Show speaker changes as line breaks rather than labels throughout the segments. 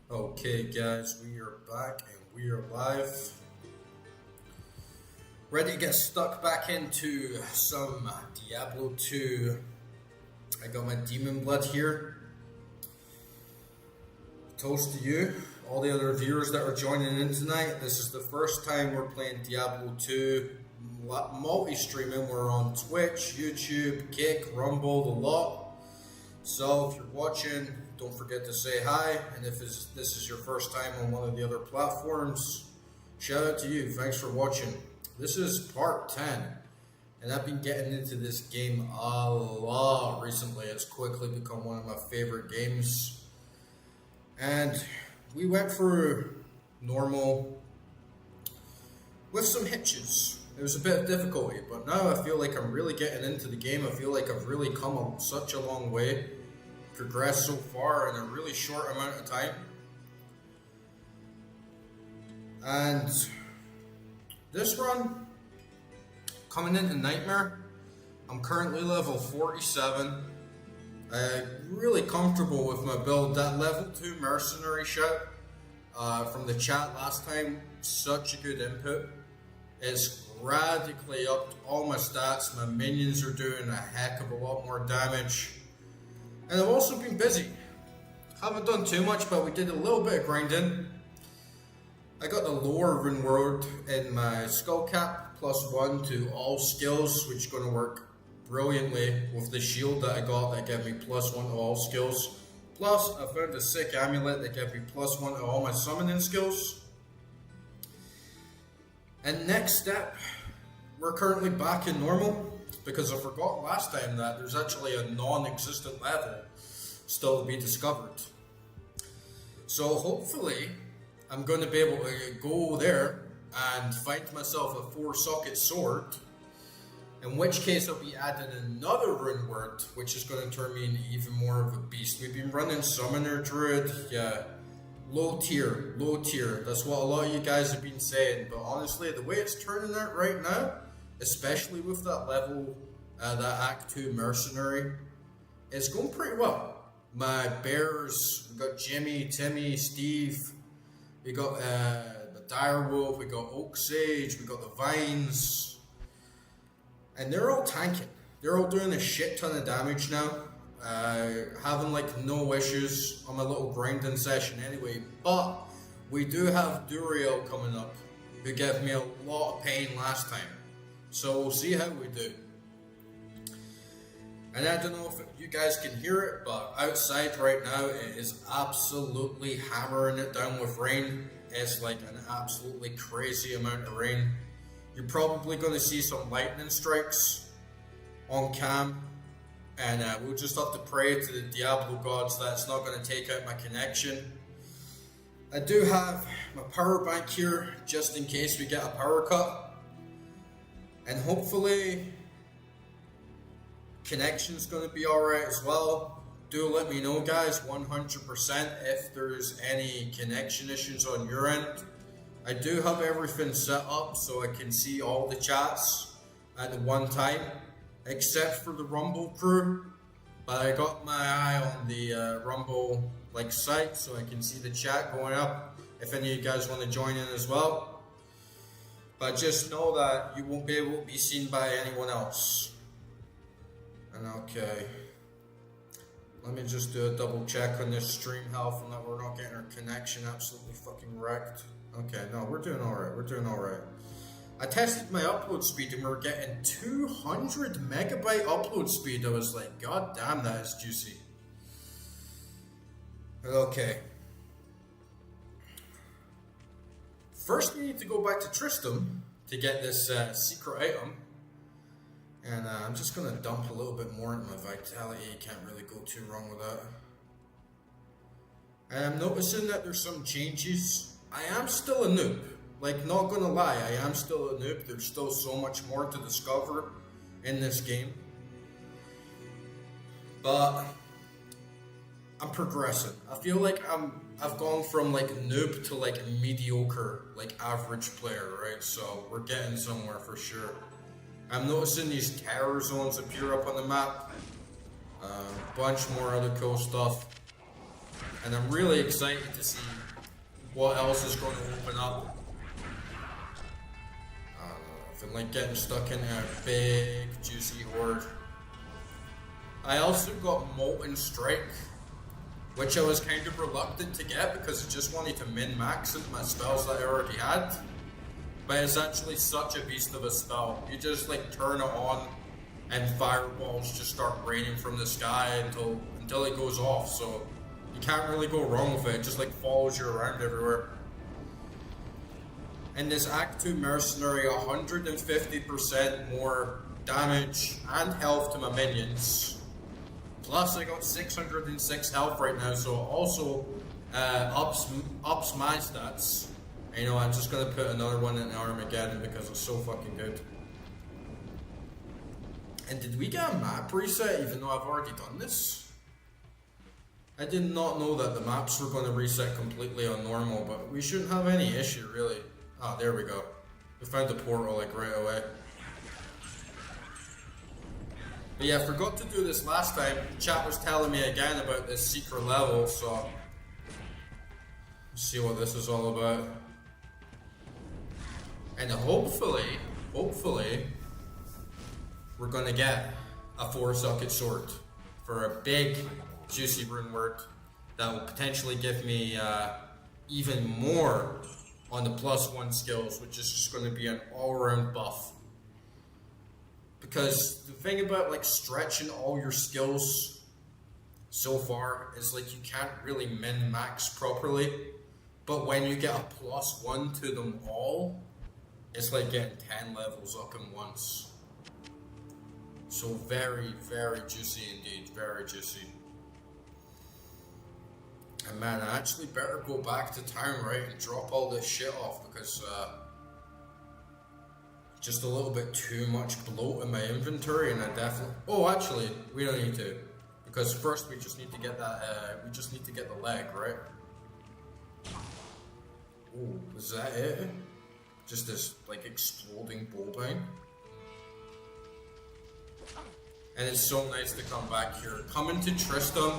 Okay, guys, we are back and we are live. Ready to get stuck back into some Diablo 2. I got my demon blood here. Toast to you, all the other viewers that are joining in tonight. This is the first time we're playing Diablo 2 multi-streaming. We're on Twitch, YouTube, Kick, Rumble, the lot. So if you're watching, don't forget to say hi, and if this is your first time on one of the other platforms, shout out to you. Thanks for watching. This is part 10, and I've been getting into this game a lot recently. It's quickly become one of my favorite games, and we went through normal with some hitches. It was a bit of difficulty, but now I feel like I'm really getting into the game. I feel like I've really come such a long way, progressed so far in a really short amount of time. And this run, coming into Nightmare, I'm currently level 47. Really comfortable with my build. That level 2 mercenary shout from the chat last time, such a good input. It's radically upped all my stats. My minions are doing a heck of a lot more damage. And I've also been busy. Haven't done too much, but we did a little bit of grinding. I got the lower rune word in my skull cap, +1 to all skills, which is going to work brilliantly with the shield that I got that gave me +1 to all skills. Plus, I found a sick amulet that gave me +1 to all my summoning skills. And next step, we're currently back in normal, because I forgot last time that there's actually a non-existent level still to be discovered. So hopefully, I'm going to be able to go there and find myself a 4-socket sword, in which case I'll be adding another rune word, which is going to turn me into even more of a beast. We've been running Summoner Druid, yeah, low tier, that's what a lot of you guys have been saying, but honestly, the way it's turning out right now, especially with that level, that Act 2 mercenary, it's going pretty well. My bears, we got Jimmy, Timmy, Steve, we got the Direwolf, we got Oak Sage, we got the Vines, and they're all tanking. They're all doing a shit ton of damage now. Having like no issues on my little grinding session anyway, but we do have Duriel coming up, who gave me a lot of pain last time. So we'll see how we do. And I don't know if you guys can hear it, but outside right now it is absolutely hammering it down with rain. It's like an absolutely crazy amount of rain. You're probably going to see some lightning strikes on cam, and we'll just have to pray to the Diablo gods that it's not going to take out my connection. I do have my power bank here just in case we get a power cut, and hopefully connection's going to be alright as well. Do let me know, guys, 100% if there's any connection issues on your end. I do have everything set up so I can see all the chats at the one time, except for the Rumble crew. But I got my eye on the Rumble site so I can see the chat going up if any of you guys want to join in as well. But just know that you won't be able to be seen by anyone else. And okay, let me just do a double check on this stream health and that we're not getting our connection absolutely fucking wrecked. Okay, no, we're doing alright. I tested my upload speed and we're getting 200 megabyte upload speed. I was like, god damn, that is juicy. Okay. First we need to go back to Tristram to get this secret item. And I'm just going to dump a little bit more into my vitality. You can't really go too wrong with that. And I'm noticing that there's some changes. I am still a noob. Like, not gonna lie, I am still a noob. There's still so much more to discover in this game. But I'm progressing. I feel like I've gone from noob to mediocre, average player, right? So we're getting somewhere for sure. I'm noticing these terror zones appear up on the map. A bunch more other cool stuff. And I'm really excited to see what else is going to open up. I don't know, I feel like getting stuck in a big juicy horde. I also got Molten Strike, which I was kind of reluctant to get because I just wanted to min-max my spells that I already had. But it's actually such a beast of a spell. You just like turn it on and fireballs just start raining from the sky until it goes off. So you can't really go wrong with it. It just like follows you around everywhere. And this Act 2 Mercenary, 150% more damage and health to my minions. Plus I got 606 health right now, so also ups my stats. And, you know, I'm just gonna put another one in Armageddon because it's so fucking good. And did we get a map reset even though I've already done this? I did not know that the maps were gonna reset completely on normal, but we shouldn't have any issue really. Ah, there we go. We found the portal like right away. But yeah, I forgot to do this last time. Chat was telling me again about this secret level, so let's see what this is all about. And hopefully, we're gonna get a 4-socket sword for a big, juicy rune word that will potentially give me even more on the +1 skills, which is just gonna be an all-around buff. Because the thing about like stretching all your skills so far is like you can't really min-max properly, but when you get a +1 to them all, it's like getting 10 levels up in once. So very, very juicy indeed, very juicy. And man, I actually better go back to town, right, and drop all this shit off because just a little bit too much bloat in my inventory, and I definitely... Oh, actually, we don't need to, because first we just need to get that, we just need to get the leg, right? Oh, is that it? Just this, like, exploding bowbine? And it's so nice to come back here. Coming to Tristram,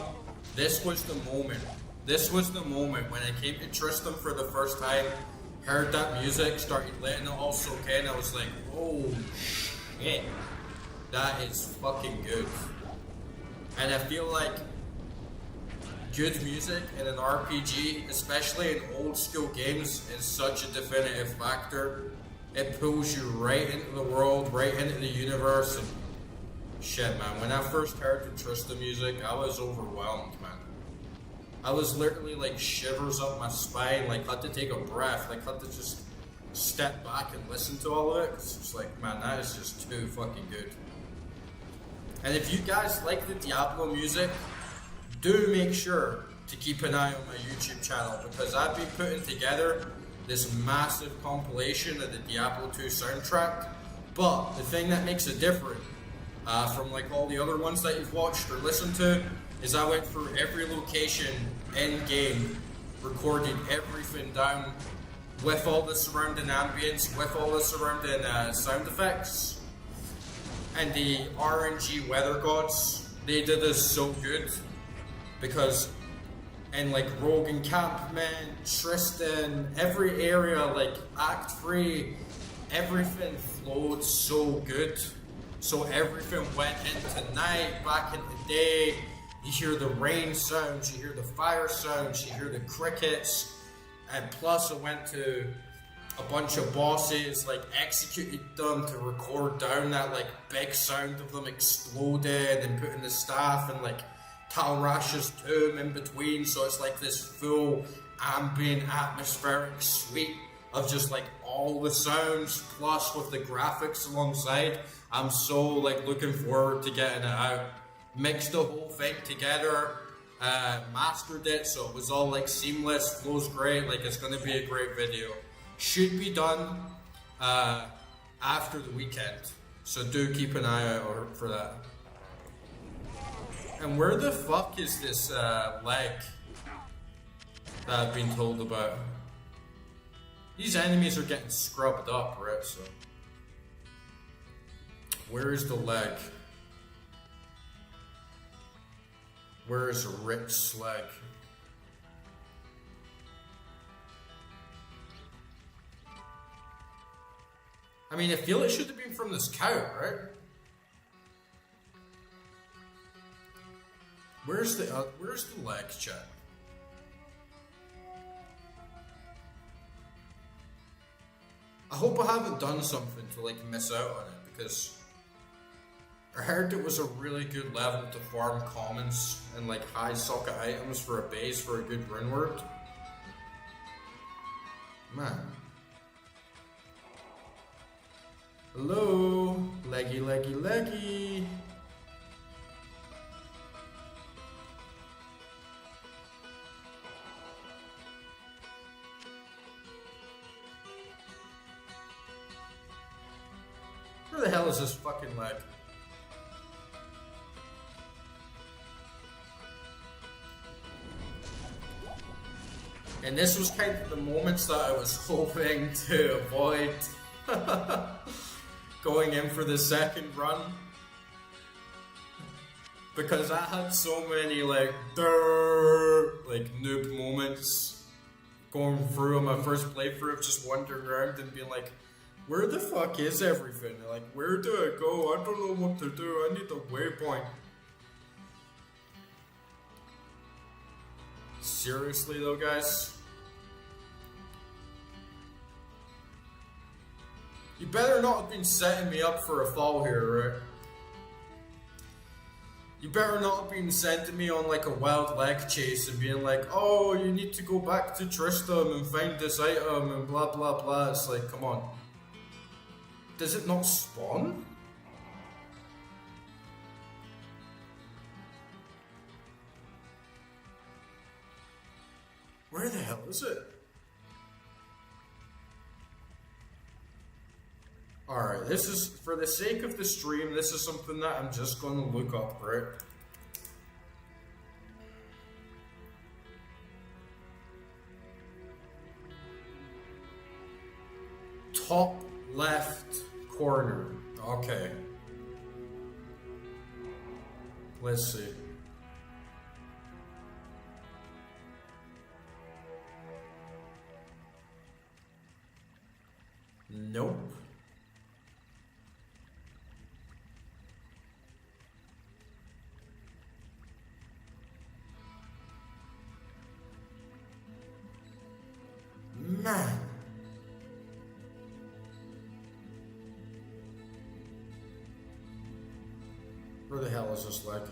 this was the moment. This was the moment when I came to Tristram for the first time, heard that music, started letting it all soak in, I was like, oh shit, that is fucking good. And I feel like good music in an RPG, especially in old school games, is such a definitive factor. It pulls you right into the world, right into the universe, and shit man, when I first heard the Tristram music, I was overwhelmed, man. I was literally like shivers up my spine, like had to take a breath, like had to just step back and listen to all of it. It's just like, man, that is just too fucking good. And if you guys like the Diablo music, do make sure to keep an eye on my YouTube channel because I've been putting together this massive compilation of the Diablo 2 soundtrack. But the thing that makes it different from like all the other ones that you've watched or listened to is I went through every location in game, recorded everything down with all the surrounding ambience, with all the surrounding sound effects. And the RNG weather gods, they did this so good because in like Rogue Encampment, Tristan, every area, like Act 3, everything flowed so good. So everything went into night, back in the day. You hear the rain sounds, you hear the fire sounds, you hear the crickets, and plus I went to a bunch of bosses, like executed them to record down that like big sound of them exploding and putting the staff and like Talrash's tomb in between, so it's like this full ambient atmospheric suite of just like all the sounds plus with the graphics alongside. I'm so like looking forward to getting it out. Mixed the whole thing together, mastered it so it was all like seamless, flows great, like it's gonna be a great video. Should be done after the weekend, so do keep an eye out for that. And where the fuck is this leg that I've been told about? These enemies are getting scrubbed up, right? So where is the leg? Where is a rich slag? mean, I feel it should have been from this cow, right? Where's the leg, chat? I hope I haven't done something to like miss out on it, because I heard it was a really good level to farm commons and like high socket items for a base for a good rune word. Man. Hello, leggy, leggy, leggy. Where the hell is this fucking leg? And this was kind of the moments that I was hoping to avoid going in for the second run. Because I had so many like noob moments going through on my first playthrough of just wandering around and being like, where the fuck is everything? Like, where do I go? I don't know what to do. I need a waypoint. Seriously though, guys? You better not have been setting me up for a fall here, right? You better not have been sending me on like a wild leg chase and being like, oh, you need to go back to Tristram and find this item and blah blah blah. It's like, come on. Does it not spawn? Where the hell is it? Alright, this is, for the sake of the stream, this is something that I'm just gonna look up, right? Top left corner. Okay. Let's see. Nope. Man. Where the hell is this leg?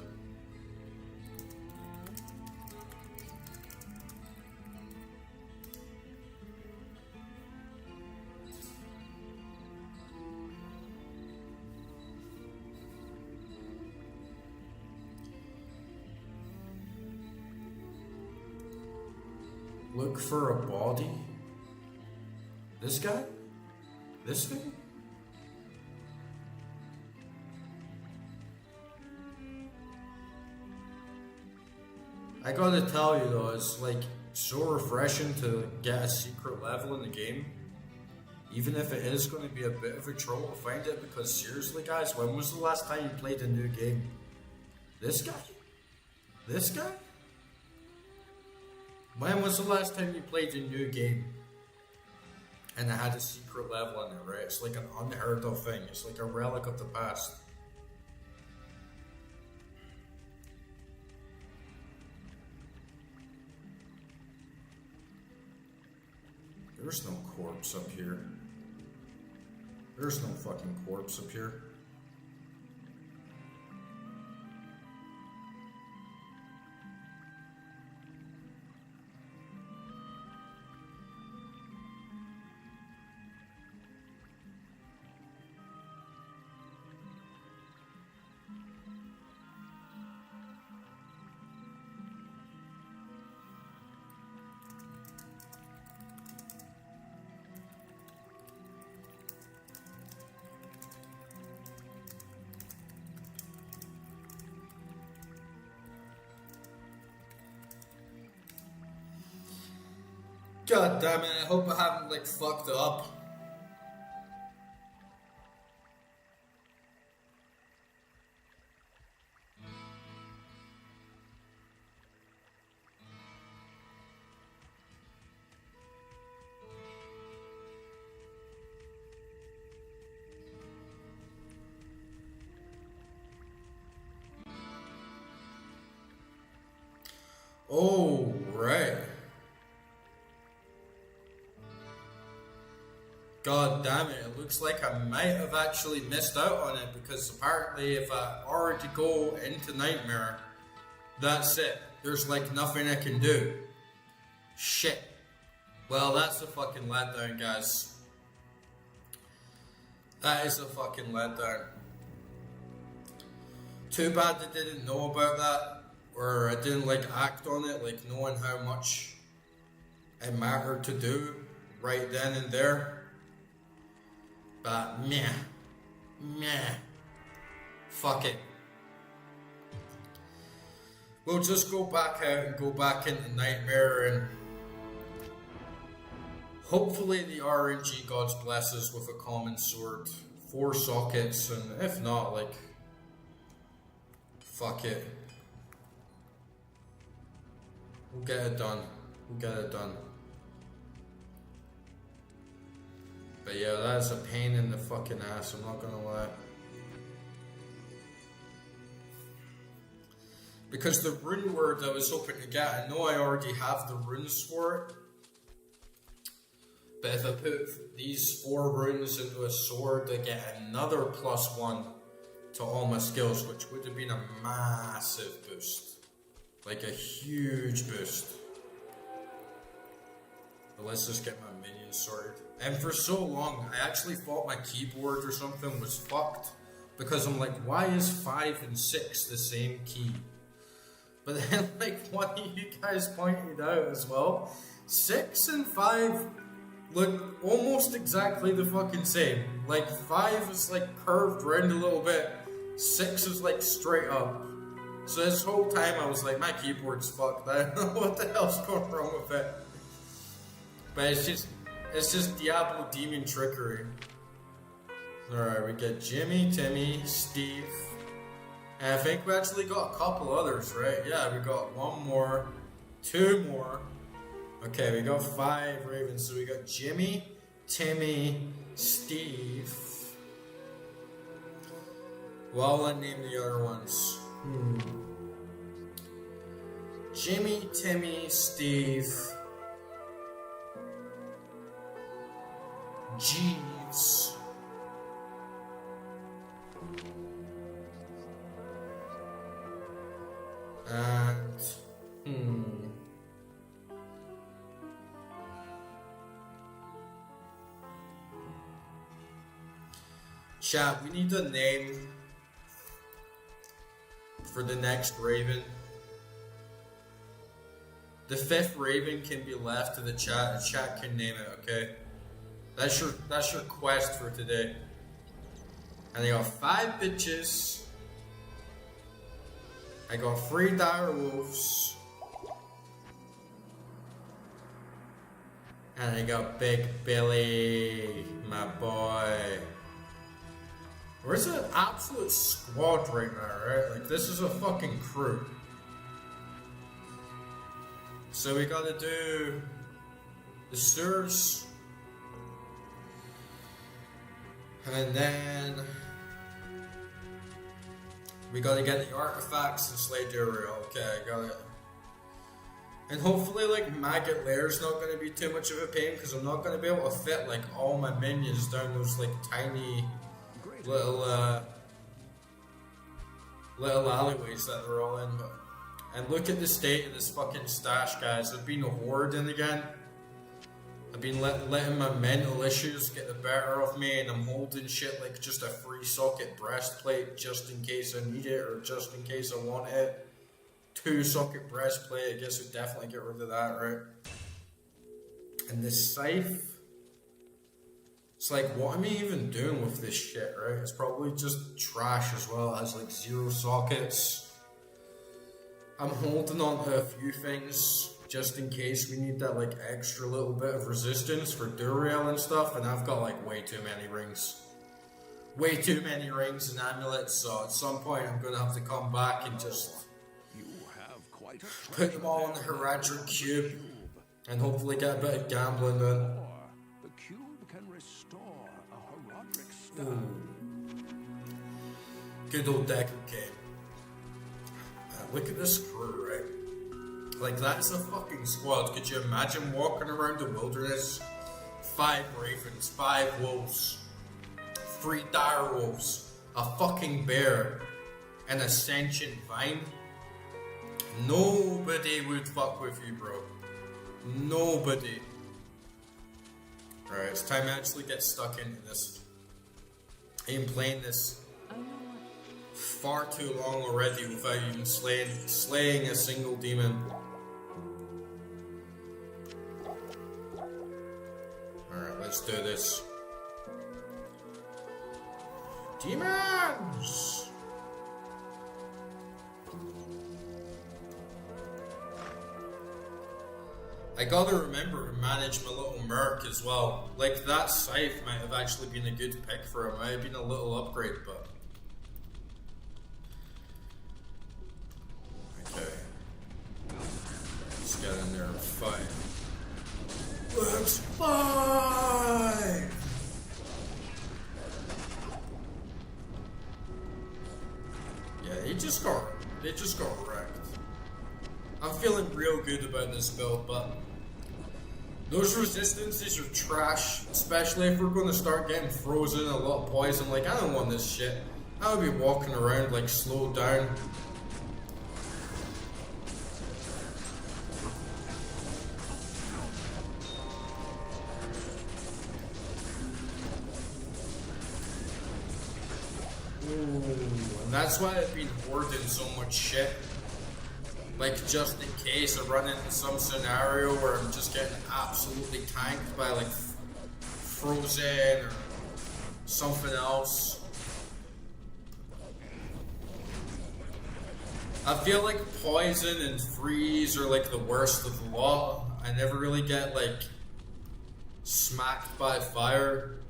Look for a body? This guy? This thing? I gotta tell you though, it's like so refreshing to get a secret level in the game. Even if it is going to be a bit of a troll to find it, because seriously guys, when was the last time you played a new game? This guy? This guy? When was the last time you played a new game and it had a secret level in it, right? It's like an unheard of thing. It's like a relic of the past. There's no corpse up here. There's no fucking corpse up here. God damn it, I hope I haven't like fucked up. Oh, right. God damn it, it looks like I might have actually missed out on it, because apparently if I already go into Nightmare, that's it. There's like nothing I can do. Shit. Well, that's a fucking letdown, guys. That is a fucking letdown. Too bad I didn't know about that, or I didn't like act on it, like knowing how much it mattered to do right then and there. But meh. Fuck it. We'll just go back out and go back into Nightmare, and hopefully the RNG gods bless us with a common sword, 4 sockets, and if not, like, fuck it. We'll get it done. But yeah, that's a pain in the fucking ass, I'm not gonna lie. Because the rune word I was hoping to get, I know I already have the runes for it. But if I put these 4 runes into a sword, I get another +1 to all my skills, which would have been a massive boost. Like a huge boost. But let's just get my minions sorted. And for so long, I actually thought my keyboard or something was fucked. Because I'm like, why is 5 and 6 the same key? But then, like, one of you guys pointed out as well, 6 and 5 look almost exactly the fucking same. Like, 5 is like curved round a little bit, 6 is like straight up. So this whole time I was like, my keyboard's fucked, I don't know what the hell's going wrong with it. But it's just Diablo demon trickery. Alright, we get Jimmy, Timmy, Steve, and I think we actually got a couple others, right? Yeah, we got 1 more, 2 more. Okay, we got 5 ravens, so we got Jimmy, Timmy, Steve. Well, I name the other ones. Jimmy, Timmy, Steve, Jeeves, and chat, we need a name for the next raven. The 5th raven can be left to the chat, and chat can name it, okay? That's your quest for today. And I got 5 bitches. I got 3 dire wolves. And I got Big Billy, my boy. We're an absolute squad right now, right? Like, this is a fucking crew. So we gotta do the sewers. And then we gotta get the artifacts and slay Duriel. Okay, I got it. And hopefully, like, maggot lair's not gonna be too much of a pain, because I'm not gonna be able to fit like all my minions down those like tiny little alleyways that they're all in. And look at the state of this fucking stash, guys. I've been hoarding again. I've been letting my mental issues get the better of me, and I'm holding shit like just a 3-socket breastplate just in case I need it, or just in case I want it. 2-socket breastplate, I guess we'd definitely get rid of that, right? And this scythe, it's like, what am I even doing with this shit, right? It's probably just trash as well. It has like 0 sockets. I'm holding on to a few things just in case we need that like extra little bit of resistance for Duriel and stuff, and I've got like way too many rings. Way too many rings and amulets, so at some point I'm gonna have to come back and just put them all in the Heraldric Cube and hopefully get a bit of gambling done.
The cube can restore a Heraldric star.
Good old deck of game. Look at this crew, right? Like, that's a fucking squad. Could you imagine walking around the wilderness? 5 ravens, 5 wolves, 3 dire wolves, a fucking bear, and a sentient vine? Nobody would fuck with you, bro. Nobody. Alright, it's time to actually get stuck into this. I am playing this far too long already without even slaying a single demon. Alright, let's do this. Demons! I gotta remember to manage my little merc as well. Like, that scythe might have actually been a good pick for him. Might have been a little upgrade, but... Okay. Let's get in there and fight. Let's fight! Yeah, they just got wrecked. I'm feeling real good about this build, but those resistances are trash, especially if we're going to start getting frozen, a lot of poison. Like, I don't want this shit. I would be walking around like slowed down. Ooh, and that's why I've been hoarding so much shit. Like, just in case I run into some scenario where I'm just getting absolutely tanked by, like, frozen or something else. I feel like poison and freeze are, like, the worst of the lot. I never really get, like, smacked by fire.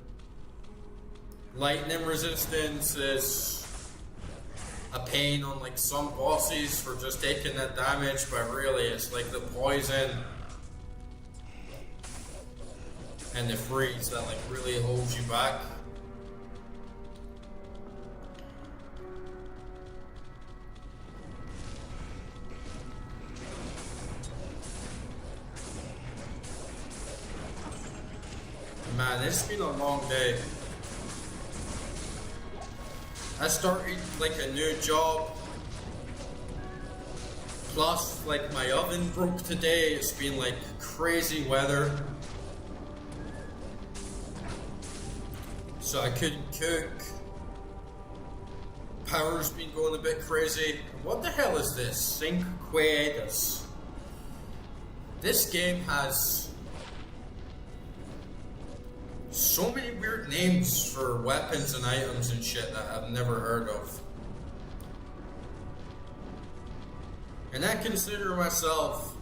Lightning resistance is a pain on like some bosses for just taking that damage, but really it's like the poison and the freeze that like really holds you back. Man, it's been a long day. I started like a new job, plus like my oven broke today. It's been like crazy weather, so I couldn't cook. Power's been going a bit crazy. What the hell is this? Cinque Quietas. This game has so many weird names for weapons and items and shit that I've never heard of. And I consider myself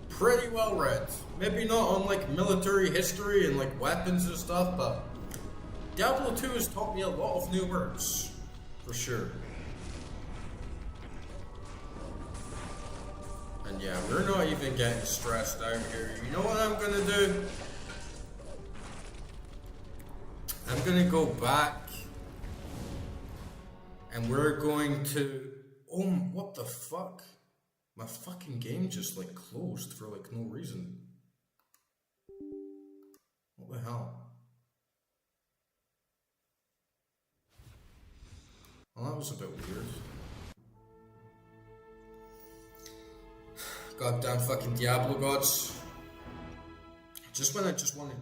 pretty well read. Maybe not on like military history and like weapons and stuff, but Diablo 2 has taught me a lot of new words, for sure. And yeah, we're not even getting stressed out here. You know what I'm gonna do? I'm gonna go back and we're going to... Oh, what the fuck? My fucking game just like closed for like no reason. What the hell? Well, that was a bit weird. Goddamn fucking Diablo gods. Just when I just wanted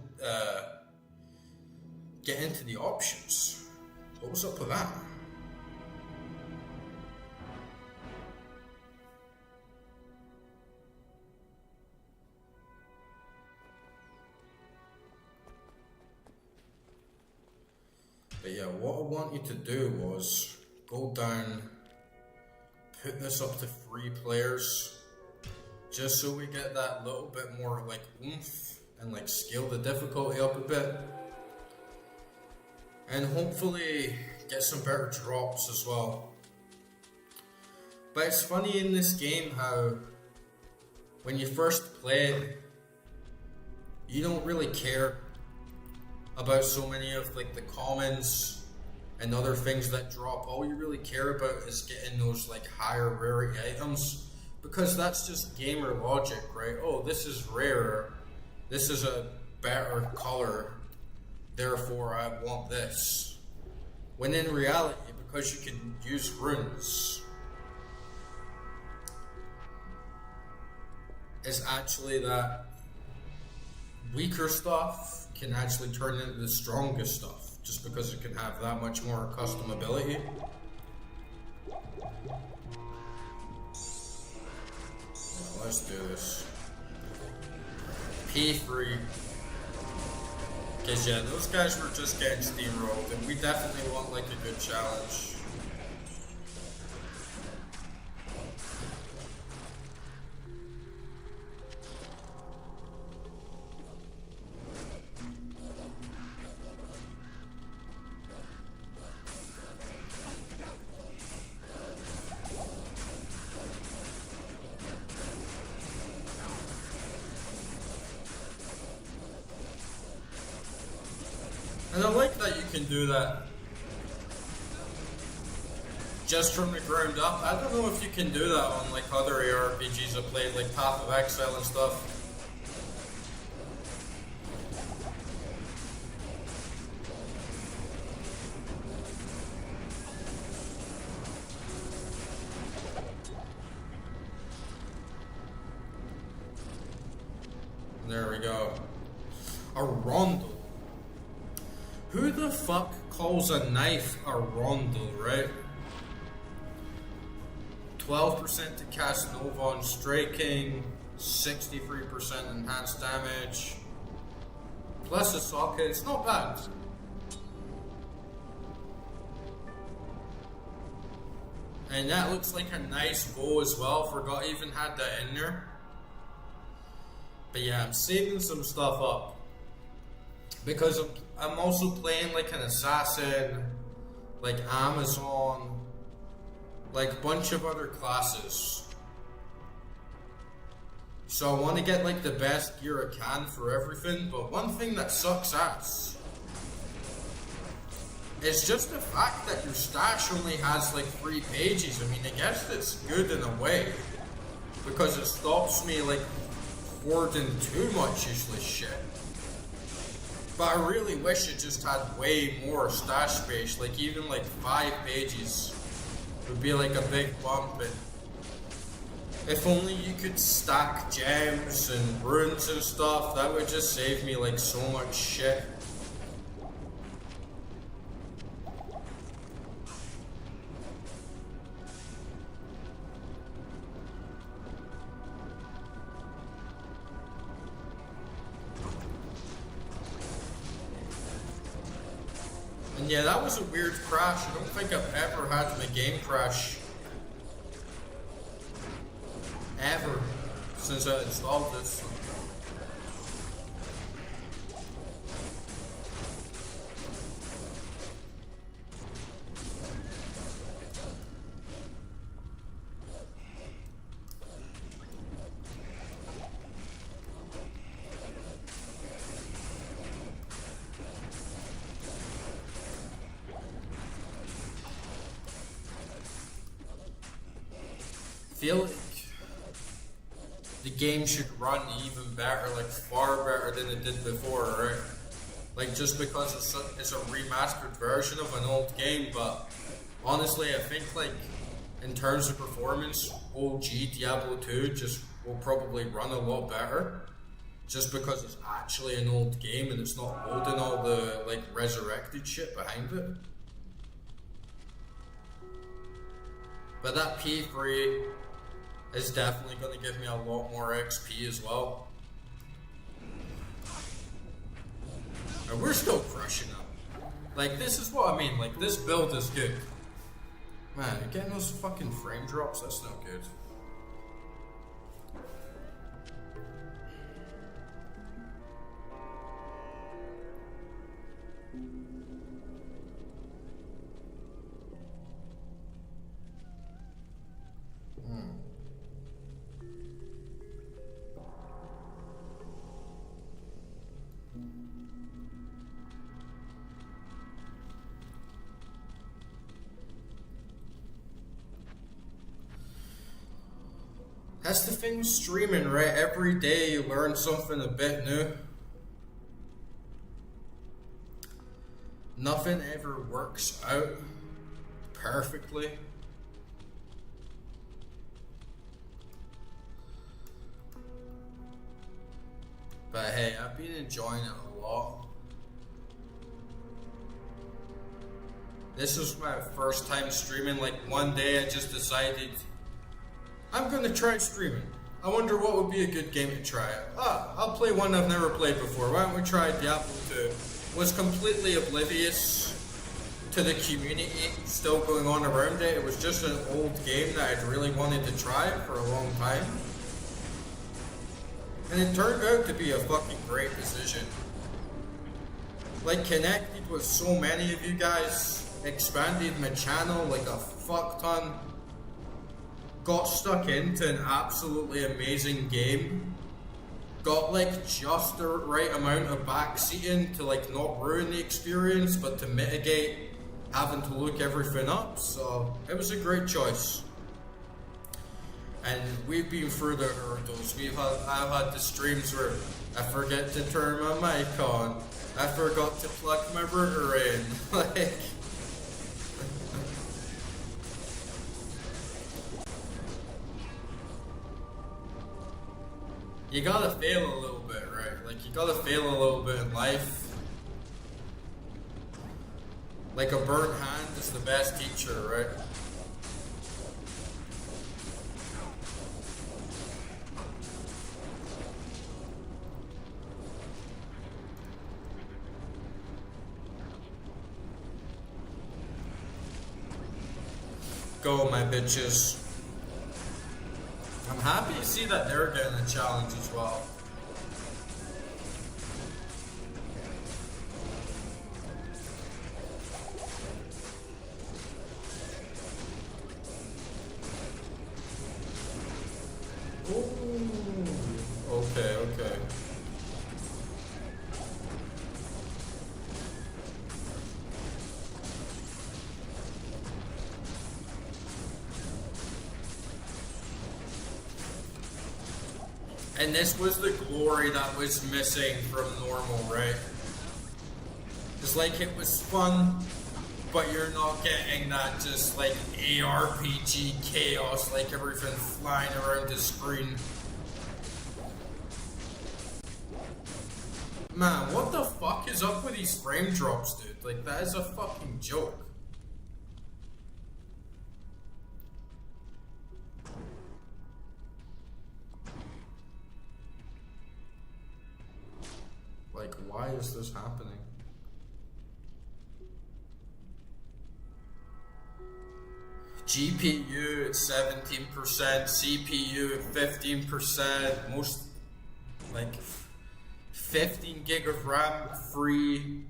get into the options. What was up with that? But yeah, what I want you to do was go down, put this up to 3 players, just so we get that little bit more like oomph and like scale the difficulty up a bit. And hopefully get some better drops as well. But it's funny in this game how when you first play it, you don't really care about so many of like the commons and other things that drop. All you really care about is getting those like higher rarity items. Because that's just gamer logic, right? Oh, this is rarer. This is a better color. Therefore, I want this. When in reality, because you can use runes, it's actually that weaker stuff can actually turn into the strongest stuff, just because it can have that much more custom ability. Well, let's do this. P3. Because yeah, those guys were just getting steamrolled, and we definitely want like a good challenge. And I like that you can do that just from the ground up. I don't know if you can do that on like other ARPGs I played, like Path of Exile and stuff. There we go. A rondel. Who the fuck calls a knife a rondel, right? 12% to cast Nova on striking, 63% enhanced damage, plus a socket. It's not bad. And that looks like a nice bow as well. Forgot I even had that in there. But yeah, I'm saving some stuff up. Because I'm also playing like an assassin, like Amazon, like a bunch of other classes. So I want to get like the best gear I can for everything, but one thing that sucks ass is just the fact that your stash only has like 3 pages. I mean, I guess it's good in a way, because it stops me like hoarding too much useless shit. But I really wish it just had way more stash space, like even like 5 pages would be like a big bump. And if only you could stack gems and runes and stuff, that would just save me like so much shit. And yeah, that was a weird crash. I don't think I've ever had my game crash. Ever. Since I installed this. Feel like the game should run even better, like far better than it did before, right? Like just because it's a remastered version of an old game, but honestly, I think like in terms of performance, OG Diablo 2 just will probably run a lot better, just because it's actually an old game and it's not loading all the like resurrected shit behind it. But that P3 is definitely going to give me a lot more XP as well. And we're still crushing them. Like, this is what I mean. Like, this build is good. Man, getting those fucking frame drops, that's not good. That's the thing with streaming, right? Every day you learn something a bit new. Nothing ever works out perfectly. But hey, I've been enjoying it a lot. This was my first time streaming. Like one day I just decided I'm gonna try streaming. I wonder what would be a good game to try. I'll play one I've never played before. Why don't we try Diablo 2? Was completely oblivious to the community still going on around it. It was just an old game that I'd really wanted to try for a long time. And it turned out to be a fucking great decision. Like, connected with so many of you guys, expanded my channel like a fuck ton, got stuck into an absolutely amazing game, got like just the right amount of backseating to like not ruin the experience, but to mitigate having to look everything up, so it was a great choice. And we've been through the hurdles. I've had the streams where I forget to turn my mic on, I forgot to plug my router in, like. You gotta fail a little bit, right? Like, you gotta fail a little bit in life. Like, a burnt hand is the best teacher, right? Go, my bitches. I'm happy to see that they're getting a challenge as well. Ooh. Okay, okay. And this was the glory that was missing from normal, right? It's like it was fun, but you're not getting that just like ARPG chaos, like everything flying around the screen. Man, what the fuck is up with these frame drops, dude? Like, that is a fucking joke. Like, why is this happening? GPU at 17%, CPU at 15%, most, like, 15 gig of RAM free.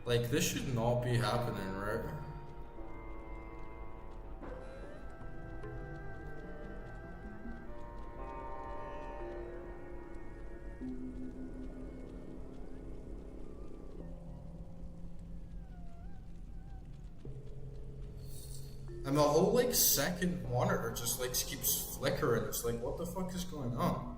Like, this should not be happening, right? And the whole like second monitor just like keeps flickering. It's like, what the fuck is going on?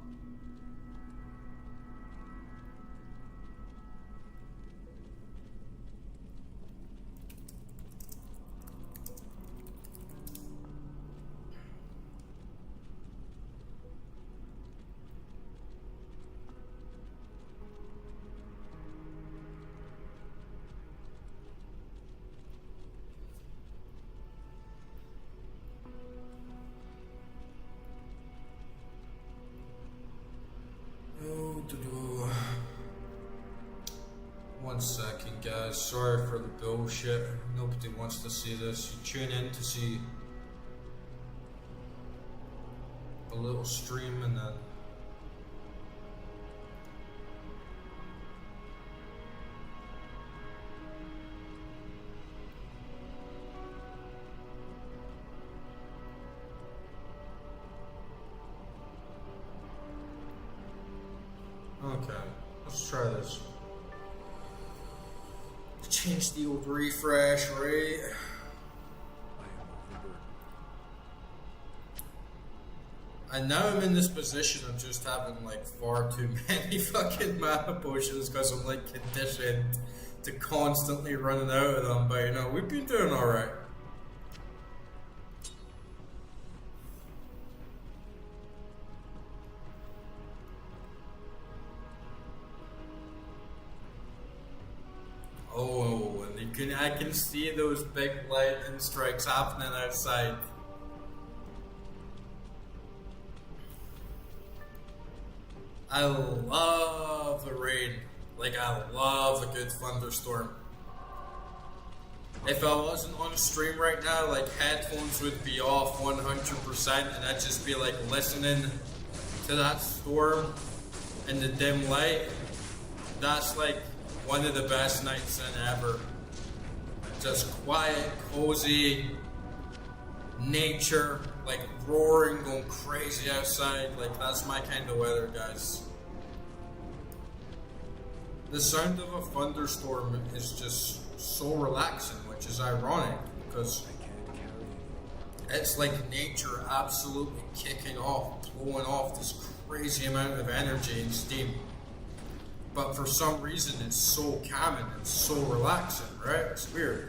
One second, guys. Sorry for the bullshit. Nobody wants to see this. You tune in to see a little stream and then okay, let's try this. Change the old refresh rate.
I am overburdened.
And now I'm in this position of just having like far too many fucking mana potions because I'm like conditioned to constantly running out of them. But you know, we've been doing alright. Oh, and I can see those big lightning strikes happening outside. I love the rain. Like, I love a good thunderstorm. If I wasn't on stream right now, like, headphones would be off 100% and I'd just be like listening to that storm in the dim light. That's like one of the best nights in ever. Just quiet, cozy, nature, like roaring, going crazy outside. Like, that's my kind of weather, guys. The sound of a thunderstorm is just so relaxing, which is ironic because it's like nature absolutely kicking off, blowing off this crazy amount of energy and steam. But for some reason, it's so calming and so relaxing, right? It's weird.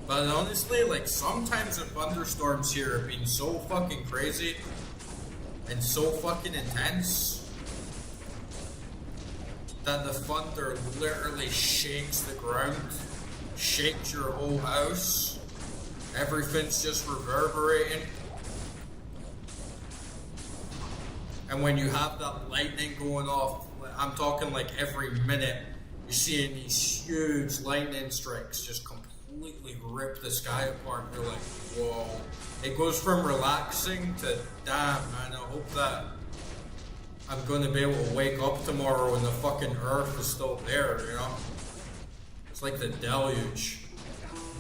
But honestly, like, sometimes the thunderstorms here have been so fucking crazy and so fucking intense that the thunder literally shakes the ground, shakes your whole house. Everything's just reverberating. And when you have that lightning going off, I'm talking like every minute, you're seeing these huge lightning strikes just completely rip the sky apart. You're like, whoa. It goes from relaxing to, damn, man, I hope that I'm going to be able to wake up tomorrow and the fucking earth is still there, you know? It's like the deluge.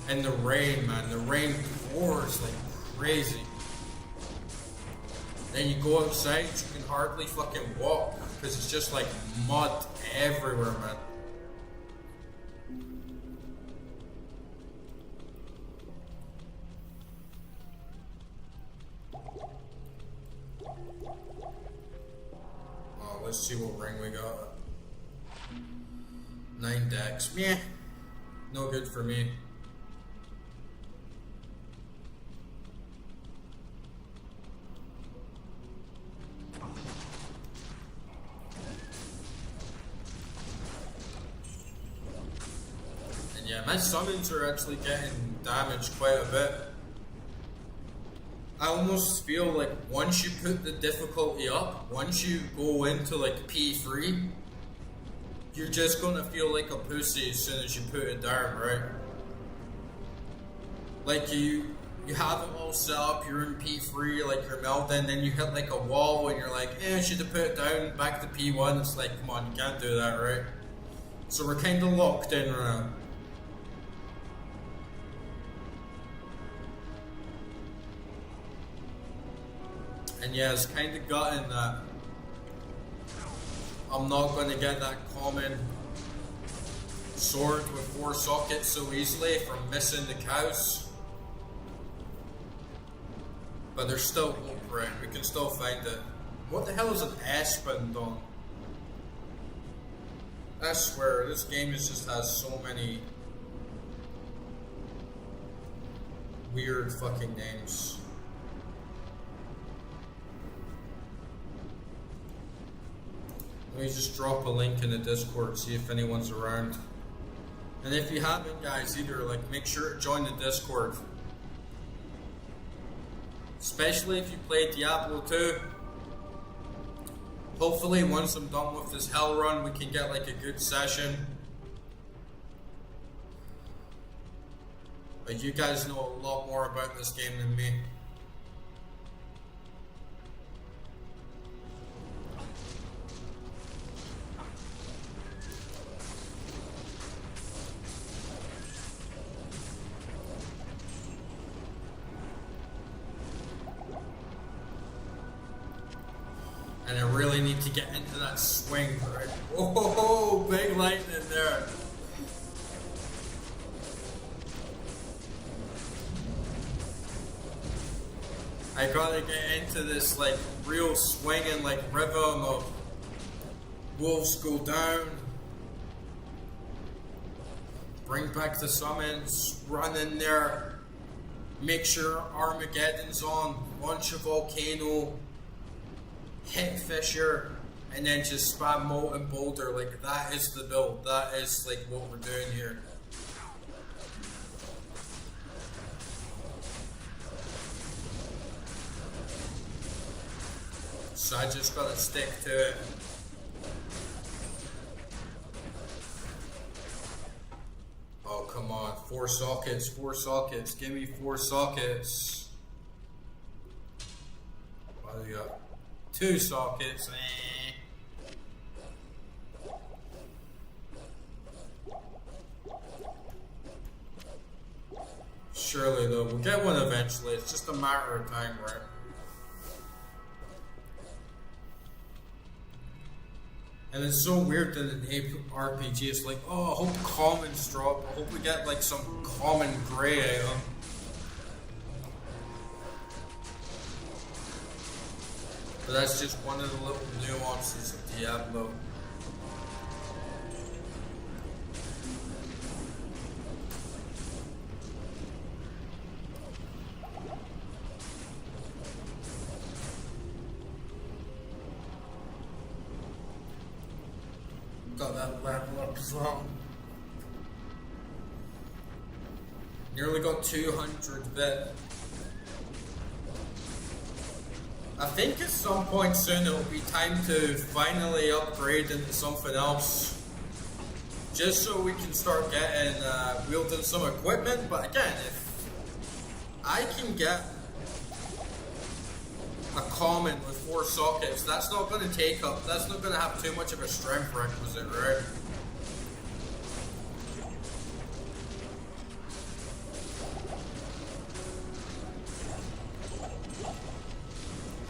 And the rain, man, the rain pours like crazy. Then you go outside, you can hardly fucking walk because it's just like mud everywhere, man. Let's see what ring we got. 9 decks. Meh. No good for me. And yeah, my summons are actually getting damaged quite a bit. I almost feel like once you put the difficulty up, once you go into like P3, you're just gonna feel like a pussy as soon as you put it down, right? Like you have it all set up, you're in P3, like you're melting, then you hit like a wall and you're like, I should have put it down, back to P1. It's like, come on, you can't do that, right? So we're kind of locked in right now. And yeah, it's kind of gutting that I'm not going to get that common sword with 4 sockets so easily from missing the cows. But there's still hope, right? We can still find it. What the hell is an Espen on? I swear, this game just has so many weird fucking names. Let me just drop a link in the Discord, see if anyone's around. And if you haven't, guys, either, like, make sure to join the Discord. Especially if you play Diablo 2. Hopefully, once I'm done with this hell run, we can get, like, a good session. But you guys know a lot more about this game than me. And I really need to get into that swing, right? Oh, big lightning there. I gotta get into this like real swinging like rhythm of wolves go down. Bring back the summons, run in there, make sure Armageddon's on, launch a volcano, hit Fisher, and then just spam Molten Boulder. Like that is the build, that is like what we're doing here. So I just gotta stick to it. Oh, come on. 4 sockets, 4 sockets. Give me 4 sockets. What do you got? 2 sockets. Surely, though. We'll get one eventually. It's just a matter of time, right? And it's so weird that in RPG it's like, oh, I hope commons drop. I hope we get like some common grey item. But that's just one of the little nuances of Diablo. Got that level up as well. Nearly got 200 bit. I think at some point soon it'll be time to finally upgrade into something else. Just so we can start getting, wielding some equipment. But again, if I can get a common with 4 sockets, that's not going to take up, that's not going to have too much of a strength requisite, right?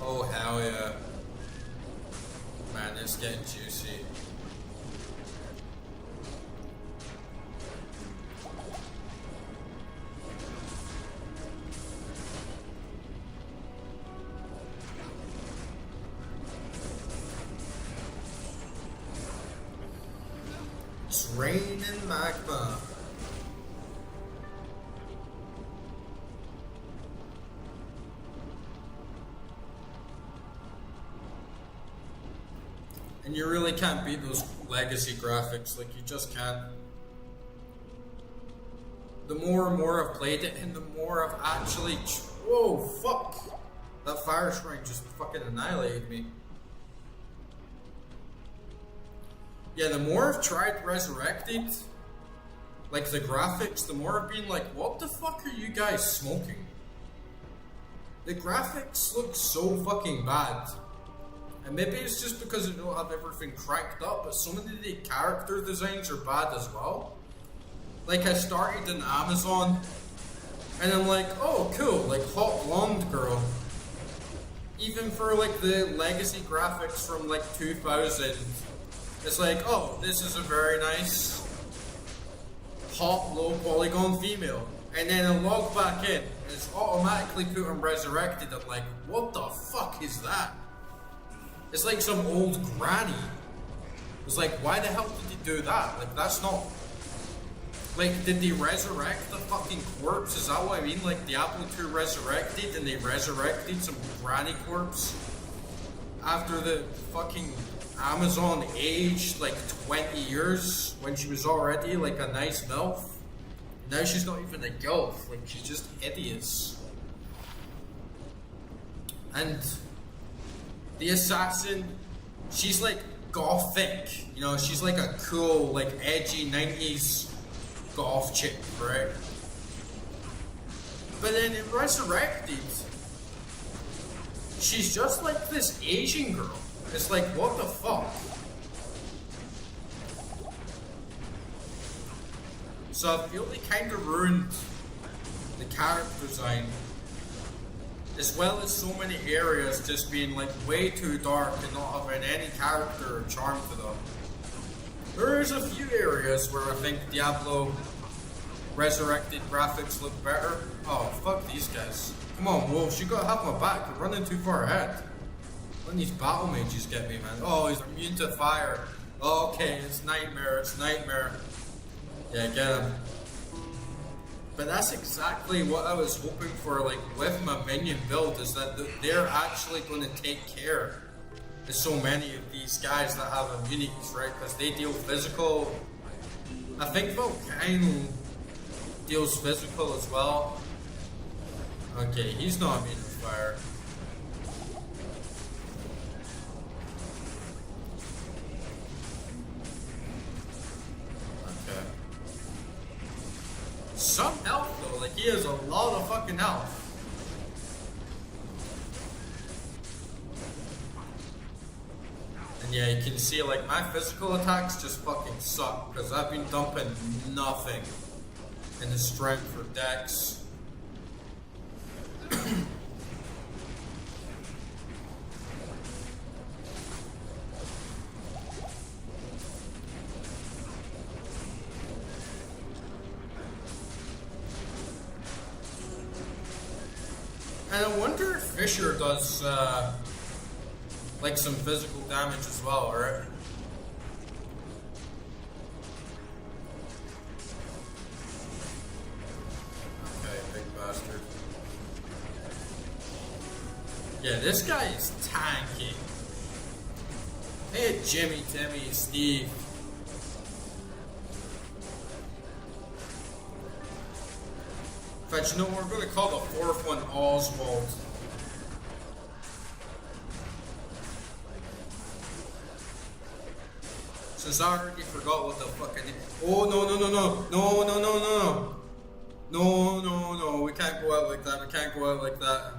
Oh, hell yeah. Man, it's getting juicy. It's raining magma. And you really can't beat those legacy graphics, like you just can't. The more and more I've played it, and the more I've actually... Whoa, fuck! That fire shrine just fucking annihilated me. Yeah, the more I've tried Resurrected, like the graphics, the more I've been like, what the fuck are you guys smoking? The graphics look so fucking bad. And maybe it's just because I don't have everything cranked up, but some of the character designs are bad as well. Like I started in Amazon, and I'm like, oh cool, like hot blonde girl. Even for like the legacy graphics from like 2000, it's like, oh, this is a very nice hot low polygon female. And then I log back in, and it's automatically put on Resurrected. I'm like, what the fuck is that? It's like some old granny. It's like, why the hell did you do that? Like, that's not... Like, did they resurrect the fucking corpse? Is that what I mean? Like, Diablo 2 resurrected, and they resurrected some granny corpse after the fucking Amazon aged, like, 20 years, when she was already, like, a nice MILF. Now she's not even a gilf. Like, she's just hideous. And... the assassin, she's like gothic, you know, she's like a cool, like edgy 90s goth chick, right? But then in Resurrected, she's just like this Asian girl. It's like, what the fuck? So I feel they kind of ruined the character design, as well as so many areas just being like way too dark and not having any character or charm to them. There's a few areas where I think Diablo Resurrected graphics look better. Oh, fuck these guys. Come on, Wolves, you gotta have my back. You're running too far ahead. Letting these battle mages get me, man. Oh, he's immune to fire. Oh, okay, it's Nightmare, it's Nightmare. Yeah, get him. But that's exactly what I was hoping for, like, with my minion build, is that they're actually going to take care of so many of these guys that have immunities, right? Because they deal physical. I think Volcano deals physical as well. Okay, he's not immune to fire. Okay. Some health though, like he has a lot of fucking health. And yeah, you can see like my physical attacks just fucking suck because I've been dumping nothing in the strength for Dex. And I wonder if Fisher does like some physical damage as well, right? Okay, big bastard. Yeah, this guy is tanky. Hey, Jimmy, Timmy, Steve. In fact, you know what? We're going to call the fourth one Oswald. Since I already forgot what the fuck I did. Oh, no, no, no, no. No, no, no, no. No, no, no. We can't go out like that. We can't go out like that.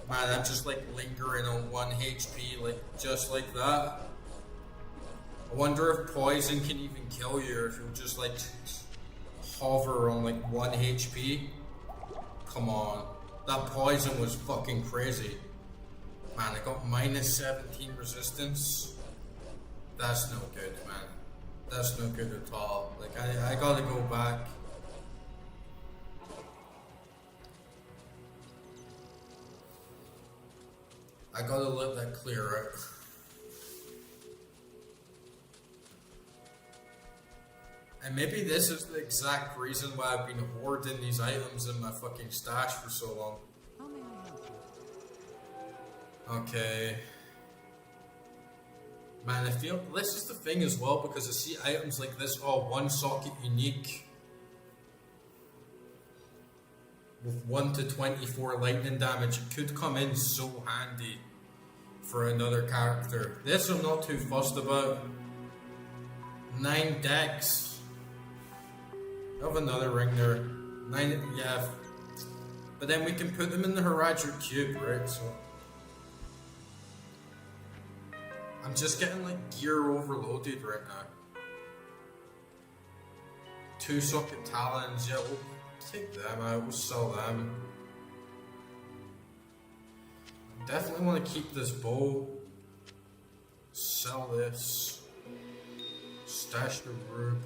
Man, I'm just like lingering on 1 HP, like just like that. I wonder if poison can even kill you, or if you'll just like hover on like 1 HP. Come on. That poison was fucking crazy. Man, I got minus 17 resistance. That's no good, man. That's no good at all. Like, I gotta go back. I gotta let that clear out. And maybe this is the exact reason why I've been hoarding these items in my fucking stash for so long.
How may I help you?
Okay. Man, I feel this is the thing as well, because I see items like this, oh, 1 socket unique. With 1 to 24 lightning damage, it could come in so handy for another character. This I'm not too fussed about. 9 decks. I have another ring there. 9, yeah. But then we can put them in the Heraldric Cube, right? So I'm just getting like gear overloaded right now. 2 socket talons, yeah, we'll take them out, we'll sell them. Definitely want to keep this bow. Sell this. Stash the rune.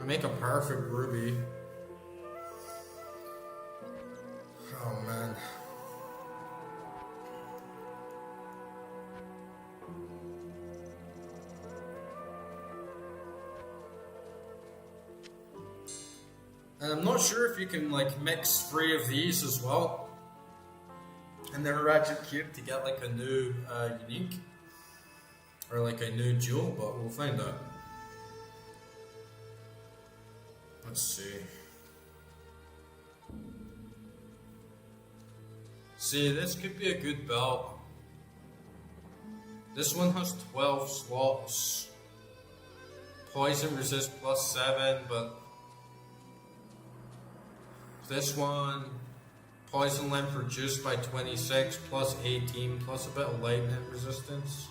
I make a perfect ruby. Oh man. And I'm not sure if you can like mix 3 of these as well in the Heraldric Cube to get like a new unique or like a new jewel, but we'll find out. Let's see. See, this could be a good belt. This one has 12 slots. Poison resist +7, but this one, poison length reduced by 26, +18, plus a bit of lightning resistance.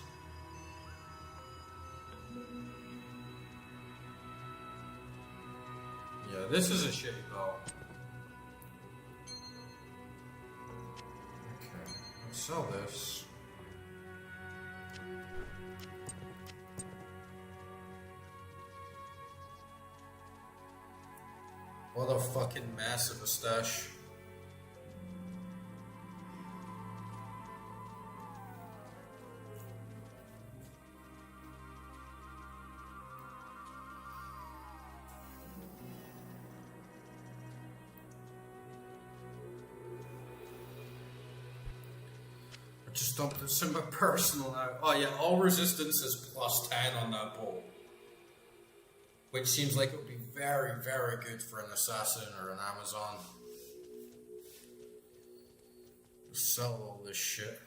Yeah, this is a shitty belt. sell this. What a fucking mess of a stash. I just dumped this in my personal now. Oh yeah, all resistance is +10 on that bow. Which seems like it would be very, very good for an assassin or an Amazon. Sell all this shit.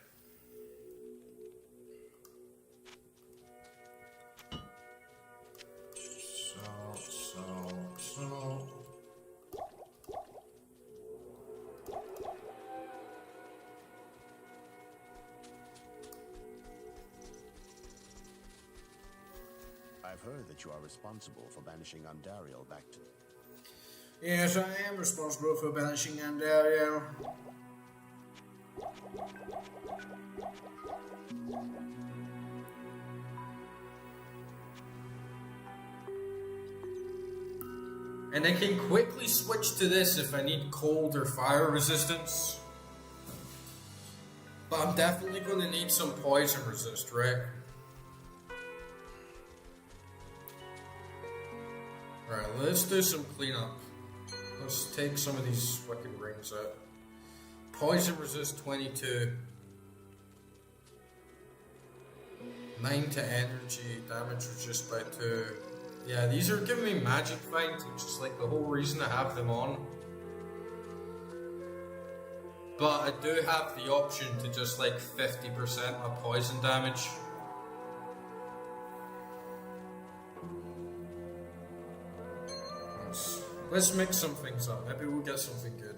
Sell.
I've heard that you are responsible for banishing Duriel back to...
Yes, I am responsible for banishing Duriel.
And I can quickly switch to this if I need cold or fire resistance. But I'm definitely going to need some poison resist, right? Alright, let's do some cleanup. Let's take some of these fucking rings out. Poison resist 22. 9 to energy, damage resist by 2. Yeah, these are giving me magic find, which is like the whole reason I have them on. But I do have the option to just like 50% of poison damage. Let's mix some things up. Maybe we'll get something good.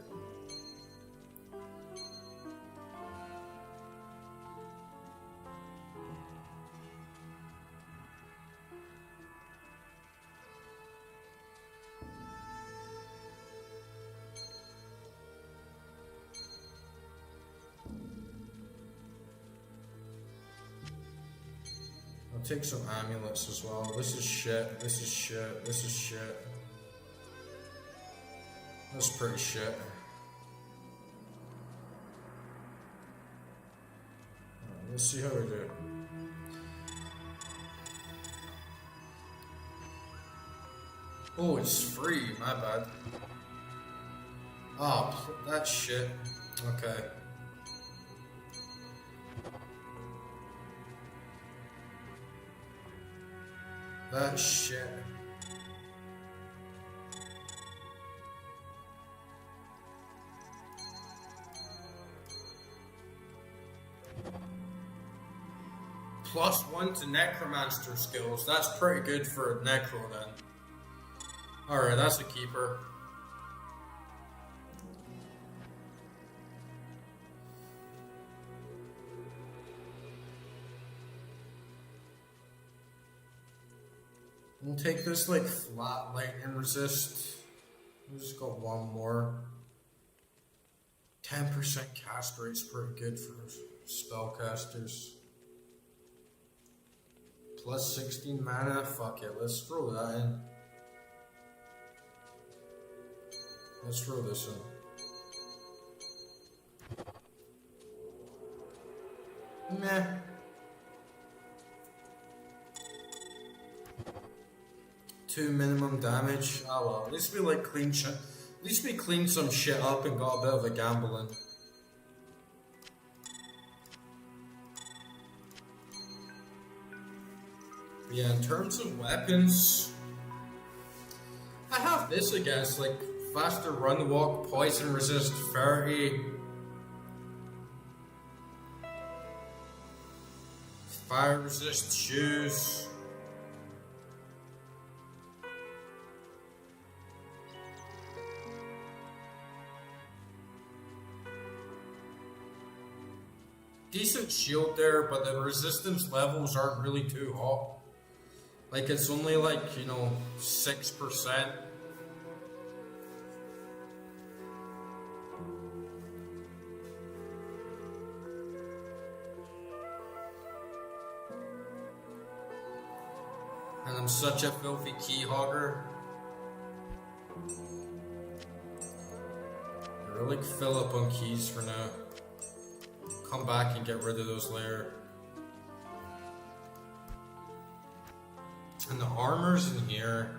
I'll take some amulets as well. This is shit. This is shit. This is shit. That's pretty shit. Let's see how we do. Oh, it's free. My bad. Oh, that's shit. Okay. That's shit. +1 to necromancer skills. That's pretty good for necro then. Alright, that's a keeper. We'll take this like flat lightning resist. We just got one more. 10% cast rate's pretty good for spellcasters. +16 mana, fuck it, let's throw that in. Let's throw this in. Meh. Two minimum damage. Oh well, at least we like clean shit. At least we cleaned some shit up and got a bit of a gamble in. Yeah, in terms of weapons, I have this against like faster run walk, poison resist 30, fire resist shoes. Decent shield there, but the resistance levels aren't really too hot. Like, it's only like, 6%. And I'm such a filthy key hogger. I really fill up on keys for now. Come back and get rid of those later. And the armor's in here.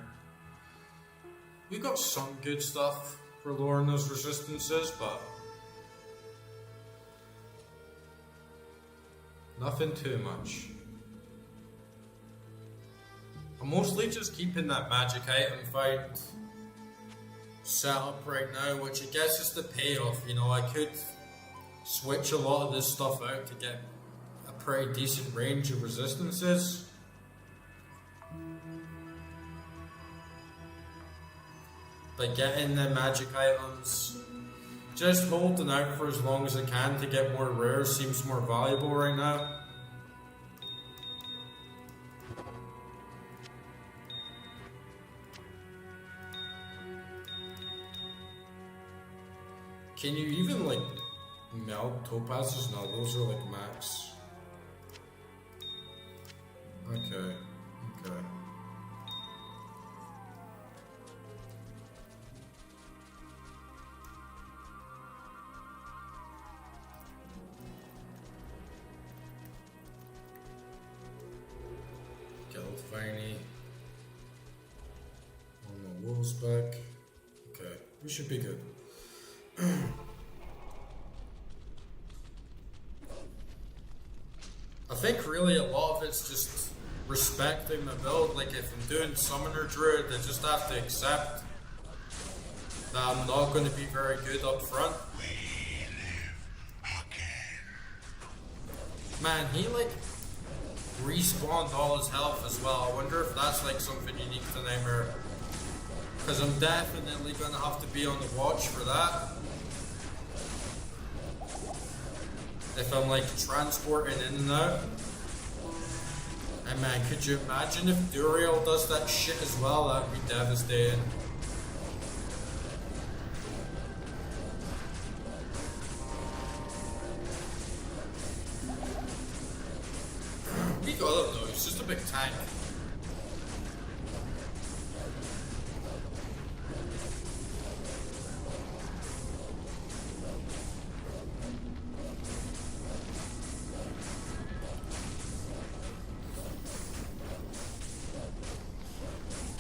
We got some good stuff for lowering those resistances, but nothing too much. I'm mostly just keeping that magic item fight set up right now, which I guess is the payoff. You know, I could switch a lot of this stuff out to get a pretty decent range of resistances. But getting the magic items, just holding out for as long as I can to get more rares seems more valuable right now. Can you even like melt topazes? No, those are like max. Okay. Guild Viney. One more wolves back. Okay, we should be good. I think really a lot of it's just respecting my build. Like if I'm doing Summoner Druid, I just have to accept that I'm not going to be very good up front. Man, he like respawned all his health as well. I wonder if that's like something unique to Nightmare. Because I'm definitely going to have to be on the watch for that. If I'm like transporting in and out. And man, could you imagine if Duriel does that shit as well? That would be devastating. We got him though, he's just a big tank.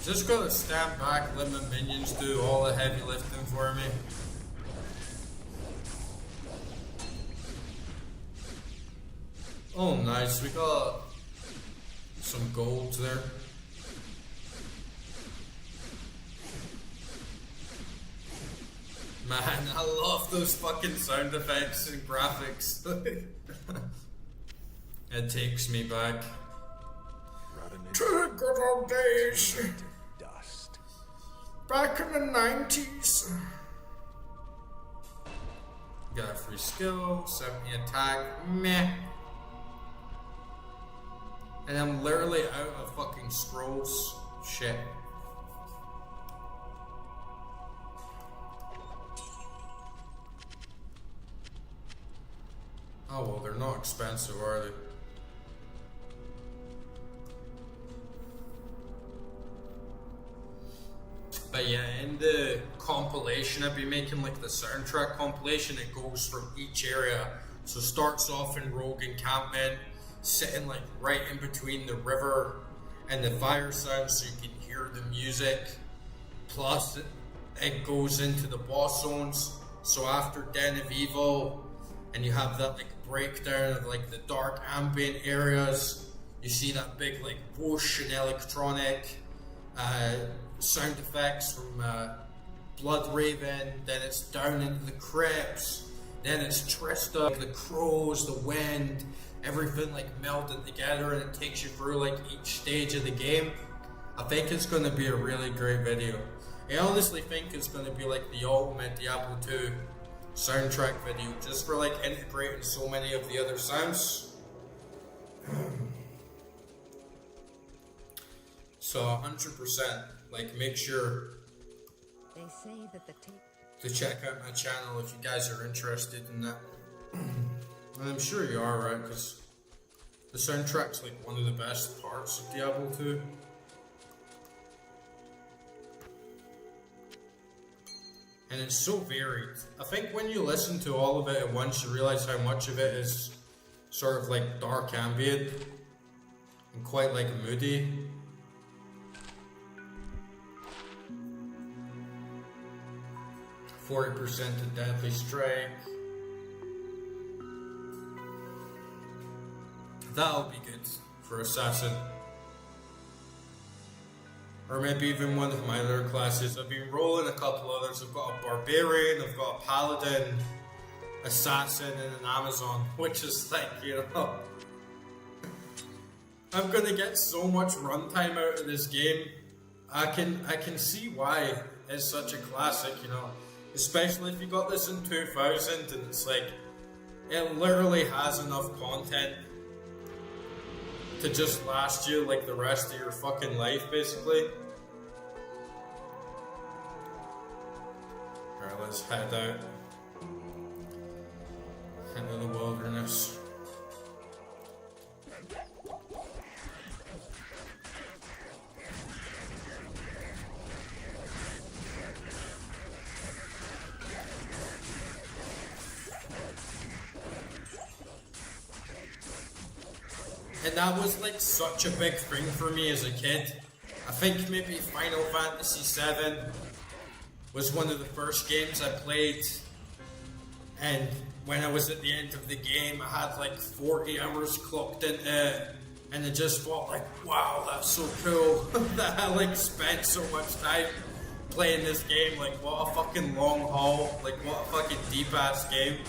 Just gotta stand back, let my minions do all the heavy lifting for me. Oh nice, we got some gold there. Man, I love those fucking sound effects and graphics. It takes me back to the good old days.
Dust.
Back in the 90s. Got a free skill, 70 attack, meh. And I'm literally out of fucking scrolls. Shit. Oh well, they're not expensive, are they? But yeah, in the compilation I'd be making, like the soundtrack compilation, it goes from each area. So it starts off in Rogue Encampment, sitting like right in between the river and the fire sound so you can hear the music. Plus it goes into the boss zones. So after Den of Evil, and you have that like breakdown of like the dark ambient areas, you see that big like whoosh and electronic sound effects from Blood Raven. Then it's down into the crypts, then it's Trista, the crows, the wind, everything like melted together, and it takes you through like each stage of the game. I think it's going to be a really great video. I honestly think it's going to be like the ultimate Diablo 2 soundtrack video, just for like integrating so many of the other sounds. So 100%, like make sure
They say that the
to check out my channel if you guys are interested in that. And I'm sure you are, right? Because the soundtrack's like one of the best parts of Diablo 2. And it's so varied. I think when you listen to all of it at once, you realize how much of it is sort of like dark ambient and quite like moody. %40 to Deadly Strike. That'll be good for Assassin. Or maybe even one of my other classes. I've been rolling a couple others. I've got a Barbarian, I've got a Paladin, Assassin, and an Amazon. Which is like, you know... I'm gonna get so much runtime out of this game. I can see why it's such a classic, you know. Especially if you got this in 2000 and it's like... It literally has enough content to just last you like the rest of your fucking life, basically. Alright, let's head out into the wilderness. And that was like such a big thing for me as a kid. I think maybe Final Fantasy VII was one of the first games I played, and when I was at the end of the game I had like 40 hours clocked into it, and it just felt like, wow, that's so cool that I like spent so much time playing this game. Like, what a fucking long haul, like what a fucking deep ass game.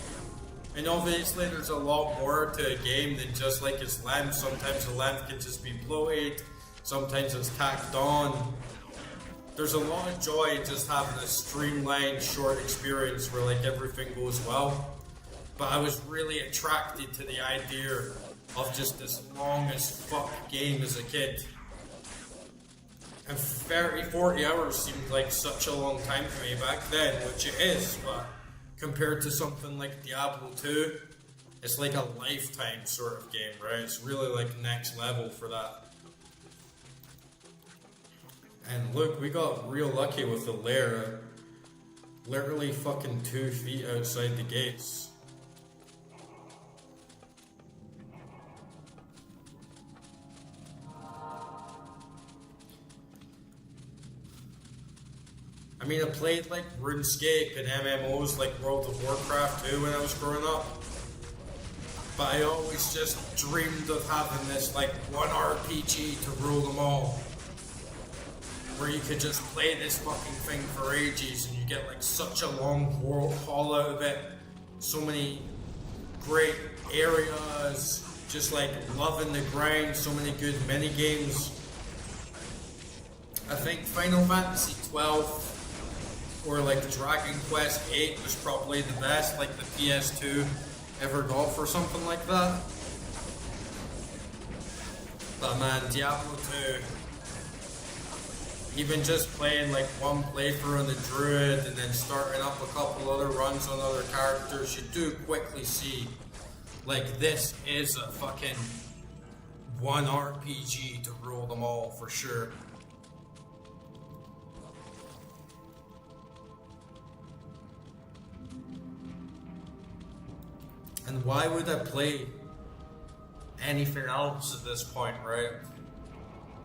And obviously there's a lot more to a game than just like its length. Sometimes the length can just be bloated, sometimes it's tacked on. There's a lot of joy in just having a streamlined short experience where like everything goes well. But I was really attracted to the idea of just this long as fuck game as a kid. And 40 hours seemed like such a long time for me back then, which it is, but compared to something like Diablo 2, it's like a lifetime sort of game, right? It's really like next level for that. And look, we got real lucky with the lair. Literally fucking 2 feet outside the gates. I mean, I played like RuneScape and MMOs like World of Warcraft 2 when I was growing up. But I always just dreamed of having this like one RPG to rule them all. Where you could just play this fucking thing for ages and you get like such a long haul out of it. So many great areas, just like loving the grind, so many good mini games. I think Final Fantasy 12 or like Dragon Quest 8 was probably the best, like the PS2 ever got for something like that. But man, Diablo 2, even just playing like one playthrough on the Druid and then starting up a couple other runs on other characters, you do quickly see like this is a fucking one RPG to rule them all for sure. And why would I play anything else at this point, right?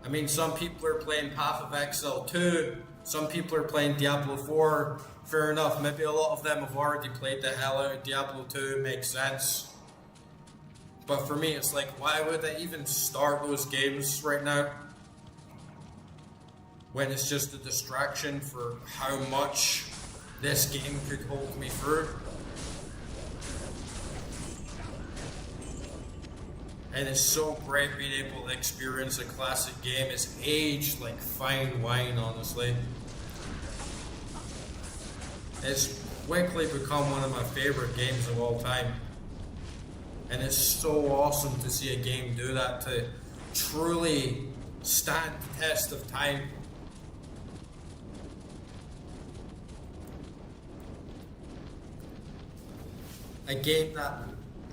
I mean, some people are playing Path of Exile 2, some people are playing Diablo 4, fair enough, maybe a lot of them have already played the hell out of Diablo 2, makes sense. But for me, it's like, why would I even start those games right now? When it's just a distraction for how much this game could hold me through. And it's so great being able to experience a classic game. It's aged like fine wine, honestly. It's quickly become one of my favorite games of all time. And it's so awesome to see a game do that, to truly stand the test of time. A game that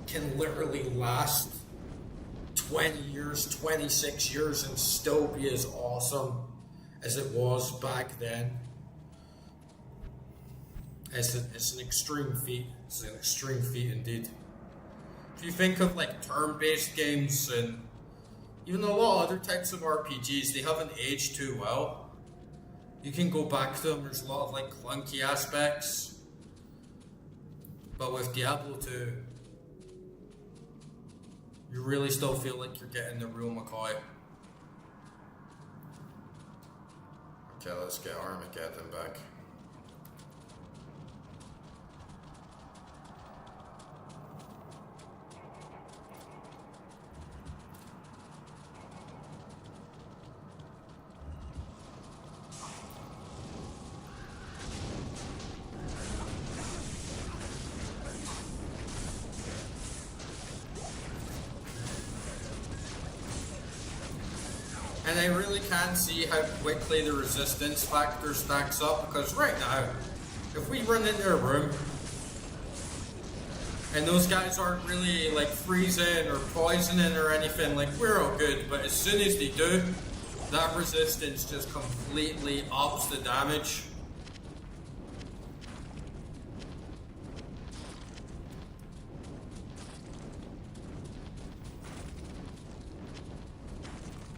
can literally last 20 years, 26 years and still be as awesome as it was back then. It's an extreme feat. It's an extreme feat indeed. If you think of like turn-based games and even a lot of other types of RPGs, they haven't aged too well. You can go back to them. There's a lot of like clunky aspects, but with Diablo 2, you really still feel like you're getting the real McCoy. Okay, let's get Armageddon back. And I really can't see how quickly the resistance factor stacks up, because right now, if we run into a room and those guys aren't really like freezing or poisoning or anything, like we're all good, but as soon as they do, that resistance just completely ups the damage.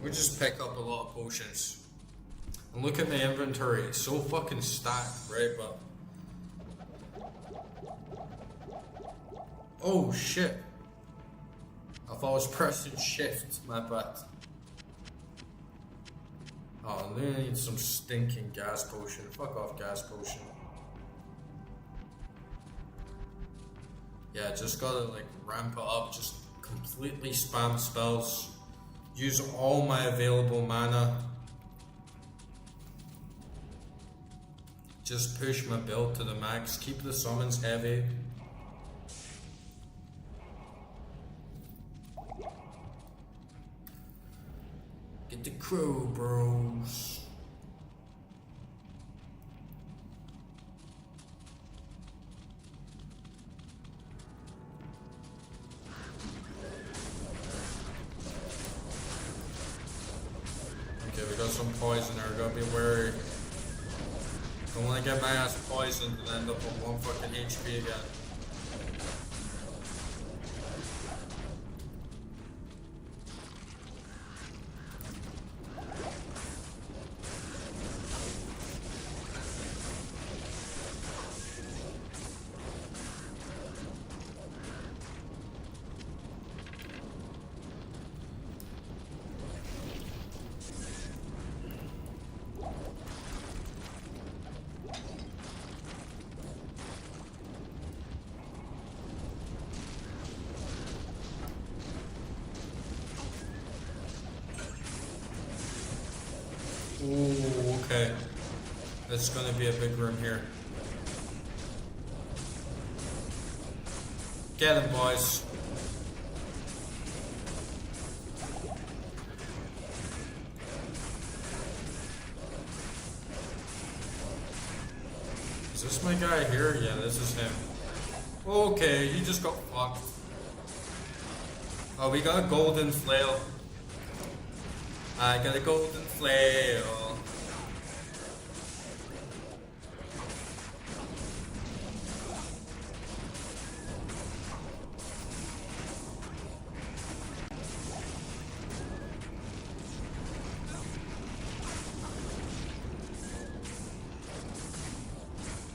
We just pick up a lot of potions. And look at my inventory, it's so fucking stacked, right? But oh shit. I thought I was pressing shift, my bad. Oh, I need some stinking gas potion. Fuck off, gas potion. Yeah, just gotta like ramp it up, just completely spam spells. Use all my available mana. Just push my build to the max. Keep the summons heavy. Get the crow, bros. Okay, we got some poison there, gotta be wary. Don't wanna get my ass poisoned and end up with 1 fucking HP again. Ooh, okay. That's gonna be a big room here. Get him, boys. Is this my guy here? Yeah, this is him. Okay, you just got fucked. Oh, we got a golden flail. I got a golden flail.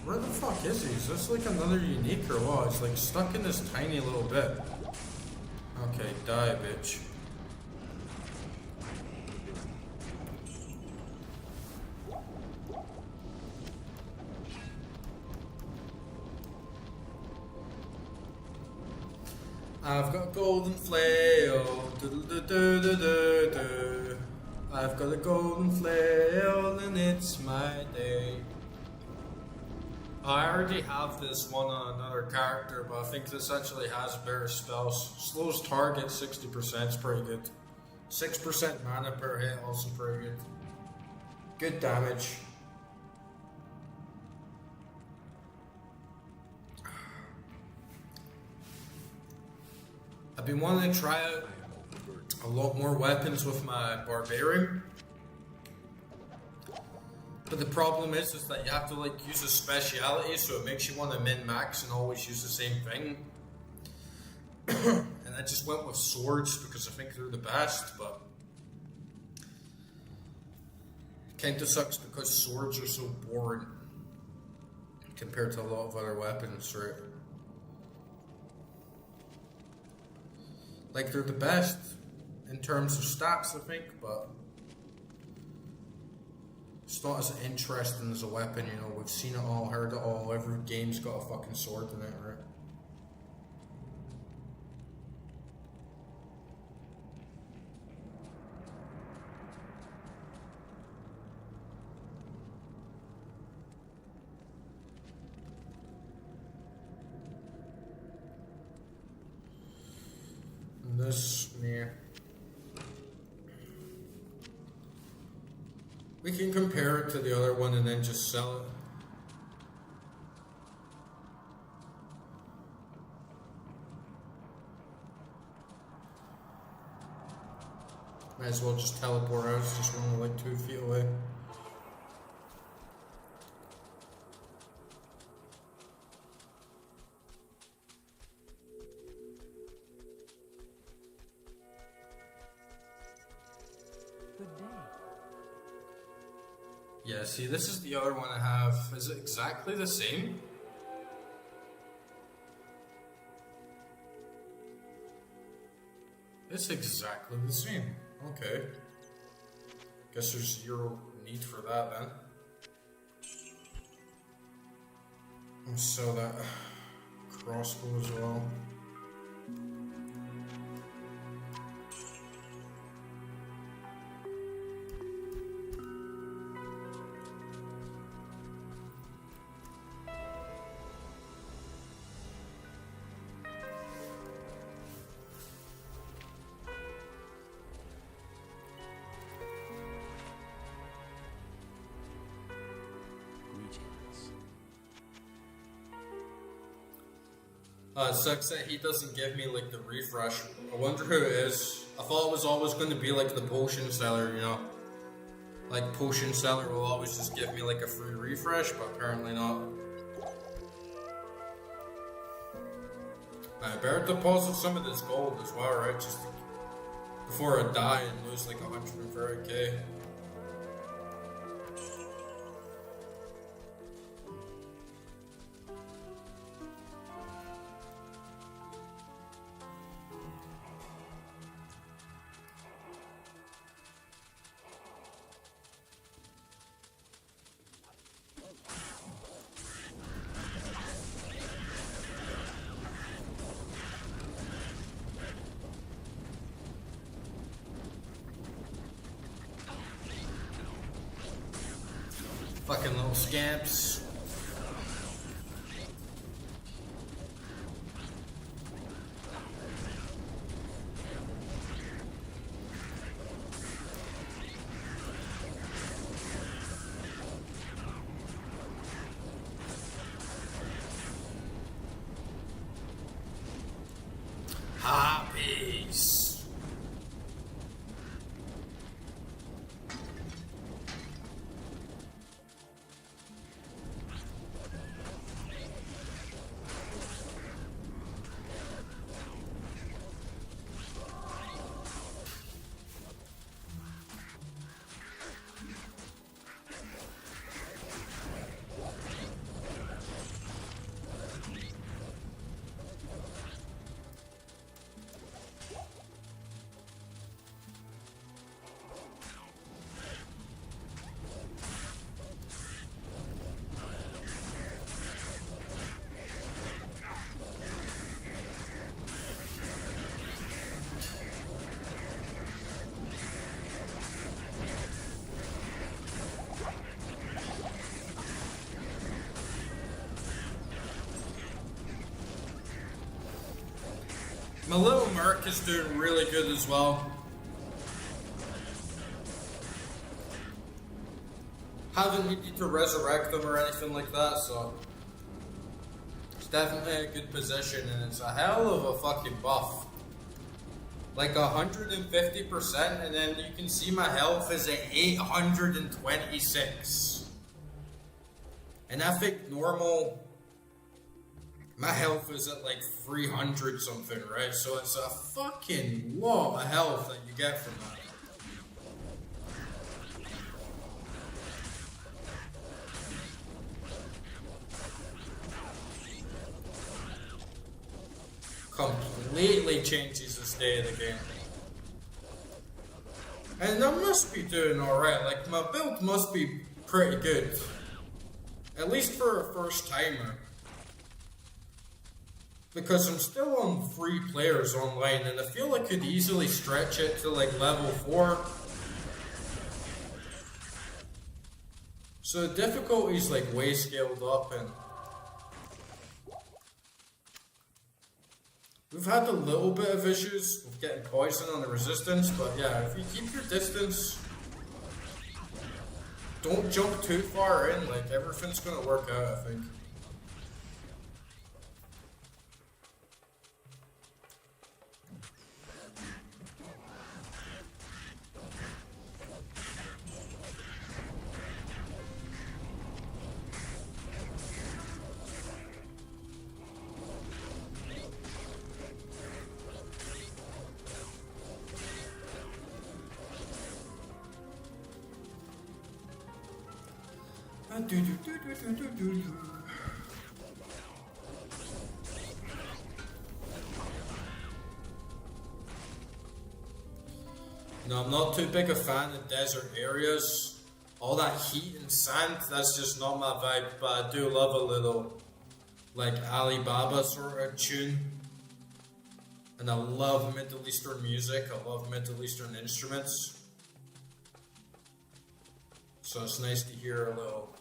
Where the fuck is he? Is this like another unique or what? It's like stuck in this tiny little bit. Okay, die, bitch. I've got golden flail. Do-do-do-do-do-do. I've got a golden flail and it's my day. I already have this one on another character, but I think this actually has better spells. Slows target 60% is pretty good. 6% mana per hit, also pretty good. Good damage. I've been wanting to try out a lot more weapons with my Barbarian. But the problem is that you have to like use a speciality, so it makes you want to min-max and always use the same thing. And I just went with swords because I think they're the best, but kinda sucks because swords are so boring compared to a lot of other weapons, right? Like, they're the best in terms of stats, I think, but it's not as interesting as a weapon, you know. We've seen it all, heard it all. Every game's got a fucking sword in it, right? This, yeah. We can compare it to the other one and then just sell it. Might as well just teleport out, it's just only like 2 feet away.
Good day.
Yeah, see, this is the other one I have. Is it exactly the same? It's exactly the same. Okay. Guess there's zero need for that then. I'll sell that crossbow as well. It sucks that he doesn't give me like the refresh. I wonder who it is. I thought it was always going to be like the potion seller, you know. Like potion seller will always just give me like a free refresh, but apparently not. I better deposit some of this gold as well, right? Just before I die and lose like 130k. Fucking little scamps. Peace. My little Merc is doing really good as well. Haven't needed to resurrect them or anything like that, so it's definitely a good position, and it's a hell of a fucking buff. Like 150%, and then you can see my health is at 826. And I think normal, my health is at like 300 something, right? So it's a fucking lot of health that you get from that. Completely changes the state of the game. And I must be doing alright, like my build must be pretty good. At least for a first timer. Because I'm still on 3 players online and I feel I could easily stretch it to like level 4. So the difficulty's like way scaled up and we've had a little bit of issues with getting poison on the resistance, but yeah, if you keep your distance, don't jump too far in, like everything's gonna work out, I think. No, I'm not too big a fan of desert areas. All that heat and sand, that's just not my vibe, but I do love a little, like, Alibaba sort of tune. And I love Middle Eastern music, I love Middle Eastern instruments. So it's nice to hear a little...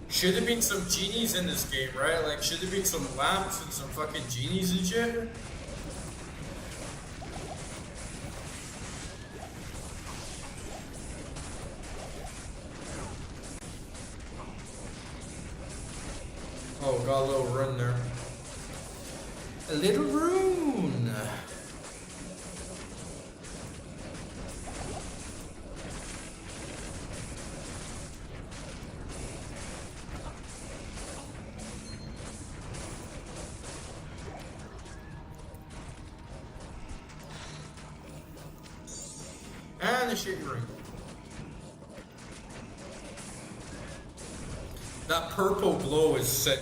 Should have been some genies in this game, right? Like, should have been some lamps and some fucking genies and shit. Oh, got a little rune there. A little rune! And a shit ring. That purple glow is sick.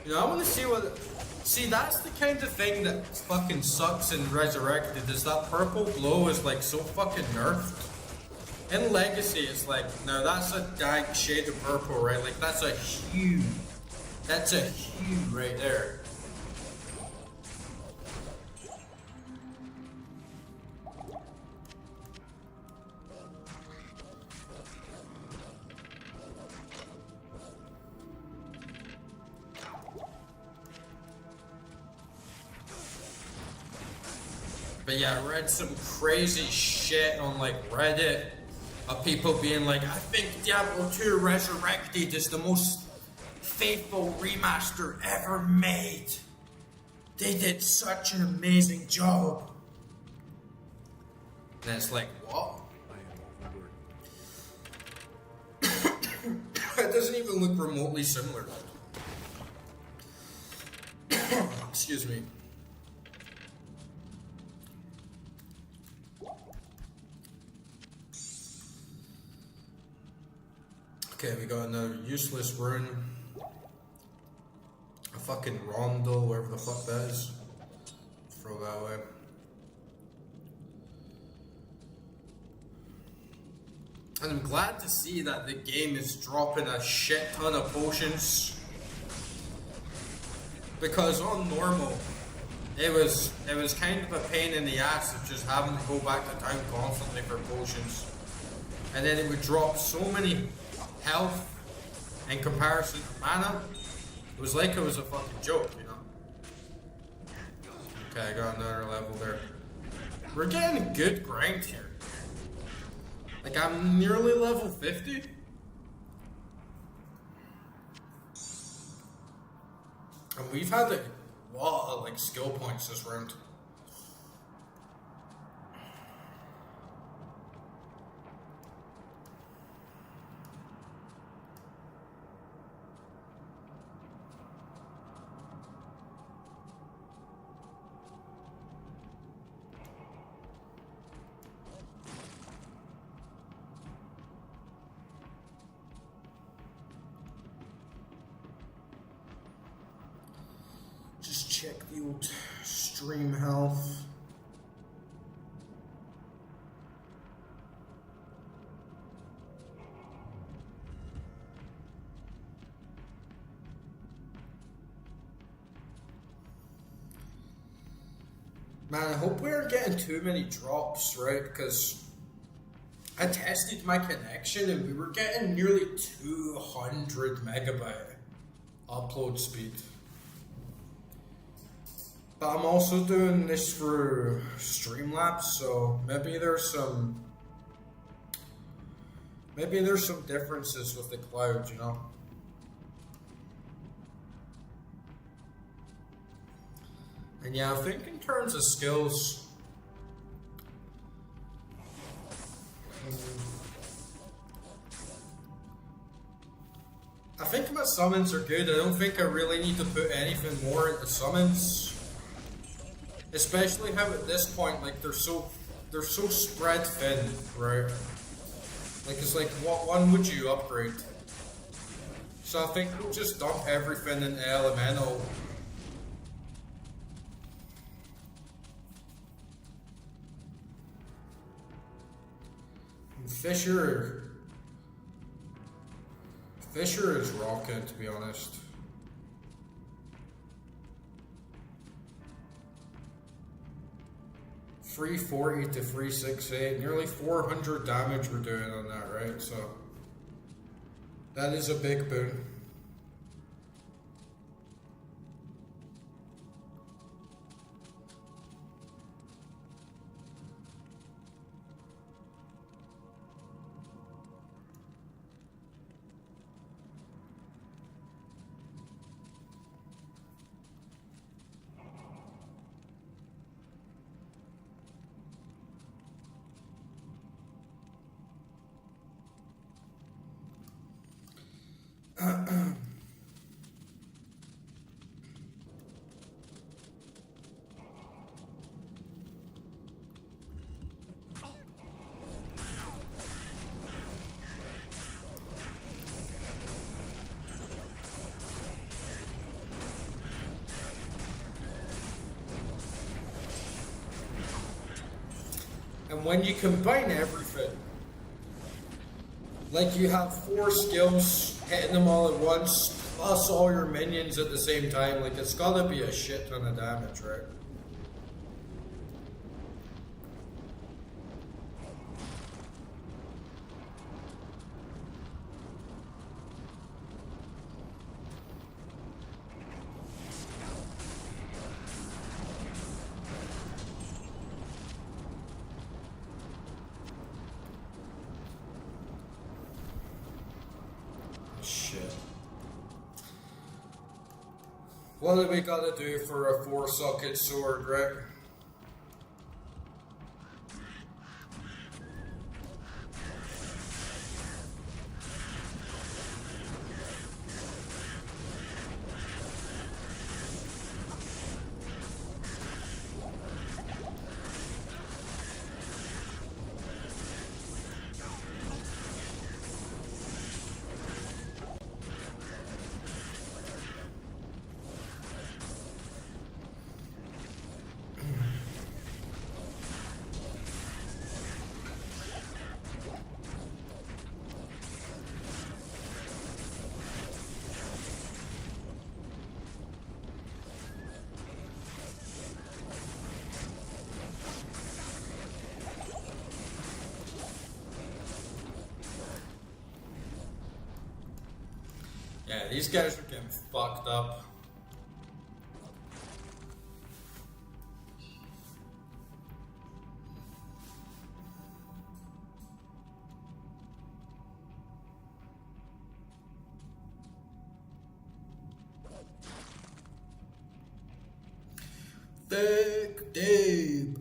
You know, I want to see what... See, that's the kind of thing that fucking sucks in Resurrected, is that purple glow is like so fucking nerfed. In Legacy, it's like, no, that's a dark shade of purple, right? Like, that's a hue. That's a hue right there. But yeah, I read some crazy shit on like Reddit of people being like, I think Diablo 2 Resurrected is the most faithful remaster ever made. They did such an amazing job. And it's like, what? It doesn't even look remotely similar. Excuse me. Okay, we got another useless rune. A fucking rondo, whatever the fuck that is. Throw that away. And I'm glad to see that the game is dropping a shit ton of potions. Because on normal, it was kind of a pain in the ass of just having to go back to town constantly for potions. And then it would drop so many health in comparison to mana. It was like it was a fucking joke, you know. Okay, I got another level there. We're getting a good grind here. Like, I'm nearly level 50. And we've had lot of like skill points this round. Just check the old stream health. Man, I hope we aren't getting too many drops, right? Because I tested my connection and we were getting nearly 200 megabyte upload speed. But I'm also doing this for Streamlabs, so maybe there's some differences with the cloud, you know. And yeah, I think in terms of skills, I think my summons are good. I don't think I really need to put anything more into summons. Especially how at this point, like they're so spread thin, right? Like it's like, what one would you upgrade? So I think we'll just dump everything into elemental. And Fisher is rocking, to be honest. 340 to 368, nearly 400 damage we're doing on that, right? So that is a big boon. And when you combine everything, like you have 4 skills hitting them all at once, plus all your minions at the same time, like it's gotta be a shit ton of damage, right? What do we gotta do for a 4-socket sword, right? Yeah, these guys are getting fucked up. Big deep.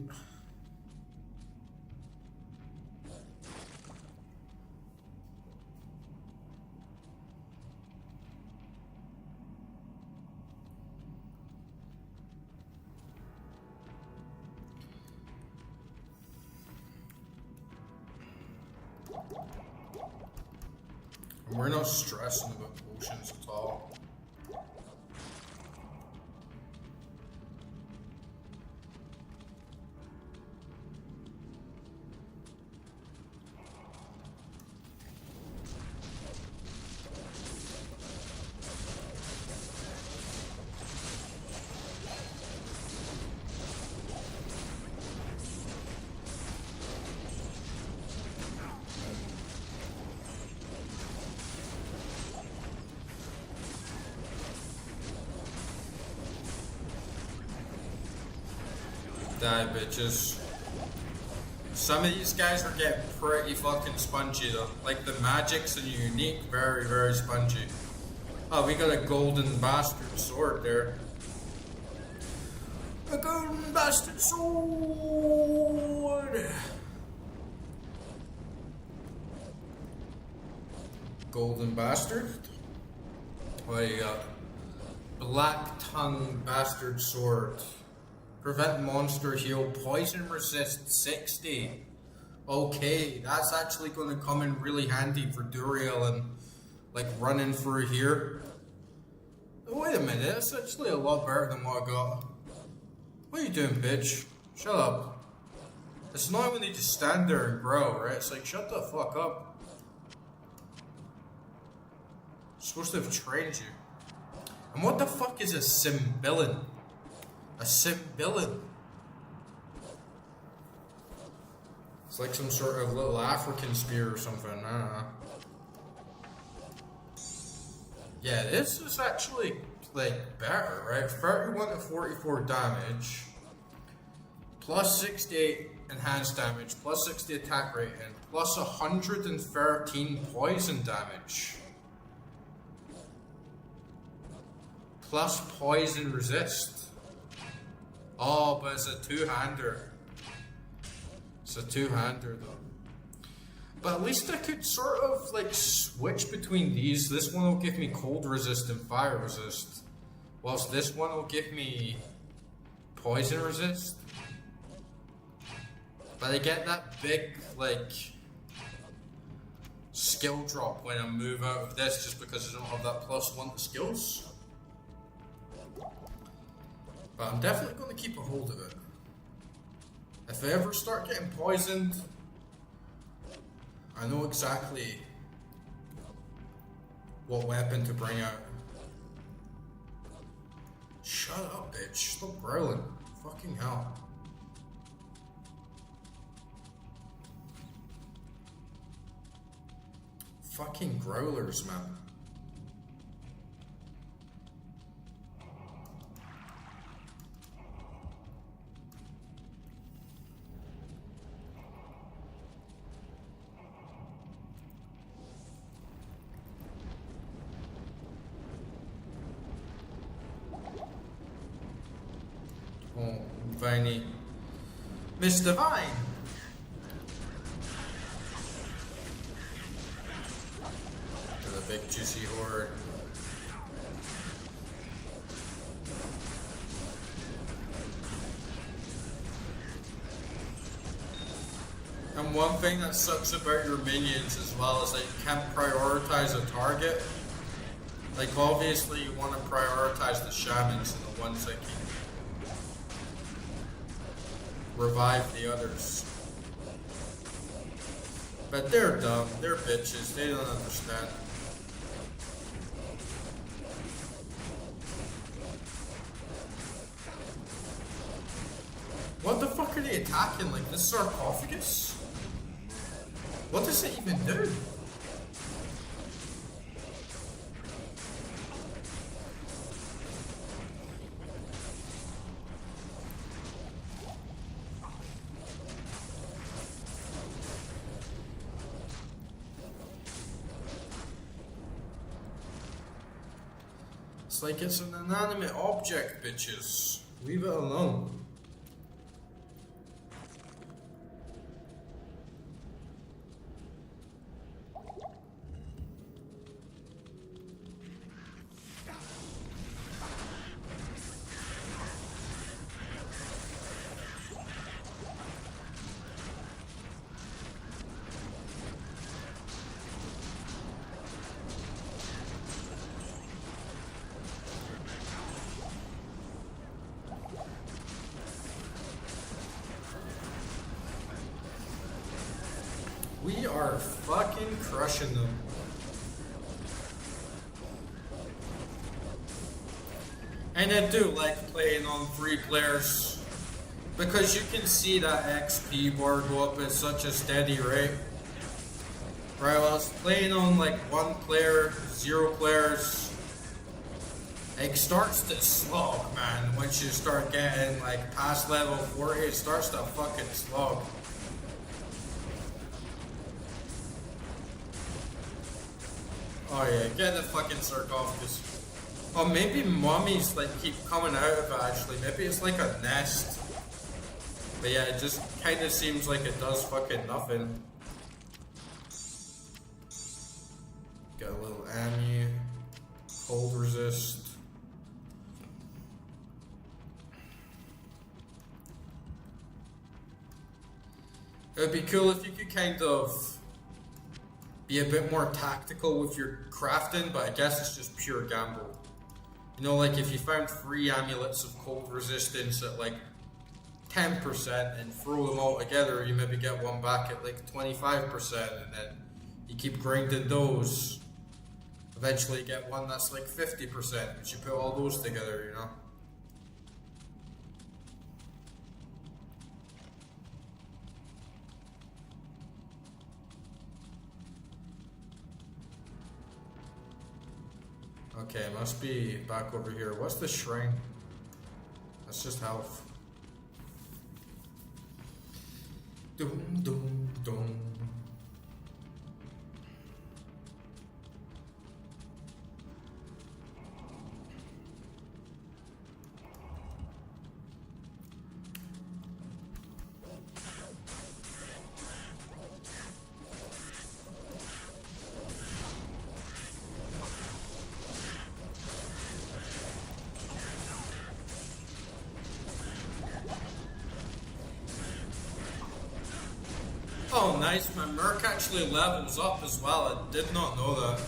And we're not stressing about potions at all. Die, bitches. Some of these guys are getting pretty fucking spongy though. Like the magics and unique, very, very spongy. Oh, we got a golden bastard sword there. A golden bastard sword! Golden bastard? What do you got? Black tongue bastard sword. Prevent monster heal, poison resist 60. Okay, that's actually going to come in really handy for Duriel and like running through here. Oh, wait a minute, that's actually a lot better than what I got. What are you doing, bitch? Shut up. It's not when they just stand there and grow, right? It's like, shut the fuck up. I'm supposed to have trained you. And what the fuck is a Symbillion? A Symbillion. It's like some sort of little African spear or something. I don't know. Yeah, this is actually like better, right? 31 to 44 damage, plus 68 enhanced damage, plus 60 attack rating, plus 113 poison damage, plus poison resist. Oh, but it's a two-hander. It's a two-hander though. But at least I could sort of like switch between these. This one will give me cold resist and fire resist, whilst this one will give me poison resist. But I get that big like skill drop when I move out of this just because I don't have that +1 to skills. But I'm definitely going to keep a hold of it. If I ever start getting poisoned, I know exactly what weapon to bring out. Shut up, bitch. Stop growling. Fucking hell. Fucking growlers, man. Oh, Viney. Mr. Vine! To the big juicy horde. And one thing that sucks about your minions as well is that you can't prioritize a target. Like obviously you want to prioritize the shamans and the ones that can revive the others. But they're dumb, they're bitches, they don't understand. What the fuck are they attacking? Like this sarcophagus? What does it even do? It's like it's an inanimate object, bitches. Leave it alone. are fucking crushing them. And I do like playing on 3 players because you can see that XP bar go up at such a steady rate. Right, when I was playing on like 1 player, 0 players, it starts to slog, man. Once you start getting like past level 40, it starts to fucking slog. Oh yeah, get the fucking sarcophagus. Oh, maybe mummies like keep coming out of it actually. Maybe it's like a nest. But yeah, it just kind of seems like it does fucking nothing. Got a little ammu, cold resist. It would be cool if you could kind of be a bit more tactical with your crafting, but I guess it's just pure gamble. You know, like if you found 3 amulets of cold resistance at like 10% and throw them all together, you maybe get one back at like 25%, and then you keep grinding those. Eventually you get one that's like 50%, but you put all those together, you know. Okay, must be back over here. What's the shrine? That's just health. Dum dum dum. Oh, nice. My Merc actually levels up as well. I did not know that.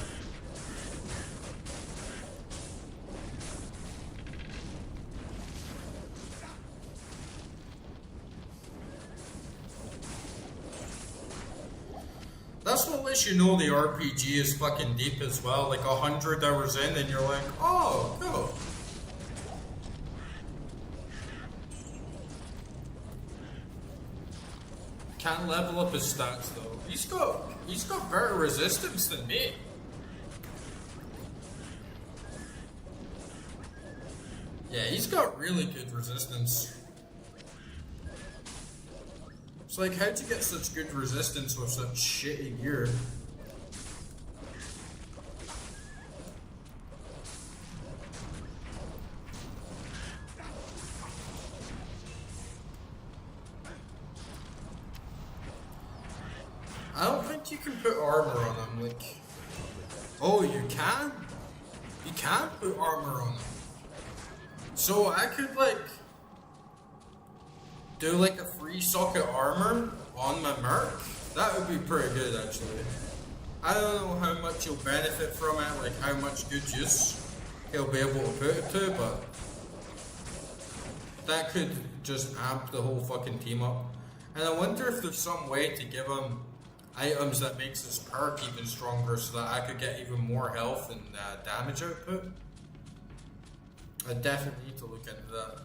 That's what lets you know the RPG is fucking deep as well. Like 100 hours in and you're like, oh, cool. Can't level up his stats though. He's got better resistance than me. Yeah, he's got really good resistance. It's like, how'd you get such good resistance with such shitty gear? I don't think you can put armor on him, like... Oh, you can? You can put armor on him. So I could, like... do, like, a free socket armor on my Merc? That would be pretty good, actually. I don't know how much you'll benefit from it, like, how much good use he'll be able to put it to, but... that could just amp the whole fucking team up. And I wonder if there's some way to give him items that makes his perk even stronger so that I could get even more health and damage output. I definitely need to look into that.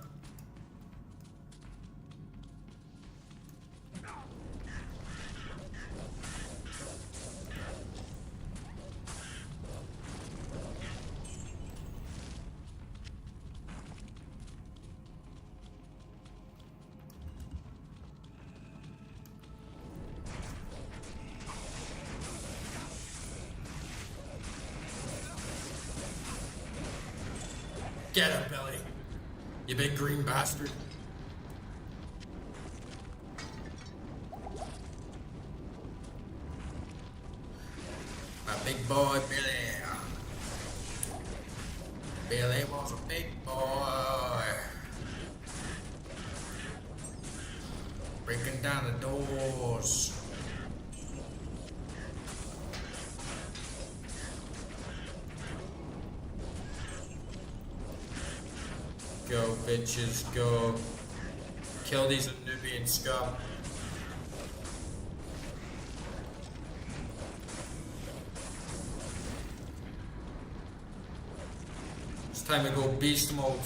Get him, Billy. You big green bastard. My big boy, Billy. Billy was a big boy. Breaking down the doors. Go, bitches, go. Kill these Nubian scum. Time to go beast mode.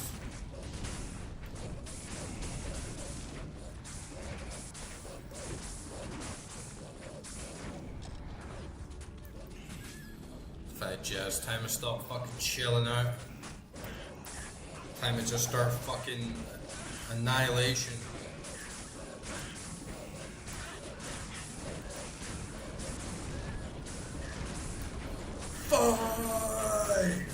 Fat jazz, time to stop fucking chilling out. Time to just start fucking annihilation. Fight!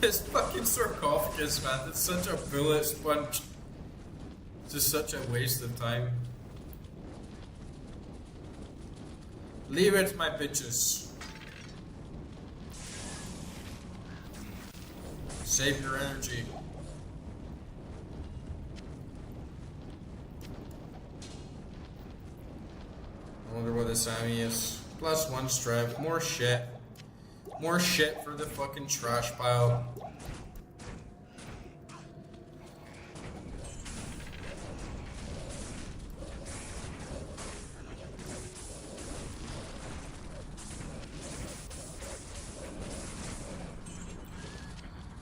This fucking sarcophagus, man, it's such a bullet sponge. Just such a waste of time. Leave it, my bitches. Save your energy. I wonder what this Sammy is. +1 strength, more shit. More shit for the fucking trash pile.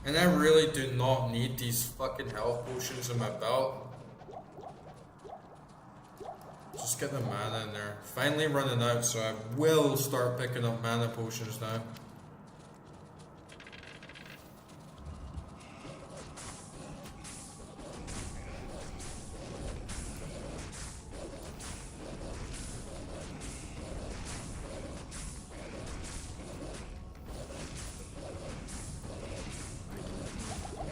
And I really do not need these fucking health potions in my belt. Just get the mana in there. Finally running out, so I will start picking up mana potions now.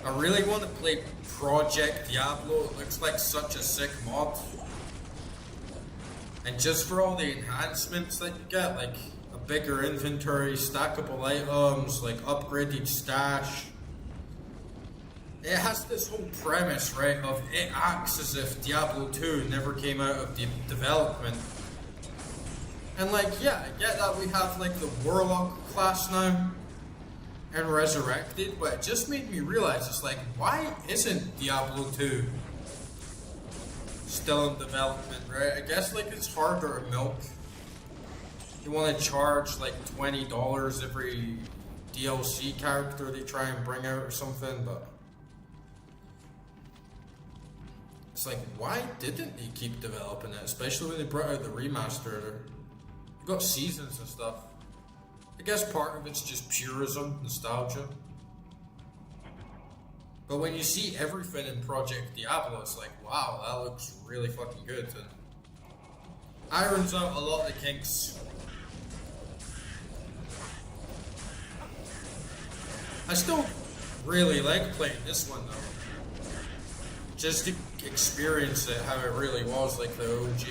I really want to play Project Diablo. It looks like such a sick mod. And just for all the enhancements that you get, like a bigger inventory, stackable items, like upgraded stash. It has this whole premise, right, of it acts as if Diablo 2 never came out of the development. And like, yeah, I get that we have like the Warlock class now and Resurrected, but it just made me realize, it's like, why isn't Diablo 2 still in development, right? I guess like it's harder to milk. You want to charge like $20 every DLC character they try and bring out or something, but it's like, why didn't they keep developing it? Especially when they brought out the remaster. You got seasons and stuff. I guess part of it's just purism, nostalgia. But when you see everything in Project Diablo, it's like, wow, that looks really fucking good. And irons out a lot of the kinks. I still really like playing this one though. Just to experience it how it really was, like the OG.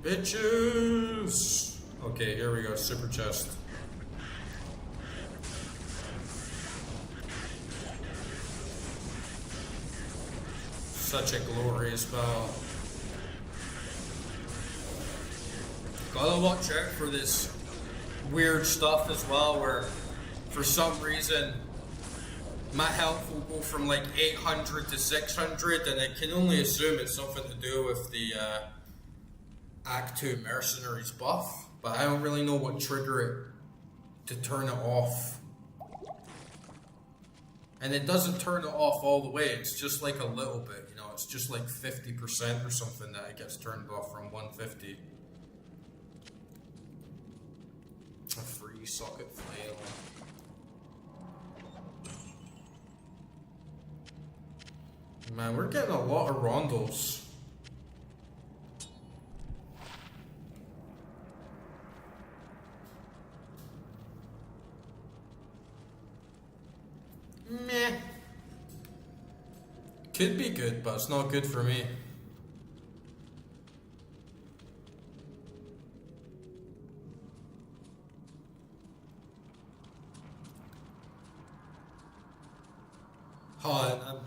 Bitches! Okay, here we go, super chest. Such a glorious spell. Gotta watch out for this weird stuff as well, where for some reason my health will go from like 800 to 600, and I can only assume it's something to do with the Act 2 Mercenaries buff, but I don't really know what trigger it to turn it off. And it doesn't turn it off all the way, it's just like a little bit, you know, it's just like 50% or something that it gets turned off from 150. A free socket flail. Man, we're getting a lot of rondos. Meh. Could be good, but it's not good for me. Oh,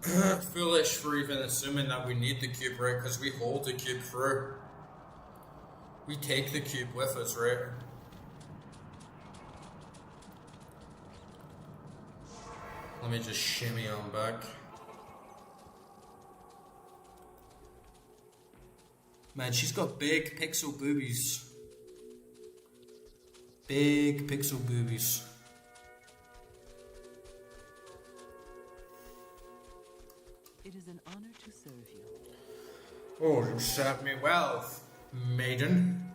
foolish for even assuming that we need the cube, right? Because we hold the cube through. We take the cube with us, right? Let me just shimmy on back. Man, she's got big pixel boobies. Big pixel boobies.
It is an honor to serve you.
Oh, you served me well, maiden.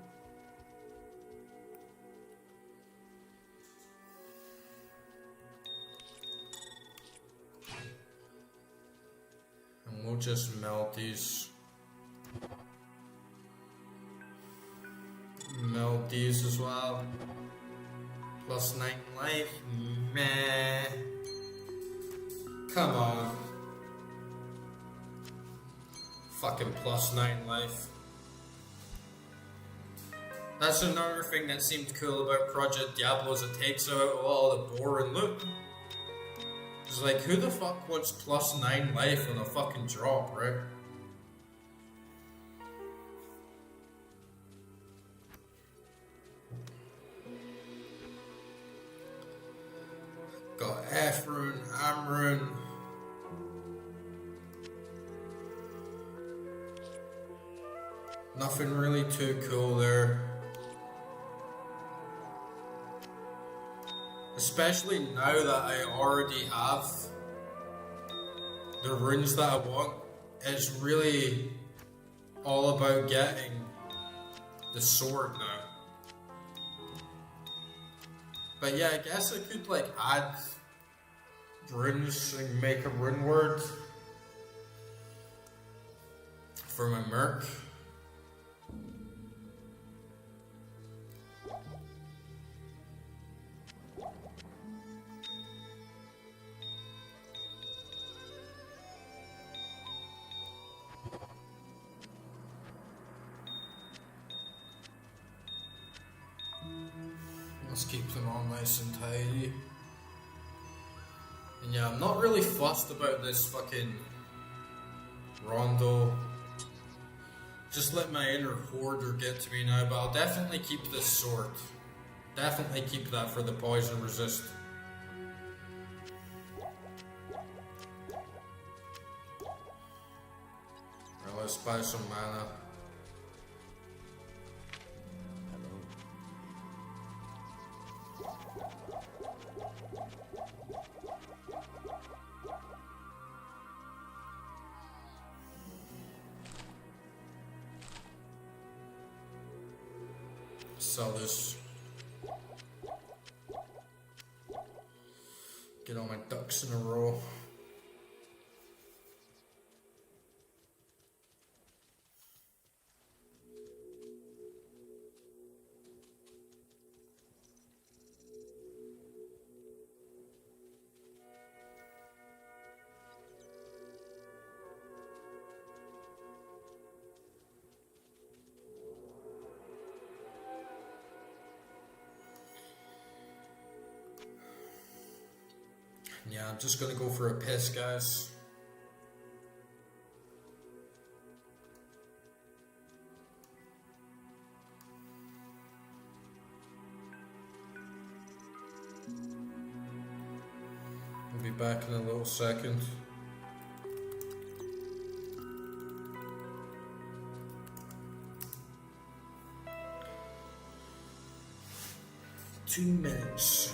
And we'll just melt these. Melt these as well. Plus 9 life. Meh. Come on. Fucking plus 9 life. That's another thing that seemed cool about Project Diablo is it takes out all the boring loot. It's like, who the fuck wants plus 9 life on a fucking drop, right? Got F rune, M rune. Nothing really too cool there. Especially now that I already have the runes that I want. It's really all about getting the sword now. But yeah, I guess I could like add runes and make a rune word for my merc. Let's keep them all nice and tidy. And yeah, I'm not really fussed about this fucking rondo. Just let my inner hoarder get to me now, but I'll definitely keep this sword. Definitely keep that for the poison resist. Now let's buy some mana. Sell this. Get all my ducks in a row. Yeah, I'm just gonna go for a piss, guys. I'll be back in a little second. Two minutes.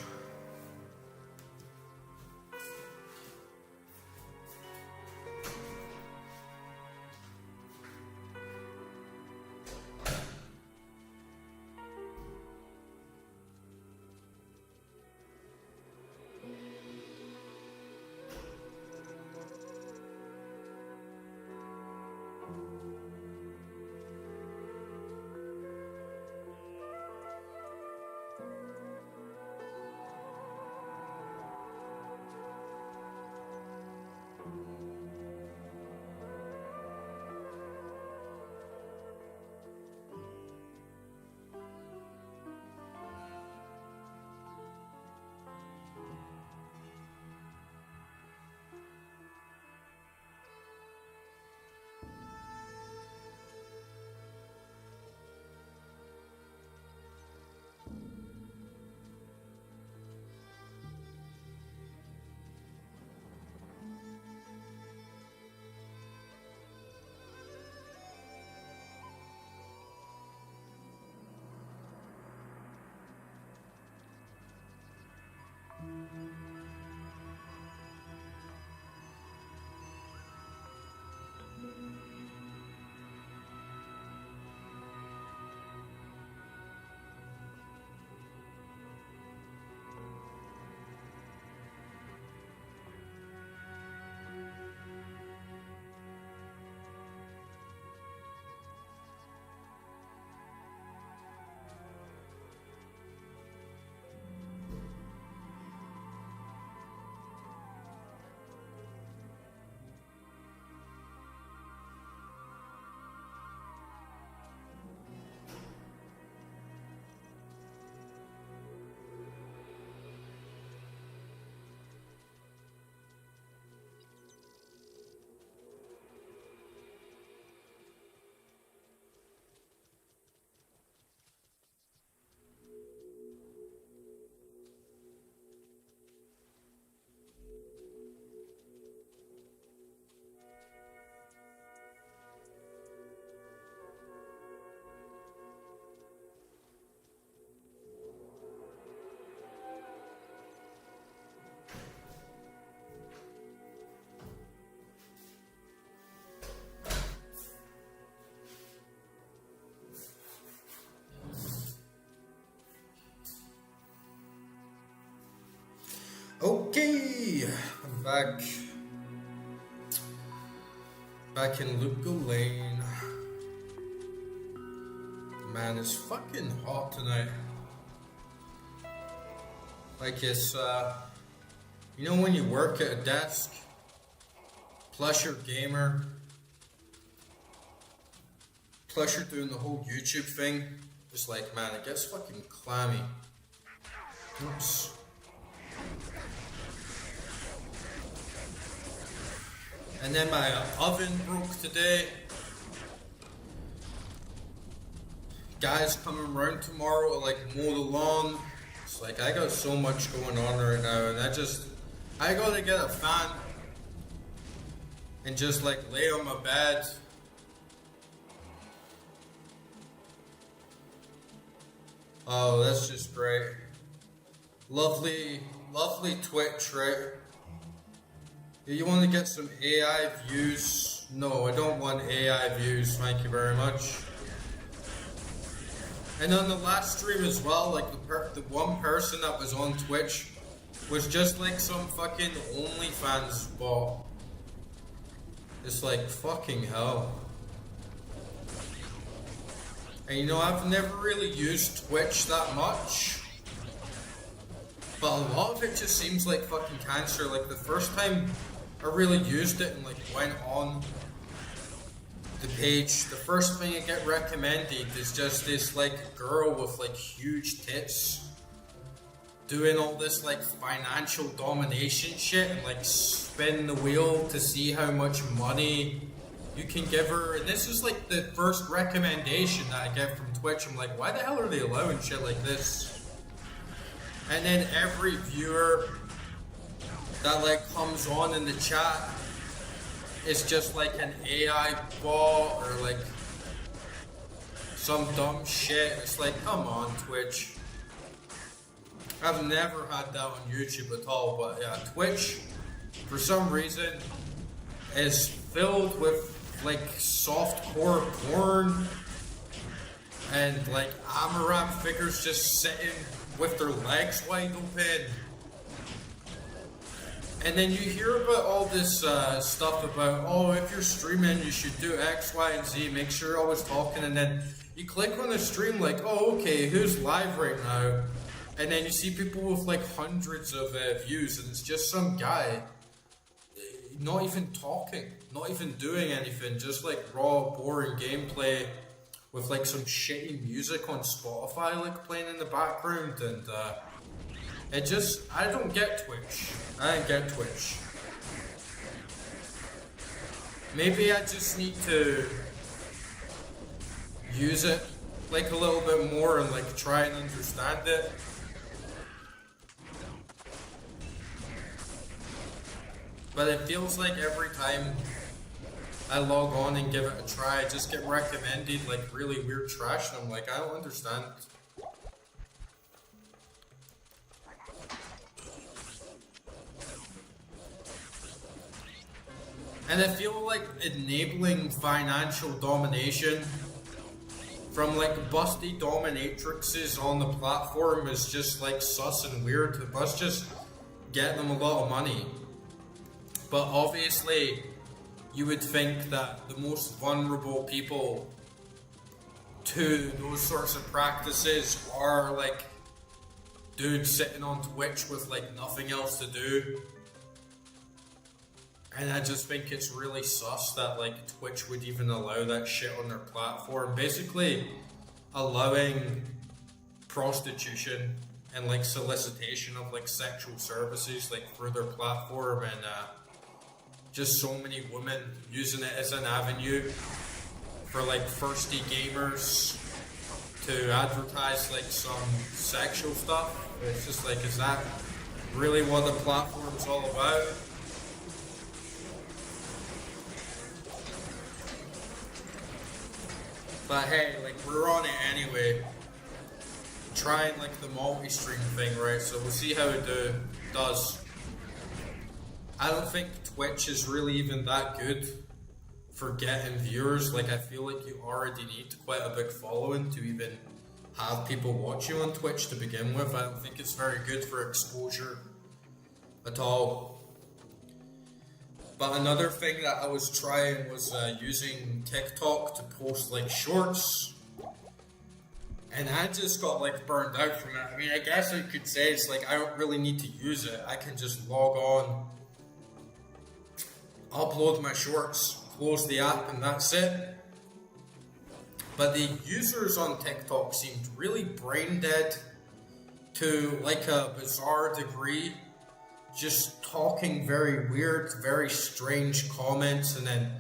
Okay, I'm back. Back in Luca Lane. Man, it's fucking hot tonight. Like it's, you know when you work at a desk, plus you're a gamer, plus you're doing the whole YouTube thing, it's like, man, it gets fucking clammy. Oops. And then my oven broke today. Guys coming around tomorrow to like mow the lawn. It's like I got so much going on right now, and I gotta get a fan and just like lay on my bed. Oh, that's just great. Lovely, lovely Twitch, right? You want to get some AI views? No, I don't want AI views, thank you very much. And on the last stream as well, like the one person that was on Twitch was just like some fucking OnlyFans bot. It's like fucking hell. And you know, I've never really used Twitch that much. But a lot of it just seems like fucking cancer. Like the first time I really used it and like went on the page, the first thing I get recommended is just this like girl with like huge tits doing all this like financial domination shit and like spin the wheel to see how much money you can give her. And this is like the first recommendation that I get from Twitch. I'm like, why the hell are they allowing shit like this? And then every viewer that like comes on in the chat is just like an AI bot or like some dumb shit. It's like, come on, Twitch. I've never had that on YouTube at all, but yeah, Twitch for some reason is filled with like softcore porn and like Amaranth figures just sitting with their legs wide open. And then you hear about all this stuff about, oh, if you're streaming, you should do X, Y, and Z. Make sure you're always talking. And then you click on the stream like, oh, okay, who's live right now? And then you see people with like hundreds of views. And it's just some guy not even talking, not even doing anything. Just like raw, boring gameplay with like some shitty music on Spotify like playing in the background. And it just, I don't get Twitch. I don't get Twitch. Maybe I just need to use it like a little bit more and like try and understand it. But it feels like every time I log on and give it a try, I just get recommended like really weird trash and I'm like, I don't understand. And I feel like enabling financial domination from like busty dominatrixes on the platform is just like sus and weird. It must just get them a lot of money. But obviously, you would think that the most vulnerable people to those sorts of practices are like dudes sitting on Twitch with like nothing else to do. And I just think it's really sus that like Twitch would even allow that shit on their platform. Basically allowing prostitution and like solicitation of like sexual services like through their platform, and just so many women using it as an avenue for like thirsty gamers to advertise like some sexual stuff. It's just like, is that really what the platform's all about? But hey, like we're on it anyway. Trying like the multi-stream thing, right? So we'll see how it does. I don't think Twitch is really even that good for getting viewers. Like I feel like you already need quite a big following to even have people watch you on Twitch to begin with. I don't think it's very good for exposure at all. But another thing that I was trying was using TikTok to post like shorts, and I just got like burned out from it. I mean, I guess I could say it's like I don't really need to use it. I can just log on, upload my shorts, close the app, and that's it. But the users on TikTok seemed really brain dead to like a bizarre degree, just talking very weird, very strange comments, and then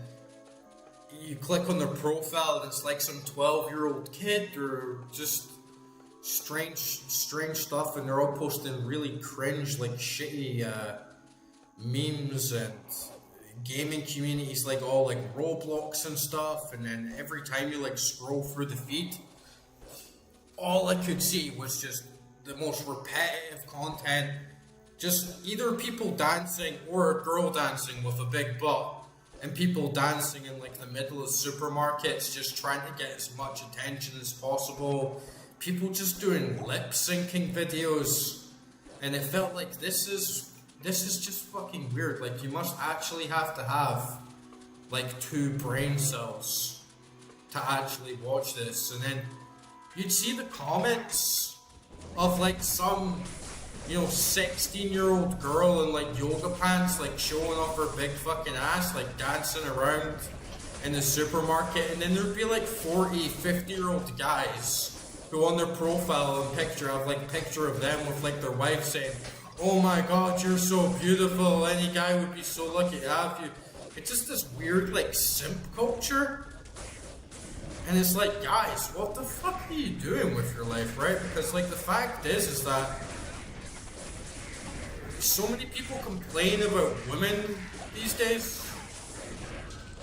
you click on their profile and it's like some 12-year-old kid or just strange stuff, and they're all posting really cringe, like shitty memes, and gaming communities like all like Roblox and stuff. And then every time you like scroll through the feed, all I could see was just the most repetitive content, just either people dancing or a girl dancing with a big butt, and people dancing in like the middle of supermarkets just trying to get as much attention as possible, people just doing lip syncing videos, and it felt like this is just fucking weird. Like, you must actually have to have like 2 brain cells to actually watch this. And then you'd see the comments of like some, you know, 16-year-old girl in like yoga pants, like showing off her big fucking ass, like dancing around in the supermarket. And then there'd be like 40, 50-year-old guys who on their profile and picture have like picture of them with like their wife saying, "Oh my god, you're so beautiful, any guy would be so lucky to have you." It's just this weird like simp culture. And it's like, guys, what the fuck are you doing with your life, right? Because like the fact is that so many people complain about women these days,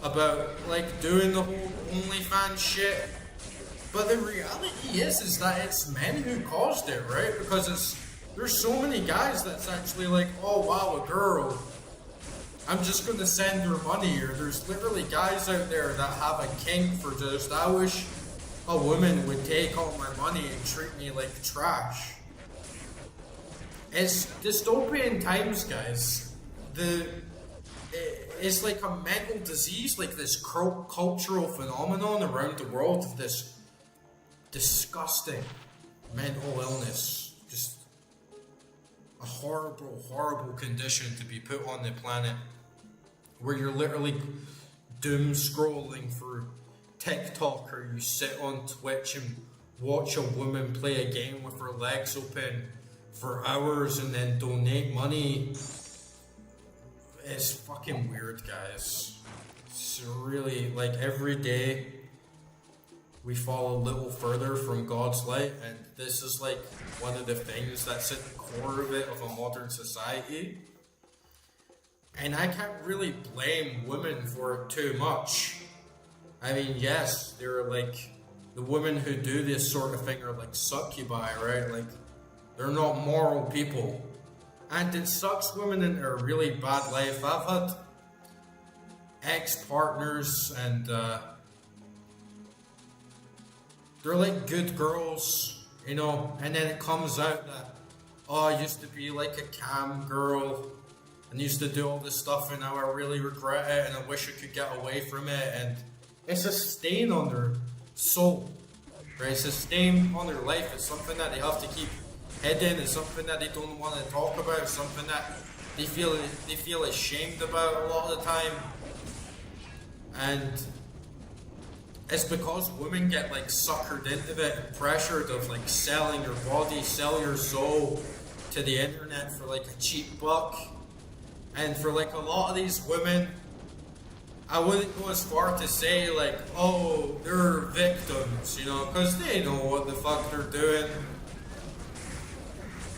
about like doing the whole OnlyFans shit. But the reality is that it's men who caused it, right? Because there's so many guys that's actually like, "Oh wow, a girl, I'm just gonna send her money." Or there's literally guys out there that have a kink for just, "I wish a woman would take all my money and treat me like trash." It's dystopian times, guys. It's like a mental disease, like this cultural phenomenon around the world of this disgusting mental illness. Just a horrible, horrible condition to be put on the planet, where you're literally doom scrolling through TikTok, or you sit on Twitch and watch a woman play a game with her legs open for hours and then donate money. It's fucking weird, guys. It's really like every day we fall a little further from God's light, and this is like one of the things that's at the core of it, of a modern society. And I can't really blame women for it too much. I mean, yes, they're like, the women who do this sort of thing are like succubi, right? Like, they're not moral people. And it sucks women into a really bad life. I've had ex-partners, and they're like good girls, you know, and then it comes out that, "Oh, I used to be like a cam girl and used to do all this stuff, and now I really regret it and I wish I could get away from it." And it's a stain on their soul, right? It's a stain on their life. It's something that they have to keep hidden. It's something that they don't want to talk about. It's something that they feel ashamed about a lot of the time. And it's because women get like suckered into it and pressured of like selling your body, sell your soul to the internet for like a cheap buck. And for like a lot of these women, I wouldn't go as far to say like, "Oh, they're victims," you know, because they know what the fuck they're doing.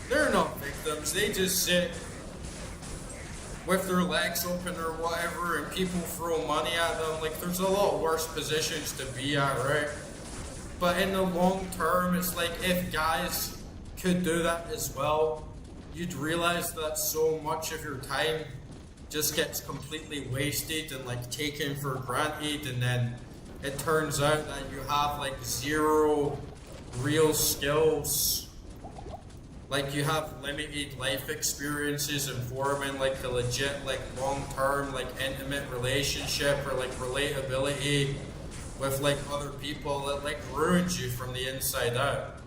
They're not victims. They just sit with their legs open or whatever, and people throw money at them. Like, there's a lot worse positions to be at, right? But in the long term, it's like, if guys could do that as well, you'd realize that so much of your time just gets completely wasted and like taken for granted, and then it turns out that you have like 0 real skills Like you have limited life experiences and forming like a legit like long-term like intimate relationship or like relatability with like other people that like ruins you from the inside out.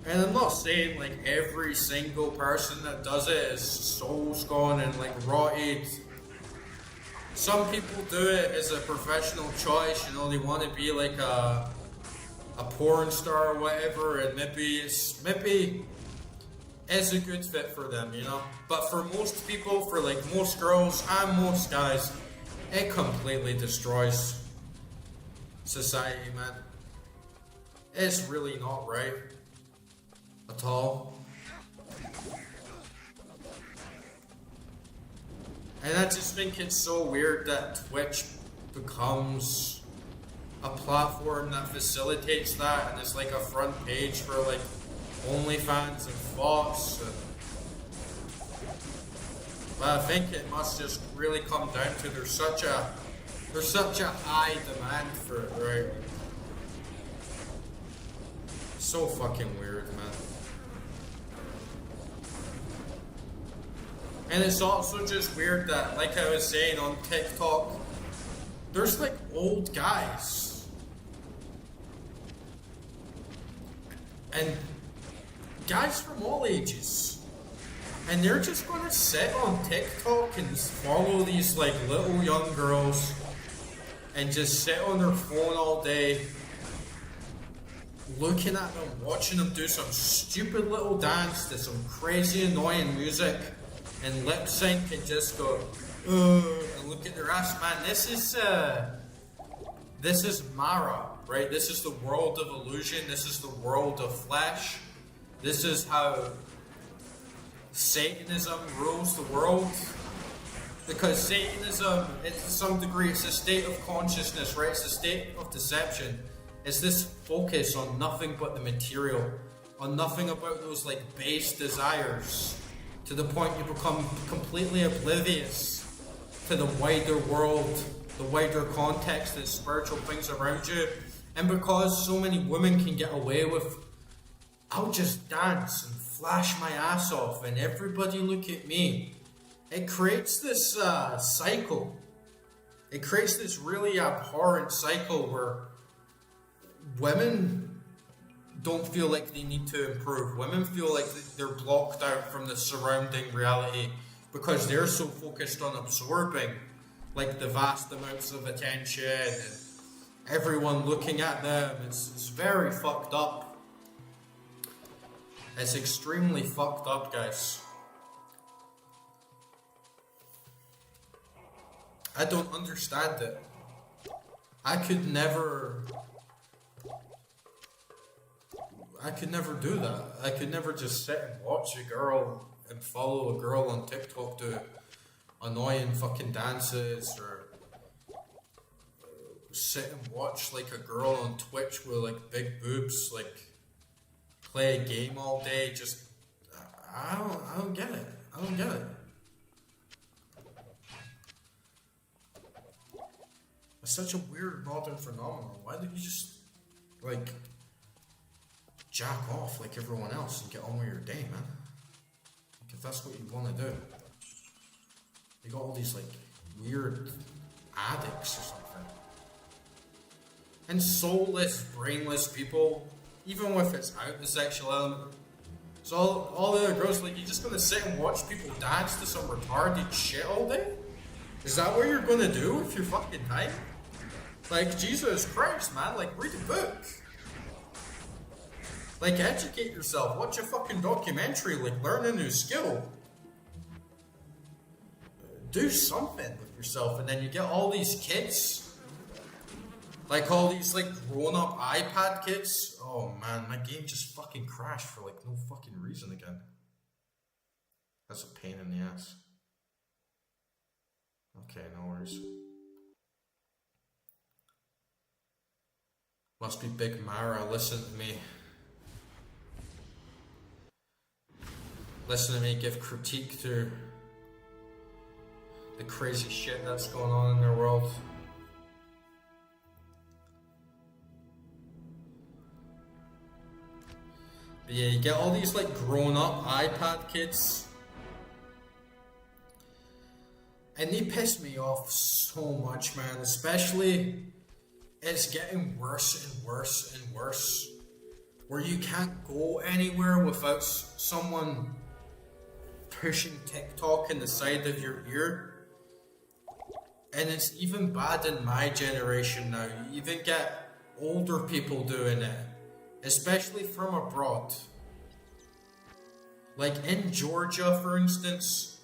And I'm not saying like every single person that does it is soul's gone and like rotted. Some people do it as a professional choice, you know, they want to be like a porn star or whatever, and maybe it's a good fit for them, you know. But for most people, for like most girls and most guys, it completely destroys society, man. It's really not right at all. And I just think it's so weird that Twitch becomes a platform that facilitates that, and it's like a front page for like OnlyFans and Fox. But I think it must just really come down to there's such a high demand for it, right? So fucking weird, man. And it's also just weird that, like I was saying on TikTok, there's like old guys and guys from all ages, and they're just gonna sit on TikTok and follow these like little young girls and just sit on their phone all day, looking at them, watching them do some stupid little dance to some crazy annoying music and lip sync and just go and look at their ass. Man, this is Mara, right? This is the world of illusion. This is the world of flesh. This is how Satanism rules the world. Because Satanism, to some degree, it's a state of consciousness, right? It's a state of deception. It's this focus on nothing but the material, on nothing about those like base desires, to the point you become completely oblivious to the wider world, the wider context and spiritual things around you. And because so many women can get away with, I'll just dance and flash my ass off and everybody look at me, it creates this cycle. It creates this really abhorrent cycle where women don't feel like they need to improve. Women feel like they're blocked out from the surrounding reality because they're so focused on absorbing like the vast amounts of attention and everyone looking at them. It's very fucked up. It's extremely fucked up, guys. I don't understand it. I could never do that. I could never just sit and watch a girl and follow a girl on TikTok do annoying fucking dances, or sit and watch like a girl on Twitch with like big boobs like play a game all day. Just I don't get it. I don't get it. It's such a weird modern phenomenon. Why don't you just like jack off like everyone else and get on with your day, man? Like, if that's what you want to do. You got all these like weird addicts or something. And soulless, brainless people, even if it's out the sexual element. So all the other girls, like, you're just gonna sit and watch people dance to some retarded shit all day? Is that what you're gonna do with your fucking time? Like, Jesus Christ, man, like, read a book. Like, educate yourself, watch a fucking documentary, like, learn a new skill. Do something with yourself, and then you get all these kids. Like, all these, like, grown-up iPad kids. Oh, man, my game just fucking crashed for, like, no fucking reason again. That's a pain in the ass. Okay, no worries. Must be Big Mara, listen to me. Listen to me give critique to the crazy shit that's going on in their world. But yeah, you get all these like grown-up iPad kids. And they piss me off so much, man. Especially, it's getting worse and worse and worse. Where you can't go anywhere without someone pushing TikTok in the side of your ear. And it's even bad in my generation now. You even get older people doing it. Especially from abroad. Like in Georgia, for instance,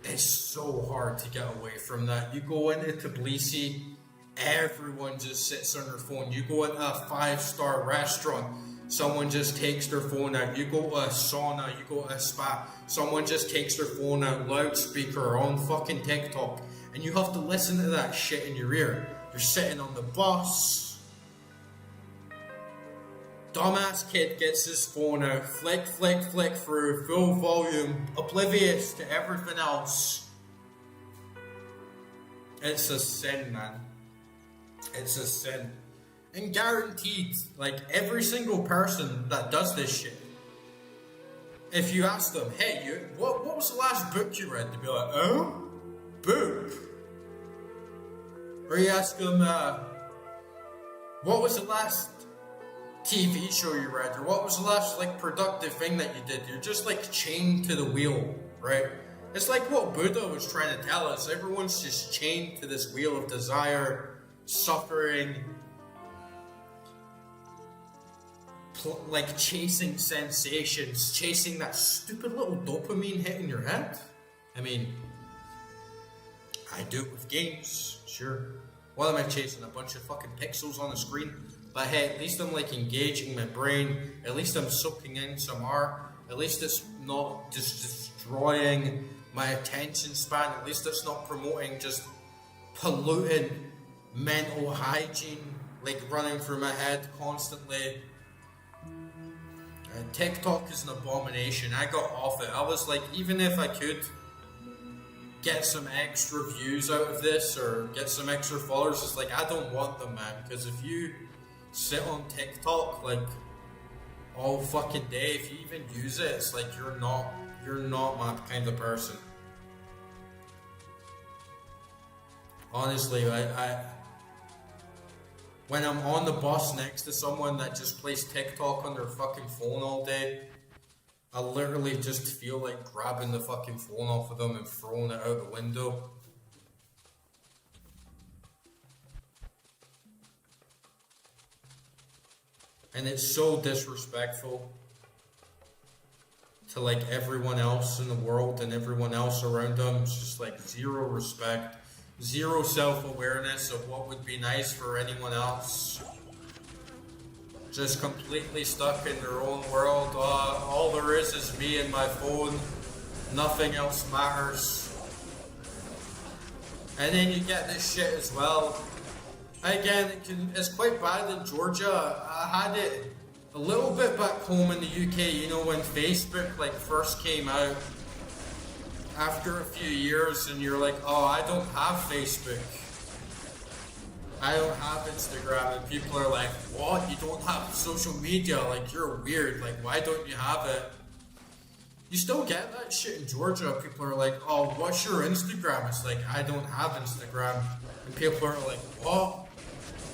it's so hard to get away from that. You go into Tbilisi, everyone just sits on their phone. You go into a 5-star restaurant, someone just takes their phone out. You go to a sauna, you go to a spa, someone just takes their phone out, loudspeaker, on fucking TikTok. And you have to listen to that shit in your ear. You're sitting on the bus. Dumbass kid gets his phone out, flick through, full volume, oblivious to everything else. It's a sin, man. It's a sin. And guaranteed, like every single person that does this shit, if you ask them, hey, what was the last book you read? They'd be like, oh? Book? Or you ask them, what was the last TV show you read, or what was the last like productive thing that you did? You're just like chained to the wheel, right? It's like what Buddha was trying to tell us. Everyone's just chained to this wheel of desire, suffering, like chasing sensations, chasing that stupid little dopamine hit in your head. I mean, I do it with games, sure. Why am I chasing a bunch of fucking pixels on the screen? But hey, at least I'm like engaging my brain. At least I'm soaking in some art. At least it's not just destroying my attention span. At least it's not promoting just polluted mental hygiene, like running through my head constantly. And TikTok is an abomination. I got off it. I was like, even if I could get some extra views out of this or get some extra followers, it's like, I don't want them, man. Because if you sit on TikTok like all fucking day, if you even use it, it's like you're not my kind of person. Honestly, I when I'm on the bus next to someone that just plays TikTok on their fucking phone all day, I literally just feel like grabbing the fucking phone off of them and throwing it out the window. And it's so disrespectful to like everyone else in the world and everyone else around them. It's just like zero respect, zero self-awareness of what would be nice for anyone else. Just completely stuck in their own world. All there is me and my phone. Nothing else matters. And then you get this shit as well. Again, it's quite bad in Georgia. I had it a little bit back home in the UK, you know, when Facebook like first came out. After a few years and you're like, oh, I don't have Facebook. I don't have Instagram. And people are like, what? You don't have social media? Like, you're weird. Like, why don't you have it? You still get that shit in Georgia. People are like, oh, what's your Instagram? It's like, I don't have Instagram. And people are like, what?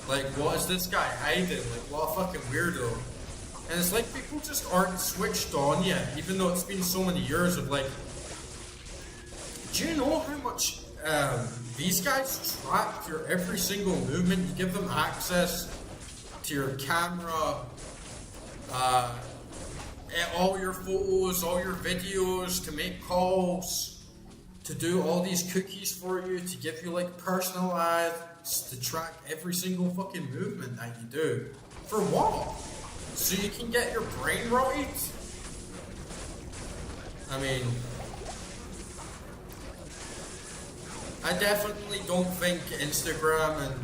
Like, what is this guy hiding? Like, what a fucking weirdo. And it's like people just aren't switched on yet, even though it's been so many years of like, do you know how much these guys track your every single movement? You give them access to your camera, all your photos, all your videos, to make calls, to do all these cookies for you, to give you like personalized, to track every single fucking movement that you do. For what? So you can get your brain right? I mean, I definitely don't think Instagram and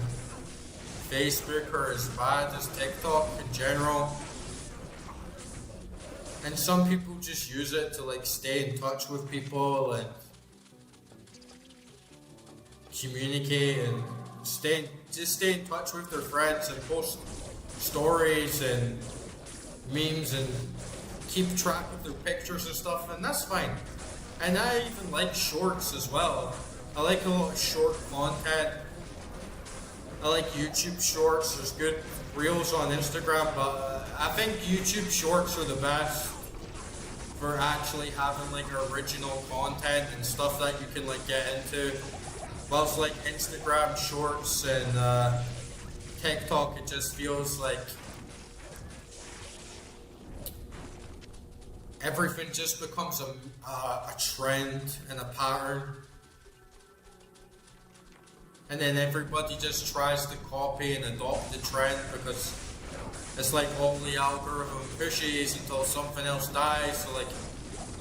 Facebook are as bad as TikTok in general. And some people just use it to like stay in touch with people and communicate and stay in touch with their friends and post stories and memes and keep track of their pictures and stuff, and that's fine. And I even like shorts as well. I like a lot of short content. I like YouTube shorts. There's good reels on Instagram, but I think YouTube shorts are the best for actually having like original content and stuff that you can like get into. Whilst like Instagram shorts and TikTok, it just feels like everything just becomes a trend and a pattern. And then everybody just tries to copy and adopt the trend because it's like all the algorithm pushes until something else dies. So like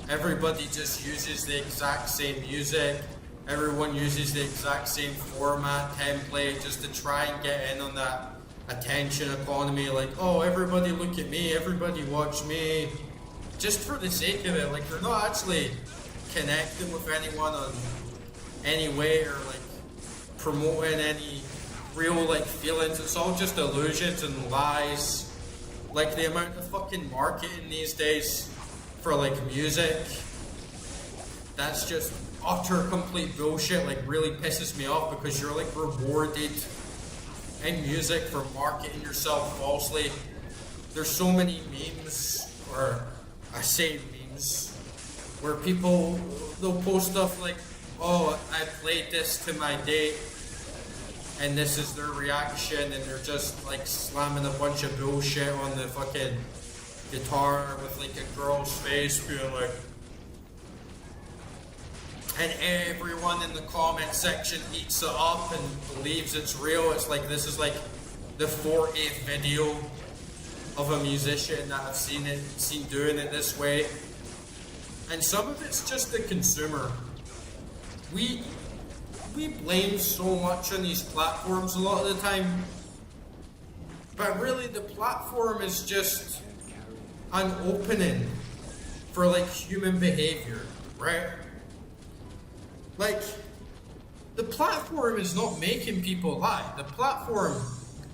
everybody just uses the exact same music. Everyone uses the exact same format, template, just to try and get in on that attention economy. Like, oh, everybody look at me, everybody watch me. Just for the sake of it. Like, they're not actually connecting with anyone on any way or like promoting any real like feelings. It's all just illusions and lies. Like the amount of fucking marketing these days for like music, that's just utter complete bullshit. Like really pisses me off because you're like rewarded in music for marketing yourself falsely. There's so many memes, or I say memes, where people, they'll post stuff like, oh, I played this to my date, and this is their reaction, and they're just like slamming a bunch of bullshit on the fucking guitar with like a girl's face being like, and everyone in the comment section eats it up and believes it's real. It's like, this is like the 40th video of a musician that I've seen doing it this way. And some of it's just the consumer. We blame so much on these platforms a lot of the time, but really the platform is just an opening for like human behavior, right? Like, the platform is not making people lie. The platform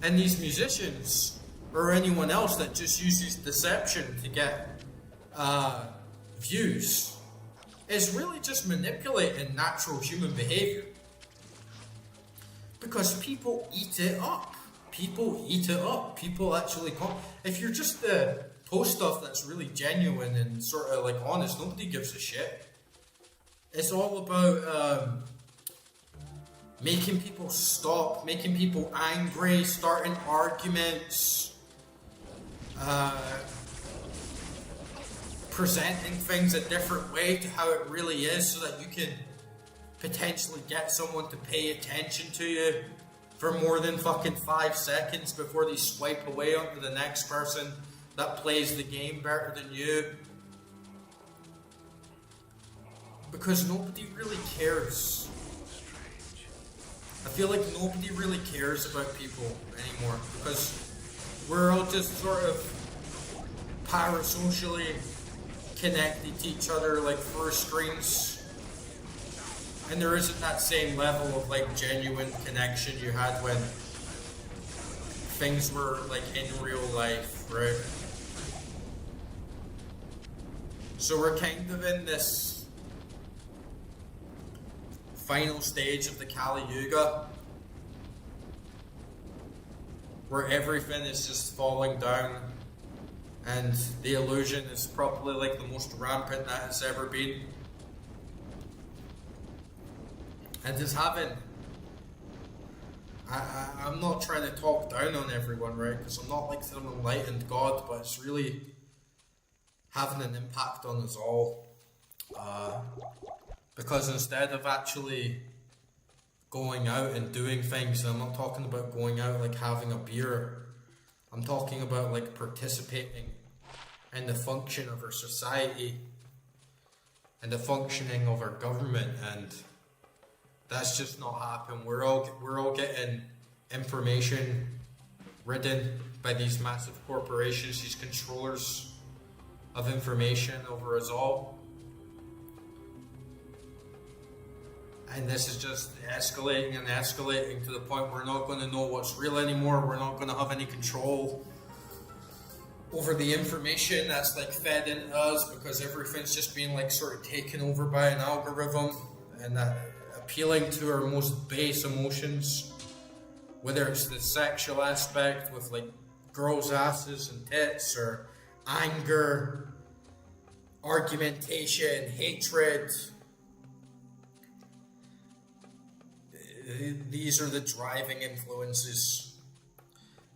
and these musicians or anyone else that just uses deception to get views is really just manipulating natural human behavior. Because people eat it up. People eat it up. People actually if you're just to post stuff that's really genuine and sort of like honest, nobody gives a shit. It's all about making people stop, making people angry, starting arguments, presenting things a different way to how it really is so that you can potentially get someone to pay attention to you for more than fucking 5 seconds before they swipe away onto the next person that plays the game better than you. Because nobody really cares. I feel like nobody really cares about people anymore because we're all just sort of parasocially connected to each other like through screens. And there isn't that same level of like genuine connection you had when things were like in real life, right? So we're kind of in this final stage of the Kali Yuga where everything is just falling down and the illusion is probably like the most rampant that it's ever been. And just having, I'm not trying to talk down on everyone, right? Because I'm not like some enlightened God, but it's really having an impact on us all. Because instead of actually going out and doing things, and I'm not talking about going out like having a beer, I'm talking about like participating in the function of our society and the functioning of our government, and that's just not happening. We're all getting information ridden by these massive corporations, these controllers of information over us all. And this is just escalating and escalating to the point we're not going to know what's real anymore. We're not going to have any control. over the information that's like fed into us, because everything's just being like sort of taken over by an algorithm, and that appealing to our most base emotions, whether it's the sexual aspect with like girls' asses and tits, or anger, argumentation, hatred. These are the driving influences.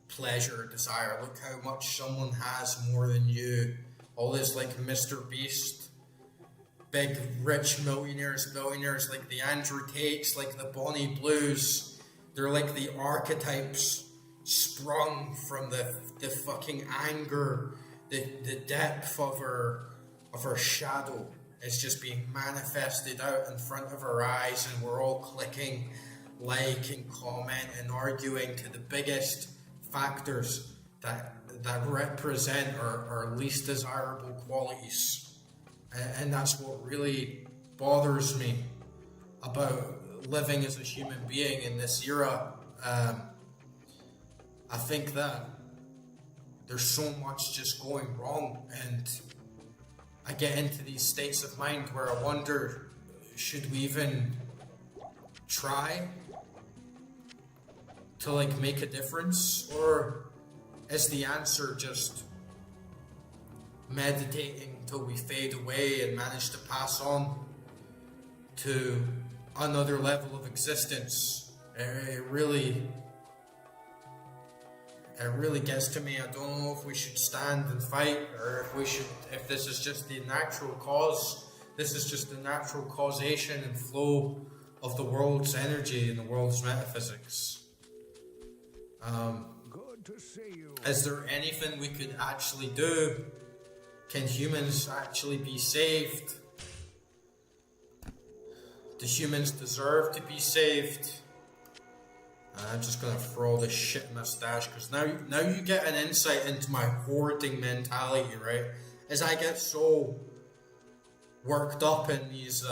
Pleasure, desire. Look how much someone has more than you. All this like Mr. Beast, big rich millionaires, billionaires, like the Andrew Tates, like the Bonnie Blues. They're like the archetypes sprung from the fucking anger, the depth of her shadow. It's just being manifested out in front of our eyes, and we're all clicking like and comment and arguing to the biggest factors that represent our least desirable qualities. And that's what really bothers me about living as a human being in this era. I think that there's so much just going wrong, and I get into these states of mind where I wonder, should we even try to like make a difference, or is the answer just meditating until we fade away and manage to pass on to another level of existence? It really gets to me. I don't know if we should stand and fight, or if this is just the natural cause. This is just the natural causation and flow of the world's energy and the world's metaphysics.
Good to see you.
Is there anything we could actually do? Can humans actually be saved? Do humans deserve to be saved? I'm just gonna throw this shit in my stash, because now you get an insight into my hoarding mentality, right? As I get so worked up in these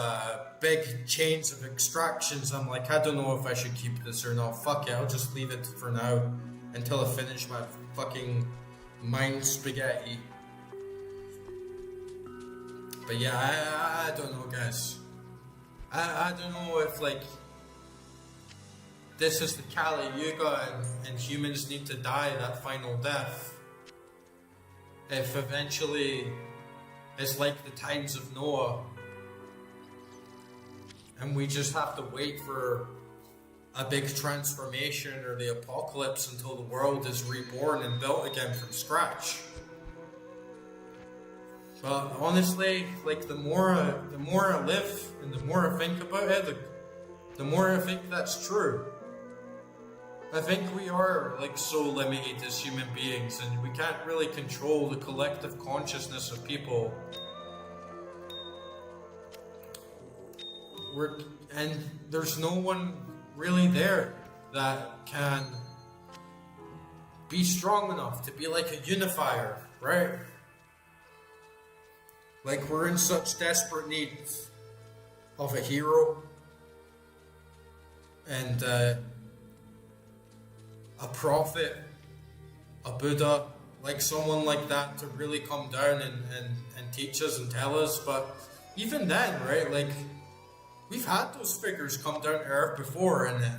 big chains of extractions, I'm like, I don't know if I should keep this or not. Fuck it, I'll just leave it for now until I finish my fucking mind spaghetti. But yeah, I don't know, guys. I don't know if like this is the Kali Yuga and humans need to die that final death. If eventually it's like the times of Noah, and we just have to wait for a big transformation or the apocalypse until the world is reborn and built again from scratch. But honestly, like the more I live and the more I think about it, the more I think that's true. I think we are like so limited as human beings, and we can't really control the collective consciousness of people. And there's no one really there that can be strong enough to be like a unifier, right? Like we're in such desperate need of a hero and a prophet, a Buddha, like someone like that to really come down and teach us and tell us. But even then, right, like we've had those figures come down to earth before, and it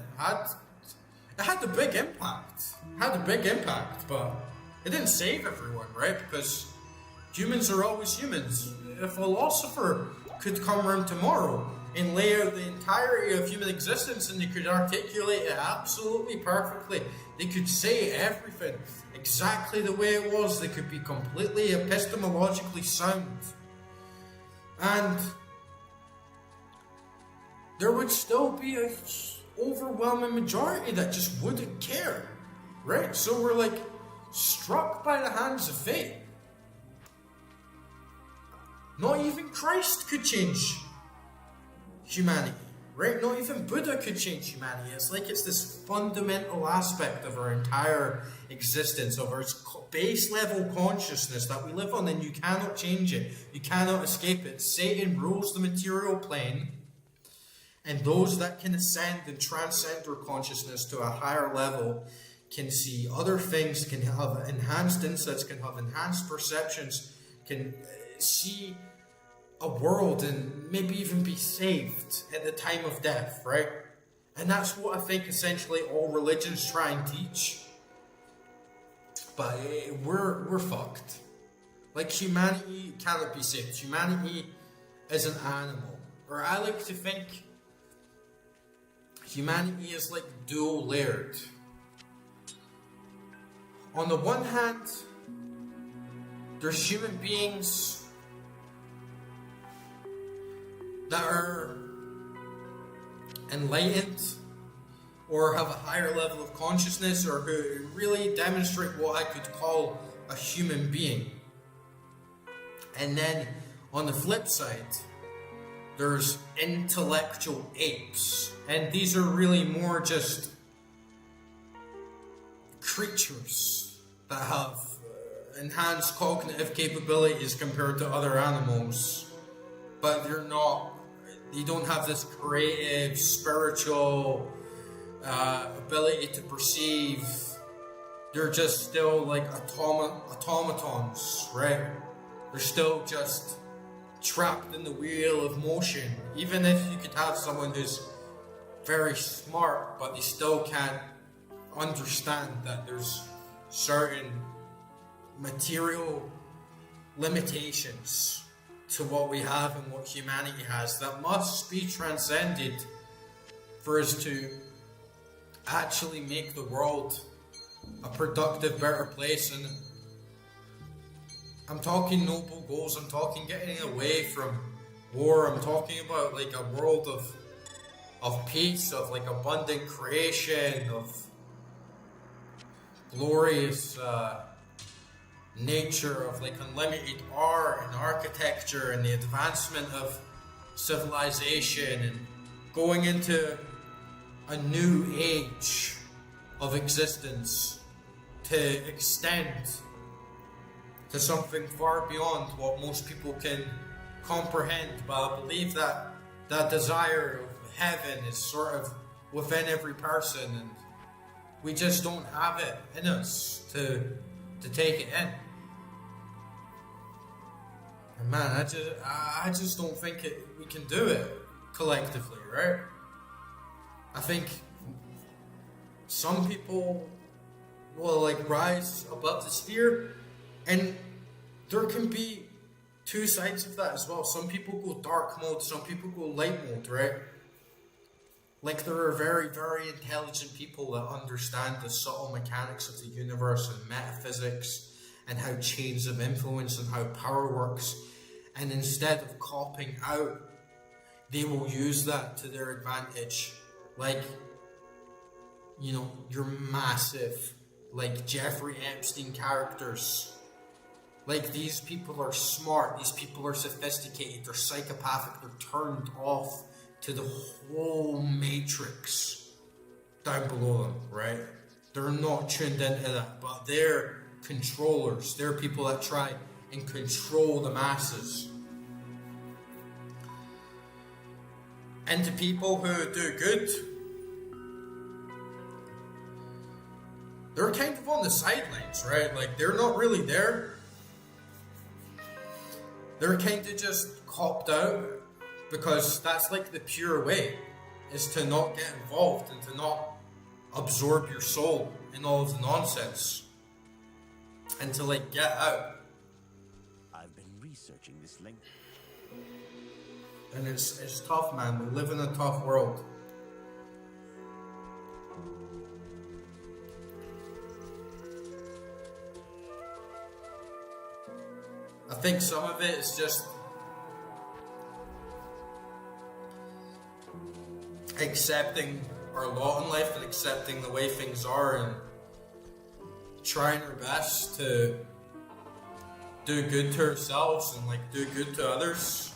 had a big impact. But it didn't save everyone, right? Because humans are always humans. A philosopher could come around tomorrow and lay out the entirety of human existence, and they could articulate it absolutely perfectly. They could say everything exactly the way it was. They could be completely epistemologically sound. And there would still be an overwhelming majority that just wouldn't care, right? So we're like struck by the hands of fate. Not even Christ could change humanity, right? Not even Buddha could change humanity. It's like it's this fundamental aspect of our entire existence, of our base level consciousness that we live on, and you cannot change it. You cannot escape it. Satan rules the material plane, and those that can ascend and transcend their consciousness to a higher level can see other things, can have enhanced insights, can have enhanced perceptions, can see a world and maybe even be saved at the time of death, right? And that's what I think essentially all religions try and teach. But we're fucked. Like, humanity cannot be saved. Humanity is an animal. Or I like to think humanity is like dual layered. On the one hand, there's human beings that are enlightened or have a higher level of consciousness, or who really demonstrate what I could call a human being. And then on the flip side, there's intellectual apes, and these are really more just creatures that have enhanced cognitive capabilities compared to other animals, but they don't have this creative, spiritual ability to perceive. They're just still like automatons, right? They're still just trapped in the wheel of motion. Even if you could have someone who's very smart, but they still can't understand that there's certain material limitations to what we have and what humanity has that must be transcended for us to actually make the world a productive, better place. And I'm talking noble goals, I'm talking getting away from war, I'm talking about like a world of peace, of like abundant creation, of glorious nature, of like unlimited art and architecture and the advancement of civilization, and going into a new age of existence to extend to something far beyond what most people can comprehend. But I believe that that desire of heaven is sort of within every person, and we just don't have it in us to take it in. And man, I just don't think we can do it collectively, right? I think some people will like rise above the sphere, and there can be two sides of that as well. Some people go dark mode, some people go light mode, right? Like, there are very, very intelligent people that understand the subtle mechanics of the universe and metaphysics and how chains of influence and how power works. And instead of copping out, they will use that to their advantage. Like, you know, your massive, like Jeffrey Epstein characters. Like, these people are smart, these people are sophisticated, they're psychopathic, they're turned off to the whole matrix down below them, right? They're not tuned into that, but they're controllers. They're people that try and control the masses. And to people who do good, they're kind of on the sidelines, right? Like, they're not really there. They're kind of just copped out, because that's like the pure way, is to not get involved and to not absorb your soul in all of the nonsense, and to like get out.
I've been researching this link.
And it's tough, man. We live in a tough world. I think some of it is just accepting our lot in life and accepting the way things are and trying our best to do good to ourselves and like do good to others.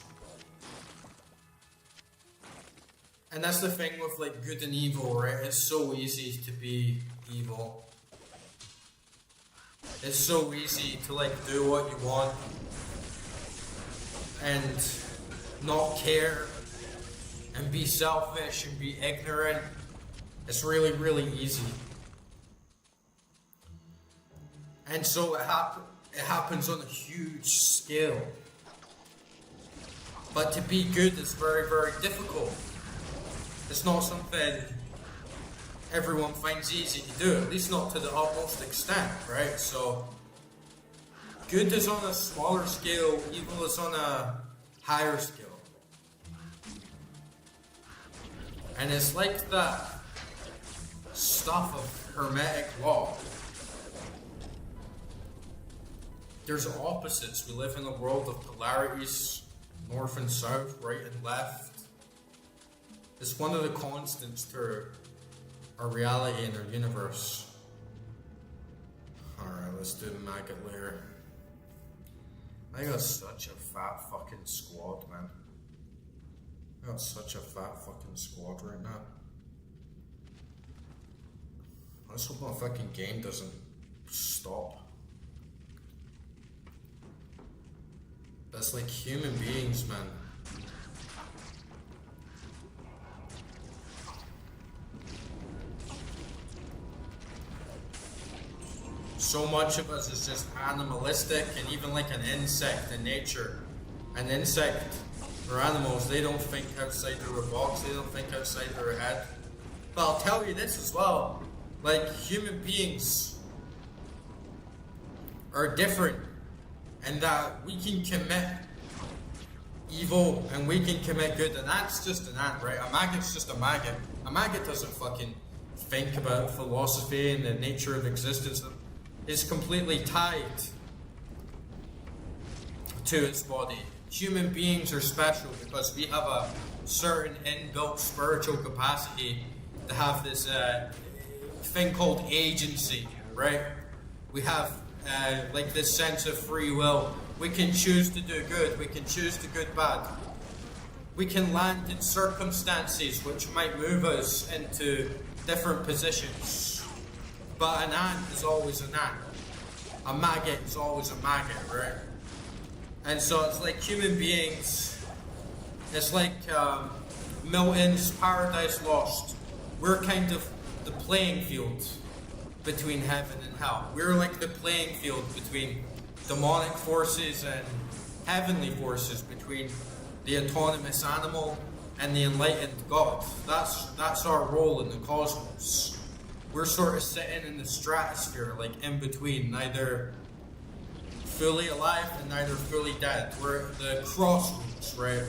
And that's the thing with like good and evil, right? It's so easy to be evil. It's so easy to like do what you want and not care and be selfish and be ignorant. It's really, really easy. And so it happens on a huge scale. But to be good is very, very difficult. It's not something everyone finds easy to do, at least not to the utmost extent, right? So, good is on a smaller scale, evil is on a higher scale. And it's like that stuff of hermetic law. There's opposites. We live in a world of polarities, north and south, right and left. It's one of the constants to our reality and our universe. Alright, let's do the maggot layer. I got such a fat fucking squad, man. I got such a fat fucking squad right now. Let's hope my fucking game doesn't stop. That's like human beings, man. So much of us is just animalistic, and even like an insect in nature. An insect or animals, they don't think outside their box, they don't think outside their head. But I'll tell you this as well, like human beings are different in that we can commit evil and we can commit good. An ant's just an ant, right? A maggot's just a maggot. A maggot doesn't fucking think about philosophy and the nature of existence. It's completely tied to its body. Human beings are special because we have a certain inbuilt spiritual capacity to have this thing called agency, right? We have like this sense of free will. We can choose to do good, we can choose to do bad. We can land in circumstances which might move us into different positions. But an ant is always an ant. A maggot is always a maggot, right? And so it's like human beings. It's like Milton's Paradise Lost. We're kind of the playing field between heaven and hell. We're like the playing field between demonic forces and heavenly forces, between the autonomous animal and the enlightened God. That's our role in the cosmos. We're sort of sitting in the stratosphere, like in between, neither fully alive and neither fully dead. We're at the crossroads, right?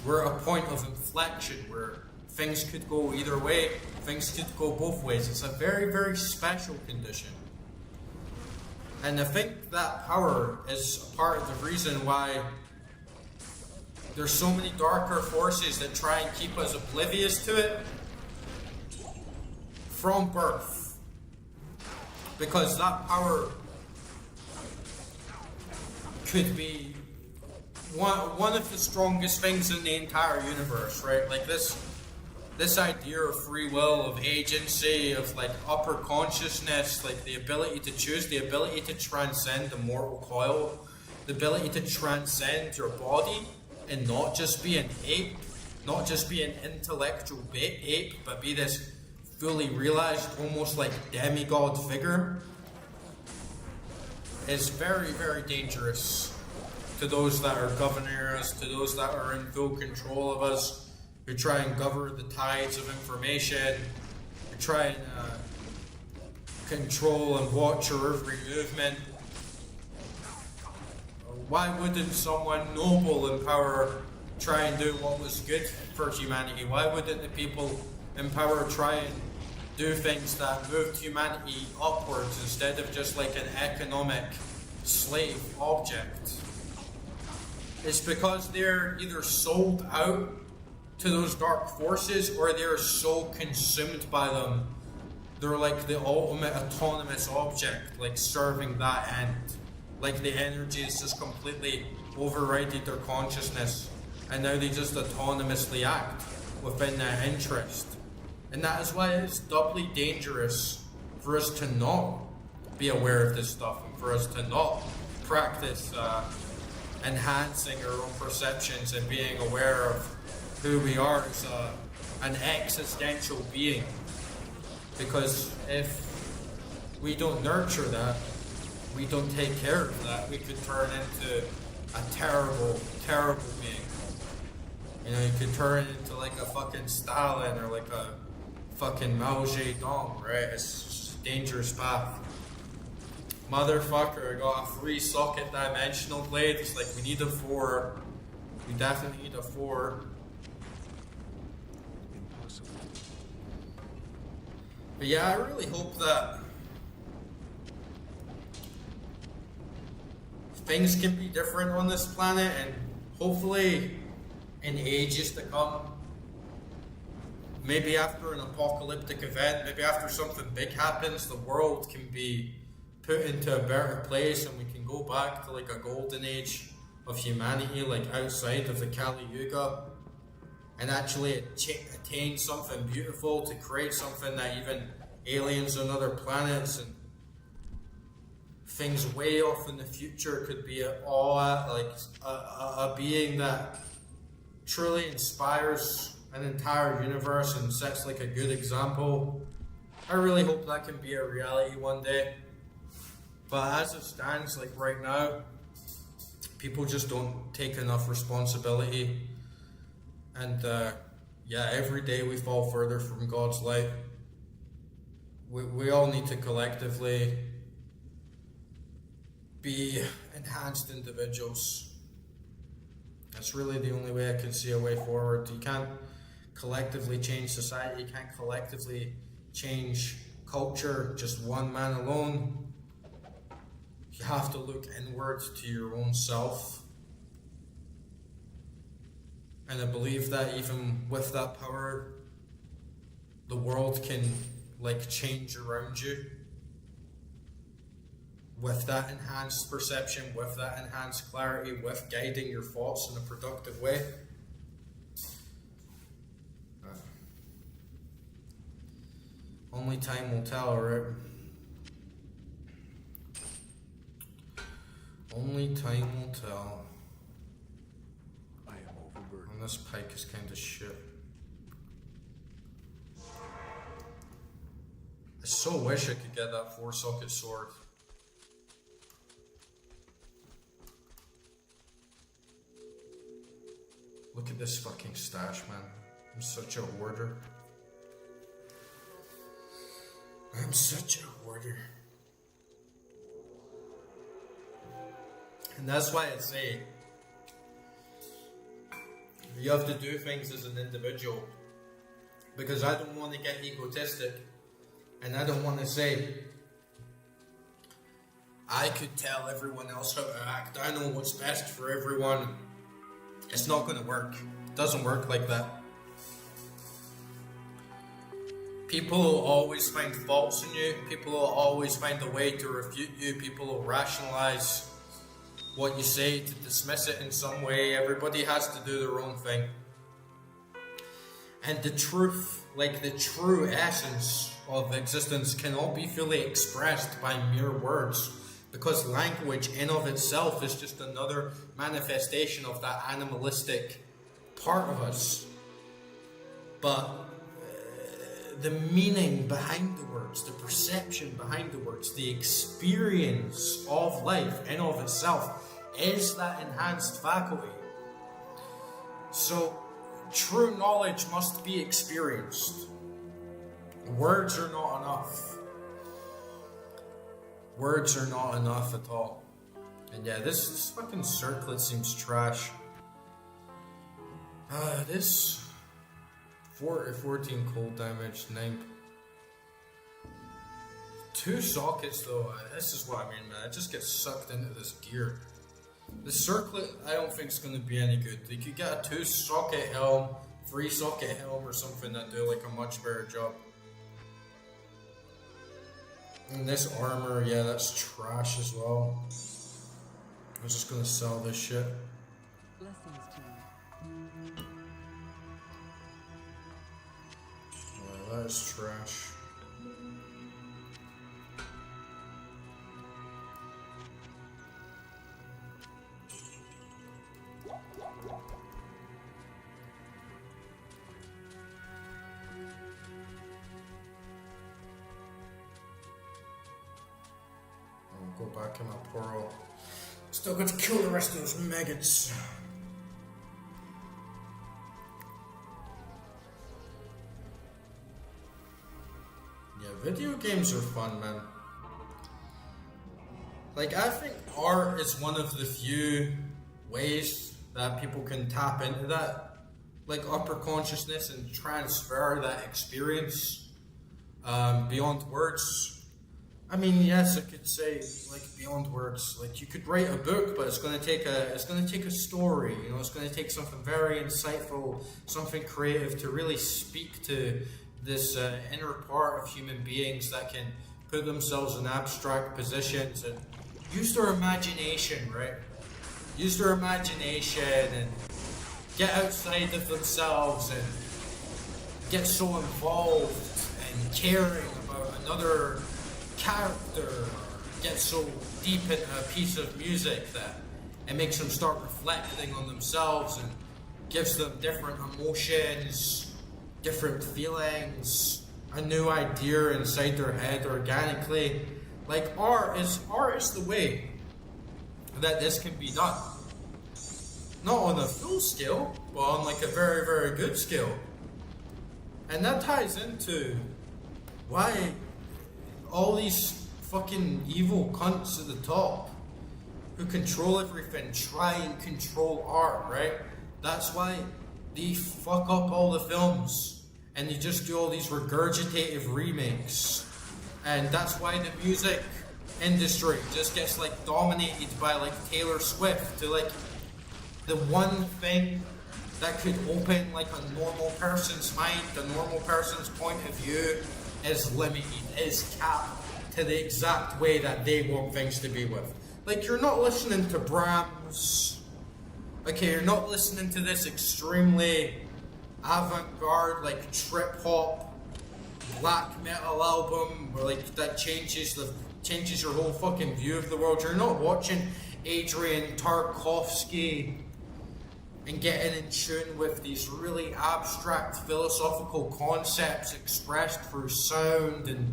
We're a point of inflection where things could go either way, things could go both ways. It's a very, very special condition. And I think that power is a part of the reason why there's so many darker forces that try and keep us oblivious to it from birth. Because that power could be one of the strongest things in the entire universe, right? Like this idea of free will, of agency, of like upper consciousness, like the ability to choose, the ability to transcend the mortal coil, the ability to transcend your body and not just be an ape, not just be an intellectual ape, but be this fully realized, almost like demigod figure, is very, very dangerous to those that are governing us, to those that are in full control of us, who try and govern the tides of information, who try and control and watch your every movement. Why wouldn't someone noble in power try and do what was good for humanity? Why wouldn't the people in power try and do things that moved humanity upwards instead of just like an economic slave object? It's because they're either sold out to those dark forces or they're so consumed by them. They're like the ultimate autonomous object, like serving that end. Like the energy is just completely overriding their consciousness, and now they just autonomously act within their interest. And that is why it's doubly dangerous for us to not be aware of this stuff, and for us to not practice enhancing our own perceptions and being aware of who we are as an existential being. Because if we don't nurture that, we don't take care of that, we could turn into a terrible, terrible being. You know, you could turn into like a fucking Stalin or like a fucking Mao Zedong, right? It's just a dangerous path. Motherfucker, I got a 3-socket dimensional blade. It's like, we need a 4. We definitely need a 4.
Impossible.
But yeah, I really hope that things can be different on this planet, and hopefully in ages to come, maybe after an apocalyptic event, maybe after something big happens, the world can be put into a better place and we can go back to like a golden age of humanity, like outside of the Kali Yuga, and actually attain something beautiful, to create something that even aliens on other planets and things way off in the future could be like a being that truly inspires an entire universe and sets like a good example. I really hope that can be a reality one day. But as it stands, like right now, people just don't take enough responsibility. And yeah, every day we fall further from God's light. We all need to collectively be enhanced individuals. That's really the only way I can see a way forward. You can't collectively change society. You can't collectively change culture, just one man alone. You have to look inwards to your own self. And I believe that even with that power, the world can like change around you. With that enhanced perception, with that enhanced clarity, with guiding your thoughts in a productive way. Only time will tell, right? Only time will tell.
I am overburdened.
And this pike is kind of shit. I so wish I could get that 4-socket sword. Look at this fucking stash, man. I'm such a hoarder. I'm such a hoarder. And that's why I say you have to do things as an individual. Because I don't want to get egotistic. And I don't want to say I could tell everyone else how to act. I know what's best for everyone. It's not going to work. It doesn't work like that. People will always find faults in you. People will always find a way to refute you. People will rationalize what you say, to dismiss it in some way. Everybody has to do their own thing. And the truth, like the true essence of existence, cannot be fully expressed by mere words. Because language in of itself is just another manifestation of that animalistic part of us. But the meaning behind the words, the perception behind the words, the experience of life in of itself is that enhanced faculty. So true knowledge must be experienced. Words are not enough. Words are not enough at all. And yeah, this fucking circlet seems trash. This 14 cold damage, 9. 2 sockets though, this is what I mean, man. I just get sucked into this gear. The circlet, I don't think is going to be any good. You could get a 2-socket helm, 3-socket helm or something that do like a much better job. And this armor, yeah, that's trash as well. I'm just gonna sell this shit.
Blessings to you.
Yeah, that is trash. back in my portal. Still got to kill the rest of those maggots. Yeah, video games are fun, man. Like, I think art is one of the few ways that people can tap into that, like, upper consciousness and transfer that experience beyond words. I mean, yes, I could say, like, beyond words. Like, you could write a book, but it's gonna take a story. You know, it's gonna take something very insightful, something creative to really speak to this inner part of human beings that can put themselves in abstract positions and use their imagination, right? Use their imagination and get outside of themselves and get so involved and caring about another character, get so deep into a piece of music that it makes them start reflecting on themselves and gives them different emotions, different feelings, a new idea inside their head organically. Like, art is the way that this can be done. Not on a full scale, but on like a very, very good scale. And that ties into why all these fucking evil cunts at the top who control everything try and control art, right? That's why they fuck up all the films and they just do all these regurgitative remakes. And that's why the music industry just gets like dominated by like Taylor Swift to like the one thing that could open like a normal person's mind, a normal person's point of view is limited, is capped to the exact way that they want things to be with. Like, you're not listening to Brahms, okay, you're not listening to this extremely avant-garde, like trip-hop, black metal album, where like that changes your whole fucking view of the world. You're not watching Adrian Tarkovsky and getting in tune with these really abstract philosophical concepts expressed through sound and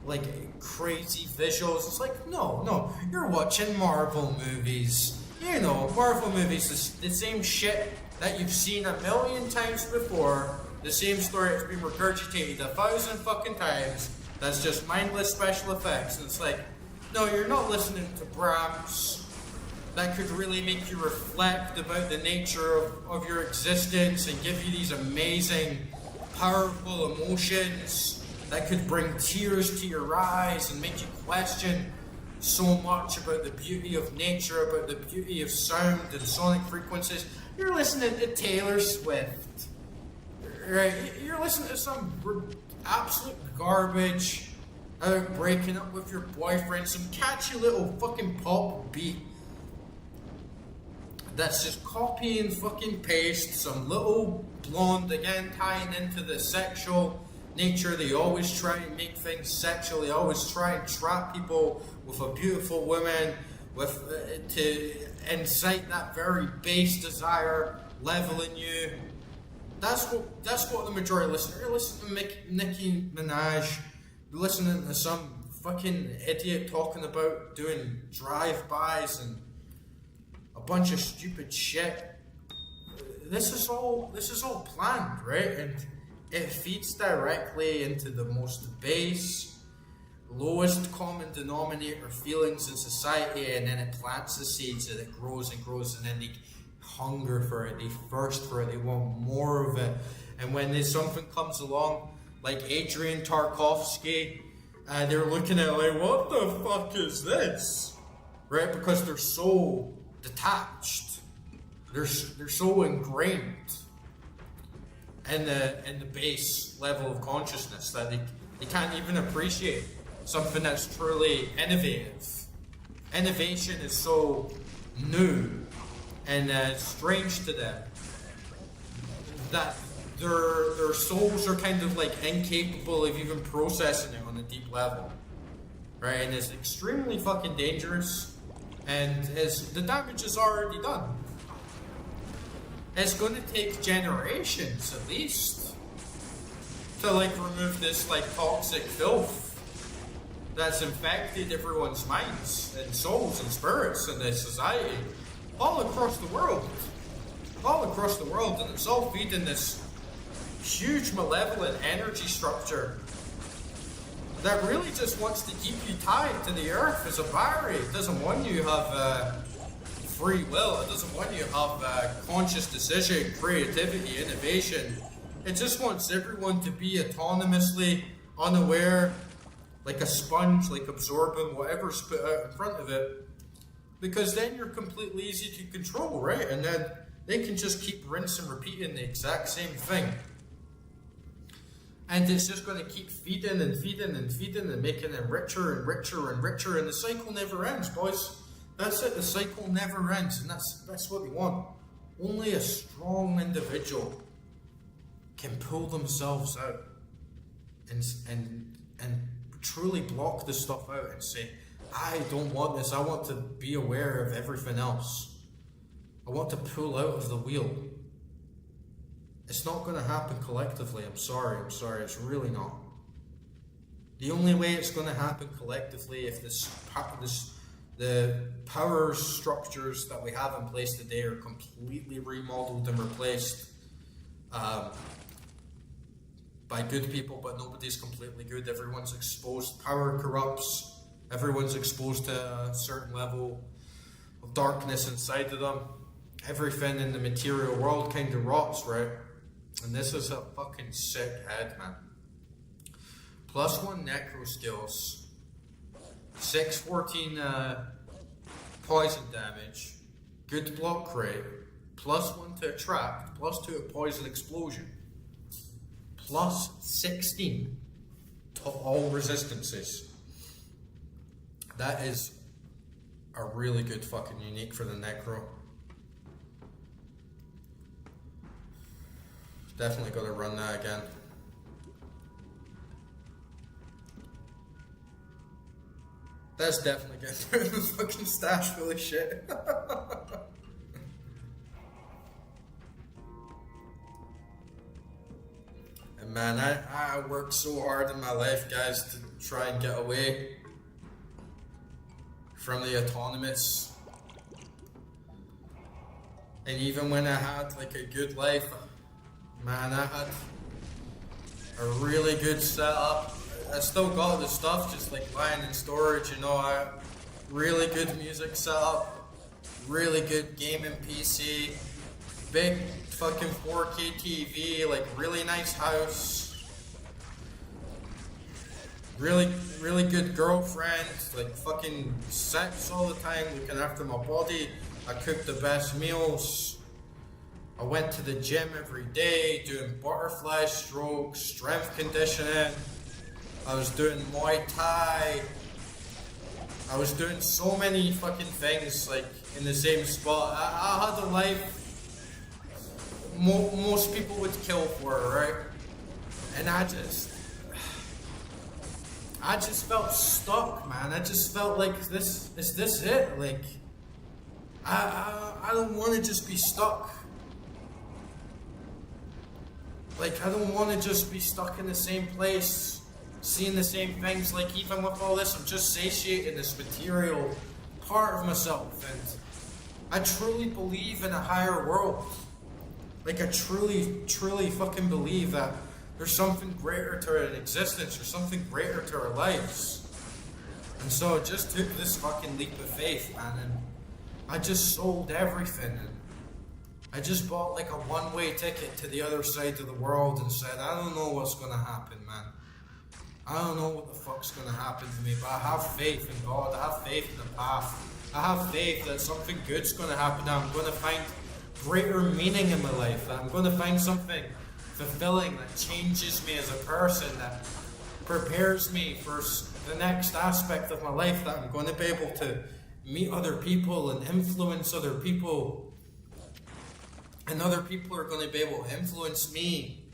like crazy visuals. It's like, no, you're watching Marvel movies. You know, Marvel movies is the same shit that you've seen a million times before, the same story that's been regurgitated 1,000 fucking times, that's just mindless special effects. And it's like, no, you're not listening to Brahms. That could really make you reflect about the nature of your existence and give you these amazing, powerful emotions that could bring tears to your eyes and make you question so much about the beauty of nature, about the beauty of sound and sonic frequencies. You're listening to Taylor Swift, right? You're listening to some absolute garbage about breaking up with your boyfriend, some catchy little fucking pop beat that's just copy and fucking paste, some little blonde, again tying into the sexual nature. They always try and make things sexual. They always try and trap people with a beautiful woman, with to incite that very base desire level in you. That's what the majority listen to. You're listening to Nicki Minaj. You're listening to some fucking idiot talking about doing drive-bys and a bunch of stupid shit. This is all planned, right? And it feeds directly into the most base, lowest common denominator feelings in society, and then it plants the seeds and it grows and grows, and then they hunger for it, they thirst for it, they want more of it. And when there's something comes along like Adrian Tarkovsky, they're looking at it like, what the fuck is this? Right? Because they're so detached, they're so ingrained in the base level of consciousness that they can't even appreciate something that's truly innovative. Innovation is so new and strange to them that their souls are kind of like incapable of even processing it on a deep level, right? And it's extremely fucking dangerous. And the damage is already done. It's going to take generations at least to like remove this like toxic filth that's infected everyone's minds and souls and spirits in this society all across the world. All across the world, and it's all feeding this huge malevolent energy structure that really just wants to keep you tied to the earth as a battery. It doesn't want you to have free will. It doesn't want you to have conscious decision, creativity, innovation. It just wants everyone to be autonomously unaware, like a sponge, like absorbing whatever's put out in front of it. Because then you're completely easy to control, right? And then they can just keep rinsing and repeating the exact same thing. And it's just going to keep feeding and feeding and feeding and making them richer and richer and richer. And the cycle never ends, boys. That's it. The cycle never ends. And that's what they want. Only a strong individual can pull themselves out and truly block the stuff out and say, I don't want this. I want to be aware of everything else. I want to pull out of the wheel. It's not going to happen collectively. I'm sorry. It's really not. The only way it's going to happen collectively if the power structures that we have in place today are completely remodeled and replaced by good people, but nobody's completely good. Everyone's exposed. Power corrupts. Everyone's exposed to a certain level of darkness inside of them. Everything in the material world kind of rots, right? And this is a fucking sick head, man. +1 necro skills. 614 poison damage. Good block rate. +1 to attract. +2 to poison explosion. +16 to all resistances. That is a really good fucking unique for the necro. Definitely gotta run that again. That's definitely getting through the fucking stash full of shit. And man, I worked so hard in my life, guys, to try and get away from the autonomous. And even when I had like a good life, man, I had a really good setup. I still got the stuff just like lying in storage, you know. I really good music setup, really good gaming PC, big fucking 4K TV, like really nice house, really good girlfriend, like fucking sex all the time, looking after my body. I cooked the best meals. I went to the gym every day, doing butterfly strokes, strength conditioning. I was doing Muay Thai. I was doing so many fucking things, like, in the same spot. I had a life most people would kill for, right? And I just felt stuck, man. I just felt like, is this it? Like, I don't want to just be stuck. Like, I don't want to just be stuck in the same place, seeing the same things. Like, even with all this, I'm just satiating this material part of myself. And I truly believe in a higher world. Like, I truly fucking believe that there's something greater to our existence, or something greater to our lives. And so I just took this fucking leap of faith, man, and I just sold everything. And I just bought like a one-way ticket to the other side of the world and said, I don't know what's gonna happen, man. I don't know what the fuck's gonna happen to me, but I have faith in God. I have faith in the path. I have faith that something good's gonna happen. That I'm gonna find greater meaning in my life. That I'm gonna find something fulfilling that changes me as a person, that prepares me for the next aspect of my life. That I'm gonna be able to meet other people and influence other people. And other people are going to be able to influence me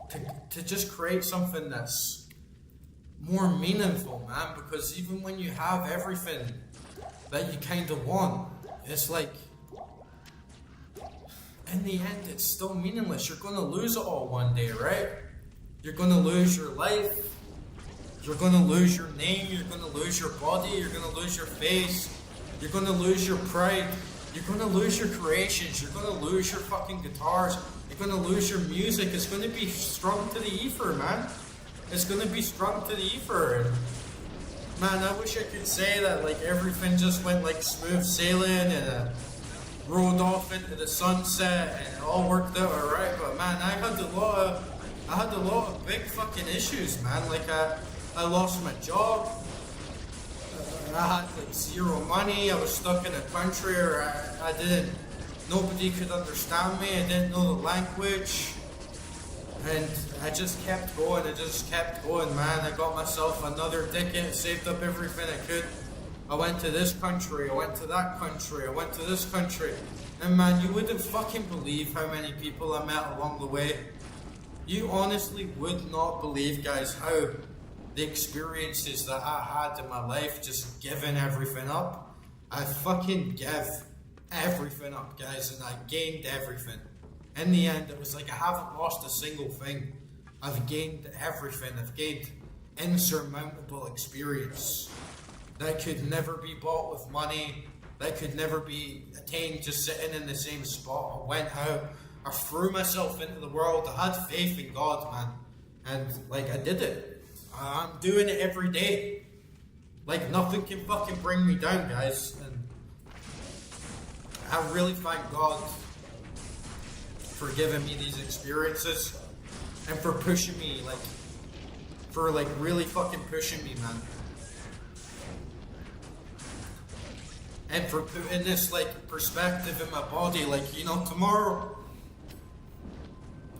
to just create something that's more meaningful, man. Because even when you have everything that you kind of want, it's like, in the end, it's still meaningless. You're going to lose it all one day, right? You're going to lose your life. You're gonna lose your name, you're gonna lose your body, you're gonna lose your face, you're gonna lose your pride, you're gonna lose your creations, you're gonna lose your fucking guitars, you're gonna lose your music. It's gonna be strung to the ether, man. It's gonna be strung to the ether. And man, I wish I could say that like everything just went like smooth sailing and rode off into the sunset and it all worked out alright. But man, I had a lot of big fucking issues, man. Like I lost my job. I had like zero money. I was stuck in a country where I didn't. Nobody could understand me. I didn't know the language. And I just kept going. I just kept going, man. I got myself another ticket, saved up everything I could. I went to this country, I went to that country, I went to this country. And man, you wouldn't fucking believe how many people I met along the way. You honestly would not believe, guys, how the experiences that I had in my life, just giving everything up. I fucking gave everything up, guys, and I gained everything. In the end, it was like I haven't lost a single thing. I've gained everything. I've gained insurmountable experience that could never be bought with money, that could never be attained just sitting in the same spot. I went out, I threw myself into the world, I had faith in God, man. And like I did it. I'm doing it every day. Like nothing can fucking bring me down, guys. And I really thank God for giving me these experiences and for pushing me, for really fucking pushing me, man. And for putting this like perspective in my body, like, you know, tomorrow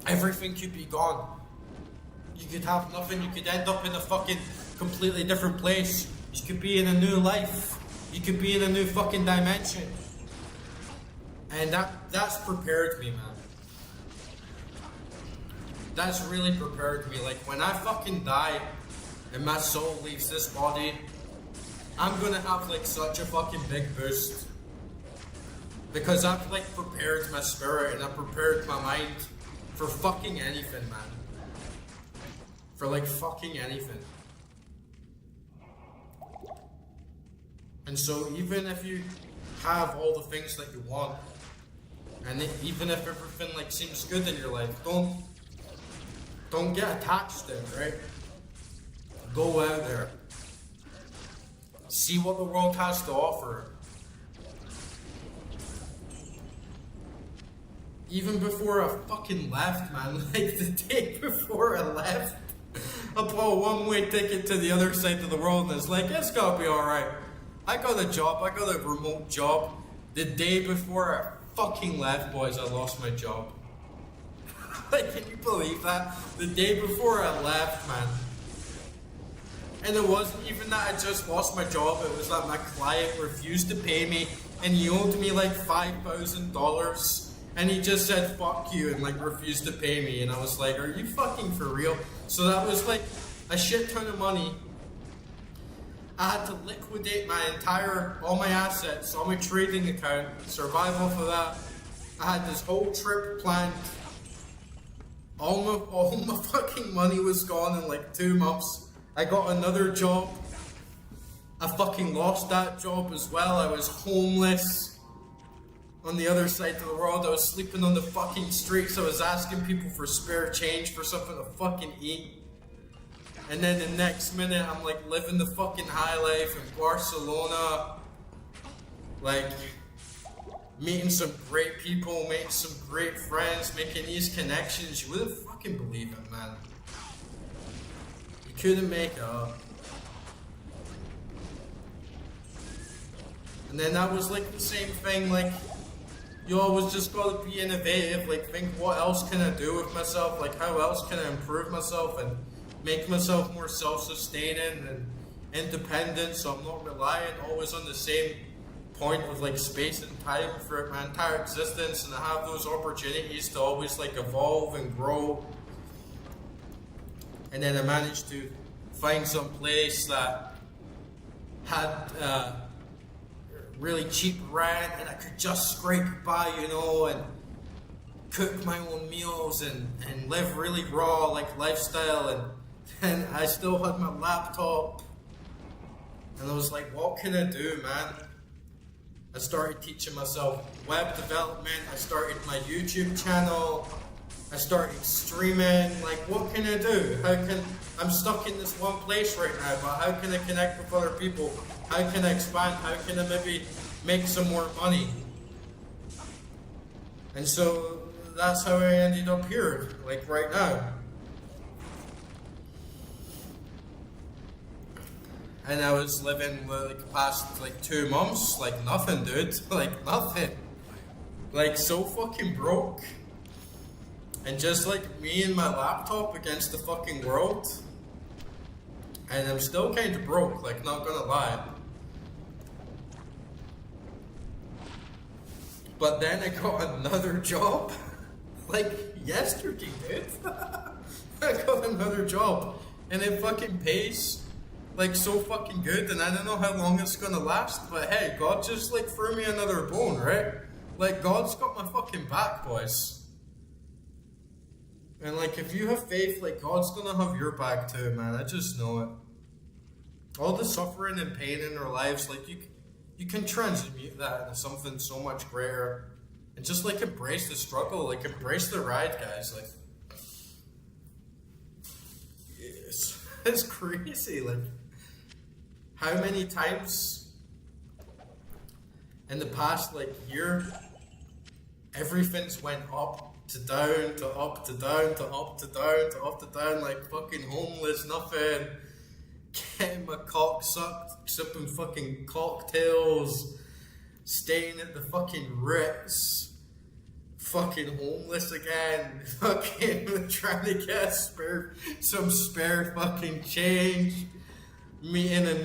everything could be gone. You could have nothing, you could end up in a fucking completely different place. You could be in a new life. You could be in a new fucking dimension. And that's prepared me, man. That's really prepared me. Like when I fucking die and my soul leaves this body, I'm gonna have like such a fucking big boost. Because I've like prepared my spirit and I've prepared my mind for fucking anything, man. For like fucking anything. And so even if you have all the things that you want, and even if everything like seems good in your life, don't get attached to it, right? Go out there. See what the world has to offer. Even before I fucking left, man, like the day before I left, I bought a one-way ticket to the other side of the world and it's like, it's gotta be alright. I got a job, I got a remote job. The day before I fucking left, boys, I lost my job. Like, can you believe that? The day before I left, man. And it wasn't even that I just lost my job, it was that my client refused to pay me and he owed me like $5,000 and he just said fuck you and like refused to pay me, and I was like, are you fucking for real? So that was like a shit ton of money. I had to liquidate all my assets, all my trading account, survive off of that. I had this whole trip planned. All my fucking money was gone in like 2 months. I got another job. I fucking lost that job as well. I was homeless on the other side of the world. I was sleeping on the fucking streets. I was asking people for spare change for something to fucking eat. And then the next minute, I'm like living the fucking high life in Barcelona. Like, meeting some great people, making some great friends, making these connections. You wouldn't fucking believe it, man. You couldn't make it up. And then that was like the same thing, like, you always just gotta be innovative, like think what else can I do with myself, like how else can I improve myself and make myself more self-sustaining and independent, so I'm not reliant always on the same point of like space and time for my entire existence, and I have those opportunities to always like evolve and grow. And then I managed to find some place that had really cheap rent and I could just scrape by, you know, and cook my own meals and live really raw like lifestyle and And I still had my laptop. And I was like, what can I do, man? I started teaching myself web development. I started my YouTube channel. I started streaming. Like, what can I do? I'm stuck in this one place right now, but how can I connect with other people? How can I expand? How can I maybe make some more money? And so that's how I ended up here, like right now. And I was living like the past like 2 months, like nothing, dude. Like nothing. Like so fucking broke. And just like me and my laptop against the fucking world. And I'm still kind of broke, like not gonna lie. But then I got another job. Like yesterday, dude. I got another job. And it fucking pays like so fucking good, and I don't know how long it's gonna last, but hey, God just like threw me another bone, right? Like God's got my fucking back, boys. And like if you have faith, like God's gonna have your back too, man. I just know it. All the suffering and pain in our lives, like you can transmute that into something so much greater. And just like embrace the struggle, like embrace the ride, guys. Like it's crazy, like how many times in the past like year everything's went up to down to up to down to up to down to up to down, like fucking homeless, nothing, getting my cock sucked, sipping fucking cocktails, staying at the fucking Ritz, fucking homeless again, fucking trying to get some spare fucking change, meeting a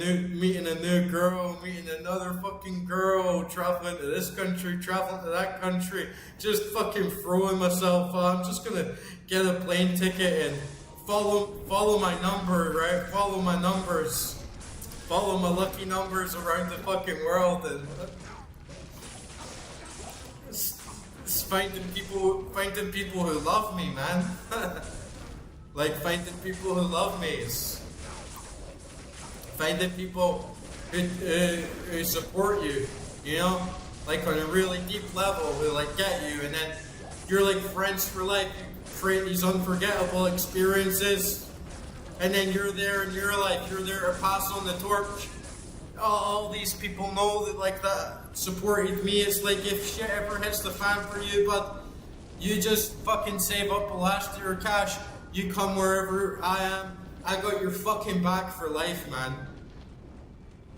new girl, meeting another fucking girl, traveling to this country, traveling to that country, just fucking throwing myself on. I'm just gonna get a plane ticket and follow my number, right? Follow my numbers, follow my lucky numbers around the fucking world, and it's finding people who love me, man. Like finding people who love me is finding people who support you, you know, like on a really deep level, who like get you, and then you're like friends for life. You create these unforgettable experiences, and then you're there in your life. You're there to pass on the torch. All these people know that like that supported me. It's like if shit ever hits the fan for you, but you just fucking save up the last of your cash. You come wherever I am. I got your fucking back for life, man.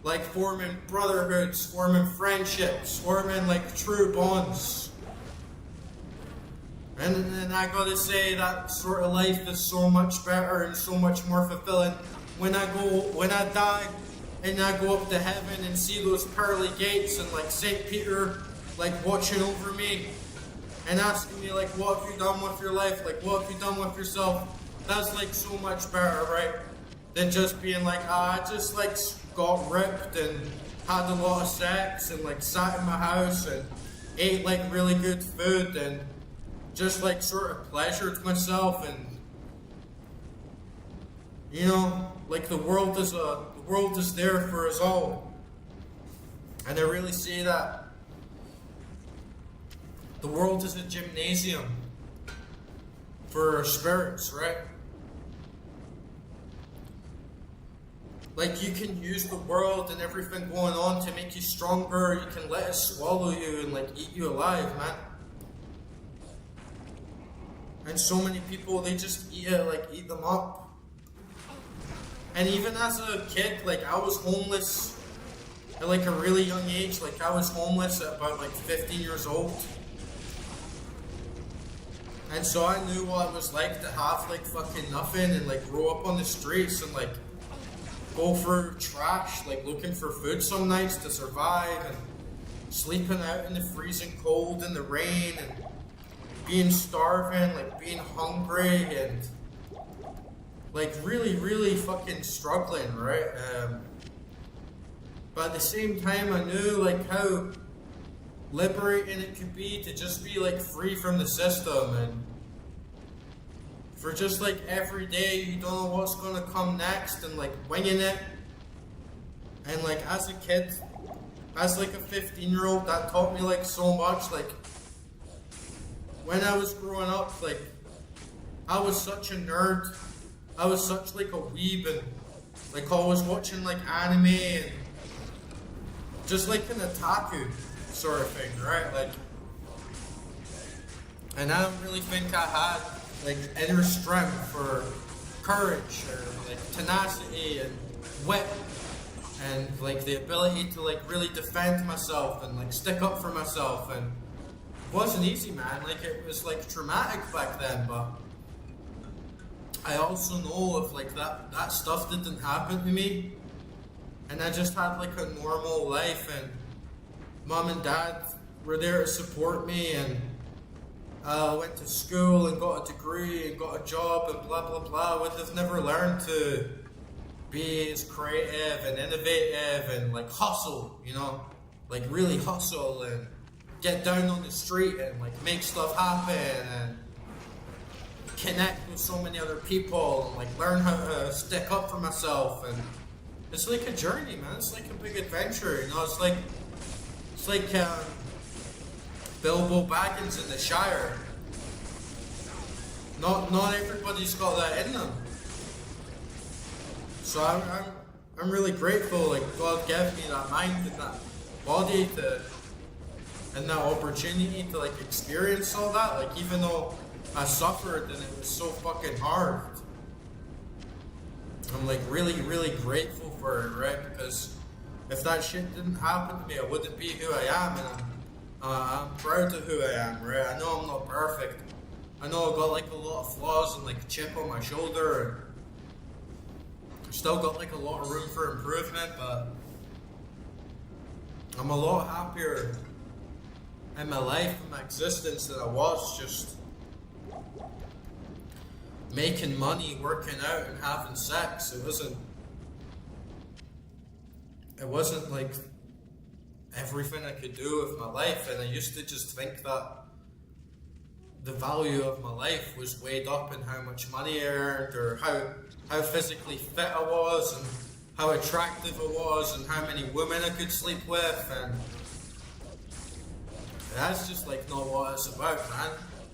Like forming brotherhoods, forming friendships, forming like true bonds. And I gotta say that sort of life is so much better and so much more fulfilling when I die and I go up to heaven and see those pearly gates and like St. Peter like watching over me and asking me like, what have you done with your life? Like, what have you done with yourself? That's like so much better, right? Than just being like, I just like got ripped and had a lot of sex and like sat in my house and ate like really good food and just like sort of pleasured myself, and you know, like the world is there for us all. And I really see that the world is a gymnasium for our spirits, right? Like you can use the world and everything going on to make you stronger. You can let it swallow you and like eat you alive, man. And so many people, they just eat them up. And even as a kid, like I was homeless at like a really young age. Like I was homeless at about like 15 years old. And so I knew what it was like to have like fucking nothing and like grow up on the streets and like go for trash, like looking for food some nights to survive, and sleeping out in the freezing cold and the rain, and being starving, like being hungry, and like really, really fucking struggling, right? But at the same time, I knew like how liberating it could be to just be like free from the system and for just like every day you don't know what's gonna come next and like winging it. And like as a kid, as like a 15-year-old, that taught me like so much. Like when I was growing up, like I was such a nerd. I was such like a weeb and like always watching like anime and just like an otaku sort of thing, right? Like, and I don't really think I had like inner strength or courage or like tenacity and wit and like the ability to like really defend myself and like stick up for myself. And it wasn't easy, man. Like it was like traumatic back then, but I also know if like that stuff didn't happen to me and I just had like a normal life and mom and dad were there to support me and went to school and got a degree and got a job and blah blah blah, I would have never learned to be as creative and innovative and like hustle, you know, like really hustle and get down on the street and like make stuff happen and connect with so many other people and like learn how to stick up for myself. And it's like a journey, man. It's like a big adventure, you know. It's like Bilbo Baggins in the Shire. Not everybody's got that in them. So I'm really grateful. Like God gave me that mind and that body to and that opportunity to like experience all that. Like even though I suffered and it was so fucking hard, I'm like really grateful for it, right? Because if that shit didn't happen to me, I wouldn't be who I am, and I'm proud of who I am, right? I know I'm not perfect. I know I've got like a lot of flaws and like a chip on my shoulder, and I've still got like a lot of room for improvement, but I'm a lot happier in my life and my existence than I was just making money, working out, and having sex. It wasn't like everything I could do with my life, and I used to just think that the value of my life was weighed up in how much money I earned or how physically fit I was and how attractive I was and how many women I could sleep with, and that's just like not what it's about, man.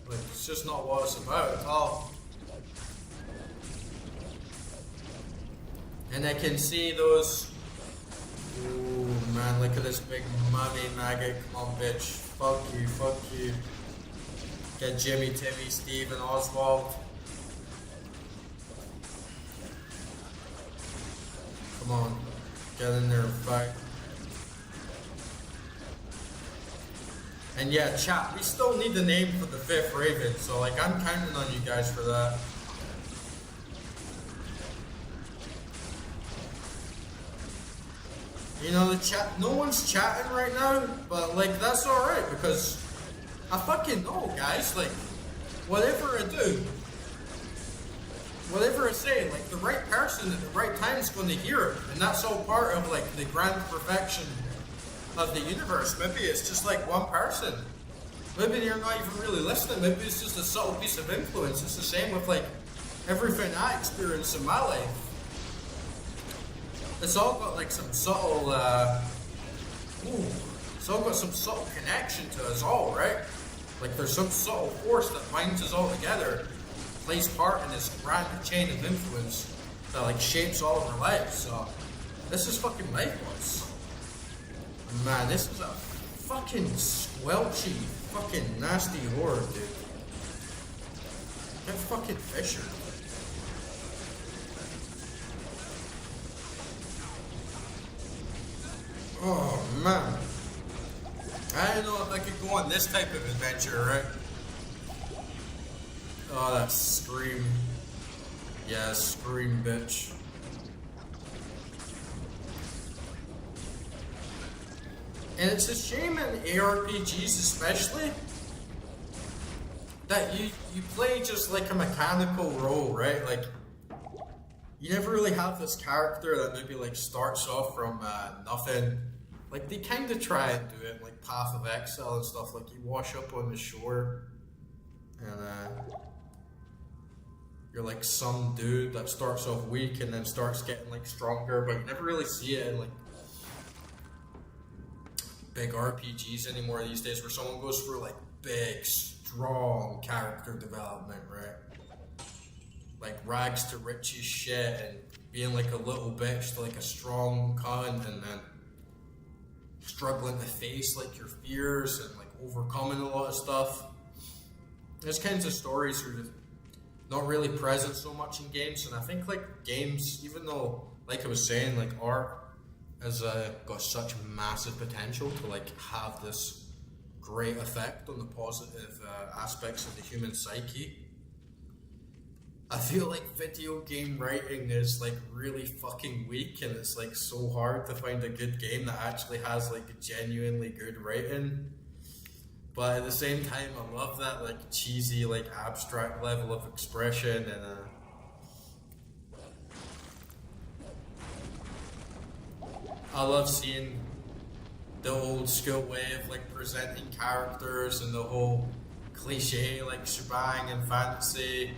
Like it's just not what it's about at all. And I can see those. Ooh, man, look at this big money maggot. Come on, bitch. Fuck you. Get Jimmy, Timmy, Steve, and Oswald. Come on. Get in there and fight. And yeah, chat, we still need a name for the 5th Raven, so like I'm counting on you guys for that. You know, the chat, no one's chatting right now, but like that's alright because I fucking know, guys, like whatever I do, whatever I say, like the right person at the right time is going to hear it, and that's all part of like the grand perfection of the universe. Maybe it's just like one person. Maybe you're not even really listening. Maybe it's just a subtle piece of influence. It's the same with like everything I experience in my life. It's all got like some subtle, it's all got some subtle connection to us all, right? Like there's some subtle force that binds us all together, plays part in this grand chain of influence that like shapes all of our lives. So this is fucking life, boys. Man, this is a fucking squelchy, fucking nasty horror, dude. Get fucking Fisher. Oh man, I don't know if I could go on this type of adventure, right? Oh, that scream. Yeah, scream, bitch. And it's a shame in ARPGs especially that you play just like a mechanical role, right? Like you never really have this character that maybe like starts off from nothing. Like they kind of try and do it like Path of Exile and stuff. Like you wash up on the shore and you're like some dude that starts off weak and then starts getting like stronger, but you never really see it in like big RPGs anymore these days, where someone goes through like big, strong character development, right? Like rags to riches shit and being like a little bitch to like a strong cunt, and then struggling to face like your fears and like overcoming a lot of stuff. Those kinds of stories are just not really present so much in games, and I think like games, even though like I was saying, like art has got such massive potential to like have this great effect on the positive aspects of the human psyche, I feel like video game writing is like really fucking weak, and it's like so hard to find a good game that actually has like genuinely good writing. But at the same time, I love that like cheesy, like abstract level of expression, and I love seeing the old school way of like presenting characters and the whole cliche like shebang and fantasy.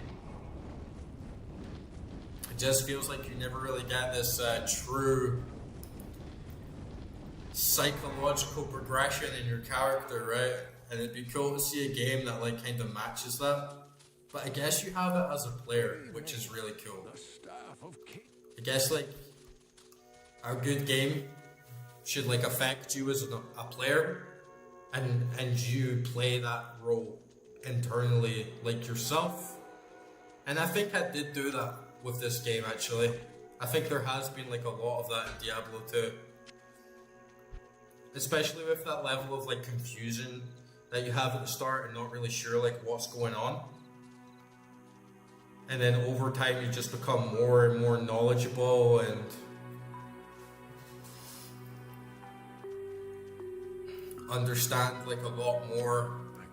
It just feels like you never really get this true psychological progression in your character, right? And it'd be cool to see a game that like kind of matches that. But I guess you have it as a player, which is really cool. I guess like a good game should like affect you as a player, and you play that role internally like yourself. And I think I did do that with this game actually. I think there has been like a lot of that in Diablo 2. Especially with that level of like confusion that you have at the start and not really sure like what's going on. And then over time you just become more and more knowledgeable and understand like a lot more.
I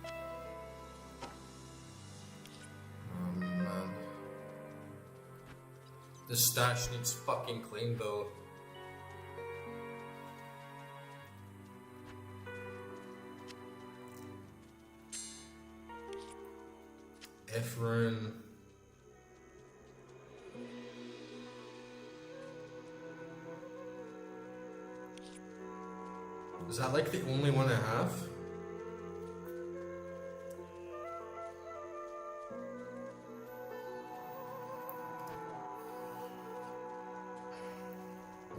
can't.
Oh man. This stash needs fucking clean though. Rune. Is that like the only one I have?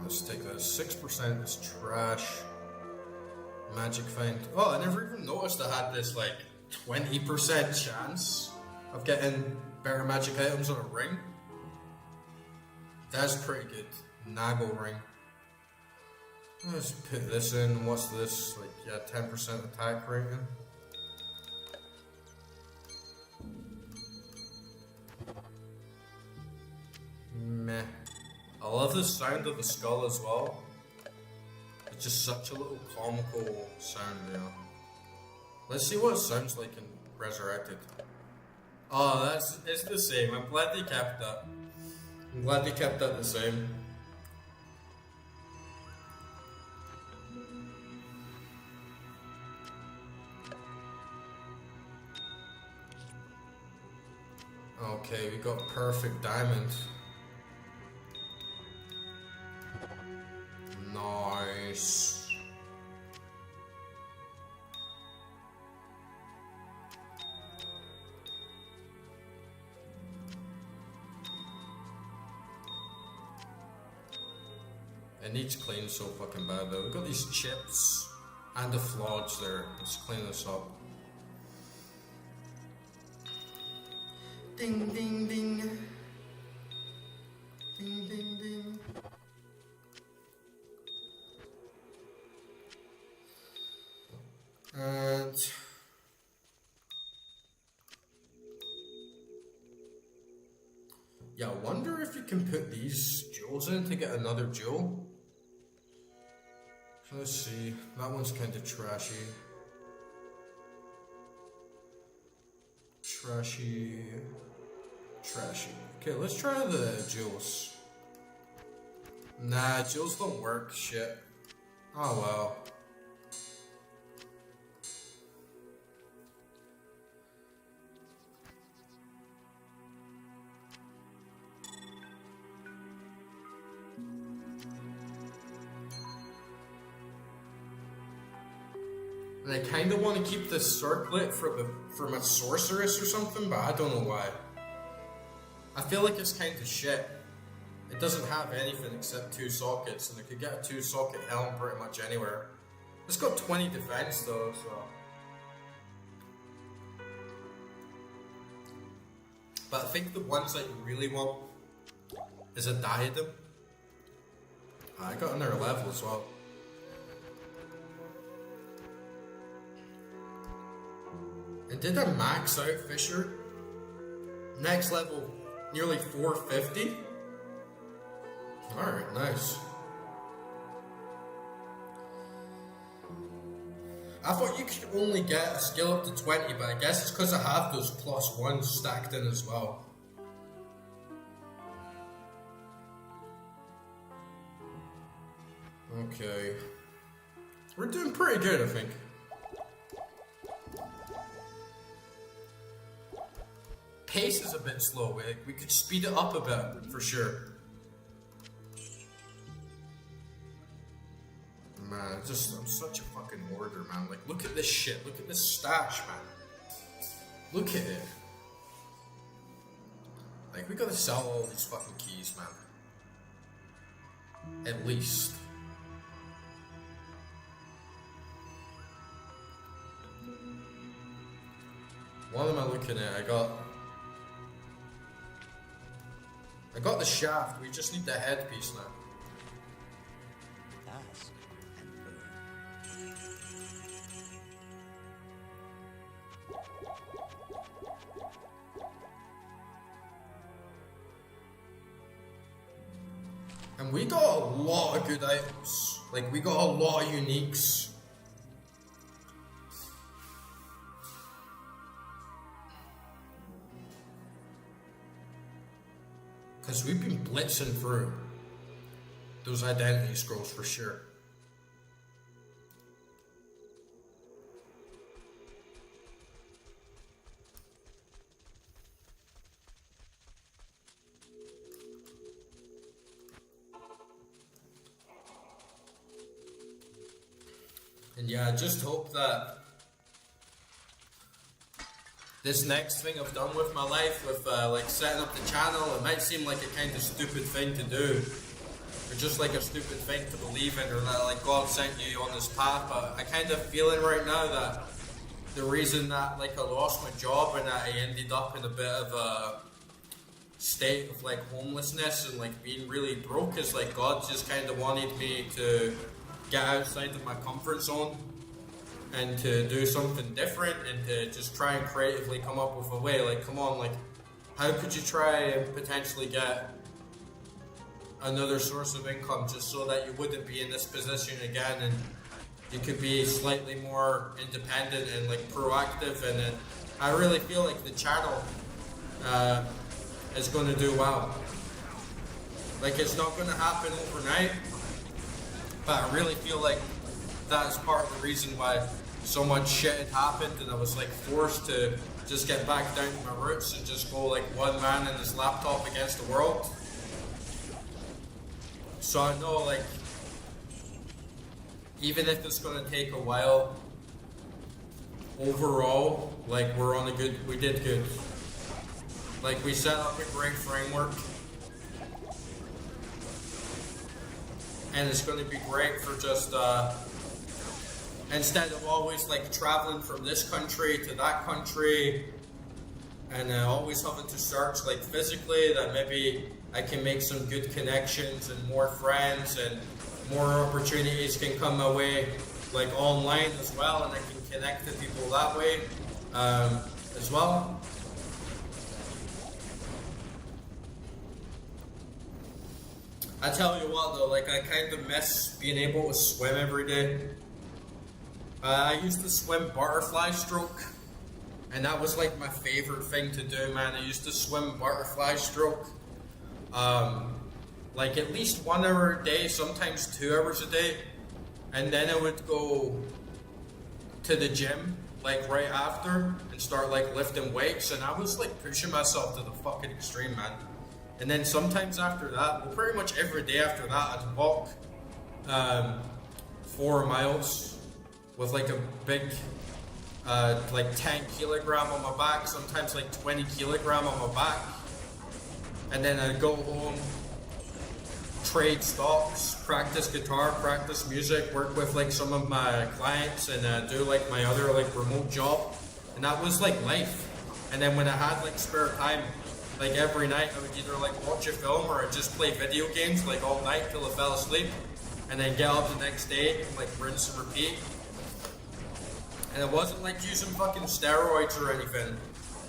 Let's take that. 6% is trash. Magic find. Oh, I never even noticed I had this like 20% chance of getting better magic items on a ring. That's pretty good. Nagel ring. Let's put this in. What's this? Like, yeah, 10% attack rating. Meh. I love the sound of the skull as well. It's just such a little comical sound, you know. Let's see what it sounds like in Resurrected. Oh, it's the same. I'm glad they kept that. I'm glad they kept that the same. Okay, we got perfect diamond. Nice. It needs clean so fucking bad though. We've got these chips and the floods there. Let's clean this up. Ding ding ding. Ding ding ding. And yeah, I wonder if you can put these jewels in to get another jewel. So let's see. That one's kind of trashy. Trashy. Okay, let's try the jewels. Nah, jewels don't work. Shit. Oh well. And I kind of want to keep this circlet from a sorceress or something, but I don't know why. I feel like it's kind of shit. It doesn't have anything except 2 sockets, and I could get a 2-socket helm pretty much anywhere. It's got 20 defense though, so... But I think the ones that you really want is a diadem. I got another level as well. And did I max out Fisher? Next level, nearly 450. Alright, nice. I thought you could only get a skill up to 20, but I guess it's because I have those +1s stacked in as well. Okay. We're doing pretty good, I think. Pace is a bit slow. We could speed it up a bit, for sure. Man, I'm such a fucking hoarder, man. Like, look at this shit. Look at this stash, man. Look at it. Like, we gotta sell all these fucking keys, man. At least. What am I looking at? I got the shaft. We just need the headpiece now.
Ask and learn.
And we got a lot of good items. Like, we got a lot of uniques. Because we've been blitzing through those identity scrolls for sure. And yeah, I just hope that this next thing I've done with my life, with like setting up the channel, it might seem like a kind of stupid thing to do, or just like a stupid thing to believe in, or that like God sent you on this path. But I kind of feeling right now that the reason that like I lost my job and that I ended up in a bit of a state of like homelessness and like being really broke is like God just kind of wanted me to get outside of my comfort zone and to do something different and to just try and creatively come up with a way. Like, come on, like, how could you try and potentially get another source of income just so that you wouldn't be in this position again and you could be slightly more independent and like proactive? And then I really feel like the channel is going to do well. Like, it's not going to happen overnight, but I really feel like that's part of the reason why so much shit had happened, and I was like forced to just get back down to my roots and just go like one man and his laptop against the world. So I know, like, even if it's gonna take a while, overall, like, we did good. Like, we set up a great framework, and it's gonna be great for just instead of always like traveling from this country to that country and always having to search like physically, that maybe I can make some good connections and more friends and more opportunities can come my way like online as well, and I can connect to people that way as well. I tell you what though, like, I kind of miss being able to swim every day. I used to swim butterfly stroke, and that was like my favorite thing to do, man. I used to swim butterfly stroke like at least 1 hour a day, sometimes 2 hours a day, and then I would go to the gym like right after and start like lifting weights, and I was like pushing myself to the fucking extreme, man. And then sometimes after that, well, pretty much every day after that, I'd walk 4 miles with like a big, like 10 kilogram on my back, sometimes like 20 kilogram on my back. And then I'd go home, trade stocks, practice guitar, practice music, work with like some of my clients, and do like my other like remote job. And that was like life. And then when I had like spare time, like every night I would either like watch a film or I'd just play video games like all night till I fell asleep. And then get up the next day and like rinse and repeat. And it wasn't like using fucking steroids or anything.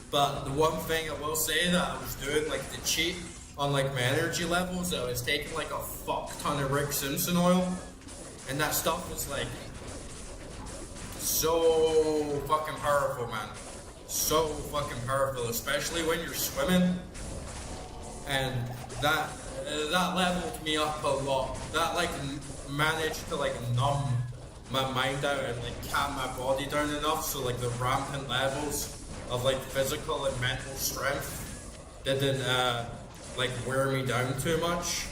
But the one thing I will say that I was doing like to cheat on like my energy levels, I was taking like a fuck ton of Rick Simpson oil. And that stuff was like so fucking powerful, man. So fucking powerful, especially when you're swimming. And that leveled me up a lot. That like managed to like numb my mind out and like calm my body down enough so like the rampant levels of like physical and mental strength didn't like wear me down too much.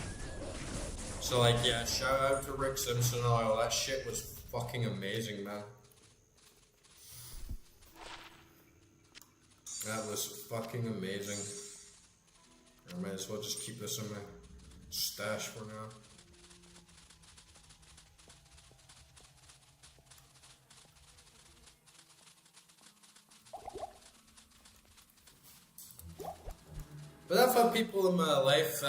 So like yeah, shout out to Rick Simpson oil. That shit was fucking amazing, man. That was fucking amazing. I might as well just keep this in my stash for now. But I've had people in my life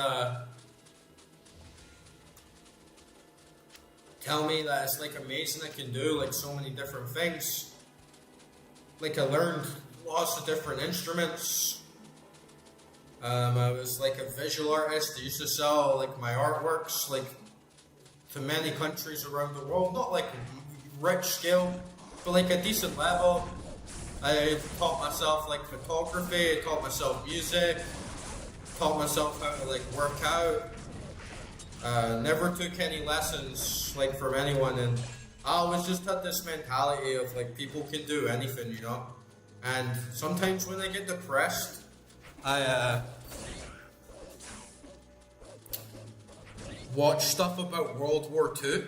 tell me that it's like amazing I can do like so many different things. Like I learned lots of different instruments. I was like a visual artist. I used to sell like my artworks like to many countries around the world. Not like rich scale, but like a decent level. I taught myself like photography. I taught myself music. Taught myself how to like work out. Never took any lessons like from anyone, and I always just had this mentality of like people can do anything, you know. And sometimes when I get depressed, I watch stuff about World War II.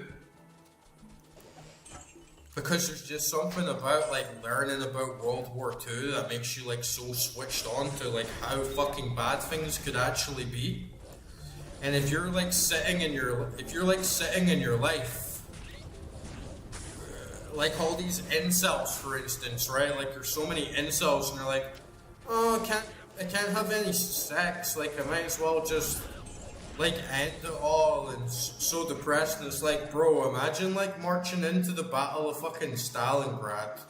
Because there's just something about like learning about World War II that makes you like so switched on to like how fucking bad things could actually be. And if you're like sitting in your life, like all these incels, for instance, right? Like there's so many incels, and they're like, oh, I can't have any sex. Like I might as well just like end it all, and so depressed. And it's like, bro, imagine like marching into the Battle of fucking Stalingrad,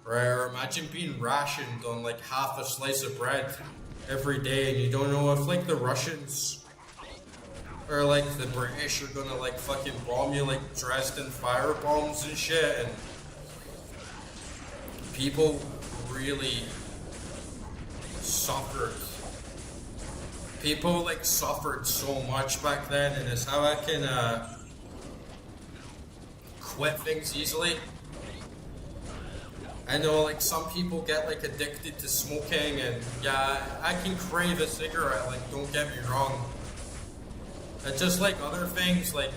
right? Or imagine being rationed on like half a slice of bread every day, and you don't know if like the Russians or like the British are gonna like fucking bomb you like dressed in fire bombs and shit. And people really suffered. People like suffered so much back then, and it's how I can quit things easily. I know like some people get like addicted to smoking, and yeah, I can crave a cigarette, like don't get me wrong. It's just like other things, like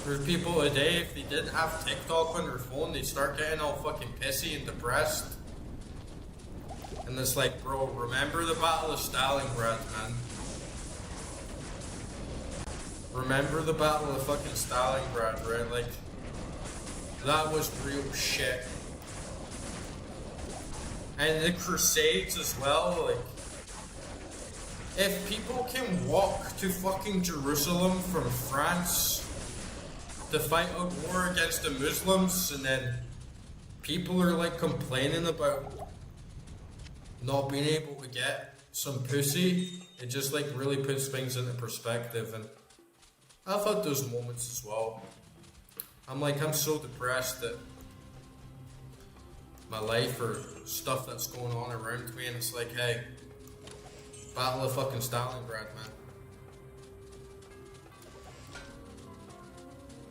there's people today, if they didn't have TikTok on their phone, they start getting all fucking pissy and depressed. And it's like, bro, remember the Battle of Stalingrad, man. Remember the Battle of fucking Stalingrad, right? Like, that was real shit. And the Crusades as well, like, if people can walk to fucking Jerusalem from France to fight a war against the Muslims, and then people are like complaining about not being able to get some pussy, it just like really puts things into perspective. And I've had those moments as well. I'm like, I'm so depressed that my life or stuff that's going on around me, and it's like, hey, Battle of fucking Stalingrad, man.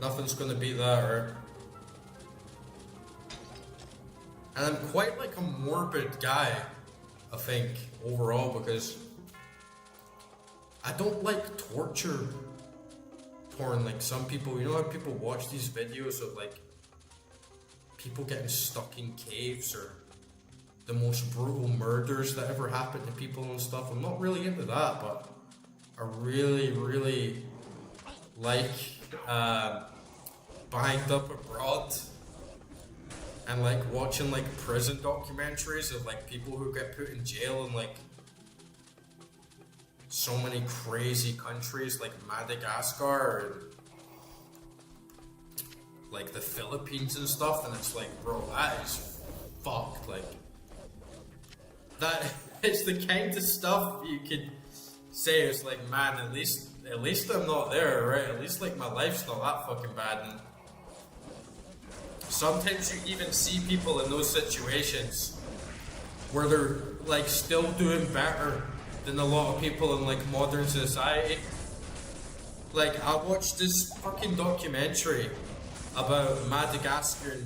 Nothing's gonna beat that, right? And I'm quite like a morbid guy, I think, overall, because I don't like torture porn like some people. You know how people watch these videos of like people getting stuck in caves or the most brutal murders that ever happened to people and stuff. I'm not really into that, but I really, really like Bind Up Abroad and like watching like prison documentaries of like people who get put in jail in like so many crazy countries like Madagascar and like the Philippines and stuff, and it's like, bro, that is fucked. Like, that is the kind of stuff you could say it's like, man, at least I'm not there, right? At least like my life's not that fucking bad. And sometimes you even see people in those situations where they're like still doing better than a lot of people in like modern society. Like, I watched this fucking documentary about Madagascar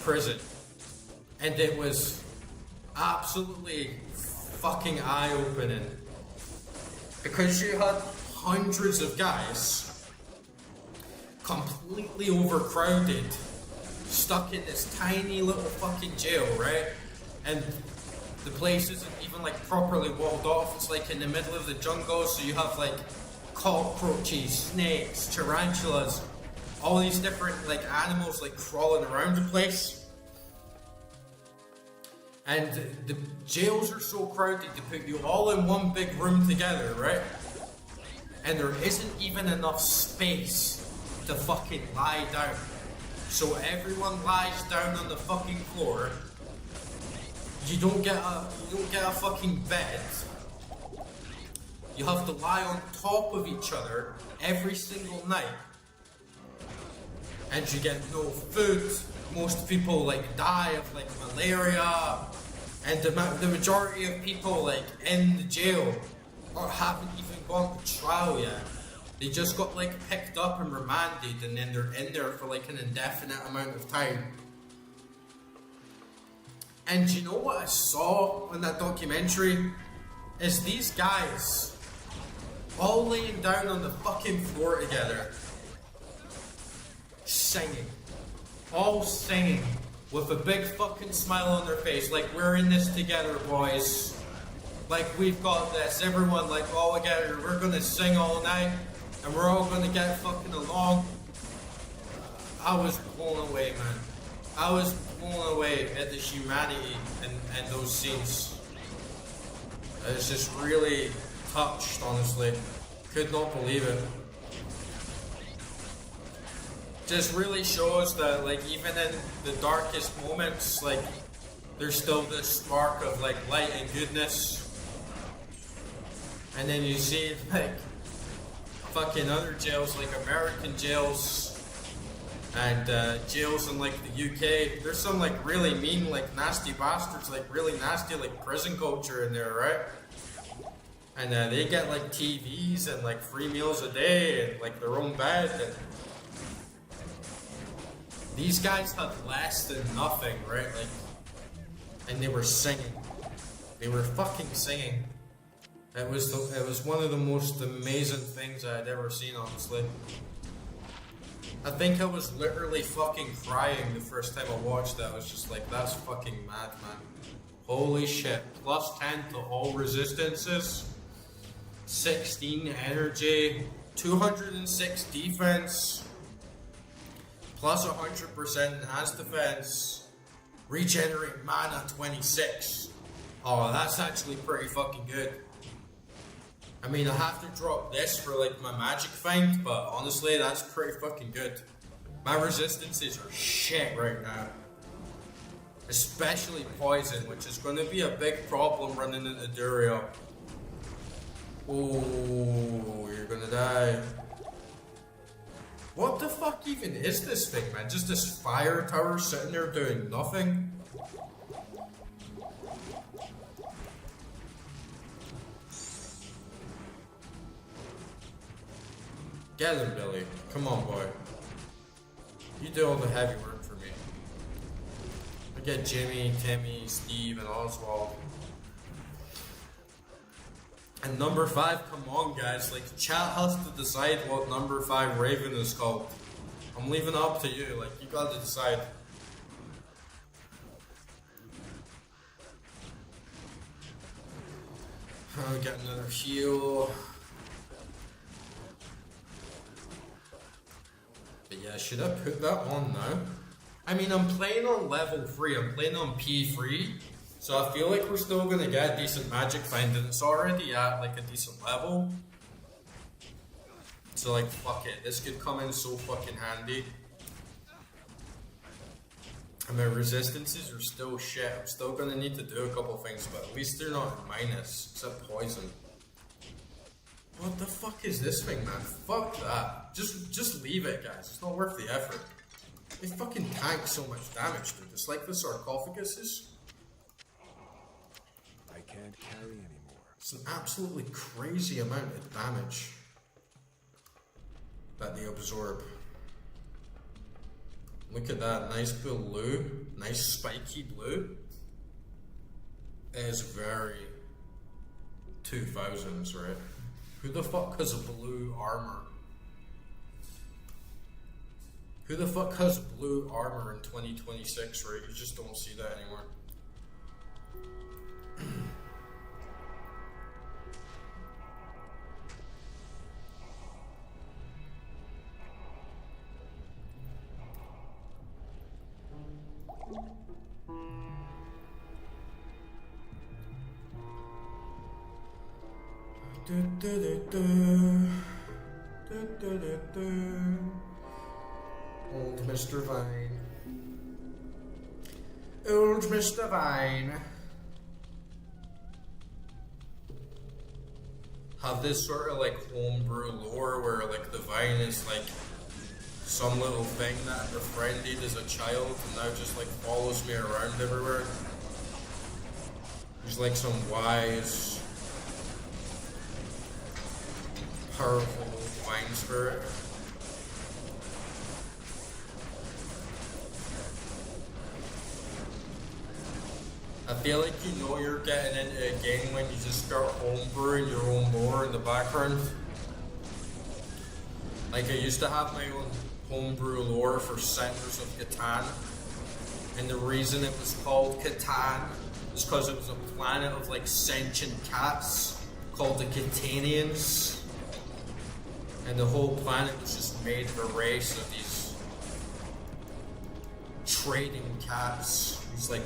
prison, and it was absolutely fucking eye-opening because you had hundreds of guys completely overcrowded, stuck in this tiny little fucking jail, right? And the place isn't even like properly walled off. It's like in the middle of the jungle, so you have like cockroaches, snakes, tarantulas, all these different like animals like crawling around the place. And the jails are so crowded to put you all in one big room together, right? And there isn't even enough space to fucking lie down. So everyone lies down on the fucking floor. You don't get a fucking bed. You have to lie on top of each other every single night. And you get no food. Most people like die of like malaria. And the majority of people like in the jail haven't even gone to trial yet. They just got like picked up and remanded, and then they're in there for like an indefinite amount of time. And you know what I saw in that documentary? Is these guys all laying down on the fucking floor together, singing. All singing with a big fucking smile on their face, like, we're in this together, boys. Like, we've got this. Everyone, like, all together. We're gonna sing all night, and we're all gonna get fucking along. I was blown away, man. I was blown away at the humanity in those scenes. I was just really touched, honestly. Could not believe it. Just really shows that, like, even in the darkest moments, like, there's still this spark of, like, light and goodness. And then you see, like, fucking other jails, like American jails, and jails in, like, the UK. There's some, like, really mean, like, nasty bastards, like, really nasty, like, prison culture in there, right? And they get, like, TVs and, like, free meals a day and, like, their own bed. And these guys had less than nothing, right? Like, and they were singing. They were fucking singing. It was one of the most amazing things I had ever seen, honestly. I think I was literally fucking crying the first time I watched that. I was just like, that's fucking mad, man. Holy shit. Plus 10 to all resistances, 16 energy, 206 defense, plus 100% enhanced defense, regenerate mana 26. Oh, that's actually pretty fucking good. I mean, I have to drop this for like my magic find, but honestly, that's pretty fucking good. My resistances are shit right now. Especially poison, which is going to be a big problem running into Duriel. Oh, you're gonna die. What the fuck even is this thing, man? Just this fire tower sitting there doing nothing? Get him, Billy. Come on, boy. You do all the heavy work for me. I get Jimmy, Timmy, Steve, and Oswald. And number 5, come on, guys. Like, chat has to decide what number 5 Raven is called. I'm leaving it up to you. Like, you gotta decide. I'll get another heal. But yeah, should I put that on now? I mean, I'm playing on level 3, I'm playing on P3, so I feel like we're still gonna get decent magic find, and it's already at like a decent level. So like, fuck it, this could come in so fucking handy. And my resistances are still shit, I'm still gonna need to do a couple things, but at least they're not minus, except poison. What the fuck is this thing, man? Fuck that. Just leave it, guys, it's not worth the effort. They fucking tank so much damage, dude. It's like the sarcophaguses.
I can't carry anymore.
It's an absolutely crazy amount of damage that they absorb. Look at that, nice blue, nice spiky blue. It is very 2000s, right? Who the fuck has blue armor? Who the fuck has blue armor in 2026, right? You just don't see that anymore. Old Mr. Vine. Old Mr. Vine. Have this sort of like homebrew lore where like the Vine is like some little thing that I befriended as a child and now just like follows me around everywhere. He's like some wise, powerful Vine spirit. I feel like you know you're getting into a game when you just start homebrewing your own lore in the background. Like I used to have my own homebrew lore for Settlers of Catan, and the reason it was called Catan is because it was a planet of like sentient cats called the Catanians, and the whole planet was just made of a race of these trading cats, these like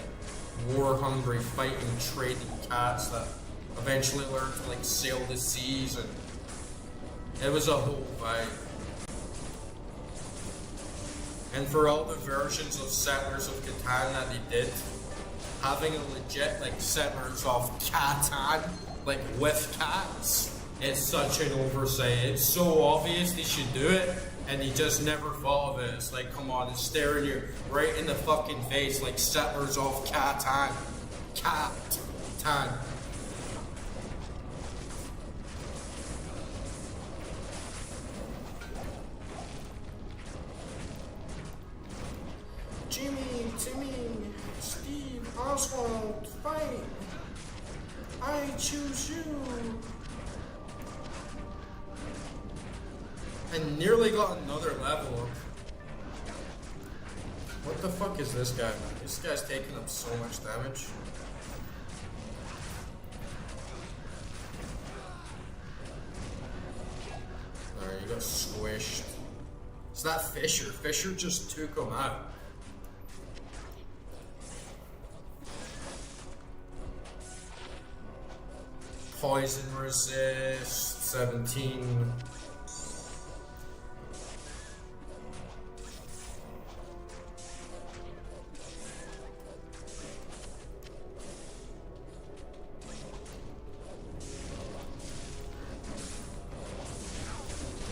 war-hungry, fighting, trading cats that eventually learned to like sail the seas, and it was a whole vibe. And for all the versions of Settlers of Catan that they did, having a legit like Settlers of Catan, like with cats, is such an oversight. It's so obvious they should do it, and he just never thought of it. It's like, come on, it's staring you right in the fucking face, like Settlers of Catan. Catan. Jimmy, Timmy, Steve, Oswald, fight! I choose you! I nearly got another level up. What the fuck is this guy, man? This guy's taking up so much damage. Alright, you got squished. It's that Fisher. Fisher just took him out. Poison resist, 17.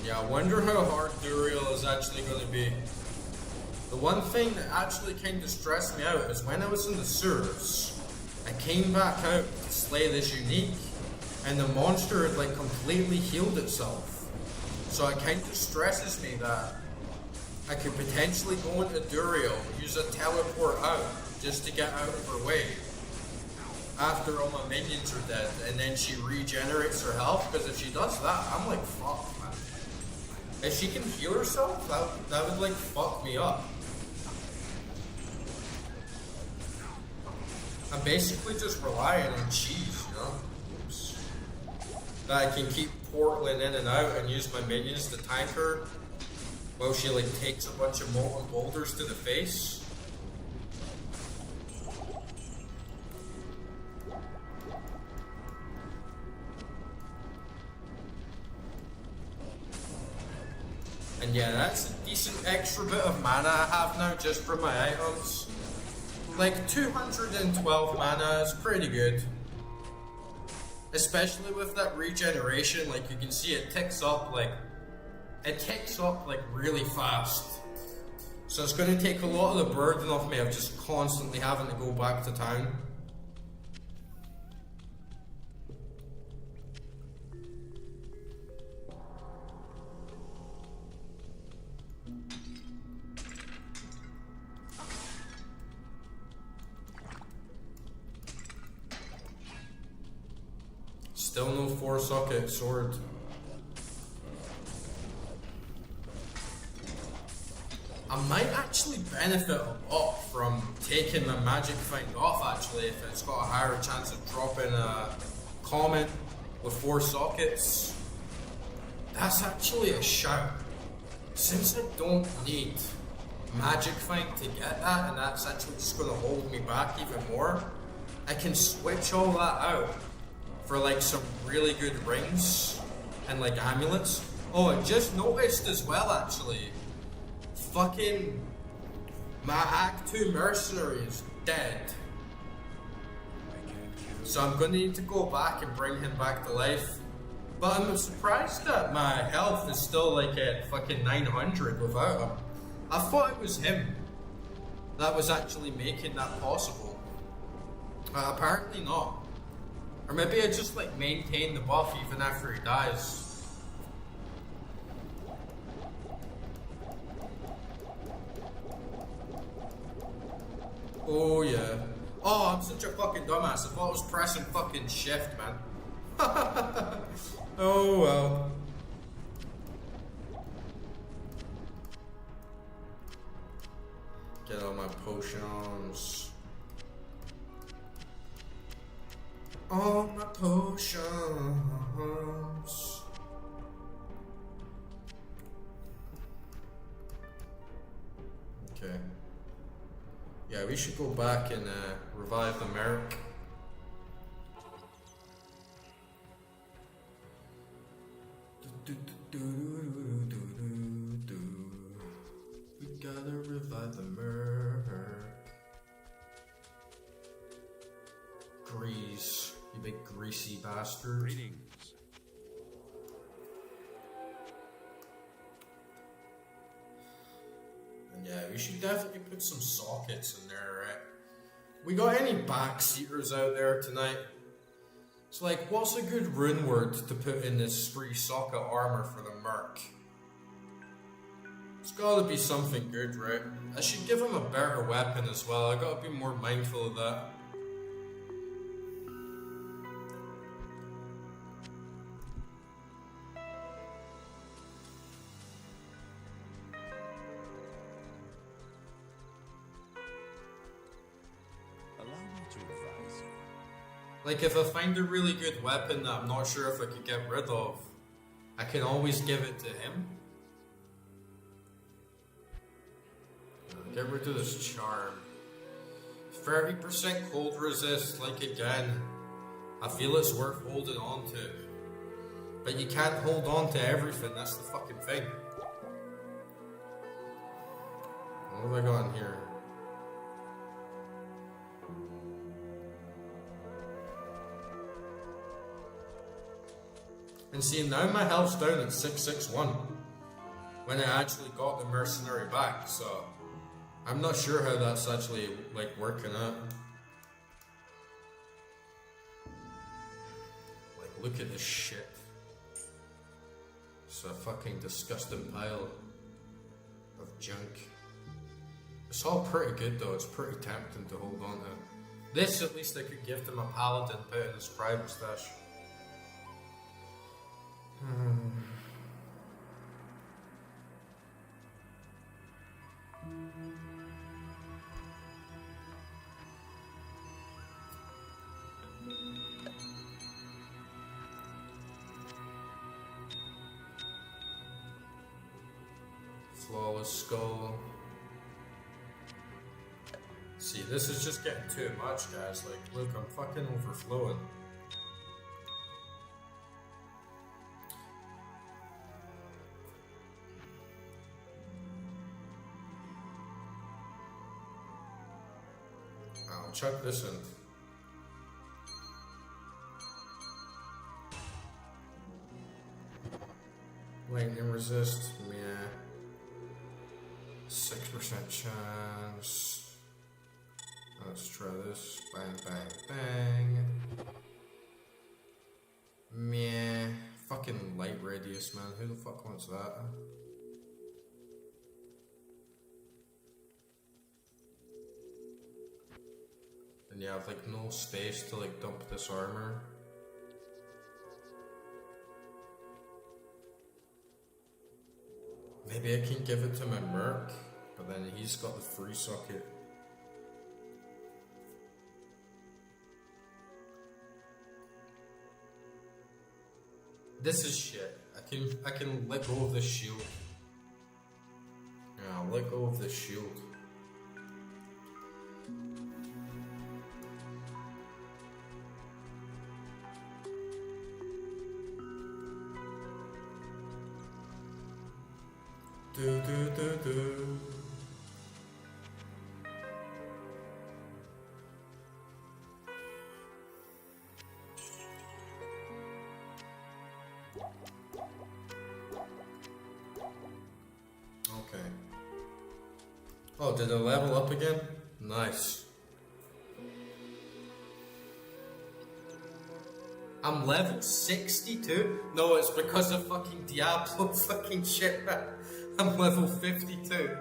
Yeah, I wonder how hard Duriel is actually going to be. The one thing that actually kind of stressed me out is when I was in the sewers, I came back out to slay this unique, and the monster had like completely healed itself. So it kind of stresses me that I could potentially go into Duriel, use a teleport out just to get out of her way after all my minions are dead, and then she regenerates her health, because if she does that, I'm like, fuck, man. If she can heal herself, that would like fuck me up. I'm basically just relying on cheese, you know? Oops. that I can keep portaling in and out and use my minions to tank her while she like takes a bunch of molten boulders to the face. And yeah, that's a decent extra bit of mana I have now just for my items. Like 212 mana is pretty good. Especially with that regeneration, like you can see it ticks up like really fast. So it's going to take a lot of the burden off me of just constantly having to go back to town. Still no 4-socket sword. I might actually benefit a lot from taking my magic find off actually if it's got a higher chance of dropping a comment with 4 sockets. That's actually a shout. Since I don't need magic find to get that and that's actually just going to hold me back even more, I can switch all that out for like some really good rings and like amulets. Oh, I just noticed as well actually, fucking my Act 2 mercenary is dead. So I'm gonna need to go back and bring him back to life. But I'm surprised that my health is still like at fucking 900 without him. I thought it was him that was actually making that possible. Apparently not. Or maybe I just like maintain the buff even after he dies. Oh yeah. Oh, I'm such a fucking dumbass. I thought I was pressing fucking shift, man. Oh well. Get all my potions. All my potions. Okay. Yeah, we should go back and revive the Merrick. We gotta revive the Merrick. Grease, you big greasy bastard.
Greetings.
And yeah, we should definitely put some sockets in there, right? We got any backseaters out there tonight? It's like, what's a good rune word to put in this free socket armor for the Merc? It's gotta be something good, right? I should give him a better weapon as well. I gotta be more mindful of that. Like, if I find a really good weapon that I'm not sure if I could get rid of, I can always give it to him. Get rid of this charm. 30% cold resist, like again. I feel it's worth holding on to. But you can't hold on to everything, that's the fucking thing. What have I got in here? And see, now my health's down at 661 when I actually got the mercenary back, so I'm not sure how that's actually like working out. Like, look at this shit. It's a fucking disgusting pile of junk. It's all pretty good though, it's pretty tempting to hold on to. This at least I could give to my paladin, put in his private stash. flawless skull. See, this is just getting too much, guys. Like, look, I'm fucking overflowing. I'll chuck this in. Lightning resist, yeah. 6% chance. Let's try this. Bang, bang, bang. Meh. Fucking light radius, man. Who the fuck wants that? And you have like no space to like dump this armor. Maybe I can give it to my merc, but then he's got the free socket. This is shit. I can let go of this shield. Yeah, I'll let go of this shield. Do. Okay. Oh, did I level up again? Nice. I'm level 62? No, it's because of fucking Diablo fucking shit, man. I'm level 52.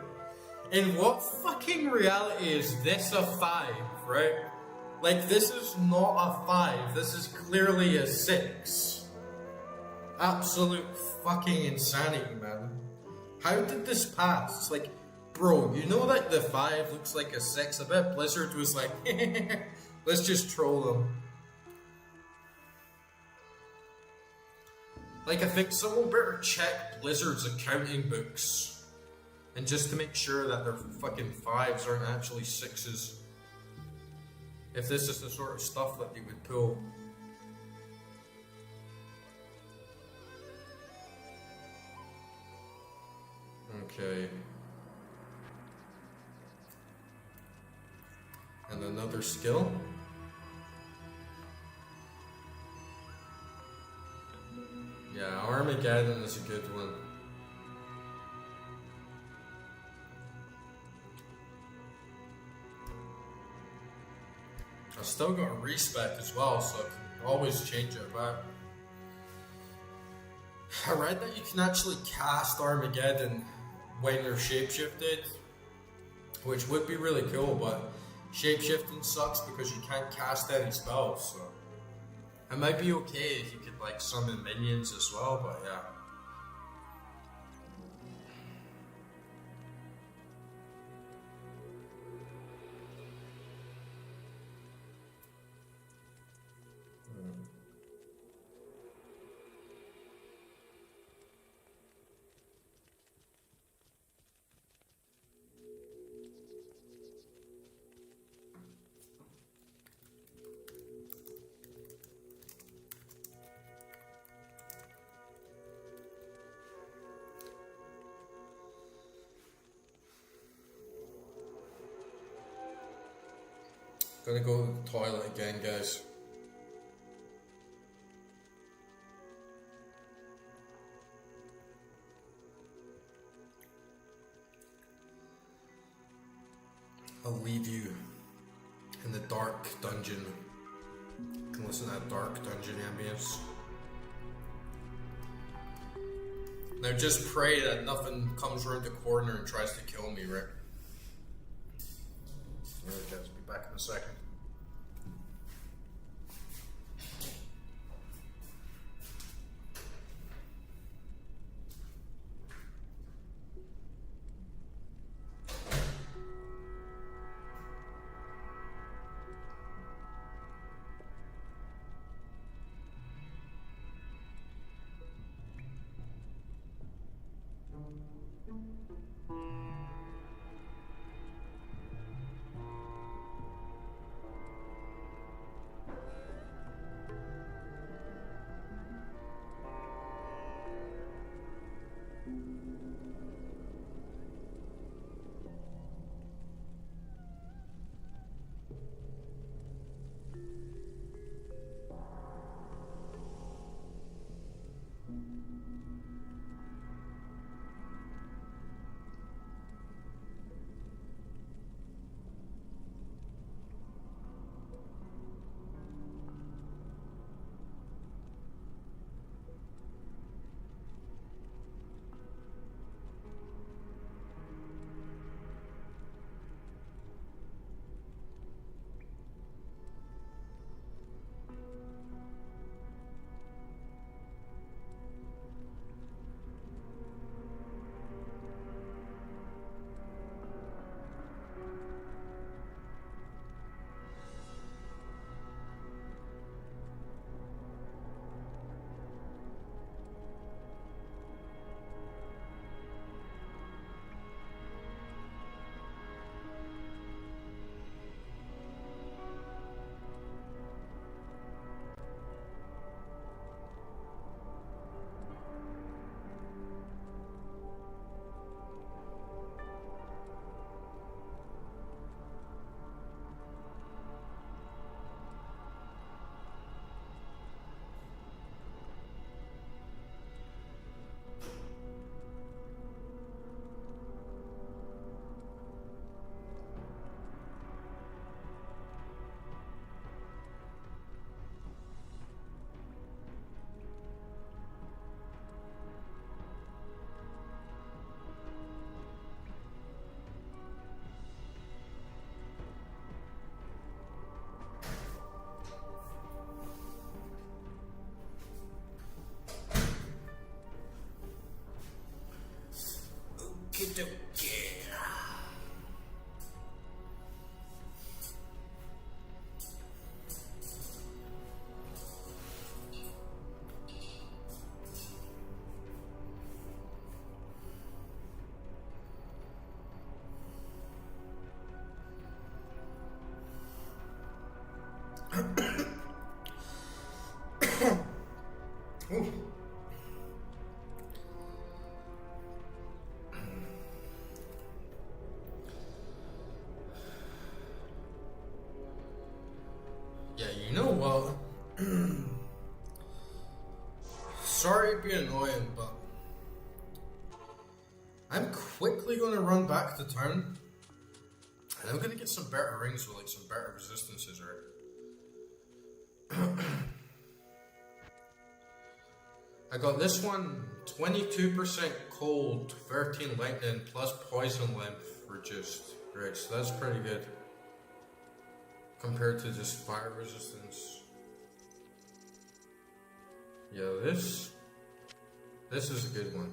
In what fucking reality is this a 5, right? Like, this is not a 5. This is clearly a 6. Absolute fucking insanity, man. How did this pass? It's like, bro, you know that the 5 looks like a 6? I bet Blizzard was like, let's just troll them. Like, I think someone better check Blizzard's accounting books. And just to make sure that their fucking 5s aren't actually 6s. If this is the sort of stuff that they would pull. Okay. And another skill. Yeah, Armageddon is a good one. I've still got a respec as well, so I can always change it back. I read that you can actually cast Armageddon when you're shapeshifted, which would be really cool, but shapeshifting sucks because you can't cast any spells, so it might be okay if you could like summon minions as well, but yeah. Gonna go to the toilet again, guys. I'll leave you in the dark dungeon. You can listen to that dark dungeon ambience. Now just pray that nothing comes around the corner and tries to kill me, right? Alright guys, be back in a second. Ooh. Yeah, you know what? Sorry to be annoying, but I'm quickly going to run back to town, and I'm going to get some better rings with like some better resistances, right? I got this one 22% cold, 13 lightning, plus poison length reduced. Right, so that's pretty good compared to just fire resistance. Yeah, this is a good one.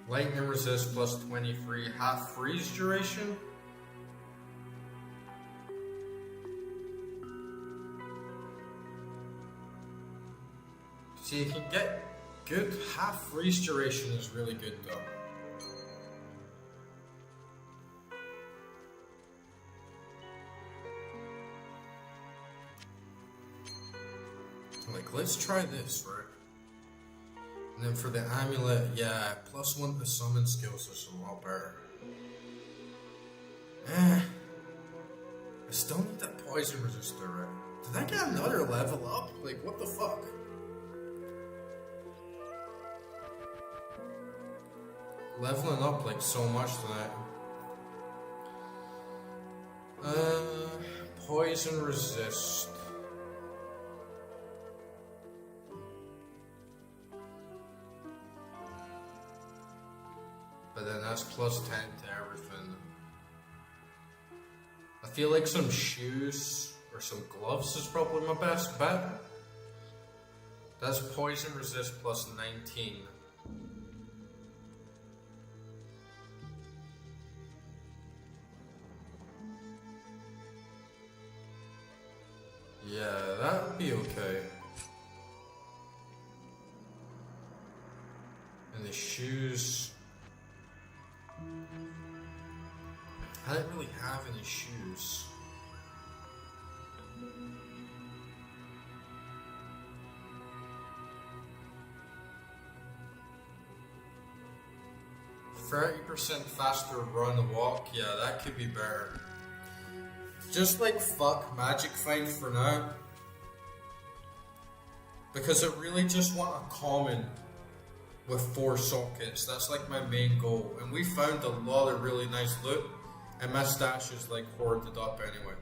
Lightning resist plus 23, half freeze duration. So you can get good half freeze duration is really good though. Like, let's try this, right? And then for the amulet, yeah, +1 to summon skills is a lot better. I still need that poison resistor, right? Did I get another level up? Like, what the fuck? Leveling up like so much tonight. Poison resist. But then that's +10 to everything. I feel like some shoes or some gloves is probably my best bet. That's poison resist +19. Yeah, that would be okay. And the shoes. I didn't really have any shoes. %30 faster run and walk, yeah, that could be better. Just like fuck Magic Find for now. Because I really just want a common with 4 sockets. That's like my main goal. And we found a lot of really nice loot. And my stash is like hoarded up anyway.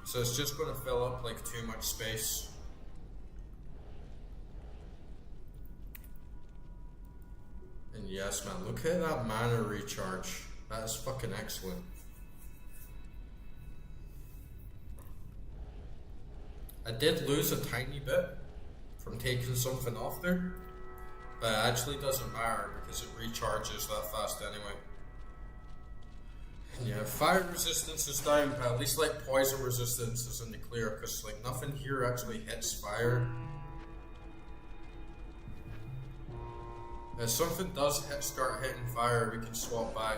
So it's just going to fill up like too much space. And yes, man, look at that mana recharge. That is fucking excellent. I did lose a tiny bit from taking something off there, but it actually doesn't matter because it recharges that fast anyway. And yeah, fire resistance is down, but at least like poison resistance is in the clear because like nothing here actually hits fire. If something does start hitting fire, we can swap back.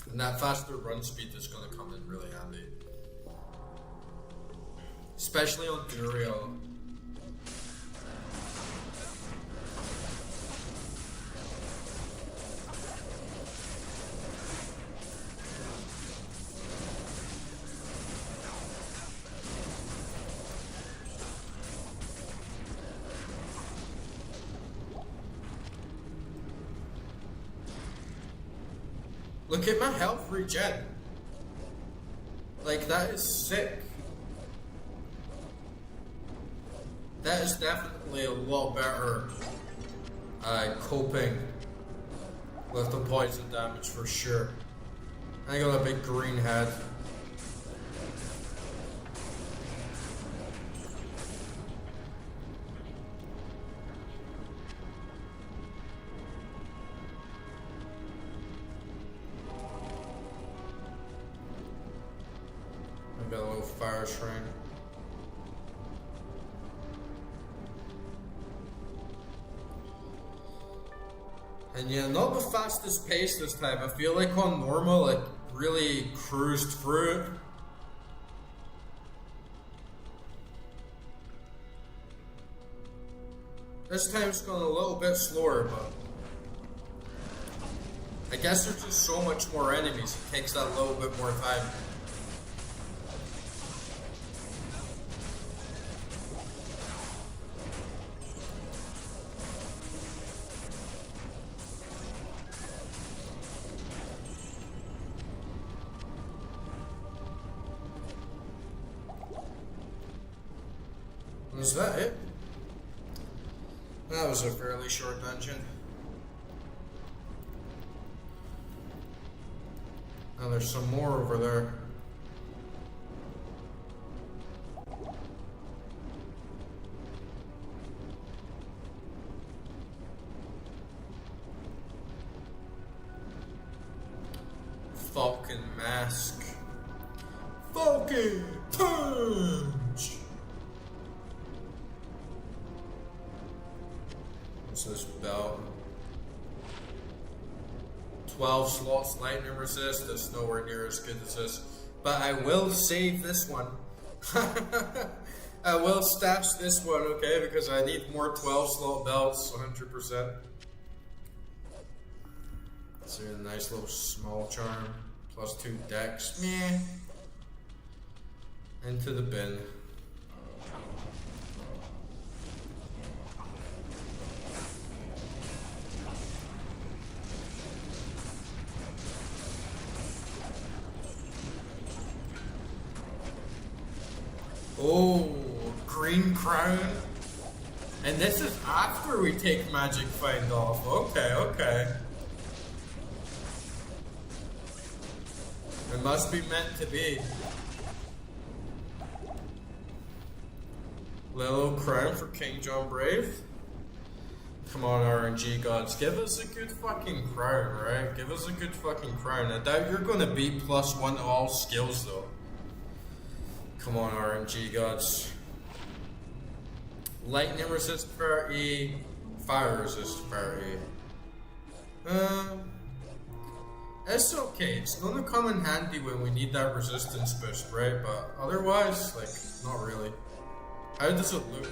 And that faster run speed is going to come in really handy. Especially on Duriel. Look at my health regen. Like, that is sick. That is definitely a lot better coping with the poison damage for sure. I got a big green head. Got a little fire shrine. And yeah, not the fastest pace this time. I feel like on normal it really cruised through it. This time it's going a little bit slower, but I guess there's just so much more enemies. It takes that little bit more time. Was that it? That was a fairly short dungeon. Now there's some more over there. Falcon Mask. Falcon Punch! What's this belt? 12 slots lightning resist. That's nowhere near as good as this. But I will save this one. I will stash this one, okay? Because I need more 12 slot belts, 100%. So a nice little small charm. Plus 2 decks. Meh. Into the bin. Oh, green crown. And this is after we take Magic Find off. Okay, okay. It must be meant to be. Little crown for King John Brave. Come on, RNG gods, give us a good fucking crown, right? Give us a good fucking crown. I doubt you're gonna beat +1 to all skills though. Come on, RNG gods. Lightning resist parity, fire resist parity. It's okay. It's gonna come in handy when we need that resistance boost, right? But otherwise, like, not really. How does it look?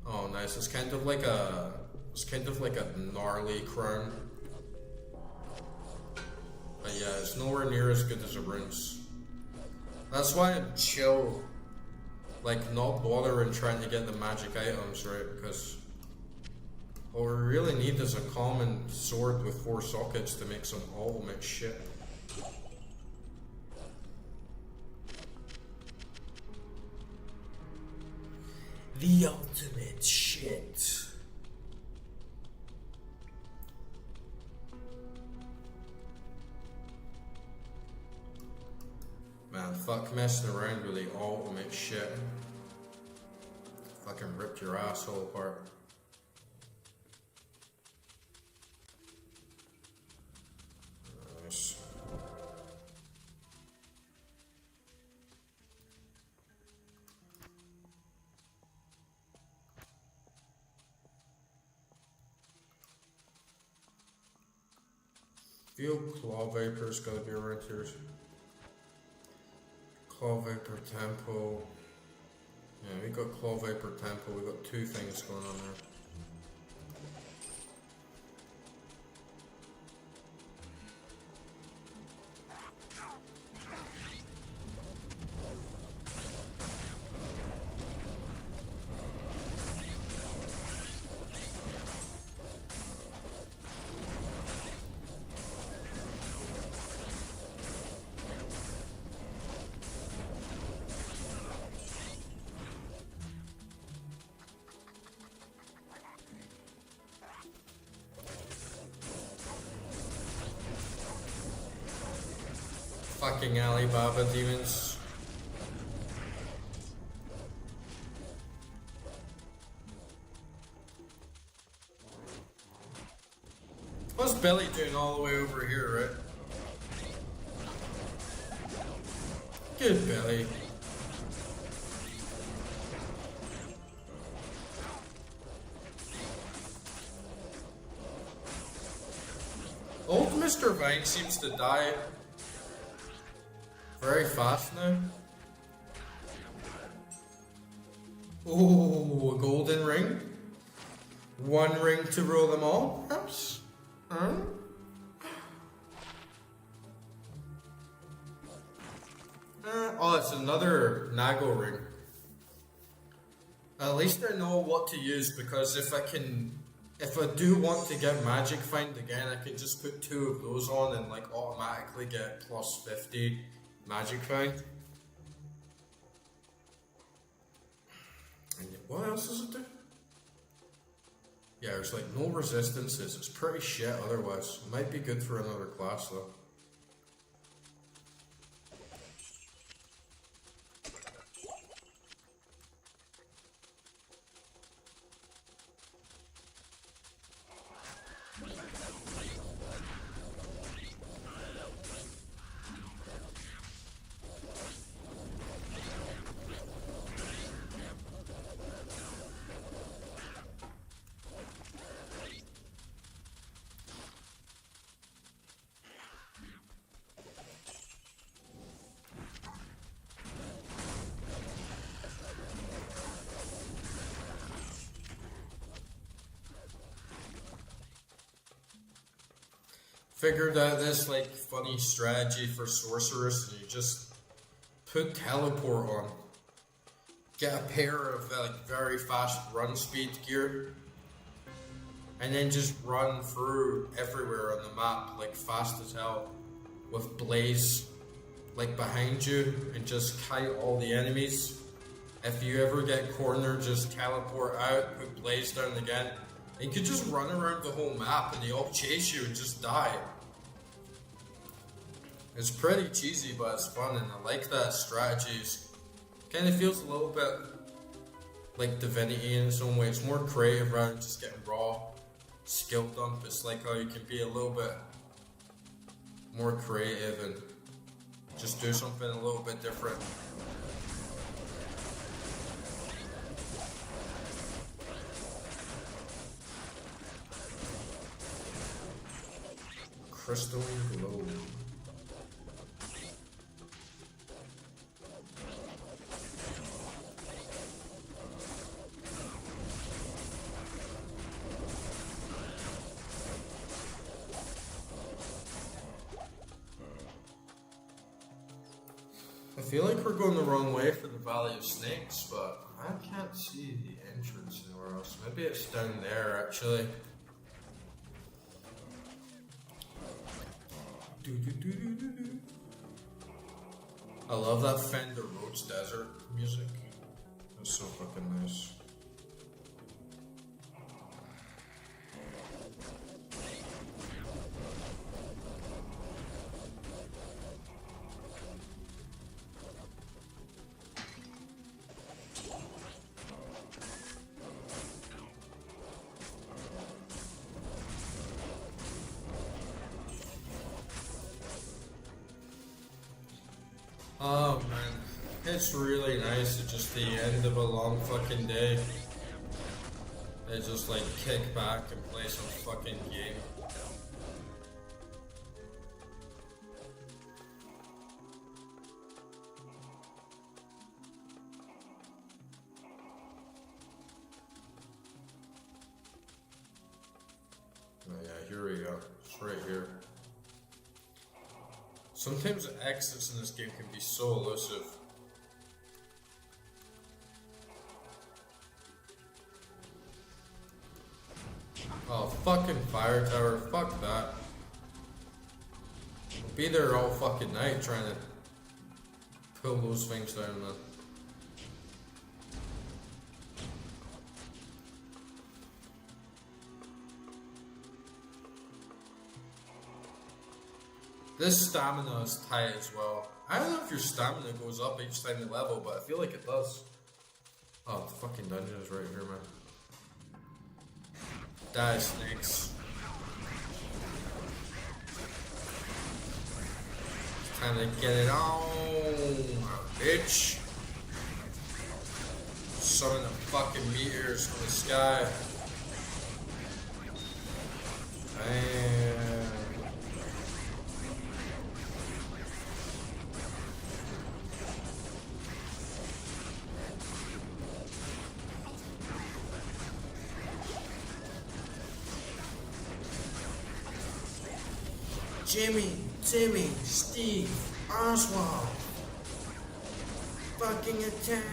Oh, nice. It's kind of like a gnarly crown. But yeah, it's nowhere near as good as a runes. That's why I'm chill, like not bothering trying to get the magic items, right? Because what we really need is a common sword with 4 sockets to make some ultimate shit. The ultimate shit. Man, fuck messing around with the ultimate shit. Fucking ripped your asshole apart. Nice. Feel claw vapor's gotta be around here. Claw Vapor Tempo. Yeah, we got Claw Vapor Tempo, we got 2 things going on there. Fucking Alibaba demons. What's Billy doing all the way over here, right? Good Billy. Old Mr. Vine seems to die very fast now. Ooh, a golden ring. 1 ring to rule them all, perhaps? Huh? Oh, it's another Nago ring. At least I know what to use, because if I do want to get Magic Find again, I can just put 2 of those on and like automatically get +50 Magic Find. And what else does it do? Yeah, there's like no resistances. It's pretty shit otherwise. Might be good for another class though. Figured out this like funny strategy for sorcerers, and you just put teleport on. Get a pair of like very fast run speed gear, and then just run through everywhere on the map like fast as hell with Blaze like behind you, and just kite all the enemies. If you ever get cornered, just teleport out, put Blaze down again. And you could just run around the whole map and they all chase you and just die. It's pretty cheesy, but it's fun, and I like that strategies. Kind of feels a little bit like Divinity in its own way. It's more creative rather than just getting raw skill dump. It's like how you can be a little bit more creative and just do something a little bit different. Crystalline glow. I feel like we're going the wrong way for the Valley of Snakes, but I can't see the entrance anywhere else. Maybe it's down there, actually. I love that Fender Rhodes Desert music. That's so fucking nice. Oh man, it's really nice at just the end of a long fucking day. They just like kick back and play some fucking game. Oh yeah, here we go. It's right here. Sometimes the exits in this game can be so elusive. Oh, fucking fire tower, fuck that. I'll be there all fucking night trying to pull those things down, man. This stamina is tight as well. I don't know if your stamina goes up each time you level, but I feel like it does. Oh, the fucking dungeon is right here, man. Die, snakes. It's time to get it on, bitch. Summon the fucking meteors from the sky. Man. Jimmy, Timmy, Steve, Oswald. Fucking attack.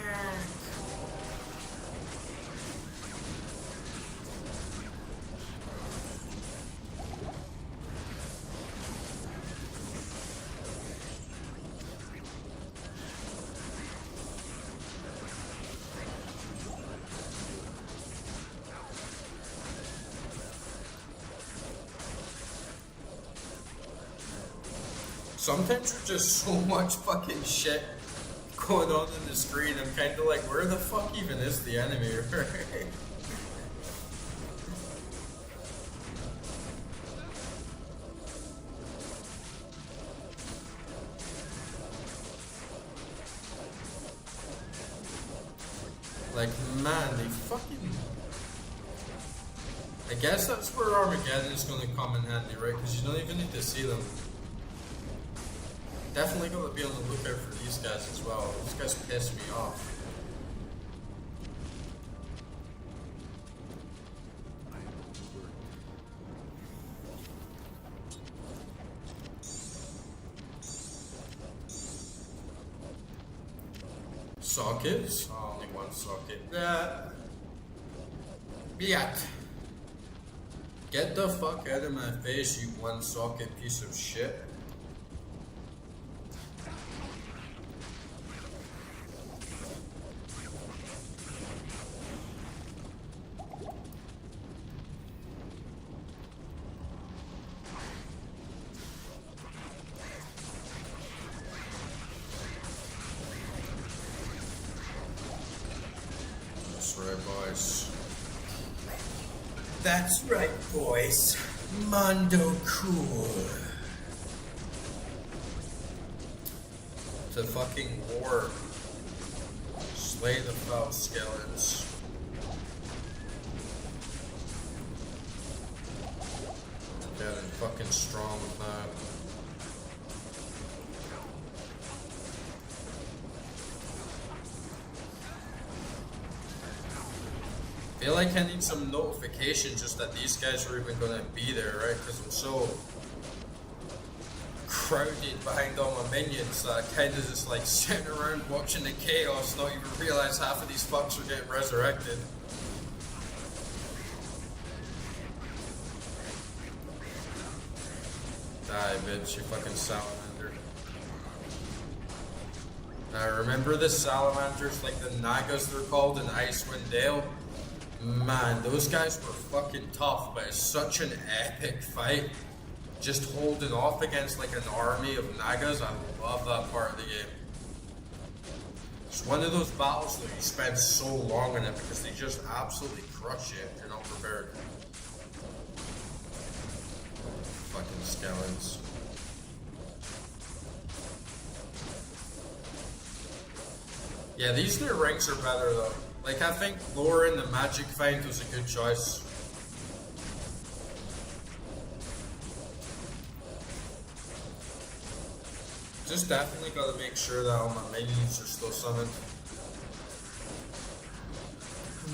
Sometimes there's just so much fucking shit going on in the screen. I'm kind of like, where the fuck even is the enemy? Like, man, they fucking... I guess that's where Armageddon is going to come in handy, right? Because you don't even need to see them. Definitely going to be on the lookout for these guys as well. These guys piss me off. Sockets? Oh, only one socket. Biat. Get the fuck out of my face, you one socket piece of shit. right, boys. That's right, boys. Mondo cool. To fucking war. Slay the foul skeletons. Getting fucking strong with that. I feel like I need some notification just that these guys are even gonna be there, right? Because I'm so crowded behind all my minions that I kind of just like sitting around watching the chaos, not even realize half of these fucks are getting resurrected. Die, bitch, you fucking salamander. I remember the salamanders, like the Nagas they're called in Icewind Dale. Man, those guys were fucking tough, but it's such an epic fight. Just holding off against like an army of Nagas, I love that part of the game. It's one of those battles that you spend so long in it because they just absolutely crush you if you're not prepared. Fucking skeletons. Yeah, these new ranks are better though. Like, I think lowering the magic find was a good choice. Just definitely gotta make sure that all my minions are still summoned.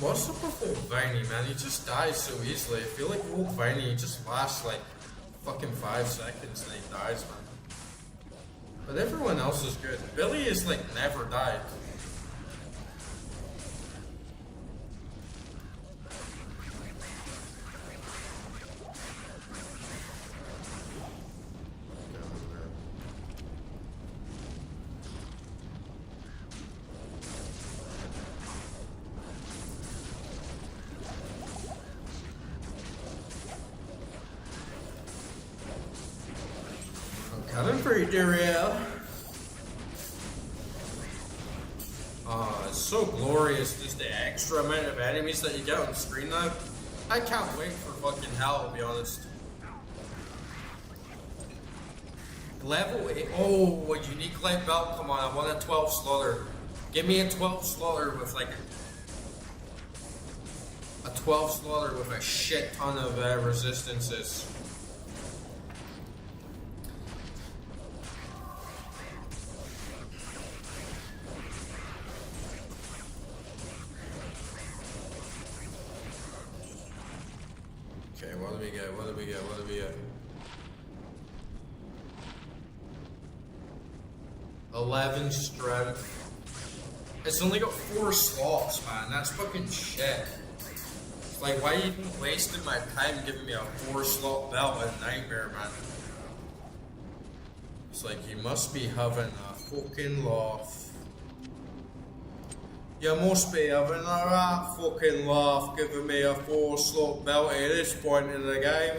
What's up with old Viney, man? He just dies so easily. I feel like old Viney, he just lasts like fucking 5 seconds and he dies, man. But everyone else is good. Billy is like never died. Coming for you, Duriel. Oh, it's so glorious, just the extra amount of enemies that you get on the screen now. I can't wait for fucking hell, to be honest. Level 8. Oh, a unique light belt. Come on, I want a 12 slaughter. Give me a 12 slaughter with like a 12 slaughter with a shit ton of resistances. Okay, what do we get? What do we get? What do we get? 11 strength. It's only got 4 slots, man. That's fucking shit. It's like, why are you even wasting my time giving me a 4-slot belt and Nightmare, man? It's like, you must be having a fucking laugh. You must be having a right fucking laugh giving me a 4-slot belt at this point in the game.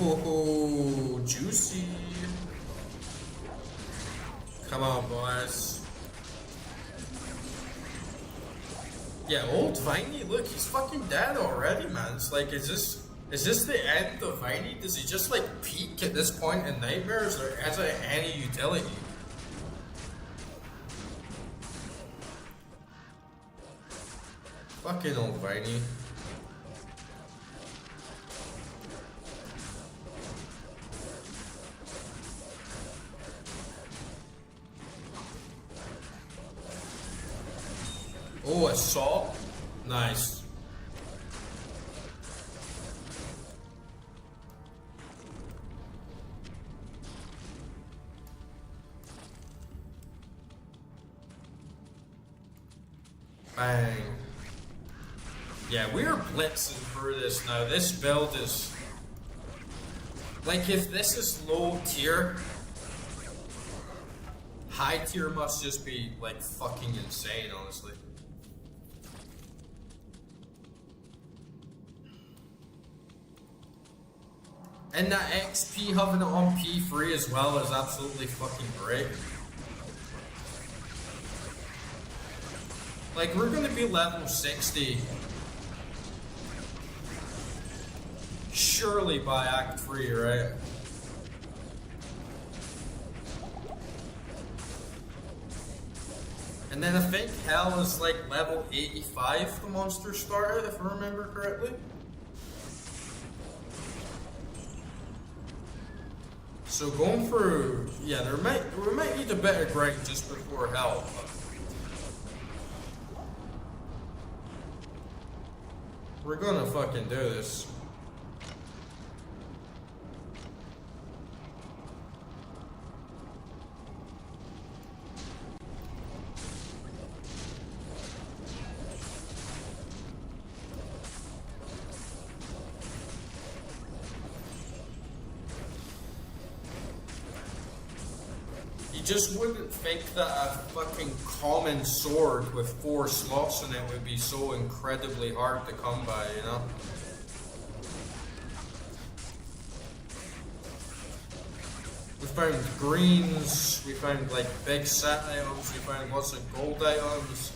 Ooh, juicy. Come on, boys. Yeah, old Viney, look, he's fucking dead already, man. It's like, is this the end of Viney? Does he just like peak at this point in Nightmares, or has it any utility? Fucking old Viney. Oh, assault? Nice. Bang. Yeah, we're blitzing through this now. This build is... Like, if this is low tier, high tier must just be, like, fucking insane, honestly. And that XP having it on P3 as well is absolutely fucking great. Like, we're gonna be level 60 surely by Act 3, right? And then I think Hell is like level 85 the monster started, if I remember correctly. So going through, yeah, we might need a bit of grind just before Hell. We're gonna fucking do this. You just wouldn't think that a fucking common sword with 4 slots in it would be so incredibly hard to come by, you know? We found greens, we found like big set items, we found lots of gold items,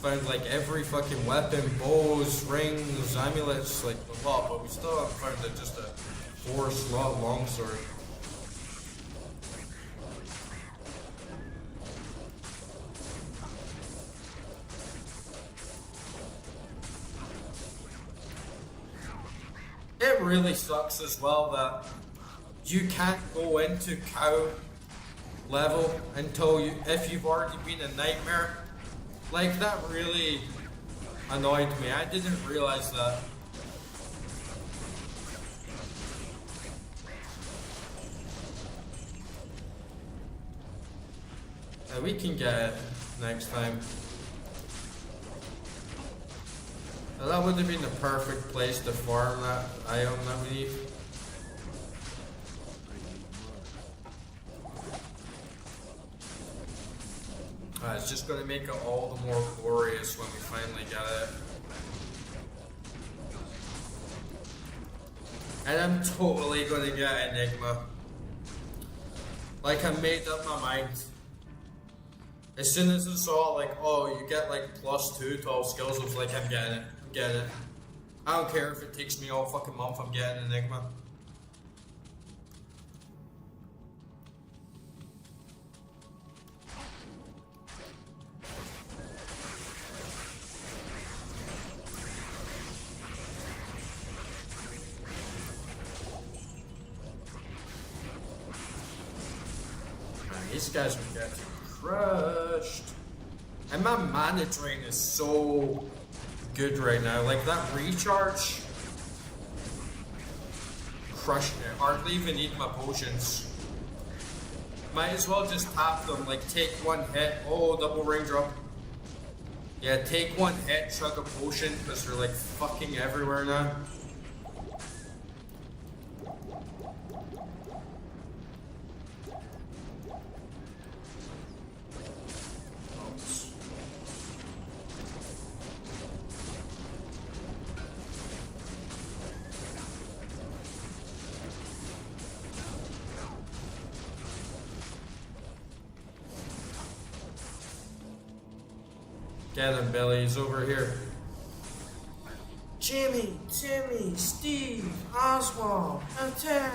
found like every fucking weapon, bows, rings, amulets, like a lot, but we still haven't found just a 4 slot longsword. It really sucks as well that you can't go into cow level until if you've already been a nightmare. Like, that really annoyed me. I didn't realize that. We can get it next time. Now, that would have been the perfect place to farm that item that we need. It's just going to make it all the more glorious when we finally get it. And I'm totally going to get Enigma. Like, I made up my mind. As soon as I saw, like, oh, you get like +2 to all skills, I was like, I'm getting it. I'm getting it. I don't care if it takes me all fucking month, I'm getting Enigma. These guys are getting crushed. And my mana drain is so good right now. Like, that recharge, crushing it. Hardly even need my potions. Might as well just tap them. Like, take 1 hit. Oh, double raindrop. Yeah, take 1 hit, chug a potion, because they're like fucking everywhere now. Get him, Billy. He's over here. Jimmy, Timmy, Steve, Oswald, attack!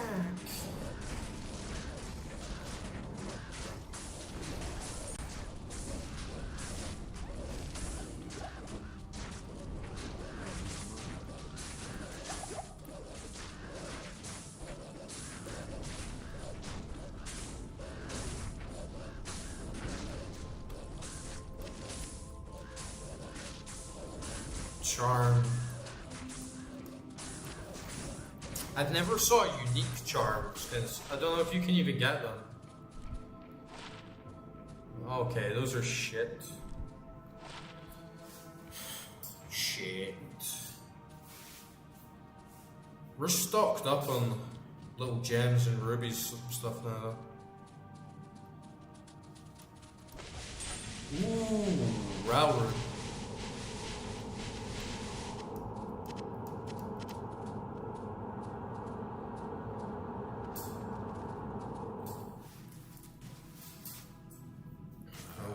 Charm. I've never saw unique charms, because I don't know if you can even get them. Okay, those are shit. shit. We're stocked up on little gems and rubies and stuff now. Ooh, railroad.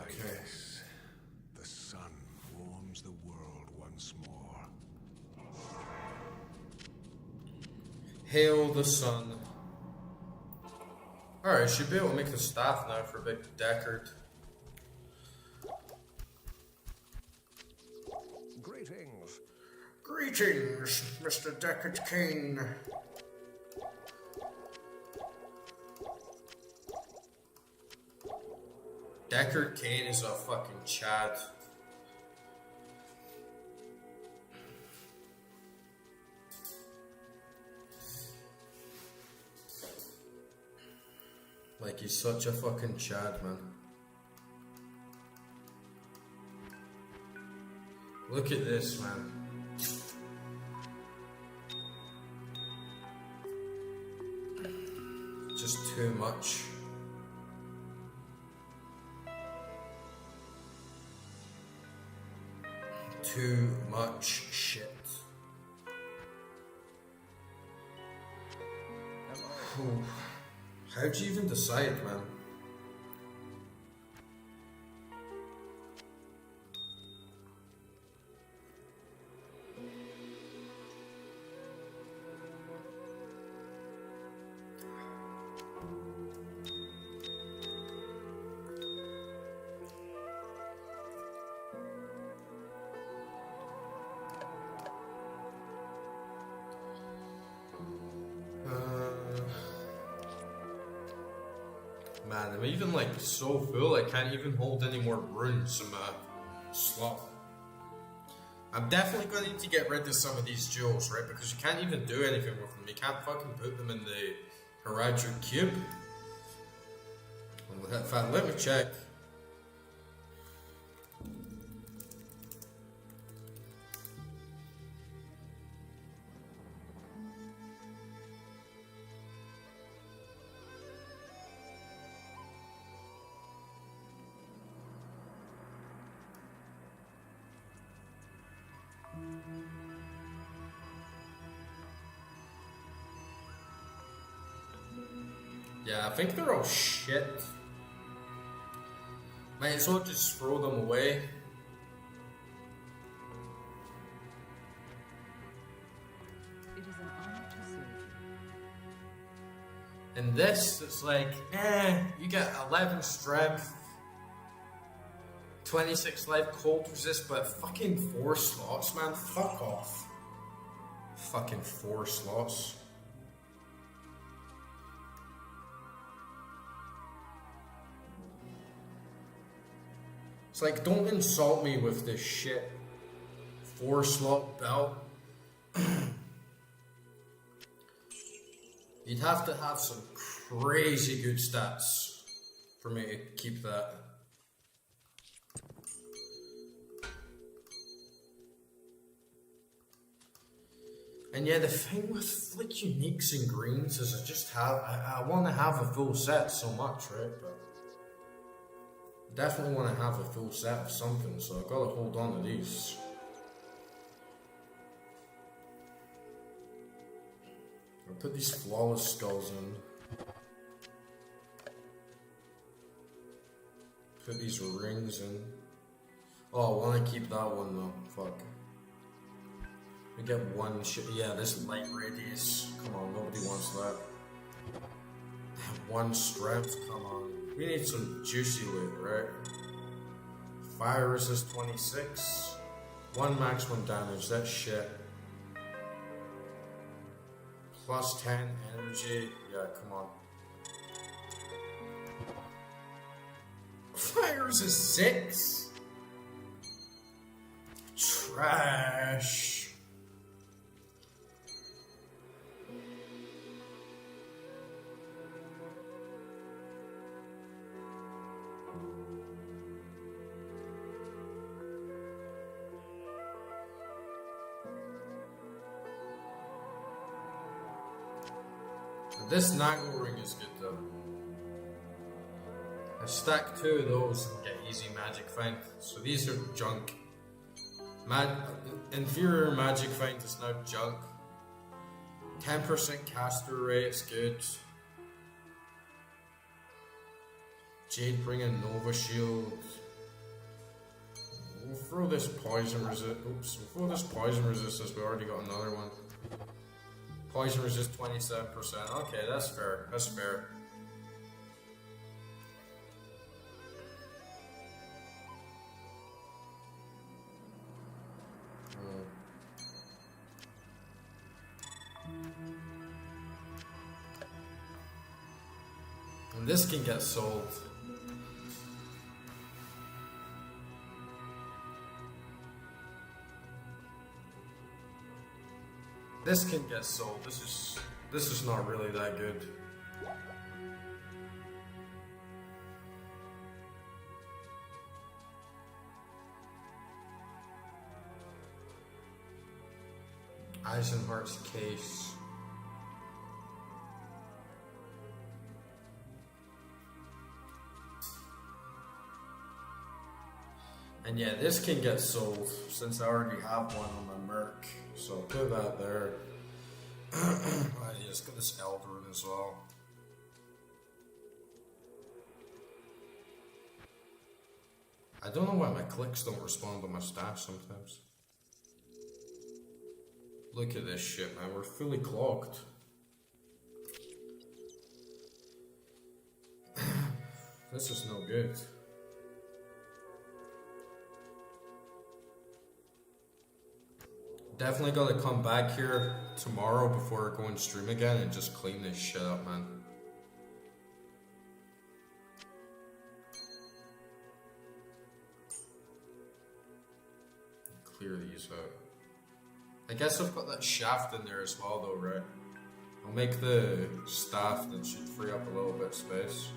Okay.
Yes. The sun warms the world once more.
Hail the sun. Alright, should be able to make the staff now for Big Deckard.
Greetings.
Greetings, Mr. Deckard King. Deckard Cain is a fucking Chad. Like, he's such a fucking Chad, man. Look at this, man. Just too much. Too much shit. Whew. How'd you even decide, man? Man, I'm even like so full I can't even hold any more runes in my slot. I'm definitely going to need to get rid of some of these jewels, right? Because you can't even do anything with them. You can't fucking put them in the Heraldric Cube. In fact, let me check. Yeah, I think they're all shit. Might as well just throw them away.
It is an honor to serve you.
And this, it's like, you get 11 strength, 26 life, cold resist, but fucking 4 slots, man. Fuck off. Fucking 4 slots. It's like, don't insult me with this shit 4 slot belt. You'd have to have some crazy good stats for me to keep that. And yeah, the thing with like uniques and greens is I want to have a full set so much, right? But definitely want to have a full set of something, so I've got to hold on to these. I'll put these flawless skulls in. Put these rings in. Oh, I want to keep that one though. Fuck. We get one shit. Yeah, this light radius. Come on, nobody wants that. 1 strength. Come on. We need some juicy loot, right? Fire resist 26. 1 maximum damage. That's shit. Plus 10 energy. Yeah, come on. Fire resist 6. Trash. This Nagel ring is good though. I stack 2 of those and get easy magic find. So these are junk. Inferior magic find is now junk. 10% caster rate is good. Jade bringing Nova Shield. We'll throw this poison resist. Oops, we'll throw this poison resistance. We already got another one. Poison resist 27%. Okay, that's fair. That's fair. And this can get sold. This can get sold. This is not really that good. Eisenhart's case. And yeah, this can get sold since I already have one on my Merc. So I'll put that there. Let's get this Elder as well. I don't know why my clicks don't respond to my staff sometimes. Look at this shit, man. We're fully clogged. This is no good. Definitely gotta come back here tomorrow before I go and stream again and just clean this shit up, man. Clear these out. I guess I've got that shaft in there as well though, right? I'll make the staff that should free up a little bit of space.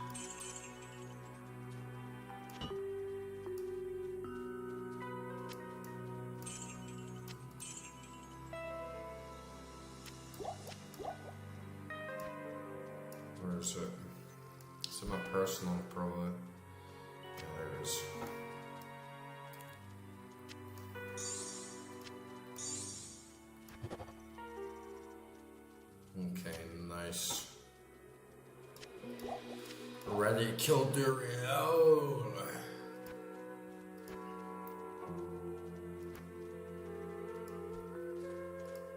Where is it? It's in my personal, probably. Yeah, there it is. Okay, nice. Ready to kill Duriel.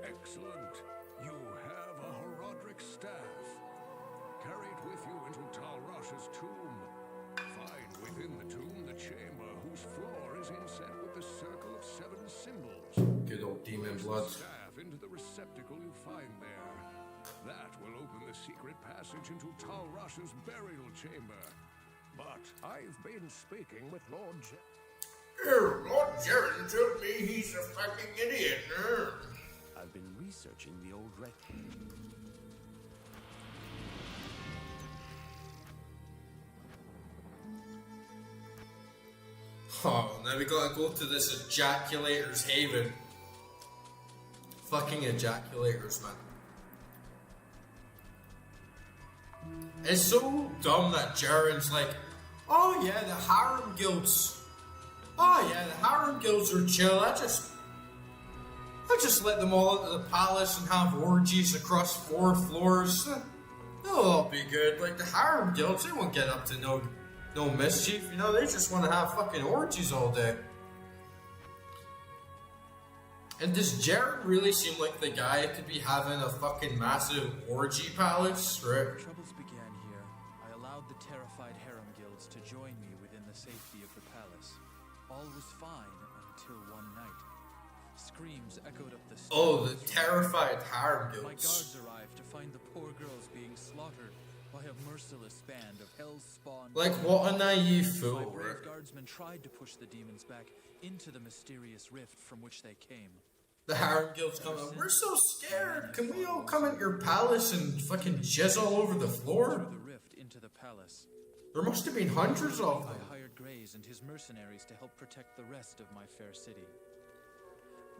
Excellent. You have a Herodric staff. Carry it with you into Talrash's tomb. Find within the tomb the chamber whose floor is inset with the circle of 7 symbols.
Good old demon
Place
blood.
the staff into the receptacle you find there. That will open the secret passage into Talrash's burial chamber. But I've been speaking with Lord
Lord Jaren told me he's a fucking idiot.
I've been researching the old REKT.
Oh, now we gotta go to this ejaculator's haven. Fucking ejaculators, man. It's so dumb that Jaren's like, oh yeah, the harem guilds. Oh yeah, the harem guilds are chill. I just let them all into the palace and have orgies across 4 floors. They'll all be good. Like the harem guilds, they won't get up to no mischief, you know, they just want to have fucking orgies all day. And does Jaren really seem like the guy to be having a fucking massive orgy palace, right?
Troubles began here. I allowed the terrified harem guilds to join me within the safety of the palace. All was fine until one night. Screams echoed up the stairs.
Oh, the terrified harem
My
guilds.
guards arrived to find the poor girls being slaughtered by a merciless band of hell's spawn.
Like, what a naive
My
fool,
brave
right?
guardsmen tried to push the demons back into the mysterious rift from which they came.
The harem guilds come out, we're so scared. Can we all come into your palace and fucking jizz all over the floor?
Through the rift into the palace.
There must have been hundreds of them.
I hired Grays and his mercenaries to help protect the rest of my fair city.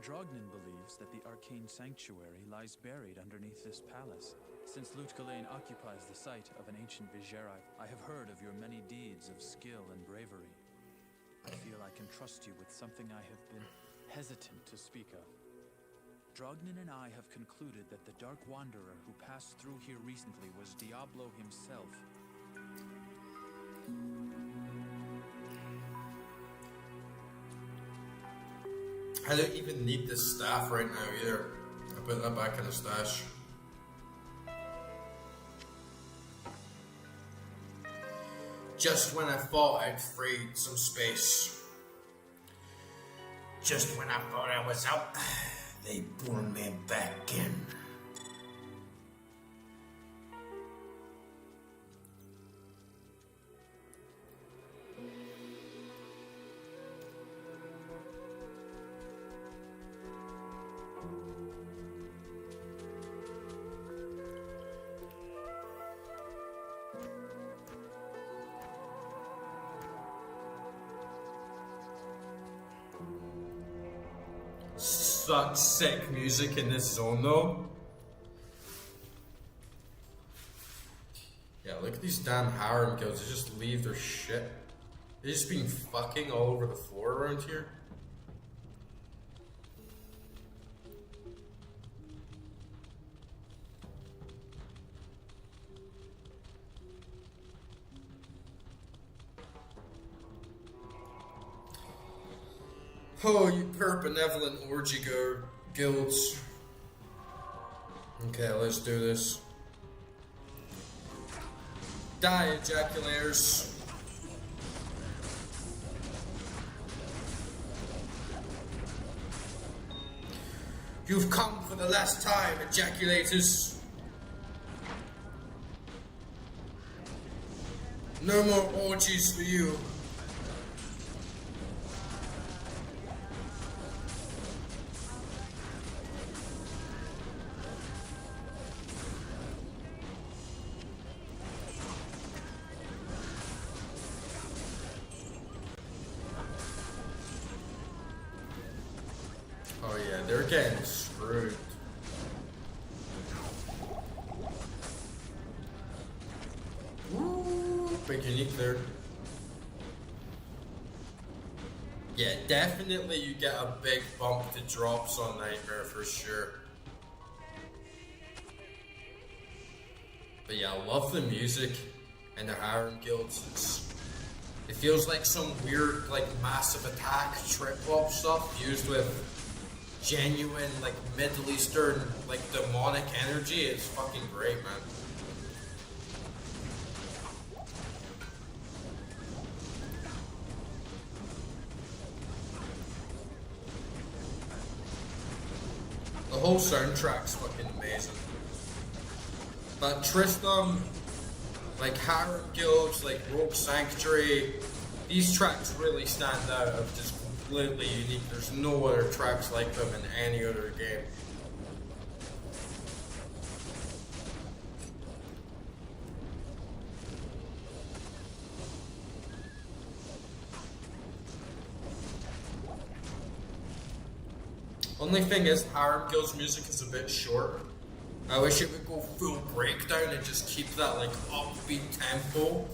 Drognin believes that the arcane sanctuary lies buried underneath this palace. Since Lutgalain occupies the site of an ancient Vigerai, I have heard of your many deeds of skill and bravery. I feel I can trust you with something I have been hesitant to speak of. Drognin and I have concluded that the Dark Wanderer who passed through here recently was Diablo himself.
I don't even need this staff right now either. I put that back in the stash. Just when I thought I'd freed some space. Just when I thought I was out, they pulled me back in. Such sick music in this zone though. Yeah, look at these damn harem guilds. They just leave their shit. They've just been fucking all over the floor around here. Oh, you poor benevolent orgy guilds. Okay, let's do this. Die, ejaculators. You've come for the last time, ejaculators. No more orgies for you. Oh yeah, they're getting screwed. Woo, big unique there. Yeah, definitely you get a big bump to drops on Nightmare for sure. But yeah, I love the music and the harem guilds. It feels like some weird, like, massive attack trip-hop stuff used with genuine, like, Middle Eastern, like, demonic energy. It's fucking great, man. The whole soundtrack's fucking amazing. But Tristram, like Harem Guilds, like Rogue Sanctuary, these tracks really stand out of just completely unique. There's no other tracks like them in any other game. Only thing is, Harem Guild's music is a bit short. I wish it would go full breakdown and just keep that like upbeat tempo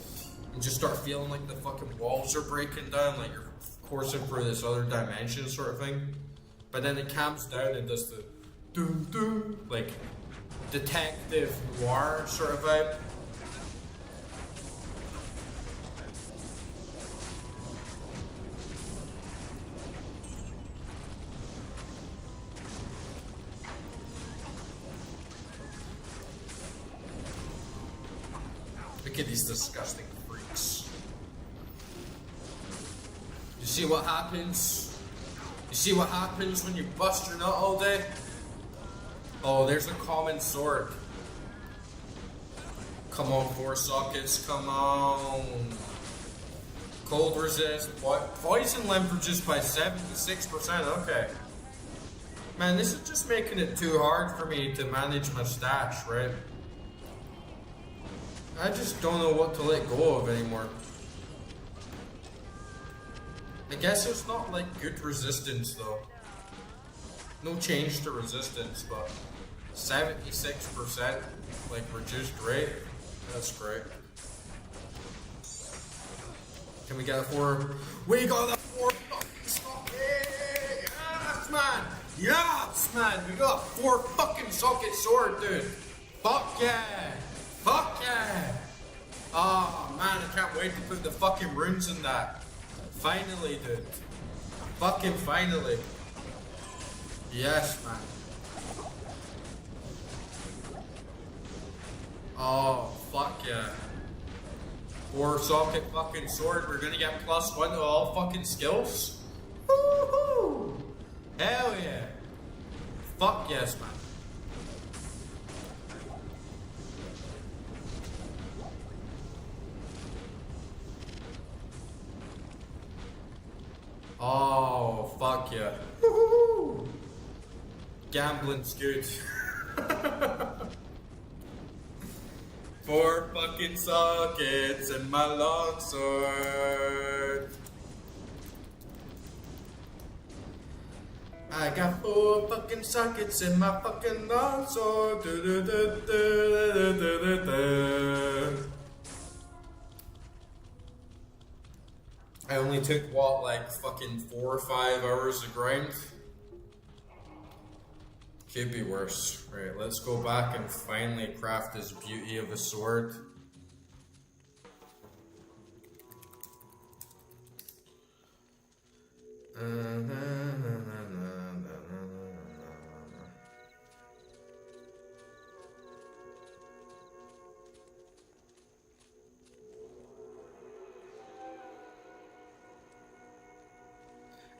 and just start feeling like the fucking walls are breaking down, like you're coursing through this other dimension sort of thing. But then it calms down and does the doom doom, like detective noir sort of vibe. Look at these disgusting freaks. You see what happens? You see what happens when you bust your nut all day? Oh, there's a common sword. Come on, 4 sockets, come on. Cold resist. Poison limp reduced by 76%, okay. Man, this is just making it too hard for me to manage my stash, right? I just don't know what to let go of anymore. I guess it's not like good resistance though. No change to resistance, but 76% like reduced rate. That's great. Can we get a 4? We got a 4 fucking socket! Yes, man! Yes, man! We got a 4 fucking socket sword, dude! Fuck yeah! Fuck yeah! Oh man, I can't wait to put the fucking runes in that. Finally, dude. Fucking finally. Yes, man. Oh, fuck yeah. 4 socket fucking sword. We're gonna get +1 to all fucking skills. Woohoo! Hell yeah. Fuck yes, man. Oh, fuck yeah. Woohoo! Gambling's good. 4 fucking sockets in my longsword. I got 4 fucking sockets in my fucking longsword. I only took what, like fucking 4 or 5 hours to grind? Could be worse. Right, let's go back and finally craft this beauty of a sword.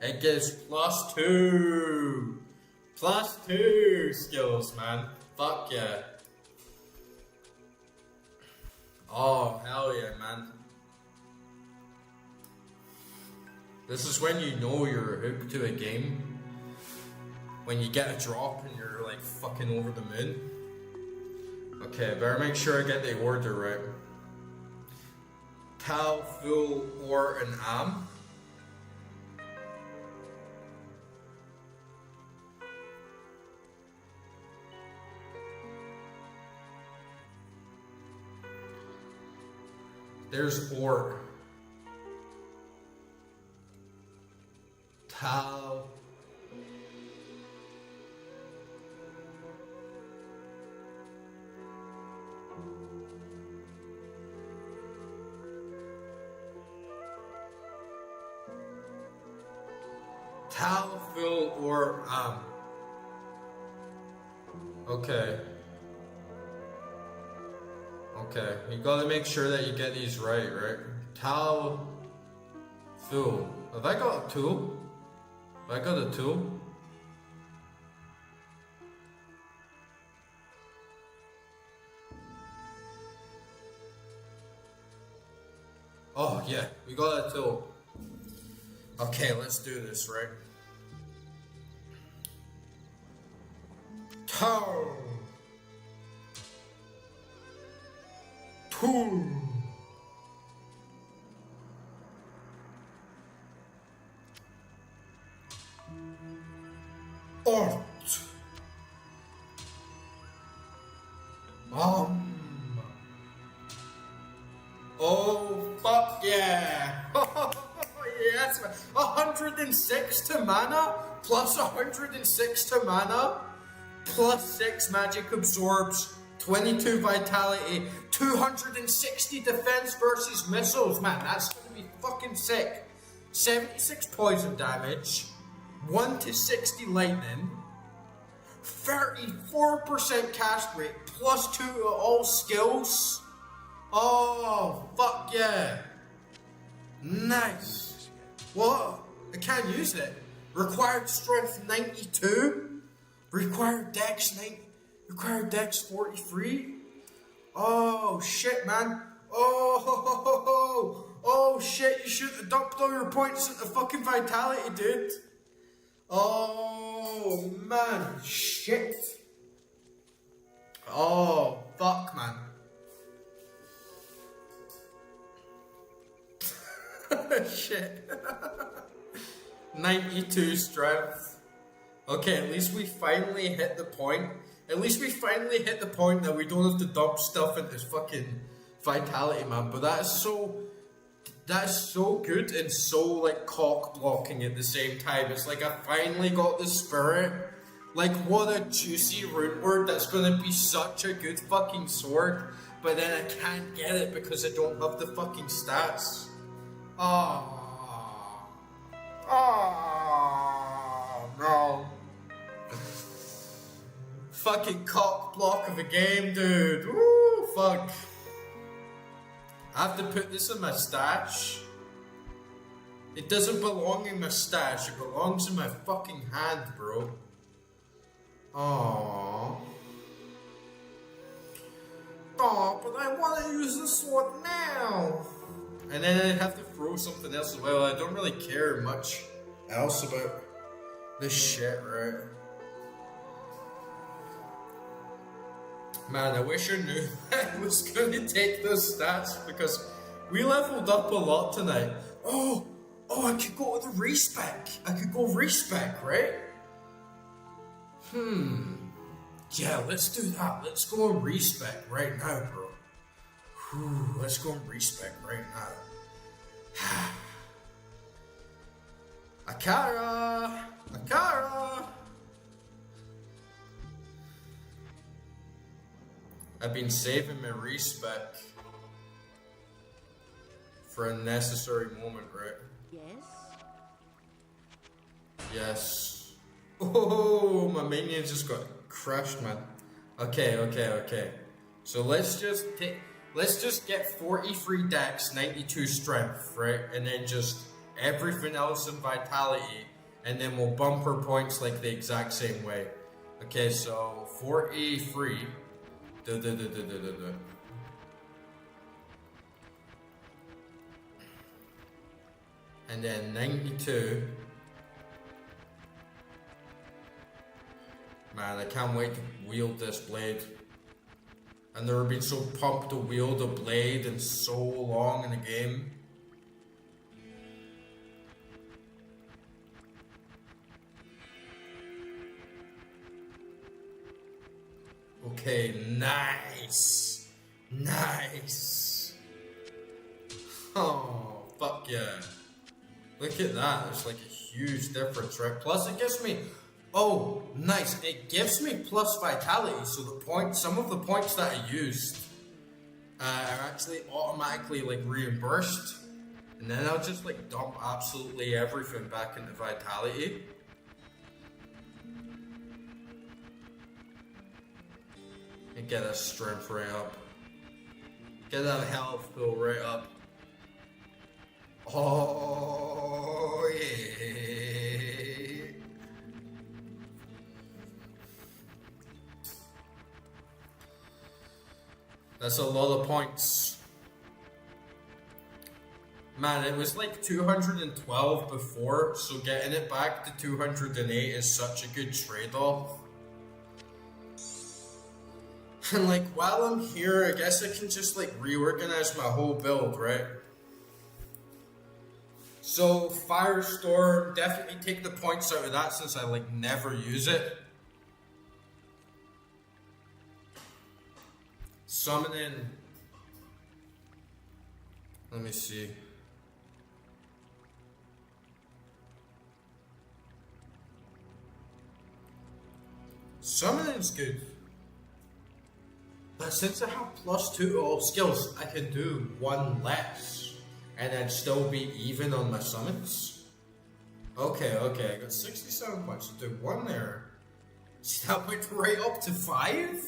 It gives +2. +2 skills, man. Fuck yeah. Oh, hell yeah, man. This is when you know you're hooked to a game. When you get a drop and you're like fucking over the moon. Okay, better make sure I get the order right. Tal, Fool, Or, and Am. There's Or. Tal. Tal, Phil, or Okay. Okay, you gotta make sure that you get these right? Tal, Phil. Have I got a tool? Have I got a tool? Oh yeah, we got a tool. Okay, let's do this, right? Tau. Tool. Art. Oh, fuck yeah. Yes, 106 to mana, plus 106 to mana, plus 6 magic absorbs, 22 vitality, 260 defense versus missiles. Man, that's gonna be fucking sick. 76 poison damage, 1 to 60 lightning, 34% cast rate, plus 2 to all skills. Oh, fuck yeah. Nice. What? I can't use it. Required strength 92. Required dex 90. Required dex 43. Oh shit, man. Oh shit, you should have dumped all your points at the fucking vitality, dude. Oh man, shit. Oh fuck, man. Shit. 92 strength. Okay, at least we finally hit the point. At least we finally hit the point that we don't have to dump stuff into fucking vitality, man. But that is so good and so like cock blocking at the same time. It's like I finally got the spirit. Like what a juicy rune word that's gonna be such a good fucking sword. But then I can't get it because I don't have the fucking stats. Oh no. Fucking cock block of a game, dude. Woo, fuck. I have to put this in my stash. It doesn't belong in my stash, it belongs in my fucking hand, bro. Aww. Oh, but I want to use the sword now. And then I have to throw something else as well. I don't really care much else about this shit, right? Man, I wish I knew I was going to take those stats because we leveled up a lot tonight. Oh, I could go to the respec. I could go respec, right? Yeah, let's do that. Let's go and respec right now, bro. Whew, let's go and respec right now. Akara! I've been saving my respec for a necessary moment, right?
Yes?
Yes. Oh, my minion just got crushed, man. Okay. So let's just get 43 dex, 92 strength, right? And then just everything else in vitality, and then we'll bump her points like the exact same way. Okay, so 43. And then 92. Man, I can't wait to wield this blade. I've never been so pumped to wield a blade in so long in the game. Okay, nice. Oh, fuck yeah. Look at that, there's like a huge difference, right? Plus it gives me, oh, nice. It gives me plus vitality, so some of the points that I used are actually automatically like reimbursed. And then I'll just like dump absolutely everything back into vitality. And get that strength right up. Get that health pool right up. Oh yeah. That's a lot of points. Man, it was like 212 before, so getting it back to 208 is such a good trade-off. And like, while I'm here, I guess I can just like reorganize my whole build, right? So, Firestorm, definitely take the points out of that since I like never use it. Summoning. Let me see. Summoning's good. But since I have +2 to all skills, I can do one less and then still be even on my summons. Okay, I got 67 points to do one there. See, that went right up to 5?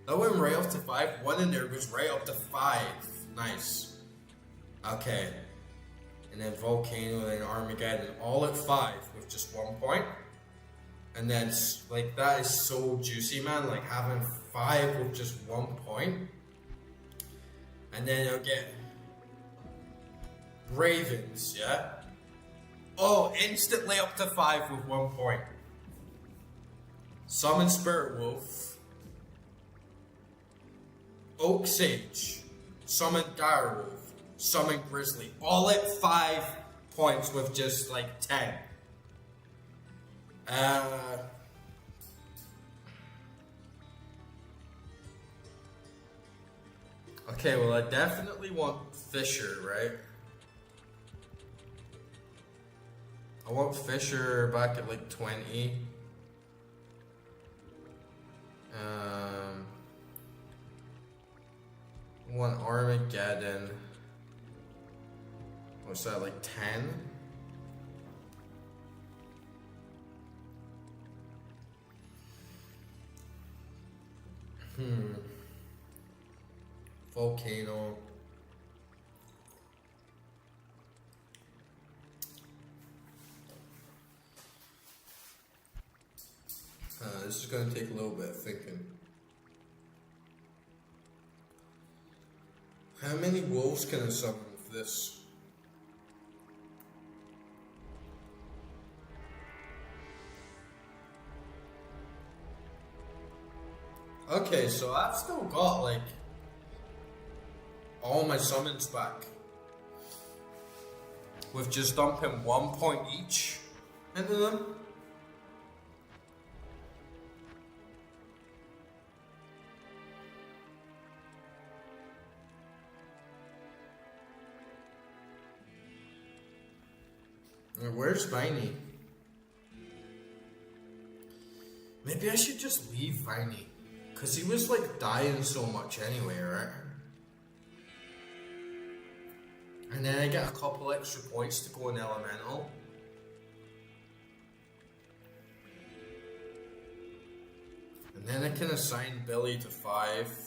That went right up to 5. One in there goes right up to 5. Nice. Okay. And then Volcano, then Armageddon, all at 5 with just 1 point. And then, like, that is so juicy, man. Like, having 5 with just 1 point. And then you'll get Ravens, yeah? Oh, instantly up to 5 with 1 point. Summon Spirit Wolf. Oak Sage. Summon Direwolf. Summon Grizzly. All at 5 points with just, like, 10. Okay, well I definitely want Fisher, right? I want Fisher back at like 20. I want Armageddon. What's that, like 10? Volcano. This is going to take a little bit of thinking. How many wolves can I summon with this? Okay, so I've still got like all my summons back with just dumping 1 point each into them. Where's Viney? Maybe I should just leave Viney, cause he was like dying so much anyway, right? And then I get a couple extra points to go in Elemental. And then I can assign Billy to 5.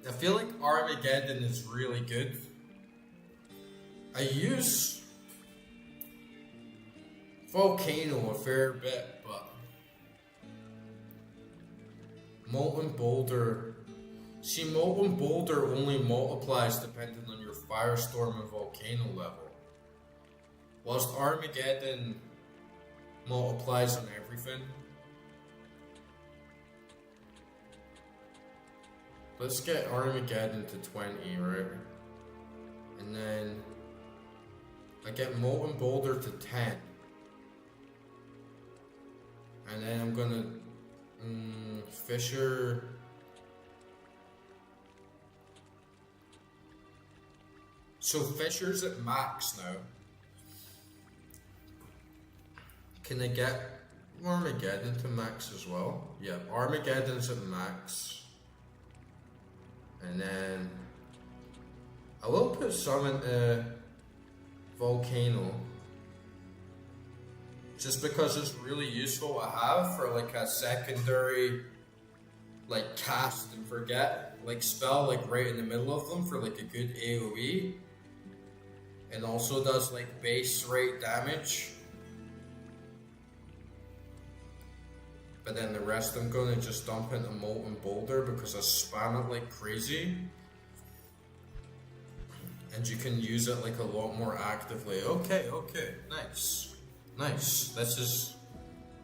I feel like Armageddon is really good. I use Volcano a fair bit, but Molten Boulder. See, Molten Boulder only multiplies depending on your Firestorm and Volcano level, whilst Armageddon multiplies on everything. Let's get Armageddon to 20, right? And then I get Molten Boulder to 10. And then I'm gonna Fisher. So Fisher's at max now. Can I get Armageddon to max as well? Yeah, Armageddon's at max. And then I will put some into Volcano, just because it's really useful to have for like a secondary like cast and forget like spell, like right in the middle of them for like a good AoE, and also does like base rate damage. But then the rest I'm gonna just dump into Molten Boulder because I spam it like crazy. And you can use it like a lot more actively. Okay, nice. Nice. This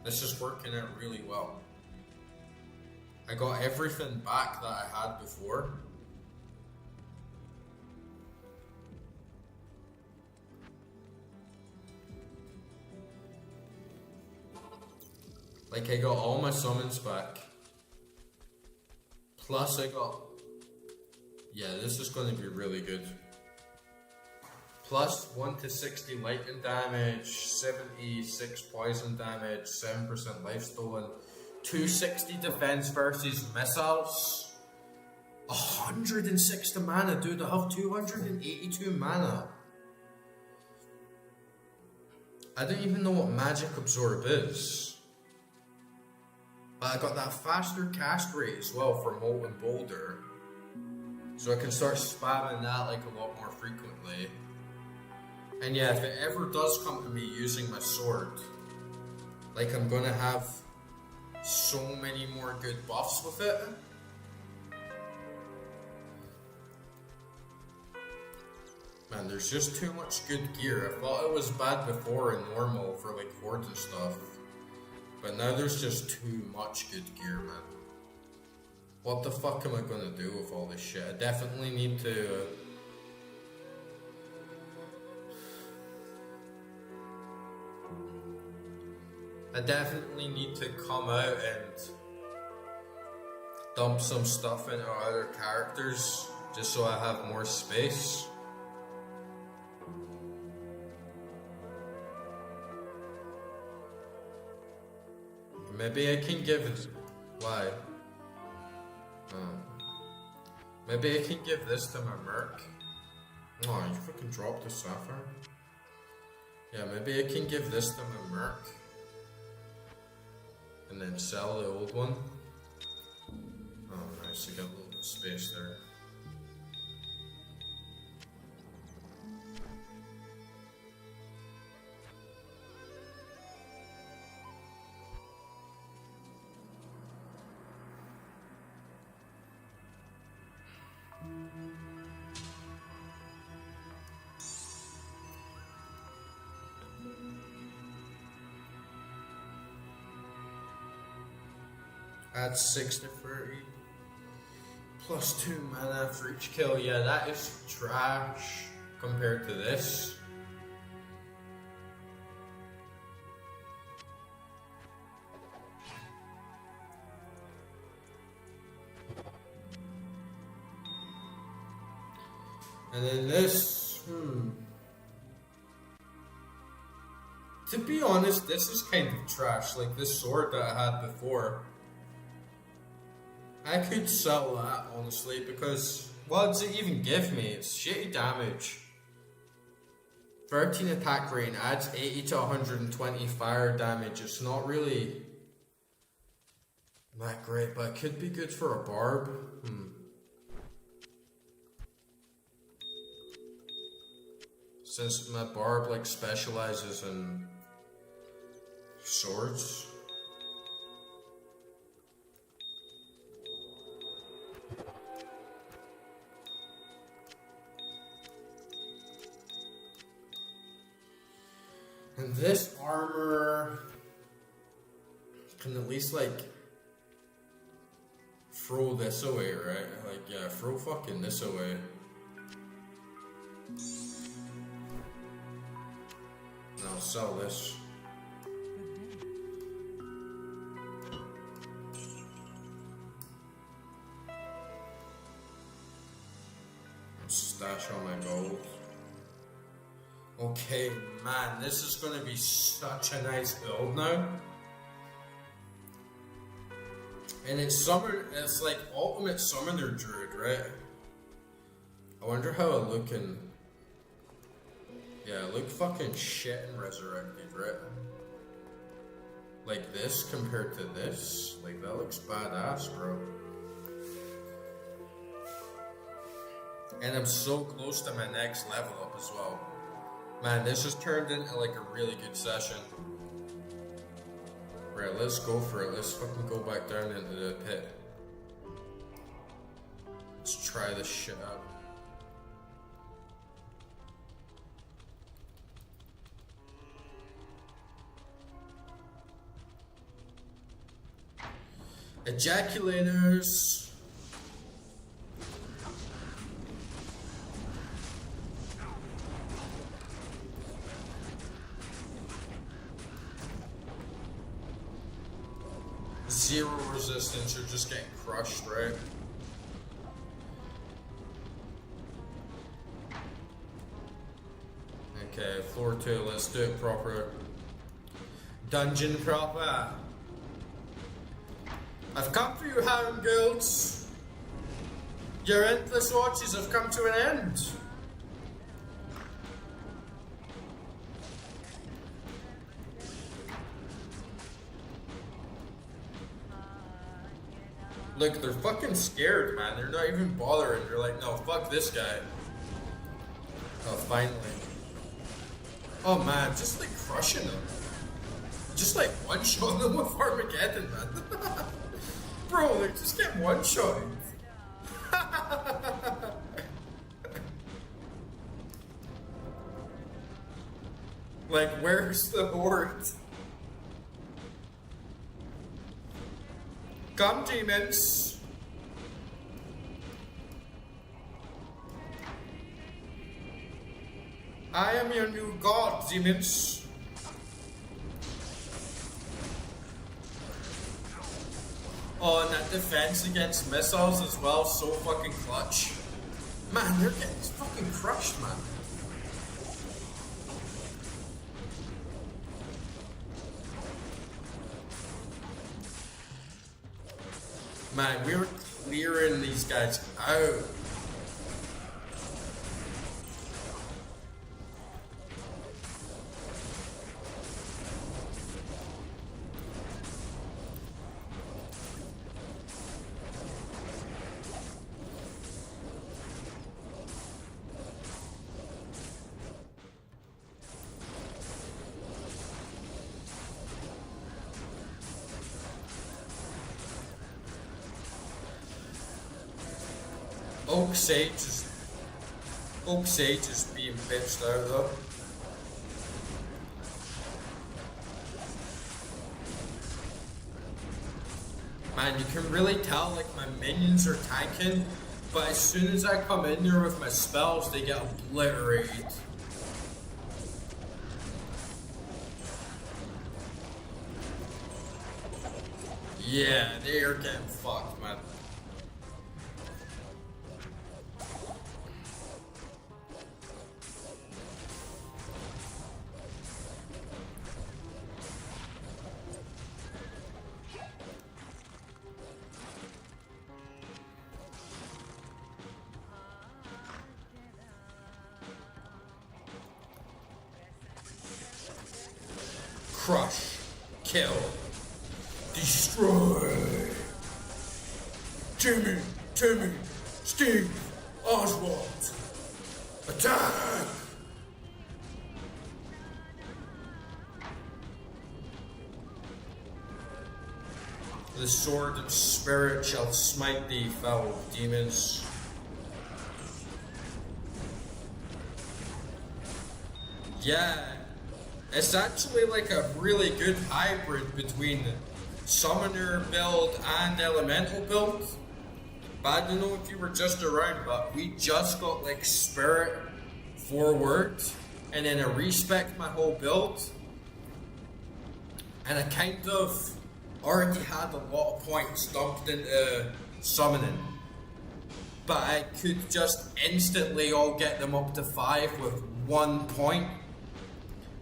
is working out really well. I got everything back that I had before. Like I got all my summons back. Plus I got... Yeah, this is going to be really good. Plus 1 to 60 lightning damage, 76 poison damage, 7% life stolen, 260 defense versus missiles, 160 mana, dude. I have 282 mana. I don't even know what Magic Absorb is. But I got that faster cast rate as well for Molten Boulder. So I can start spamming that like a lot more frequently. And yeah, if it ever does come to me using my sword, like I'm gonna have so many more good buffs with it. Man, there's just too much good gear. I thought it was bad before in normal for like hordes and stuff. But now there's just too much good gear, man. What the fuck am I gonna do with all this shit? I definitely need to... I definitely need to come out and dump some stuff into other characters just so I have more space. Maybe I can give... Why? Maybe I can give this to my merc. Oh, you fucking dropped the sapphire. Yeah, maybe I can give this to my merc. And then sell the old one. Oh, nice, I got a little bit of space there. Add 6 to 30. Plus 2 mana for each kill. Yeah, that is trash compared to this. And then this, to be honest, this is kind of trash, like this sword that I had before. I could sell that, honestly, because what does it even give me? It's shitty damage. 13 attack rate adds 80 to 120 fire damage. It's not really that great, but it could be good for a barb. Since my barb like specializes in swords. And this armor can at least like throw this away, right? Like, yeah, throw fucking this away. And I'll sell this. Stash all my gold. Okay, man, this is gonna be such a nice build now. And it's like ultimate summoner druid, right? I wonder how I look in... Yeah, I look fucking shit in resurrected, right? Like this compared to this? Like, that looks badass, bro. And I'm so close to my next level up as well. Man, this has turned into like a really good session. Right, let's go for it. Let's fucking go back down into the pit. Let's try this shit out. Ejaculators. Zero resistance, you're just getting crushed, right? Okay, floor 2, let's do it proper. Dungeon proper. I've come for you, Harem Guilds. Your endless watches have come to an end. Look, they're fucking scared, man. They're not even bothering. They're like, no, fuck this guy. Oh, finally. Oh, man, just like crushing them. Just like one-shot them with Armageddon, man. Bro, they're just getting one-shot. Like, where's the horde? Come, demons. I am your new god, demons. Oh, and that defense against missiles as well, so fucking clutch. Man, they're getting fucking crushed, man. Man, we're clearing these guys out. Oak Sage is being pitched out though. Man, you can really tell like my minions are tanking, but as soon as I come in there with my spells, they get obliterated. Yeah, they are getting fucked, man. Crush, kill, destroy. Jimmy, Timmy, Steve, Oswald, attack! The sword of spirit shall smite thee, foul demons. Yeah. It's actually like a really good hybrid between summoner build and elemental build. But I don't know if you were just around, but we just got like spirit forward and then I respec my whole build. And I kind of already had a lot of points dumped into summoning. But I could just instantly all get them up to 5 with 1 point.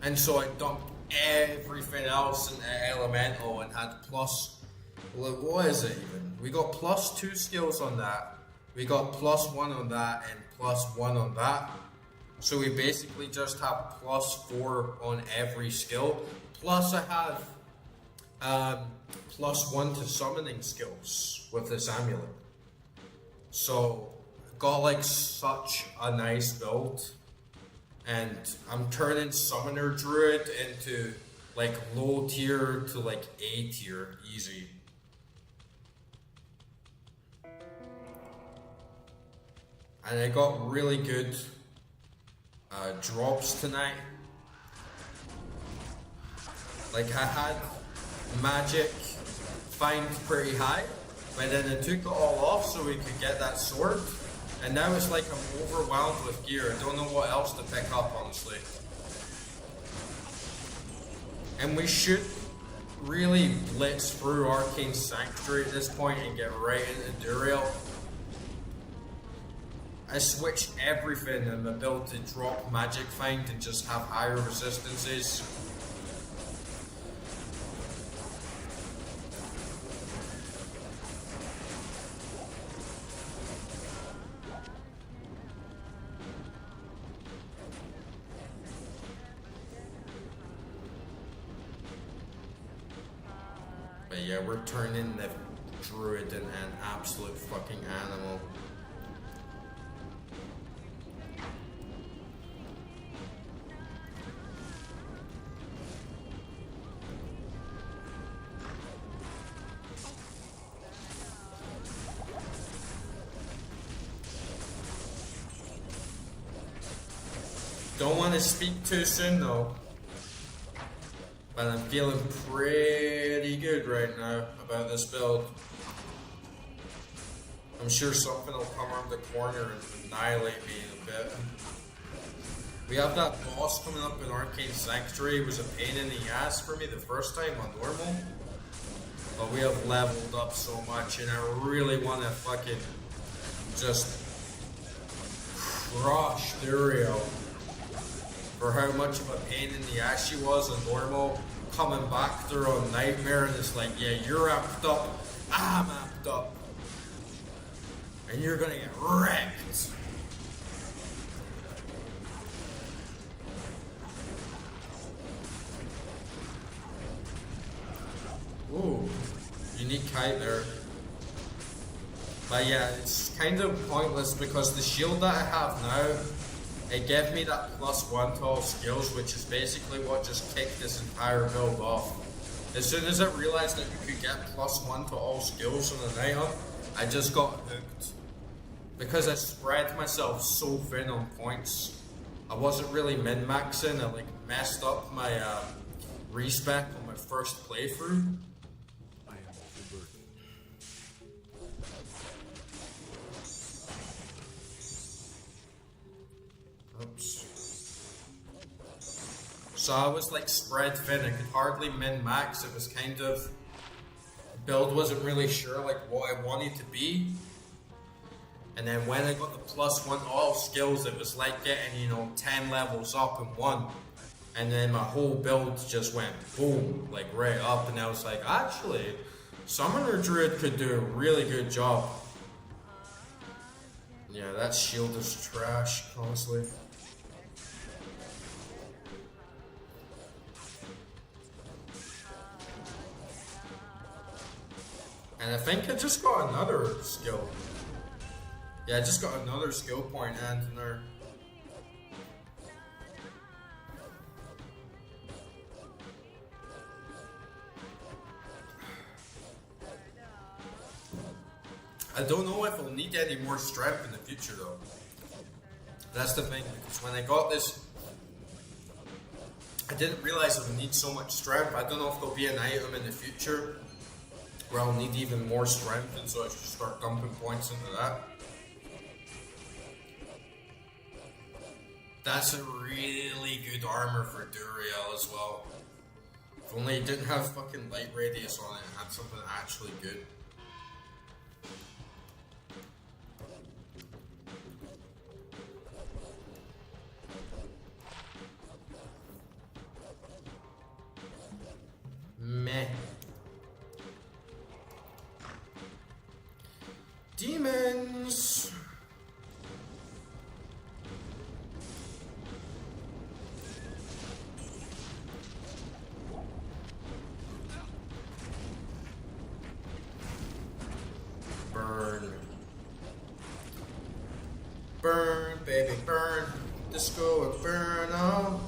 And so I dumped everything else into elemental and had plus, what is it even? We got +2 skills on that. We got +1 on that and +1 on that. So we basically just have +4 on every skill. Plus I have +1 to summoning skills with this amulet. So got like such a nice build. And I'm turning Summoner Druid into like low tier to like A tier, easy. And I got really good drops tonight. Like I had magic find pretty high, but then I took it all off so we could get that sword. And now it's like I'm overwhelmed with gear. I don't know what else to pick up, honestly. And we should really blitz through Arcane Sanctuary at this point and get right into Duriel. I switched everything in my build to drop Magic Find and just have higher resistances. But yeah, we're turning the druid into an absolute fucking animal. Don't want to speak too soon though. But I'm feeling pretty good right now about this build. I'm sure something will come around the corner and annihilate me in a bit. We have that boss coming up in Arcane Sanctuary. It was a pain in the ass for me the first time on normal. But we have leveled up so much, and I really want to fucking just crush Duriel for how much of a pain in the ass she was on normal. Coming back through on Nightmare, and it's like, yeah, you're amped up, I'm amped up, and you're gonna get wrecked. Ooh, unique kite there. But yeah, it's kind of pointless because the shield that I have now, it gave me that +1 to all skills, which is basically what just kicked this entire build off. As soon as I realized that you could get +1 to all skills on an item, I just got hooked. Because I spread myself so thin on points. I wasn't really min-maxing, I like messed up my respec on my first playthrough.
I am the burden.
Oops. So I was like spread thin, I could hardly min-max, it was kind of, build wasn't really sure like what I wanted to be. And then when I got the +1 to all skills, it was like getting, you know, 10 levels up in one. And then my whole build just went boom, like right up, and I was like, actually, Summoner Druid could do a really good job. Yeah, that shield is trash, honestly. And I think I just got another skill. Yeah, I just got another skill point and another. I don't know if I'll need any more strength in the future though. That's the thing, because when I got this, I didn't realize I would need so much strength. I don't know if there'll be an item in the future where I'll need even more strength, and so I should start dumping points into that. That's a really good armor for Duriel as well. If only it didn't have fucking light radius on it, it had something actually good. Meh. Demons! Burn. Burn, baby, burn. Disco and burn on.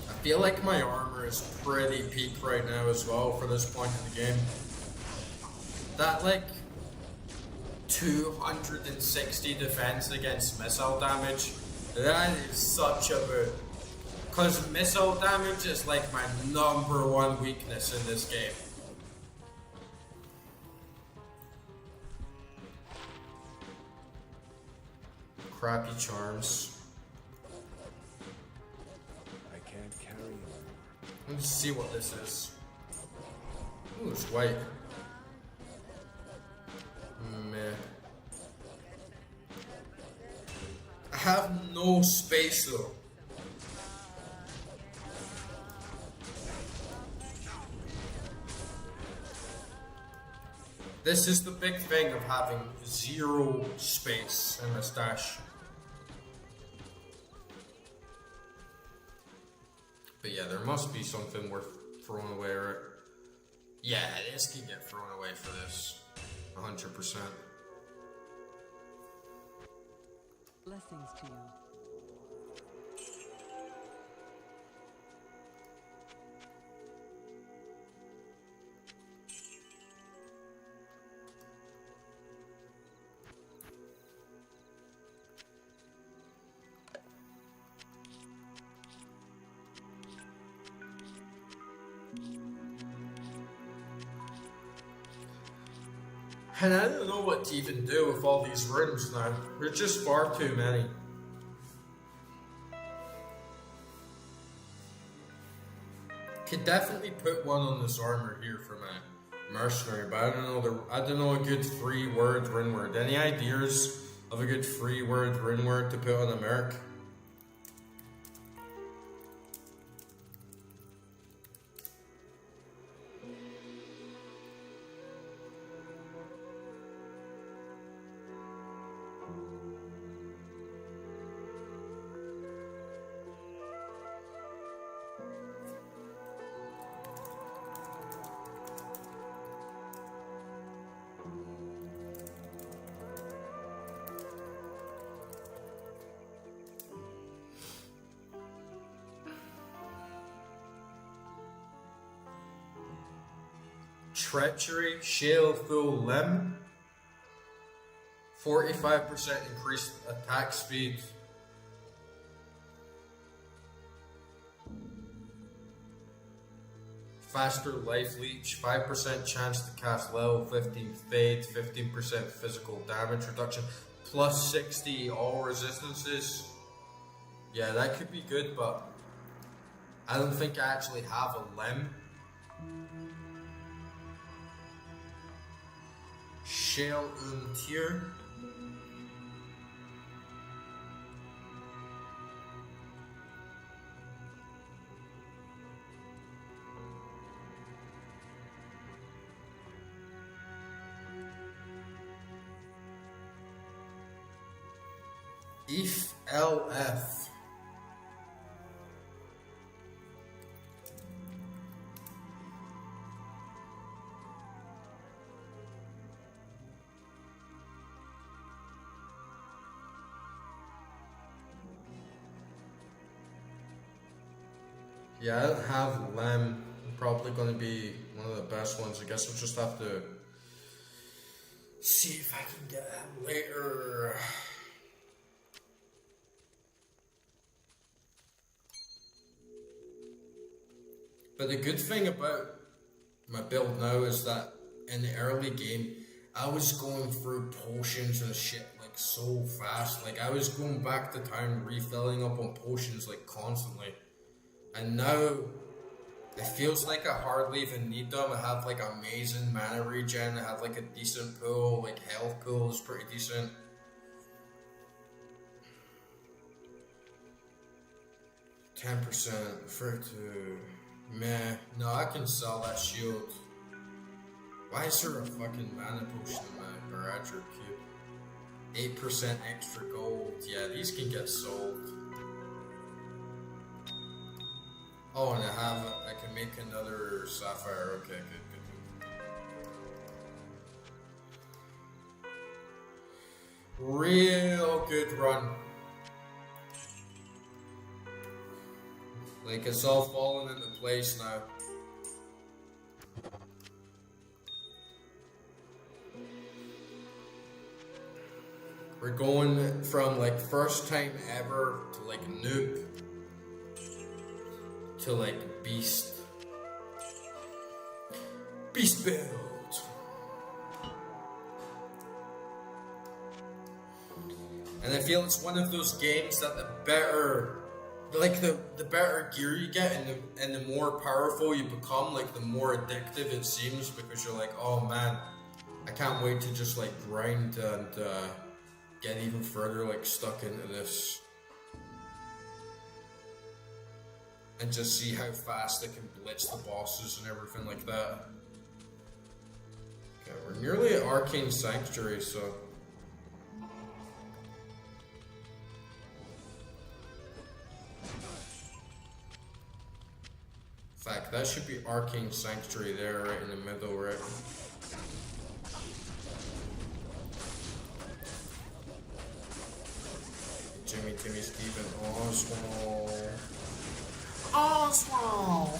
I feel like my armor is pretty peak right now as well for this point in the game. That like 260 defense against missile damage, that is such a boon. Because missile damage is like my #1 weakness in this game. Crappy charms.
I can't carry anymore.
Let's see what this is. Ooh, it's white. Meh. I have no space though. This is the big thing of having 0 space in my stash. But yeah, there must be something worth throwing away, right? Yeah, this can get thrown away for this. 100%.
Blessings to you.
And I don't know what to even do with all these runes now. There's just far too many. Could definitely put one on this armor here for my mercenary, but I don't know a good 3-word rune word. Any ideas of a good 3-word rune word to put on a merc? Treachery, Shale Full Limb, 45% increased attack speed. Faster life leech, 5% chance to cast level 15 fade, 15% physical damage reduction, plus 60 all resistances. Yeah, that could be good, but I don't think I actually have a limb. Shale Tier. If LF. Yeah, I don't have Lem. Probably gonna be one of the best ones. I guess I'll just have to see if I can get him later. But the good thing about my build now is that in the early game, I was going through potions and shit like so fast. Like I was going back to town refilling up on potions like constantly. And now, it feels like I hardly even need them. I have like amazing mana regen, I have like a decent pool, like health pool is pretty decent. %, 32, meh. No, I can sell that shield. Why is there a fucking mana potion in my Baradra cube? 8% extra gold, yeah, these can get sold. Oh, and I can make another sapphire. Okay, good. Real good run. Like it's all falling into place now. We're going from like first time ever to like noob. To like beast build. And I feel it's one of those games that the better, like the better gear you get and the more powerful you become, like the more addictive it seems, because you're like, oh man, I can't wait to just like grind and get even further like stuck into this. And just see how fast it can blitz the bosses and everything like that. Okay, we're nearly at Arcane Sanctuary, so... In fact, that should be Arcane Sanctuary there, right in the middle, right? Jimmy, Timmy, Steven, Oswald. Oswald!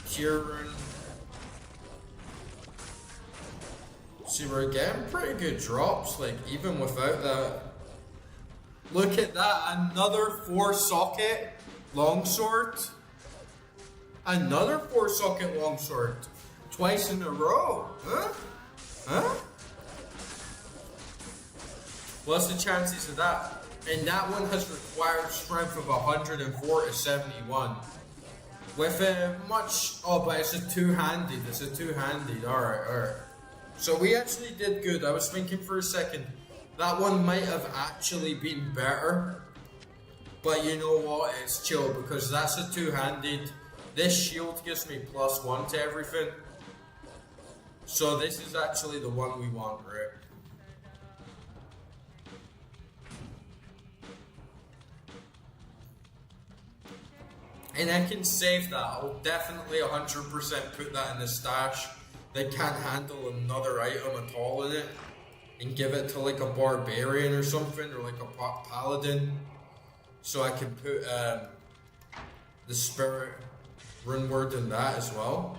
Kieran. See, we're getting pretty good drops, like, even without that. Look at that, another 4 socket. longsword. Another 4-socket longsword. Twice in a row. Huh? Huh? What's the chances of that? And that one has required strength of 104 to 71. With a much... Oh, but it's a two-handed. It's a two-handed. Alright. So we actually did good. I was thinking for a second, that one might have actually been better. But you know what? It's chill because that's a two-handed. This shield gives me +1 to everything. So this is actually the one we want, right? And I can save that. I'll definitely 100% put that in the stash. They can't handle another item at all in it. And give it to like a barbarian or something, or like a paladin. So I can put the spirit rune word in that as well.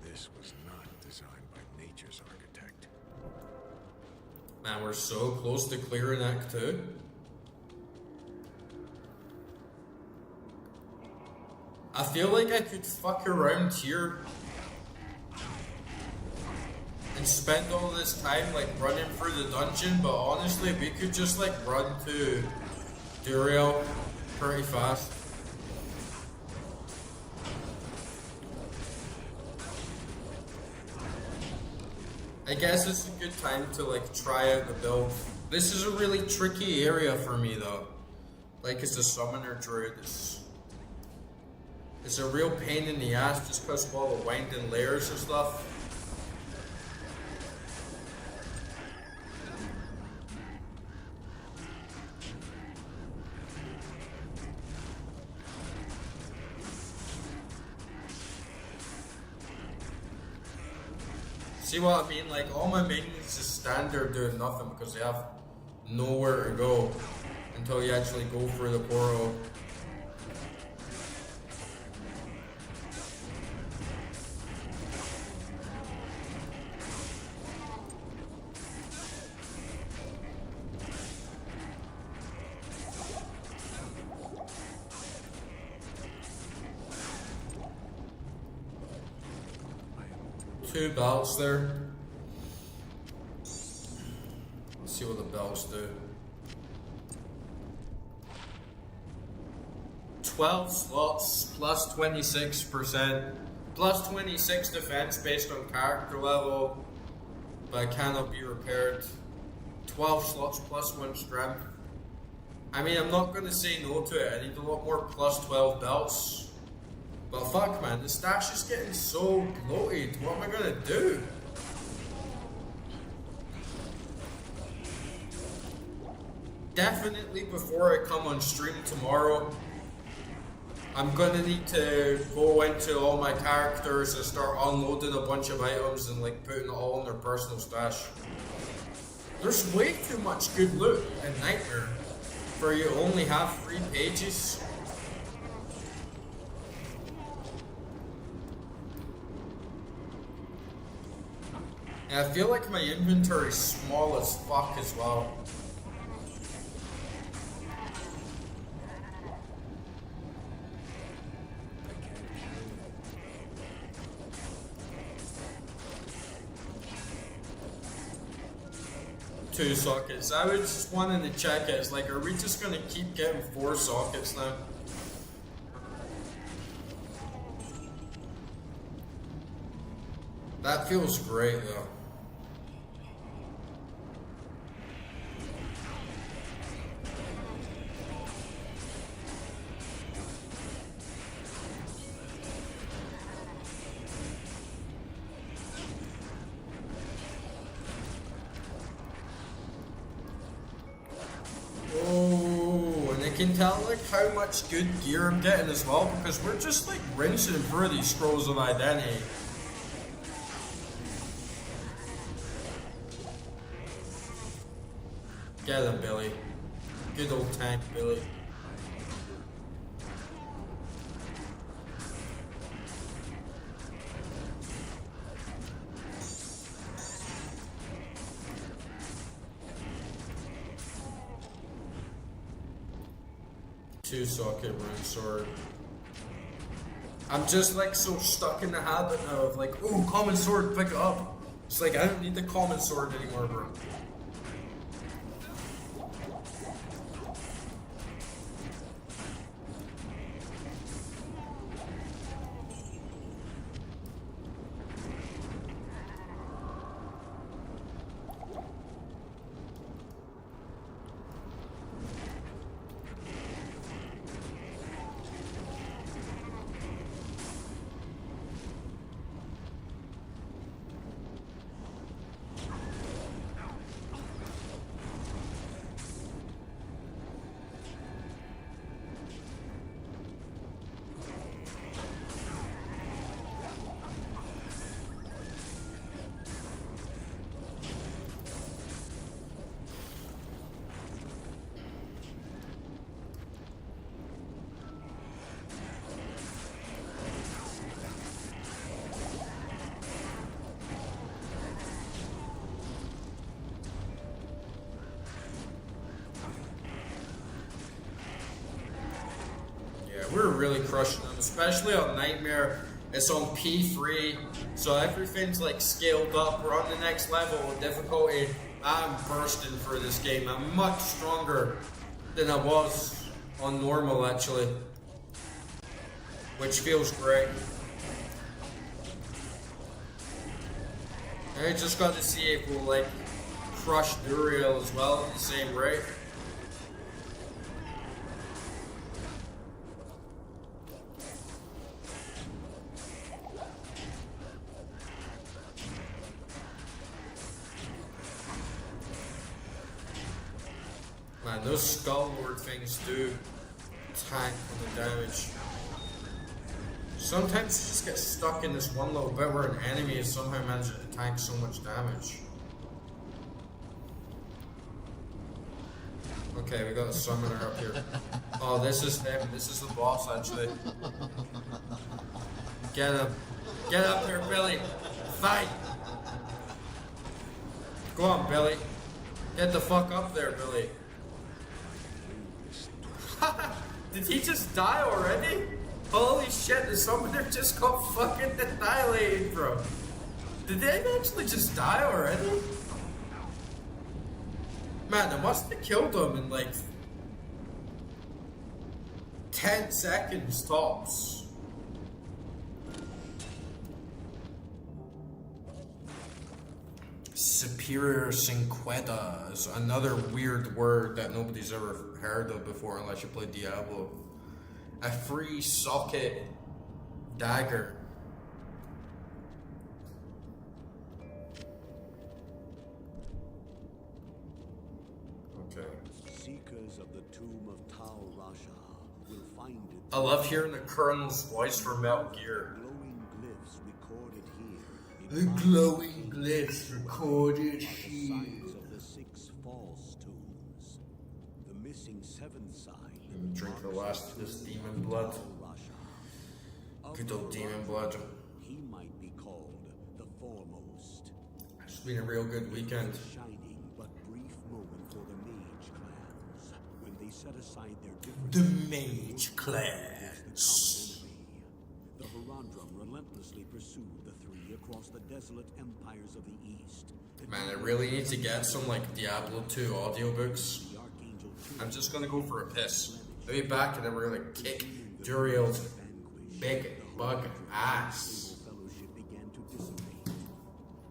This was not designed by nature's architect.
Man, we're so close to clearing Act 2. I feel like I could fuck around here and spend all this time like running through the dungeon, but honestly we could just like run to Duriel pretty fast. I guess it's a good time to like try out the build. This is a really tricky area for me though. Like as a summoner druid, it's a real pain in the ass just because of all the winding layers and stuff. See what I mean? Like all my minions just stand there doing nothing because they have nowhere to go until you actually go through the portal. Two belts there. Let's see what the belts do. 12 slots plus 26%. Plus 26 defense based on character level. But it cannot be repaired. 12 slots plus 1 strength. I mean, I'm not going to say no to it. I need a lot more plus 12 belts. But fuck man, the stash is getting so bloated. What am I gonna do? Definitely before I come on stream tomorrow, I'm gonna need to go into all my characters and start unloading a bunch of items and like putting it all in their personal stash. There's way too much good loot in Nightmare for you to only have 3 pages. And I feel like my inventory is small as fuck as well. Two sockets. I was just wanting to check it. It's like, are we just gonna keep getting 4 sockets now? That feels great though. Oh, and I can tell like how much good gear I'm getting as well because we're just like rinsing through these scrolls of identity. Get him, Billy. Good old tank, Billy. 2-socket rune sword. I'm just like so stuck in the habit now of like, ooh, common sword, pick it up. It's like I don't need the common sword anymore, bro. We're really crushing them, especially on Nightmare. It's on P3, so everything's like scaled up. We're on the next level of difficulty. I'm bursting for this game. I'm much stronger than I was on normal, actually, which feels great. I just got to see if we'll like crush Duriel as well at the same rate. Man, those Skull Lord things do tank on the damage. Sometimes you just get stuck in this one little bit where an enemy is somehow managing to tank so much damage. Okay, we got a summoner up here. Oh, this is him. This is the boss, actually. Get him. Get up here, Billy. Fight. Go on, Billy. Get the fuck up there, Billy. Did he just die already? Holy shit, the summoner just got fucking annihilated, bro. Did they actually just die already? Man, I must have killed him in like 10 seconds tops. Superior Cinquetta is another weird word that nobody's ever heard of before unless you play Diablo. A free socket dagger. Okay.
Seekers of the tomb of Tal Rasha will find it.
I love hearing the Colonel's voice from Metal Gear.
Glowing glyphs recorded here.
The glowing glyphs recorded here.
Signs of the 6 false tombs. The missing 7th sign.
Drink the last of this demon blood. Good old demon blood.
He might be called the foremost.
It's been a real good weekend.
Shining but brief moment for the mage clans when they set aside their
The
differences.
mage clans.
The Herondrum relentlessly pursued the 3 across the desolate empires of the East.
Man, I really need to get some like Diablo 2 audiobooks.
The Archangel
I'm just gonna go for a piss. I'll be back and then we're gonna kick Duriel's big bug ass.
fellowship began to dissipate,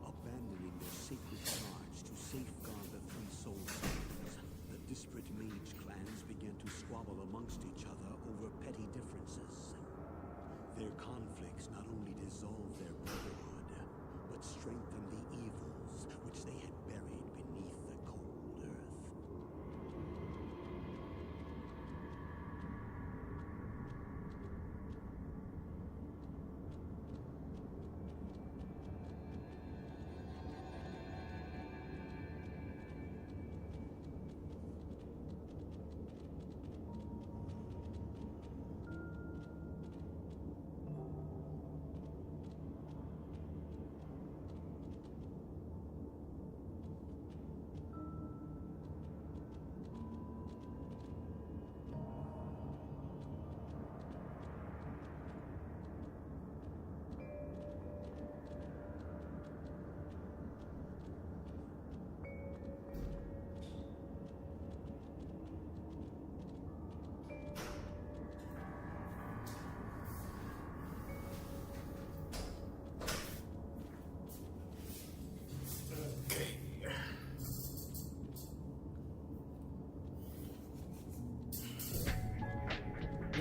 abandoning their sacred charge to safeguard the 3 soul stones. The disparate mage clans began to squabble amongst each other over petty differences. Their conflicts not only dissolved their brotherhood, but strengthened the evils which they had buried beneath the cold earth.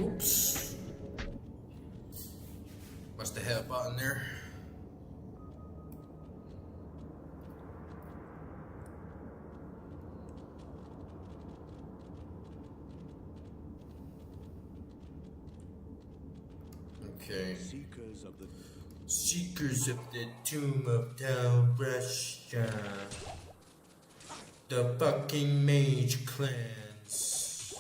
Oops. Must have hit a button there. Okay. Seekers of the Tomb of Russia. The fucking mage clans.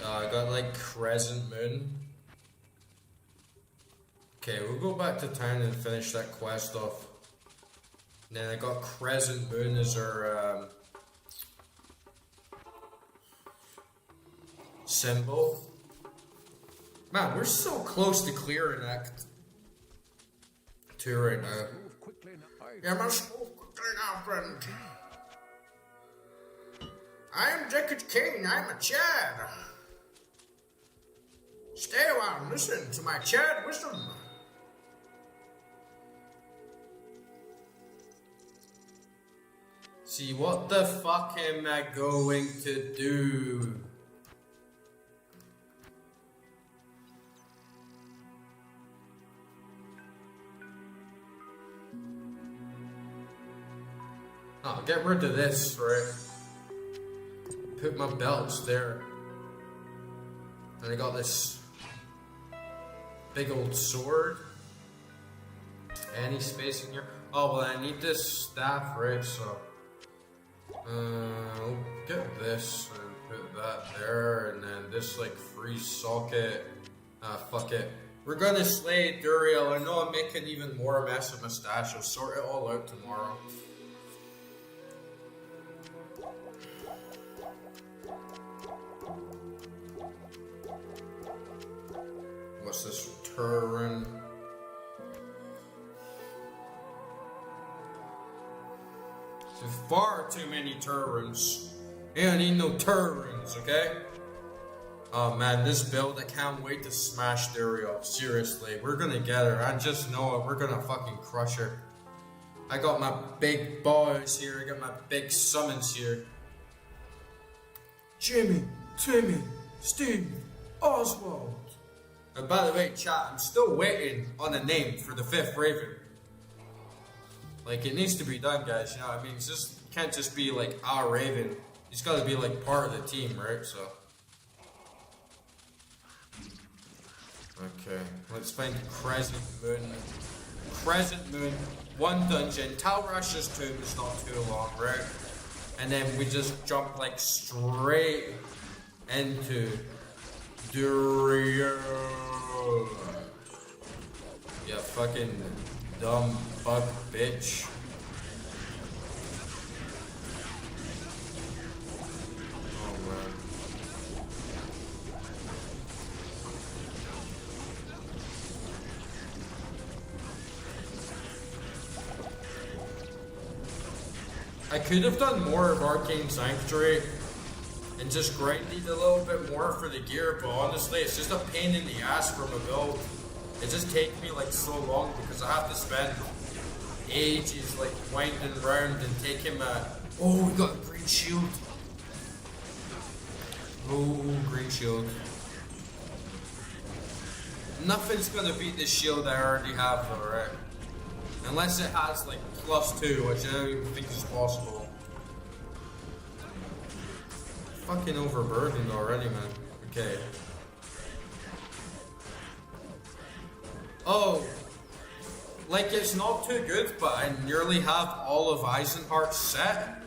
I got like Crescent Moon. Okay, we'll go back to town and finish that quest off. And then I got Crescent Moon as our symbol. Man, we're so close to clearing Act 2 right now.
Move quickly now.
You must move quickly now, friend. I am REKT King, I'm a Chad. Stay a while and listen to my Chad wisdom. See, what the fuck am I going to do? I'll get rid of this, right? Put my belts there. And I got this big old sword. Any space in here? Oh, well, I need this staff, right? So, I'll get this and put that there. And then this, like, free socket. Fuck it. We're gonna slay Duriel. I know I'm making even more mess of my stash. I'll sort it all out tomorrow. What's this turn? There's far too many turns. Yeah, I need no turns, okay? Oh man, this build, I can't wait to smash Duriel. Seriously, we're gonna get her. I just know it. We're gonna fucking crush her. I got my big boys here. I got my big summons here. Jimmy, Timmy, Steve, Oswald. And by the way, chat, I'm still waiting on a name for the 5th Raven. Like, it needs to be done, guys, you know what I mean? It's just, can't just be like our Raven. He's gotta be like part of the team, right? So. Okay, let's find Crescent Moon. Crescent Moon, 1 dungeon. Talrash's tomb is not too long, right? And then we just jump like straight into Duriel. Yeah, fucking dumb bug bitch. Oh man. I could have done more of Arcane Sanctuary and just grinded a little bit more for the gear, but honestly, it's just a pain in the ass for my build. It just takes me like so long because I have to spend ages like winding around and taking my... Oh, we got a green shield. Oh, green shield. Nothing's gonna beat the shield I already have, alright. Unless it has like +2, which I don't even think is possible. Fucking overburdened already, man. Okay. Oh, like it's not too good, but I nearly have all of Eisenhart's set.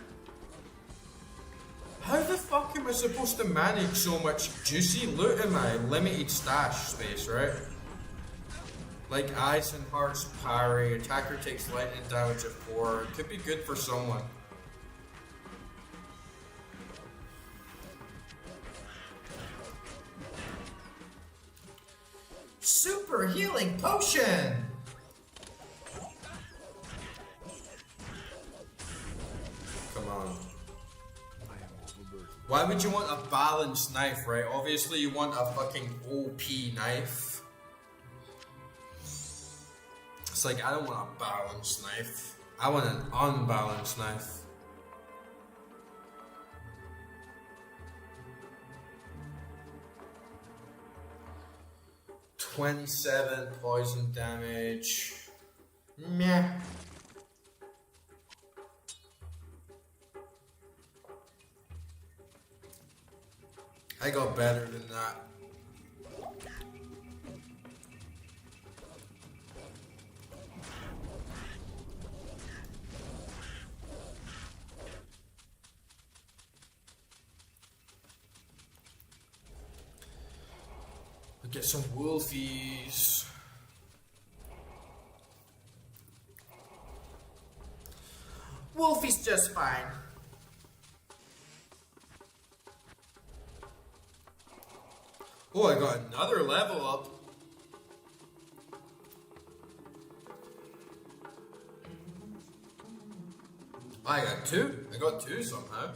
How the fuck am I supposed to manage so much juicy loot in my limited stash space, right? Like Eisenhart's parry, attacker takes lightning damage at 4. It could be good for someone. Super healing potion! Come on. Why would you want a balanced knife, right? Obviously you want a fucking OP knife. It's like, I don't want a balanced knife. I want an unbalanced knife. 27 poison damage. Meh. I got better than that. We'll get some wolfies. Wolfie's just fine. Oh, I got another level up. I got two. I got two somehow.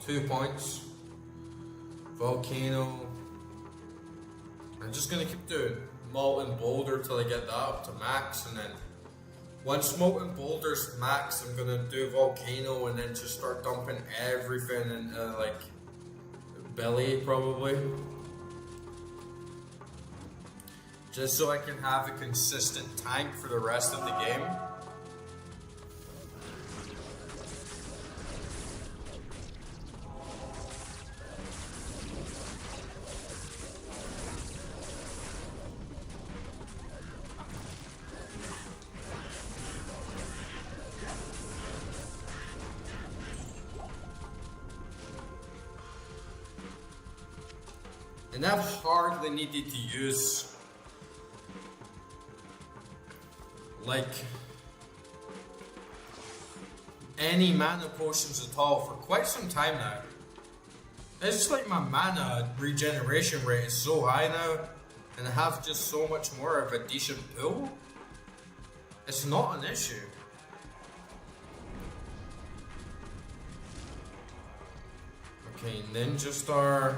2 points. Volcano. I'm just gonna keep doing Molten Boulder till I get that up to max, and then once Molten Boulder's max, I'm gonna do Volcano and then just start dumping everything into like Belly probably. Just so I can have a consistent tank for the rest of the game. And I've hardly needed to use like any mana potions at all for quite some time now. It's just like my mana regeneration rate is so high now, and I have just so much more of a decent pool. It's not an issue. Okay, Ninja Star.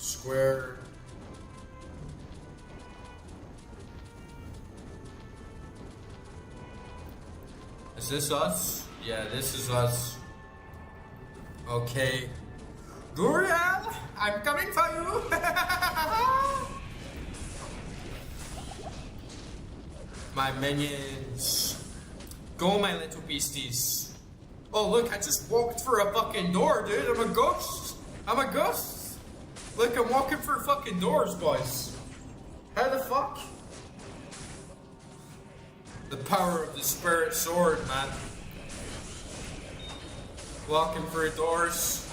Square. Is this us? Yeah, this is us. Okay. Duriel, I'm coming for you! My minions. Go, my little beasties. Oh, look, I just walked through a fucking door, dude. I'm a ghost. I'm a ghost. Look, I'm walking through fucking doors, boys. How the fuck? The power of the spirit sword, man. Walking through doors.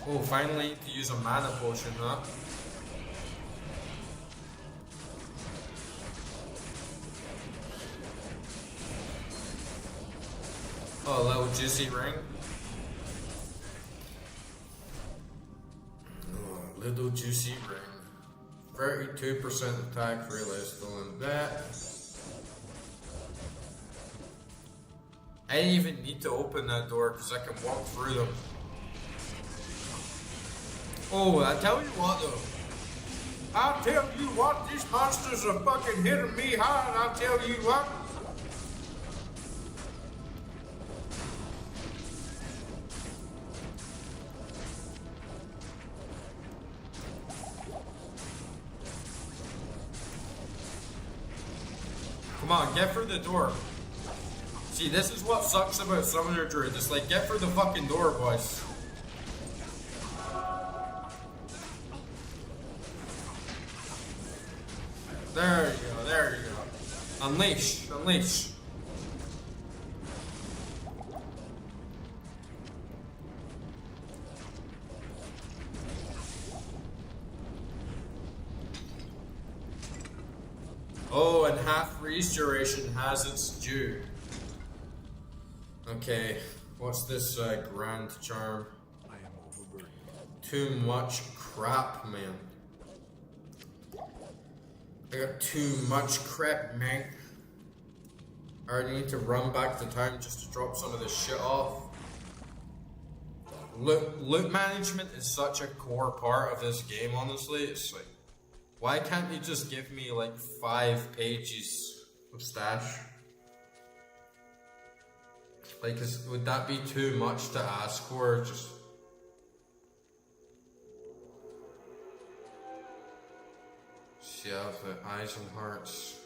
Oh, finally to use a mana potion, huh? Oh, a little juicy ring. Oh, little juicy ring. 32% attack for less than that. I didn't even need to open that door because I can walk through them. Oh, I tell you what though. I'll tell you what, these monsters are fucking hitting me hard, I'll tell you what. Come on, get through the door. See, this is what sucks about Summoner Druid. It's like, get through the fucking door, boys. There you go, there you go. Unleash, unleash. Oh, and half freeze duration has its due. Okay, what's this grand charm?
I am overburdened.
Too much crap, man. I got too much crap, man. I already need to run back to town just to drop some of this shit off. Loot management is such a core part of this game, honestly. It's like, why can't you just give me like 5 pages of stash? Like, would that be too much to ask for? Just... yeah, the eyes and hearts.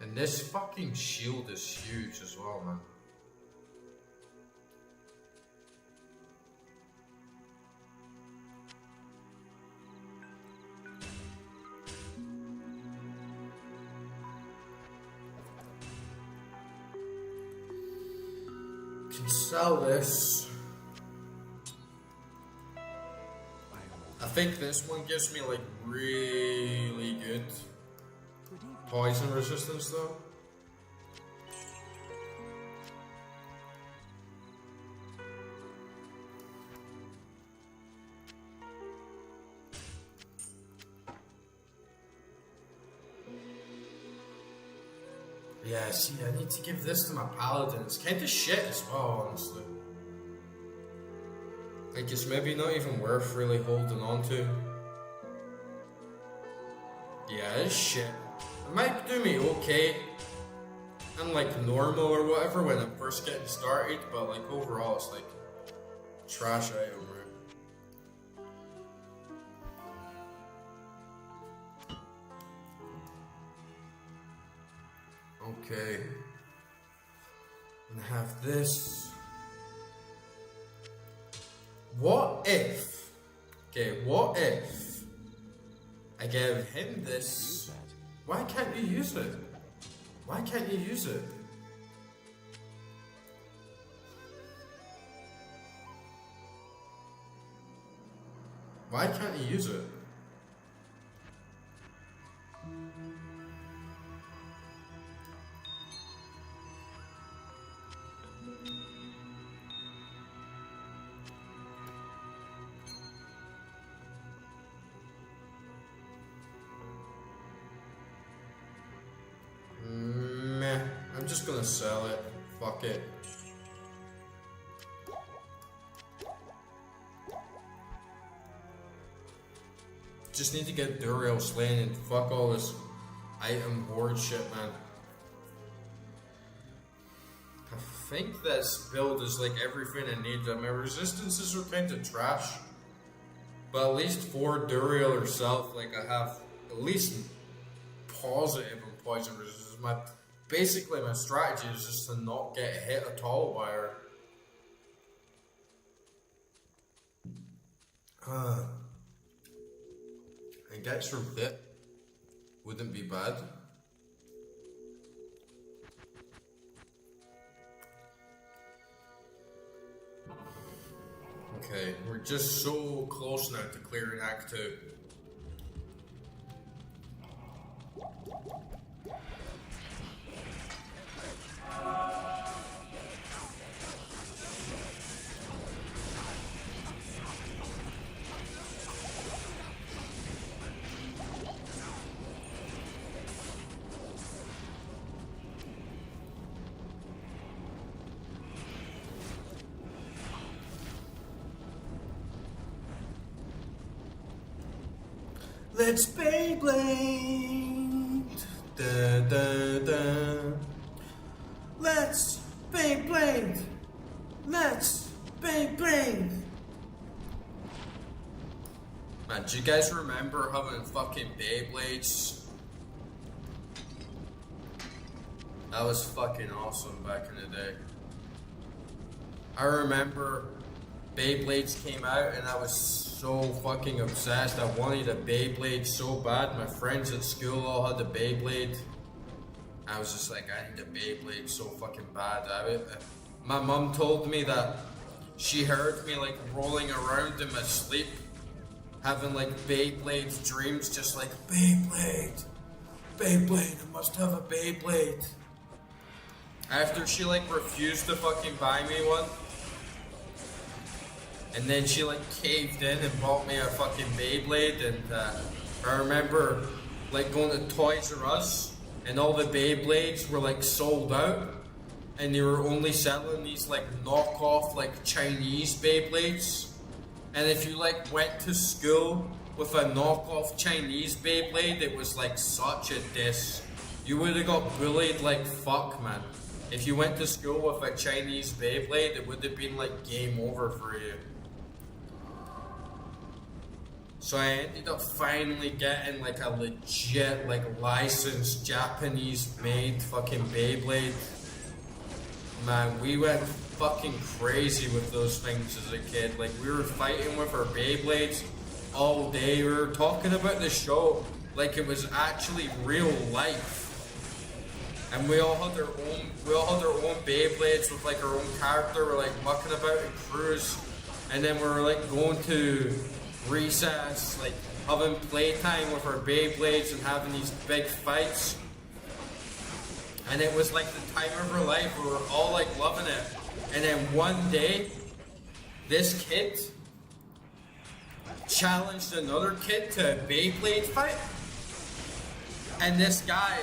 And this fucking shield is huge as well, man. Can sell this. I think this one gives me like really good poison resistance though. Yeah, see, I need to give this to my paladin. It's kind of shit as well, honestly. Like, it's maybe not even worth really holding on to. Yeah, it's shit. It might do me okay and like normal or whatever when I'm first getting started, but like overall it's like trash item, right? Okay. And have this. What if? Okay, what if I gave him this? Why can't you use it? Why can't you use it? Why can't you use it? I'm just gonna sell it. Fuck it. Just need to get Duriel slain and fuck all this item hoard shit, man. I think this build is like everything I need. My resistances are kind of trash, but at least for Duriel herself, like I have at least positive and poison resistance. Basically, my strategy is just to not get hit at all by her. And gets her bit wouldn't be bad. Okay, we're just so close now to clearing Act 2. Let's Beyblade! Da, da, da. Let's Beyblade! Let's Beyblade! Man, do you guys remember having fucking Beyblades? That was fucking awesome back in the day. I remember Beyblades came out and I was so fucking obsessed. I wanted a Beyblade so bad. My friends at school all had a Beyblade. I was just like, I need a Beyblade so fucking bad. My mum told me that she heard me like rolling around in my sleep, having like Beyblade dreams, just like Beyblade, Beyblade, I must have a Beyblade. After she like refused to fucking buy me one. And then she like caved in and bought me a fucking Beyblade, and I remember like going to Toys R Us and all the Beyblades were like sold out, and they were only selling these like knockoff like Chinese Beyblades. And if you like went to school with a knockoff Chinese Beyblade, it was like such a diss. You would have got bullied like fuck, man. If you went to school with a Chinese Beyblade, it would have been like game over for you. So I ended up finally getting like a legit, like licensed Japanese made fucking Beyblade. Man, we went fucking crazy with those things as a kid. Like, we were fighting with our Beyblades all day. We were talking about the show like it was actually real life. And we all had our own Beyblades with like our own character. We're like mucking about in crews, and then we were like going to recess, like having playtime with our Beyblades and having these big fights. And it was like the time of our life. We were all like loving it. And then one day, this kid challenged another kid to a Beyblade fight. And this guy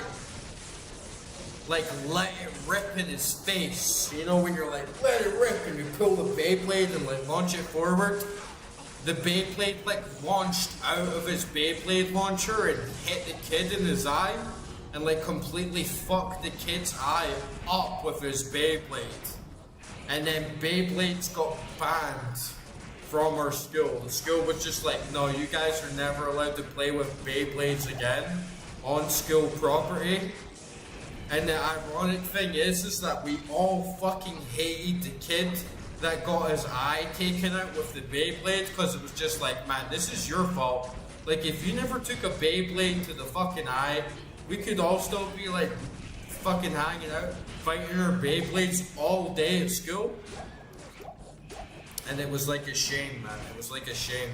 like let it rip in his face. You know when you're like, let it rip, and you pull the Beyblade and like launch it forward? The Beyblade like launched out of his Beyblade launcher and hit the kid in his eye, and like completely fucked the kid's eye up with his Beyblade. And then Beyblades got banned from our school. The school was just like, no, you guys are never allowed to play with Beyblades again on school property. And the ironic thing is that we all fucking hated the kid that got his eye taken out with the Beyblade, because it was just like, man, this is your fault. Like, if you never took a Beyblade to the fucking eye, we could all still be like fucking hanging out, fighting our Beyblades all day at school. And it was like a shame, man. It was like a shame.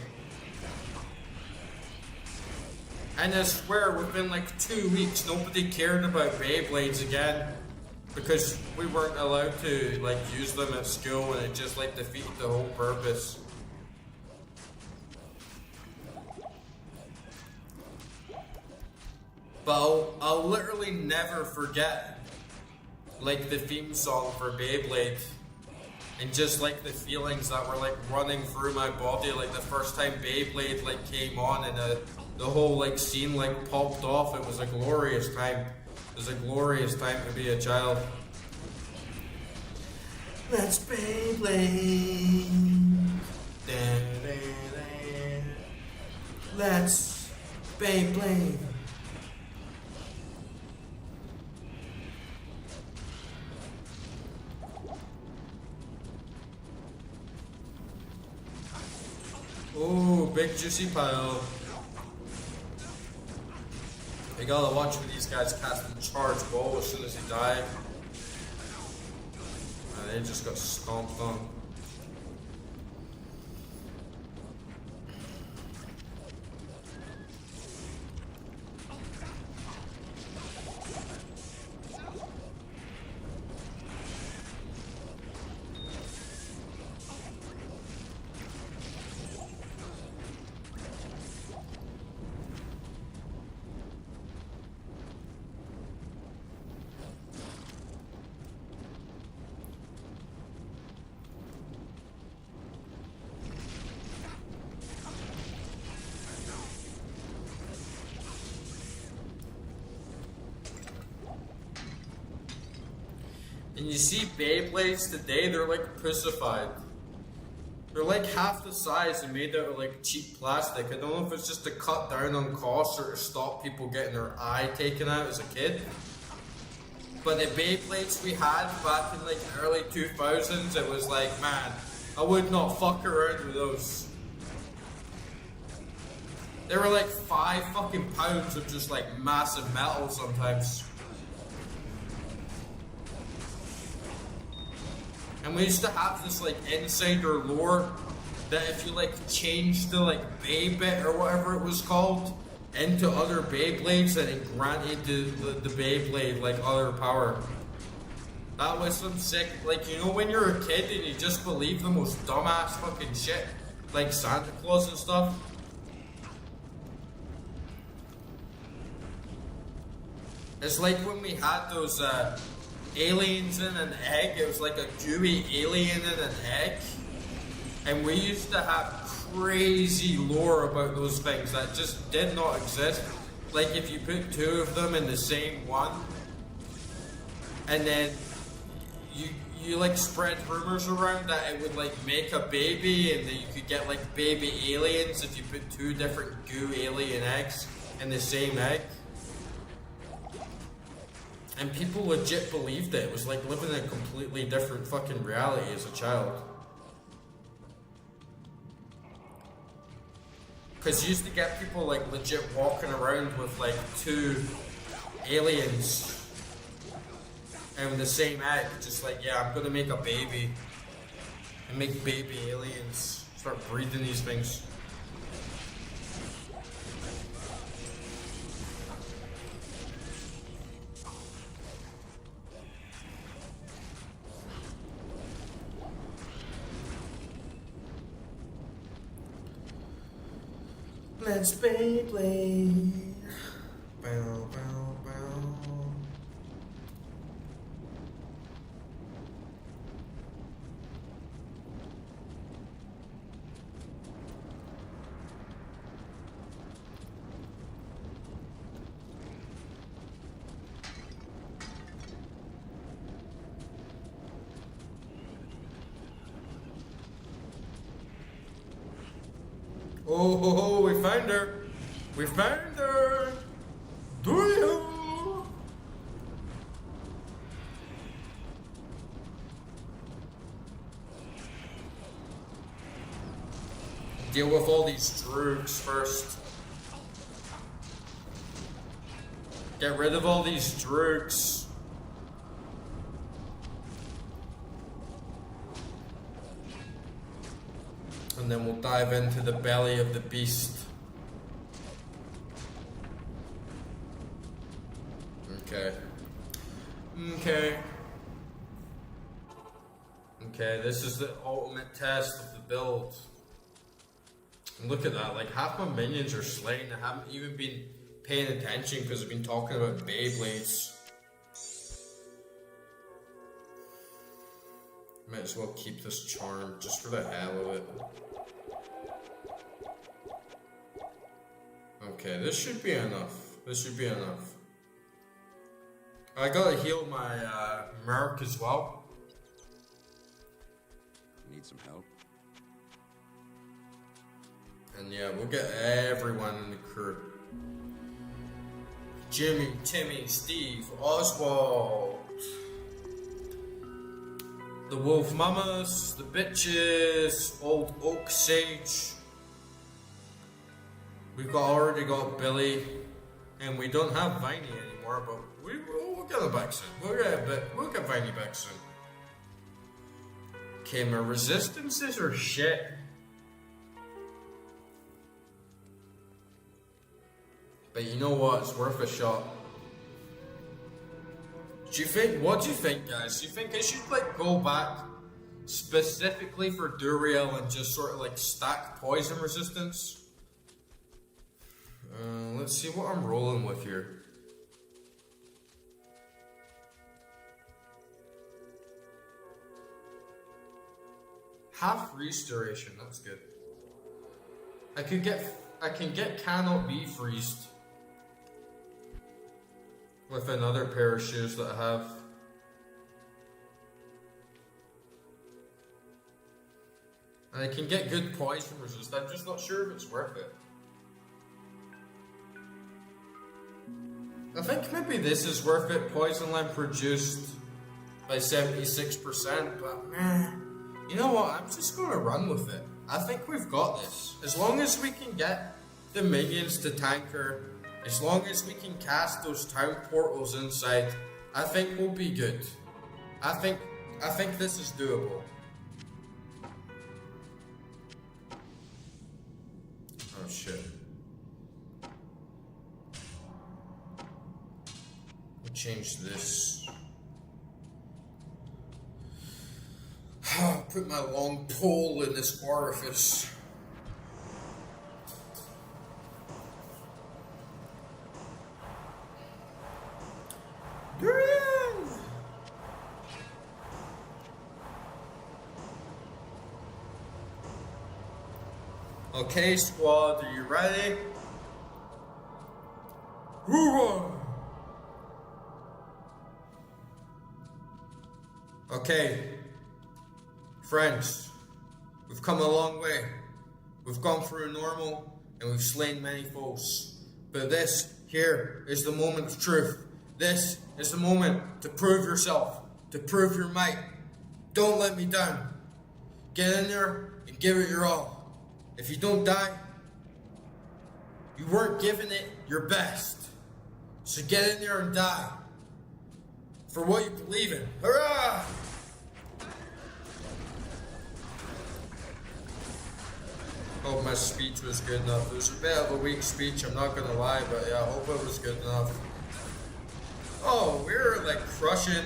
And I swear, within like 2 weeks, nobody cared about Beyblades again, because we weren't allowed to like use them at school, and it just like defeated the whole purpose. But I'll literally never forget like the theme song for Beyblade, and just like the feelings that were like running through my body, like the first time Beyblade like came on, and the whole like scene like popped off. It was a glorious time. It was a glorious time to be a child. Let's Beyblade. Da, da, da. Let's Beyblade. Ooh, big juicy pile. You gotta watch for these guys casting charge ball as soon as he died. They just got stomped on. And you see Beyblades today, they're like pussified. They're like half the size and made out of like cheap plastic. I don't know if it's just to cut down on costs or to stop people getting their eye taken out as a kid. But the Beyblades we had back in like early 2000s, it was like, man, I would not fuck around with those. They were like 5 fucking pounds of just like massive metal sometimes. And we used to have this like insider lore that if you like changed the like Beybit or whatever it was called into other Beyblades, then it granted the Beyblade like other power. That was some sick, like, you know when you're a kid and you just believe the most dumbass fucking shit, like Santa Claus and stuff? It's like when we had those aliens in an egg. It was like a gooey alien in an egg. And we used to have crazy lore about those things that just did not exist. Like if you put two of them in the same one, and then you like spread rumors around that it would like make a baby, and that you could get like baby aliens if you put two different goo alien eggs in the same egg. And people legit believed it. It was like living in a completely different fucking reality as a child. Because you used to get people like legit walking around with like two aliens in the same egg. Just like, yeah, I'm gonna make a baby. And make baby aliens. Start breeding these things. Let's Beyblade. Bow, bow, bow. Oh, ho, ho, we found her. We found her. Duriel. Deal with all these droogs first. Get rid of all these droogs. And then we'll dive into the belly of the beast. Okay. Okay, this is the ultimate test of the build. And look at that, like half my minions are slain. I haven't even been paying attention because I've been talking about Beyblades. Might as well keep this charm just for the hell of it. Okay, this should be enough. This should be enough. I gotta heal my Merc as well.
Need some help?
And yeah, we'll get everyone in the crew. Jimmy, Timmy, Steve, Oswald. The Wolf Mamas, the Bitches, Old Oak Sage. We've already got Billy, and we don't have Viney anymore, but we'll get him back soon. We'll get Viney back soon. Okay, my resistances are shit. But you know what? It's worth a shot. What do you think, guys? Do you think I should like go back specifically for Duriel and just sort of like stack poison resistance? Let's see what I'm rolling with here. Half restoration, that's good. I can get cannot be freezed with another pair of shoes that I have. And I can get good poison resist. I'm just not sure if it's worth it. I think maybe this is worth it. Poison lamp reduced by 76%, but you know what? I'm just gonna run with it. I think we've got this. As long as we can get the minions to tanker, as long as we can cast those town portals inside, I think we'll be good. I think this is doable. Oh shit. We'll change this. Put my long pole in this orifice. Okay, squad, are you ready? Woo! Okay, friends, we've come a long way. We've gone through normal and we've slain many foes. But this here is the moment of truth. This is the moment to prove yourself, to prove your might. Don't let me down. Get in there and give it your all. If you don't die, you weren't giving it your best. So get in there and die for what you believe in. Hurrah! Hope my speech was good enough. It was a bit of a weak speech, I'm not gonna lie, but yeah, I hope it was good enough. Oh, we were like crushing.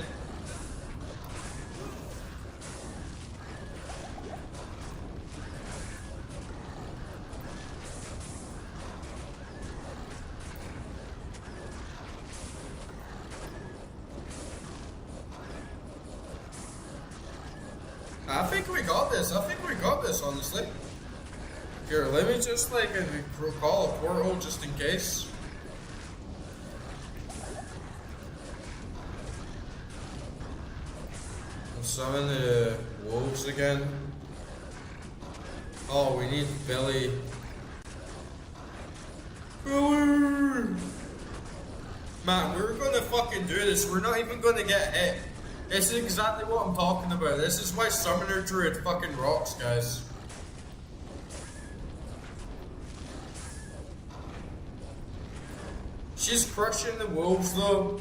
I think we got this. I think we got this, honestly. Here, let me just like call a portal just in case. I'll summon the wolves again. Oh, we need Billy. Billy! Man, we're gonna fucking do this. We're not even gonna get hit. This is exactly what I'm talking about. This is why Summoner Druid fucking rocks, guys. She's crushing the wolves though.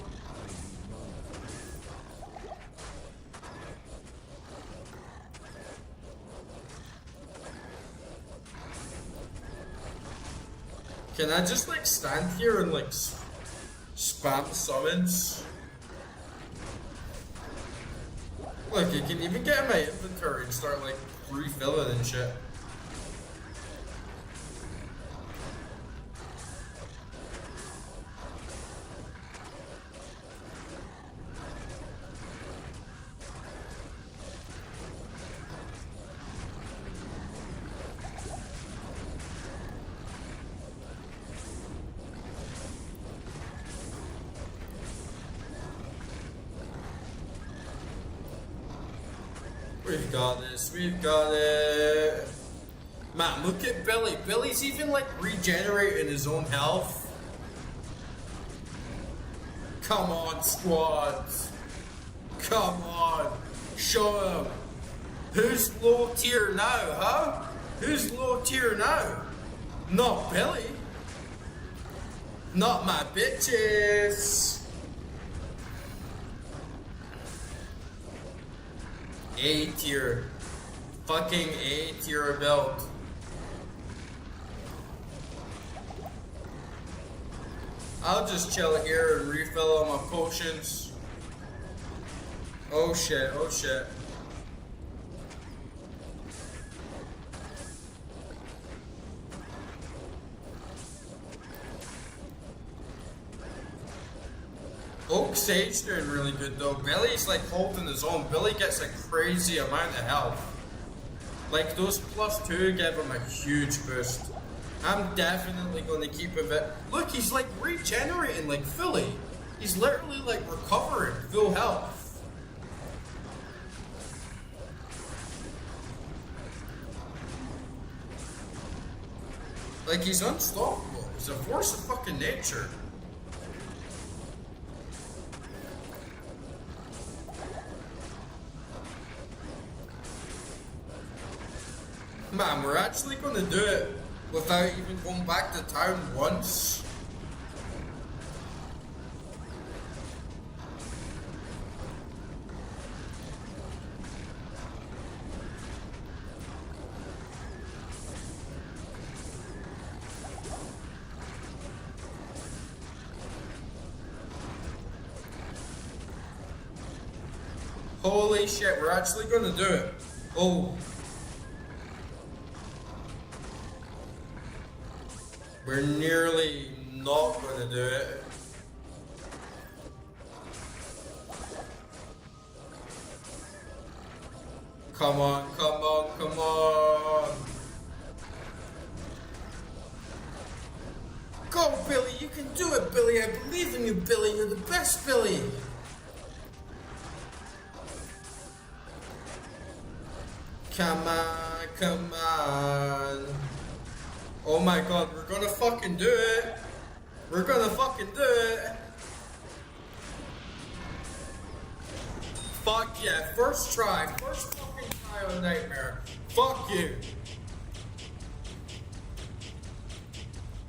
Can I just like stand here and like spam summons? Look, you can even get in my inventory and start like refilling and shit. We've got this, we've got it. Man, look at Billy. Billy's even like regenerating his own health. Come on, squad. Come on. Show him. Who's low tier now, huh? Who's low tier now? Not Billy. Not my bitches. A tier. Fucking A tier belt. I'll just chill here and refill all my potions. Oh shit, oh shit. Oak Sage doing really good though. Billy's like holding his own. Billy gets a crazy amount of health. Like those +2 give him a huge boost. I'm definitely going to keep him it. Look, he's like regenerating like fully. He's literally like recovering full health. Like he's unstoppable. He's a force of fucking nature. Man, we're actually going to do it without even going back to town once. Holy shit, we're actually going to do it. Oh. We're nearly not going to do it. Come on, come on, come on. go, Billy. You can do it, Billy. I believe in you, Billy. You're the best, Billy. Come on, come on. Oh my god, we're gonna fucking do it. We're gonna fucking do it. Fuck yeah, first try. First fucking try on Nightmare. Fuck you.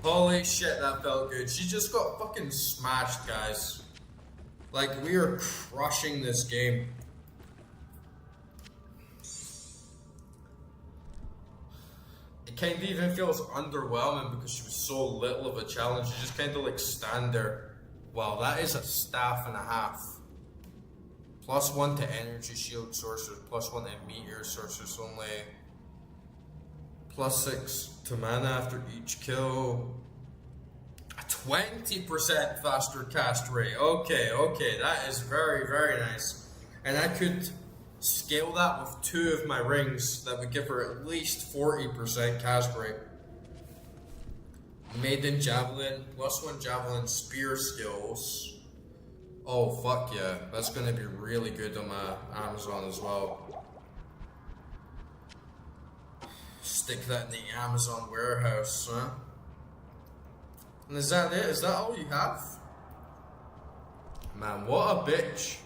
Holy shit, that felt good. She just got fucking smashed, guys. Like, we are crushing this game. It kind of even feels underwhelming because she was so little of a challenge. You just kind of like stand there. Wow, that is a staff and a half. +1 to energy shield sorcerers, +1 to meteor sorcerers only. +6 to mana after each kill. A 20% faster cast rate. Okay, that is very, very nice. And I could scale that with 2 of my rings that would give her at least 40% cast rate. Maiden Javelin, +1 Javelin spear skills. Oh fuck yeah, that's gonna be really good on my Amazon as well. Stick that in the Amazon warehouse, huh? And is that it? Is that all you have? Man, what a bitch.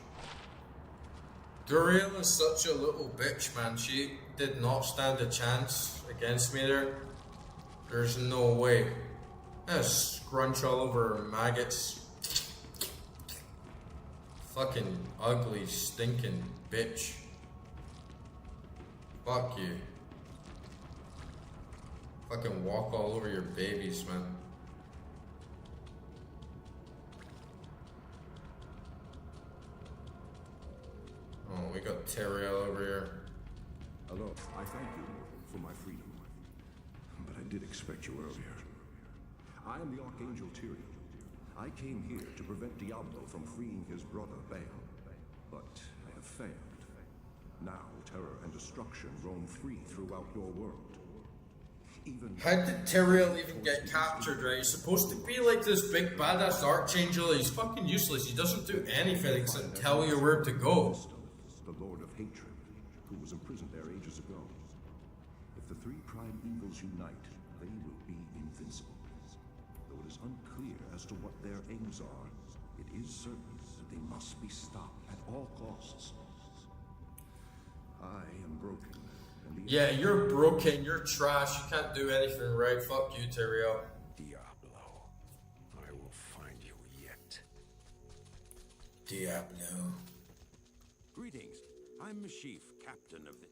Duriel is such a little bitch, man. She did not stand a chance against me there. There's no way. There's scrunch all over her maggots. Fucking ugly, stinking bitch. Fuck you. Fucking walk all over your babies, man. Oh, we got Duriel over here.
Hello, I thank you for my freedom. But I did expect you earlier. I am the Archangel Tyrion. I came here to prevent Diablo from freeing his brother Baal. But I have failed. Now terror and destruction roam free throughout your world.
How did Duriel even get captured, right? He's supposed to be like this big badass archangel. He's fucking useless. He doesn't do anything except tell you where to go.
The Lord of Hatred, who was imprisoned there ages ago. If the 3 prime evils unite, they will be invincible. Though it is unclear as to what their aims are, it is certain that they must be stopped at all costs. I am broken.
Yeah, you're broken, you're trash, you can't do anything right. Fuck you, Duriel.
Diablo, I will find you yet.
Diablo.
Greetings. I'm Mashif, captain of the...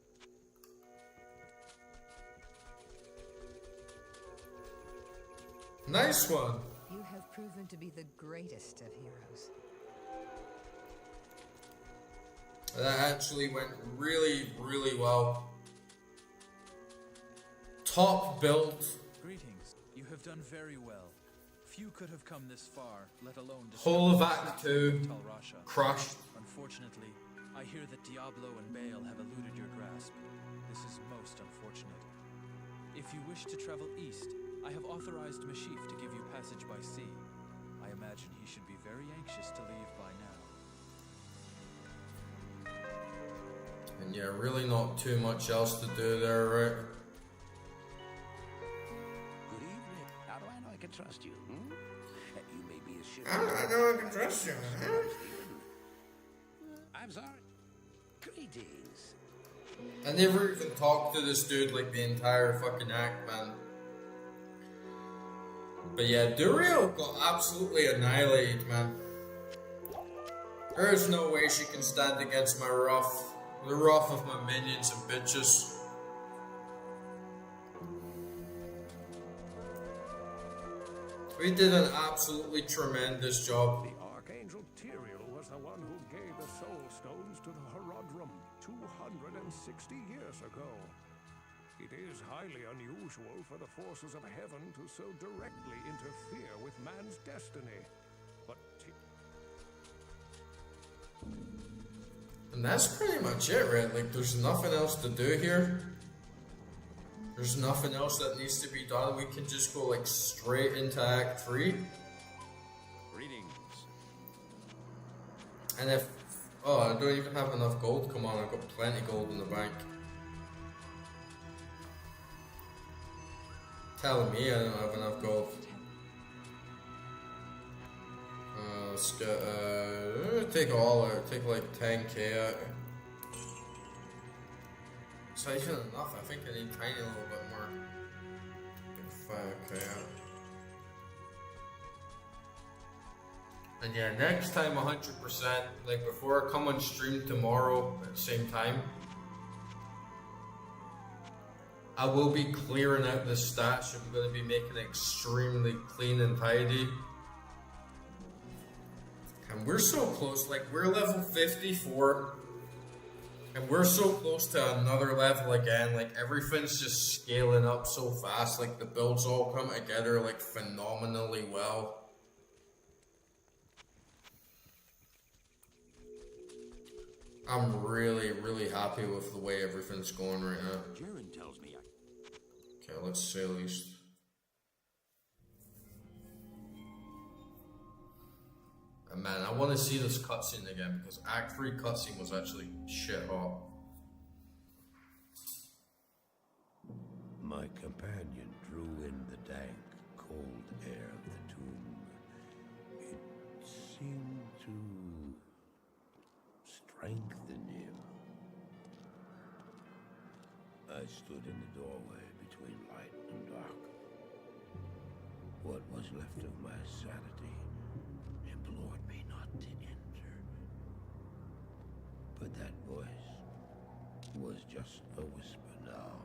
Nice one.
You have proven to be the greatest of heroes.
That actually went really, really well. Top build.
Greetings. You have done very well. Few could have come this far, let alone
Whole of Act 2.
Tal Rasha.
Crushed.
Unfortunately, I hear that Diablo and Baal have eluded your grasp. This is most unfortunate. If you wish to travel east, I have authorized Mashif to give you passage by sea. I imagine he should be very anxious to leave by now.
And yeah, really not too much else to do there, right?
Good evening. How do I know I can trust you? You may be a ship.
I know I can trust you.
I'm sorry. Greetings.
I never even talked to this dude like the entire fucking act, man. But yeah, Duriel got absolutely annihilated, man. There is no way she can stand against my wrath. The wrath of my minions and bitches. We did an absolutely tremendous job.
The Archangel Tyrion was the one who gave the Soul Stones to the Herodrum 260 years ago. It is highly unusual for the forces of heaven to so directly interfere with man's destiny. But
And that's pretty much it, right? Like, there's nothing else to do here. There's nothing else that needs to be done. We can just go like straight into Act 3.
Greetings.
And if... Oh, I don't even have enough gold. Come on, I've got plenty of gold in the bank. Telling me I don't have enough gold. Let's get, take it all out. Take like 10k out. It's not even enough. I think I need tiny a little bit more. Get 5k out. And yeah, next time 100%, like before I come on stream tomorrow at the same time, I will be clearing out the stash. I'm going to be making it extremely clean and tidy. And we're so close, like we're level 54. And we're so close to another level again, like everything's just scaling up so fast, like the builds all come together like phenomenally well. I'm really, really happy with the way everything's going right now.
Jaren tells me
Okay, let's say at least. And man, I want to see this cutscene again because Act 3 cutscene was actually shit hot.
my companion drew in the dank, cold air of the tomb. It seemed to strengthen him. I stood in the doorway between light and dark. What was left of my sanity implored me not to enter. But that voice was just a whisper now.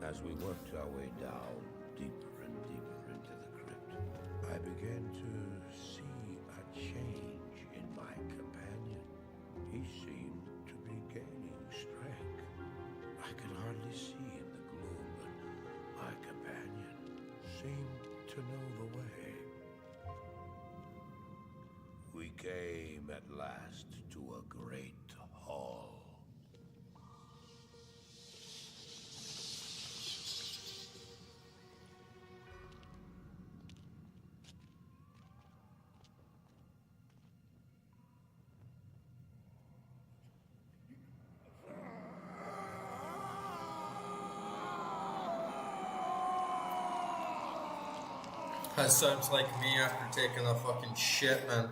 As we worked our way down, deeper and deeper into the crypt, I began to see a change in my companion. He seemed to be gaining strength. I could hardly see in the gloom, but my companion seemed to know the way. We came at last to a great hall.
That sounds like me after taking a fucking shit, man.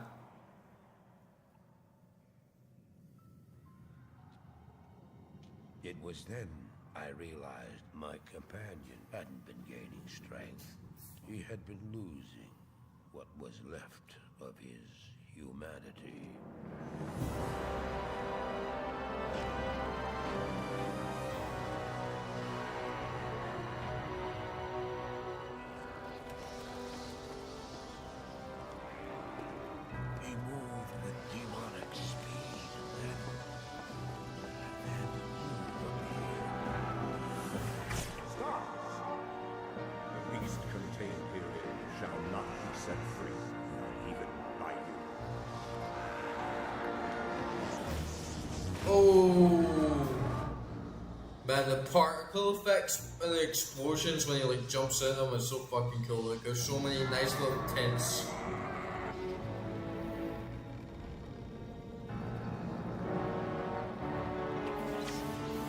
It was then I realized my companion hadn't been gaining strength. He had been losing what was left of his humanity. He moved with demonic speed, and then you appeared.
Stop! The beast contained herein shall not be set free, even by you.
Oh, man, the particle effects and the explosions when he like jumps in them is so fucking cool. Like there's so many nice little tints.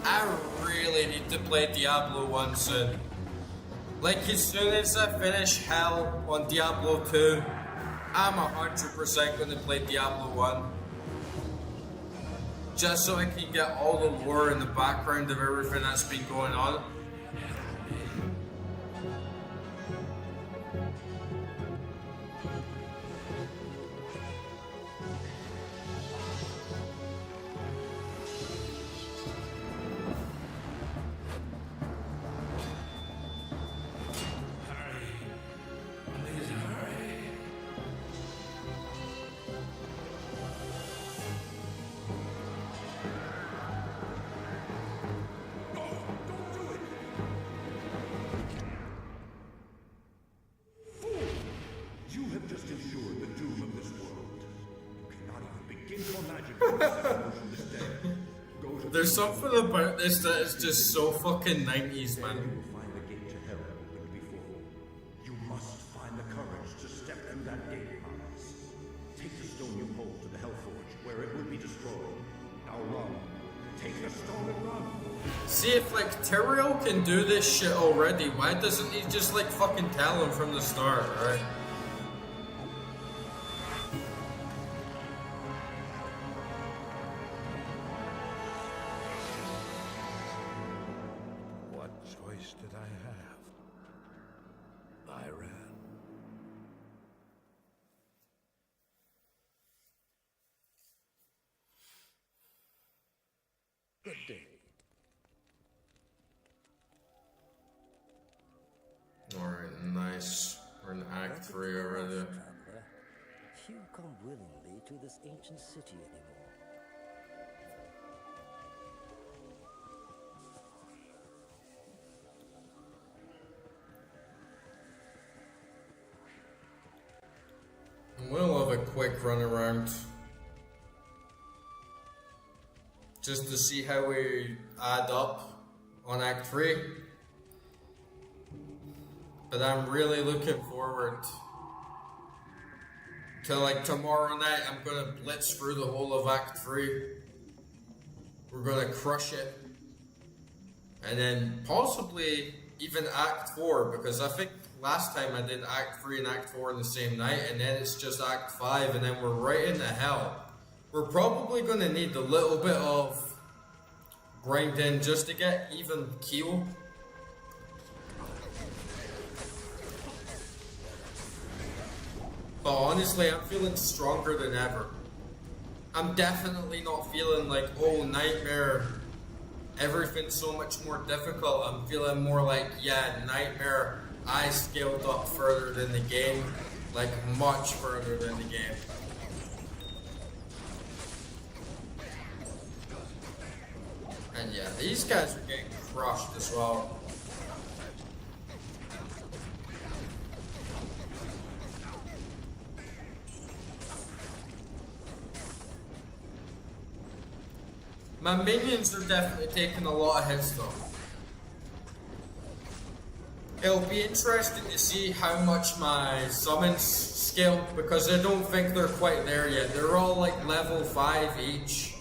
I really need to play Diablo 1 soon. Like as soon as I finish Hell on Diablo 2, I'm 100% gonna play Diablo 1. Just so I can get all the lore in the background of everything that's been going on.
You have just ensured the doom of this world. You cannot even begin to imagine what this evolution is dead. Go to
There's something about this that is just so fucking 90s,
You
man.
will find the gate to hell opened before. You must find the courage to step through that gate, Hans. Take the stone you hold to the Hellforge, where it will be destroyed. Now run. Take the stone and run.
See, if like Duriel can do this shit already, why doesn't he just like fucking tell him from the start, right?
What choice did I have? I ran.
Good day.
Alright, nice. We're in Act 3 already.
Traveler, few come willingly to this ancient city anymore.
We'll have a quick run around. Just to see how we add up on Act 3. But I'm really looking forward to like tomorrow night. I'm gonna blitz through the whole of Act 3. We're gonna crush it. And then possibly even Act 4, because I think last time I did Act 3 and Act 4 in the same night, and then it's just Act 5, and then we're right into hell. We're probably gonna need a little bit of grinding just to get even keel. But honestly, I'm feeling stronger than ever. I'm definitely not feeling like, oh, Nightmare, everything's so much more difficult. I'm feeling more like, yeah, Nightmare, I scaled up further than the game. Like, much further than the game. And yeah, these guys are getting crushed as well. My minions are definitely taking a lot of hits though. It'll be interesting to see how much my summons scale, because I don't think they're quite there yet. They're all like level 5 each.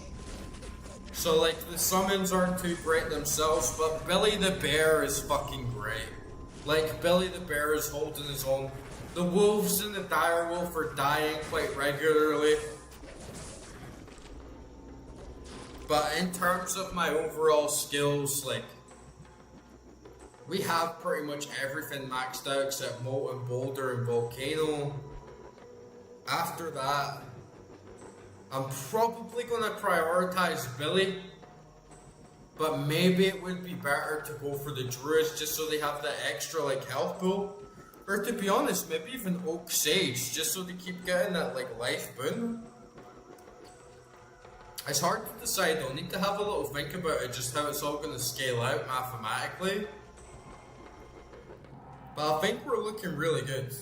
So like the summons aren't too great themselves, but Billy the Bear is fucking great. Like Billy the Bear is holding his own. The wolves and the dire wolf are dying quite regularly. But in terms of my overall skills, like, we have pretty much everything maxed out except Molten Boulder and Volcano. After that, I'm probably going to prioritize Billy. But maybe it would be better to go for the Druids just so they have that extra, like, health pool. Or to be honest, maybe even Oak Sage, just so they keep getting that, like, life boon. It's hard to decide though, need to have a little think about it, just how it's all going to scale out mathematically. But I think we're looking really good.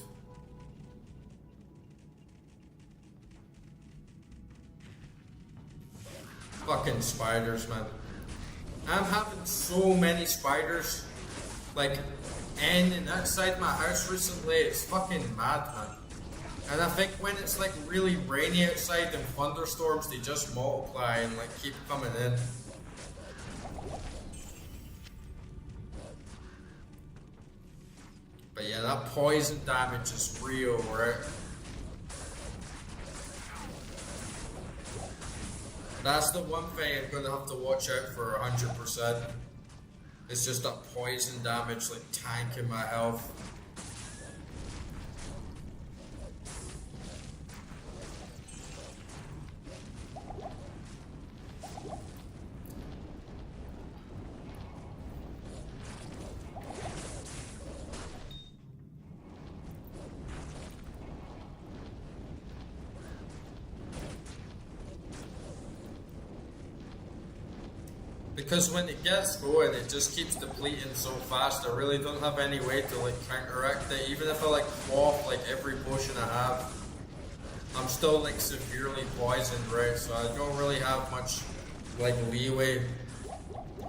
Fucking spiders, man. I'm having so many spiders, like, and outside my house recently, it's fucking mad, man. And I think when it's like really rainy outside and thunderstorms, they just multiply and like keep coming in. But yeah, that poison damage is real, right? That's the one thing I'm gonna have to watch out for 100%. It's just that poison damage like tanking my health. Because when it gets going, it just keeps depleting so fast. I really don't have any way to like counteract it. Even if I like quaff like every potion I have, I'm still like severely poisoned, right? So I don't really have much like leeway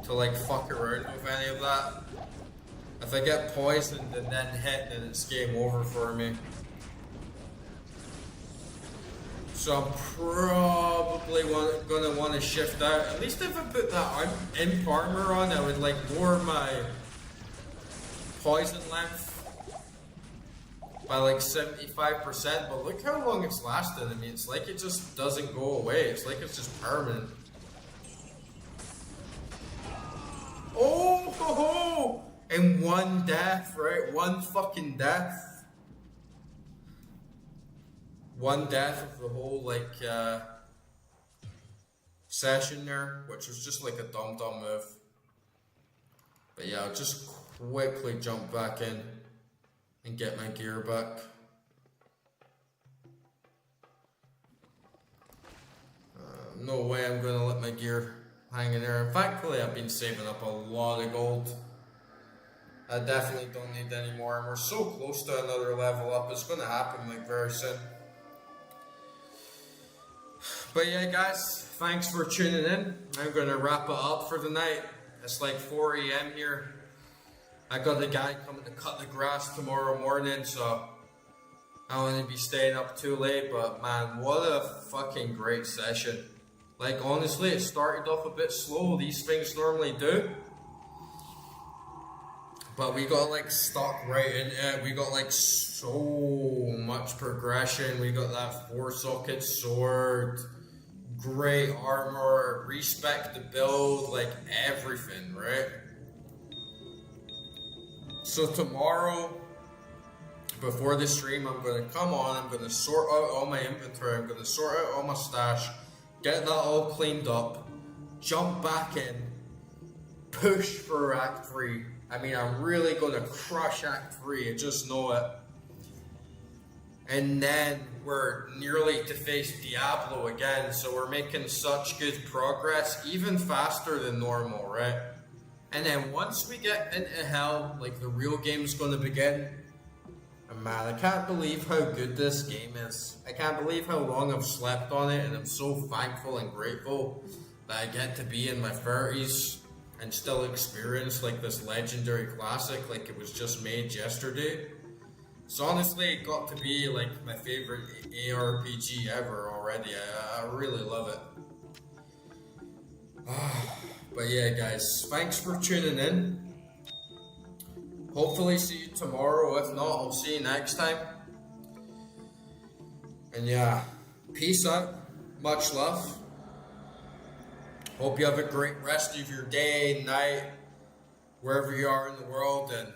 to like fuck around with any of that. If I get poisoned and then hit, then it's game over for me. So I'm probably gonna want to shift out. At least if I put that imp armor on, I would like lower my poison length by like 75%. But look how long it's lasted. I mean, it's like it just doesn't go away. It's like it's just permanent. Oh ho ho! And one death, right? One fucking death. One death of the whole like session there, which was just like a dumb move. But yeah, I'll just quickly jump back in and get my gear back. No way I'm gonna let my gear hang in there. And thankfully I've been saving up a lot of gold. I definitely don't need any more, and we're so close to another level up. It's gonna happen like very soon. But yeah, guys, thanks for tuning in. I'm gonna wrap it up for the night. It's like 4 AM here. I got a guy coming to cut the grass tomorrow morning, so I don't want to be staying up too late. But man, what a fucking great session. Like honestly, it started off a bit slow. These things normally do. But we got like stuck right in it. We got like so much progression. We got that 4-socket sword, great armor, respec the build, like everything, right? So tomorrow, before the stream, I'm gonna come on. I'm gonna sort out all my inventory. I'm gonna sort out all my stash, get that all cleaned up, jump back in, push for Act 3. I mean, I'm really gonna crush Act 3, I just know it. And then we're nearly to face Diablo again, so we're making such good progress, even faster than normal, right? And then once we get into hell, like the real game's gonna begin. And man, I can't believe how good this game is. I can't believe how long I've slept on it, and I'm so thankful and grateful that I get to be in my 30s and still experience like this legendary classic like it was just made yesterday. So honestly, it got to be like my favorite ARPG ever already. I really love it. But yeah, guys, thanks for tuning in. Hopefully see you tomorrow. If not, I'll see you next time. And yeah, peace out. Much love. Hope you have a great rest of your day, night, wherever you are in the world, and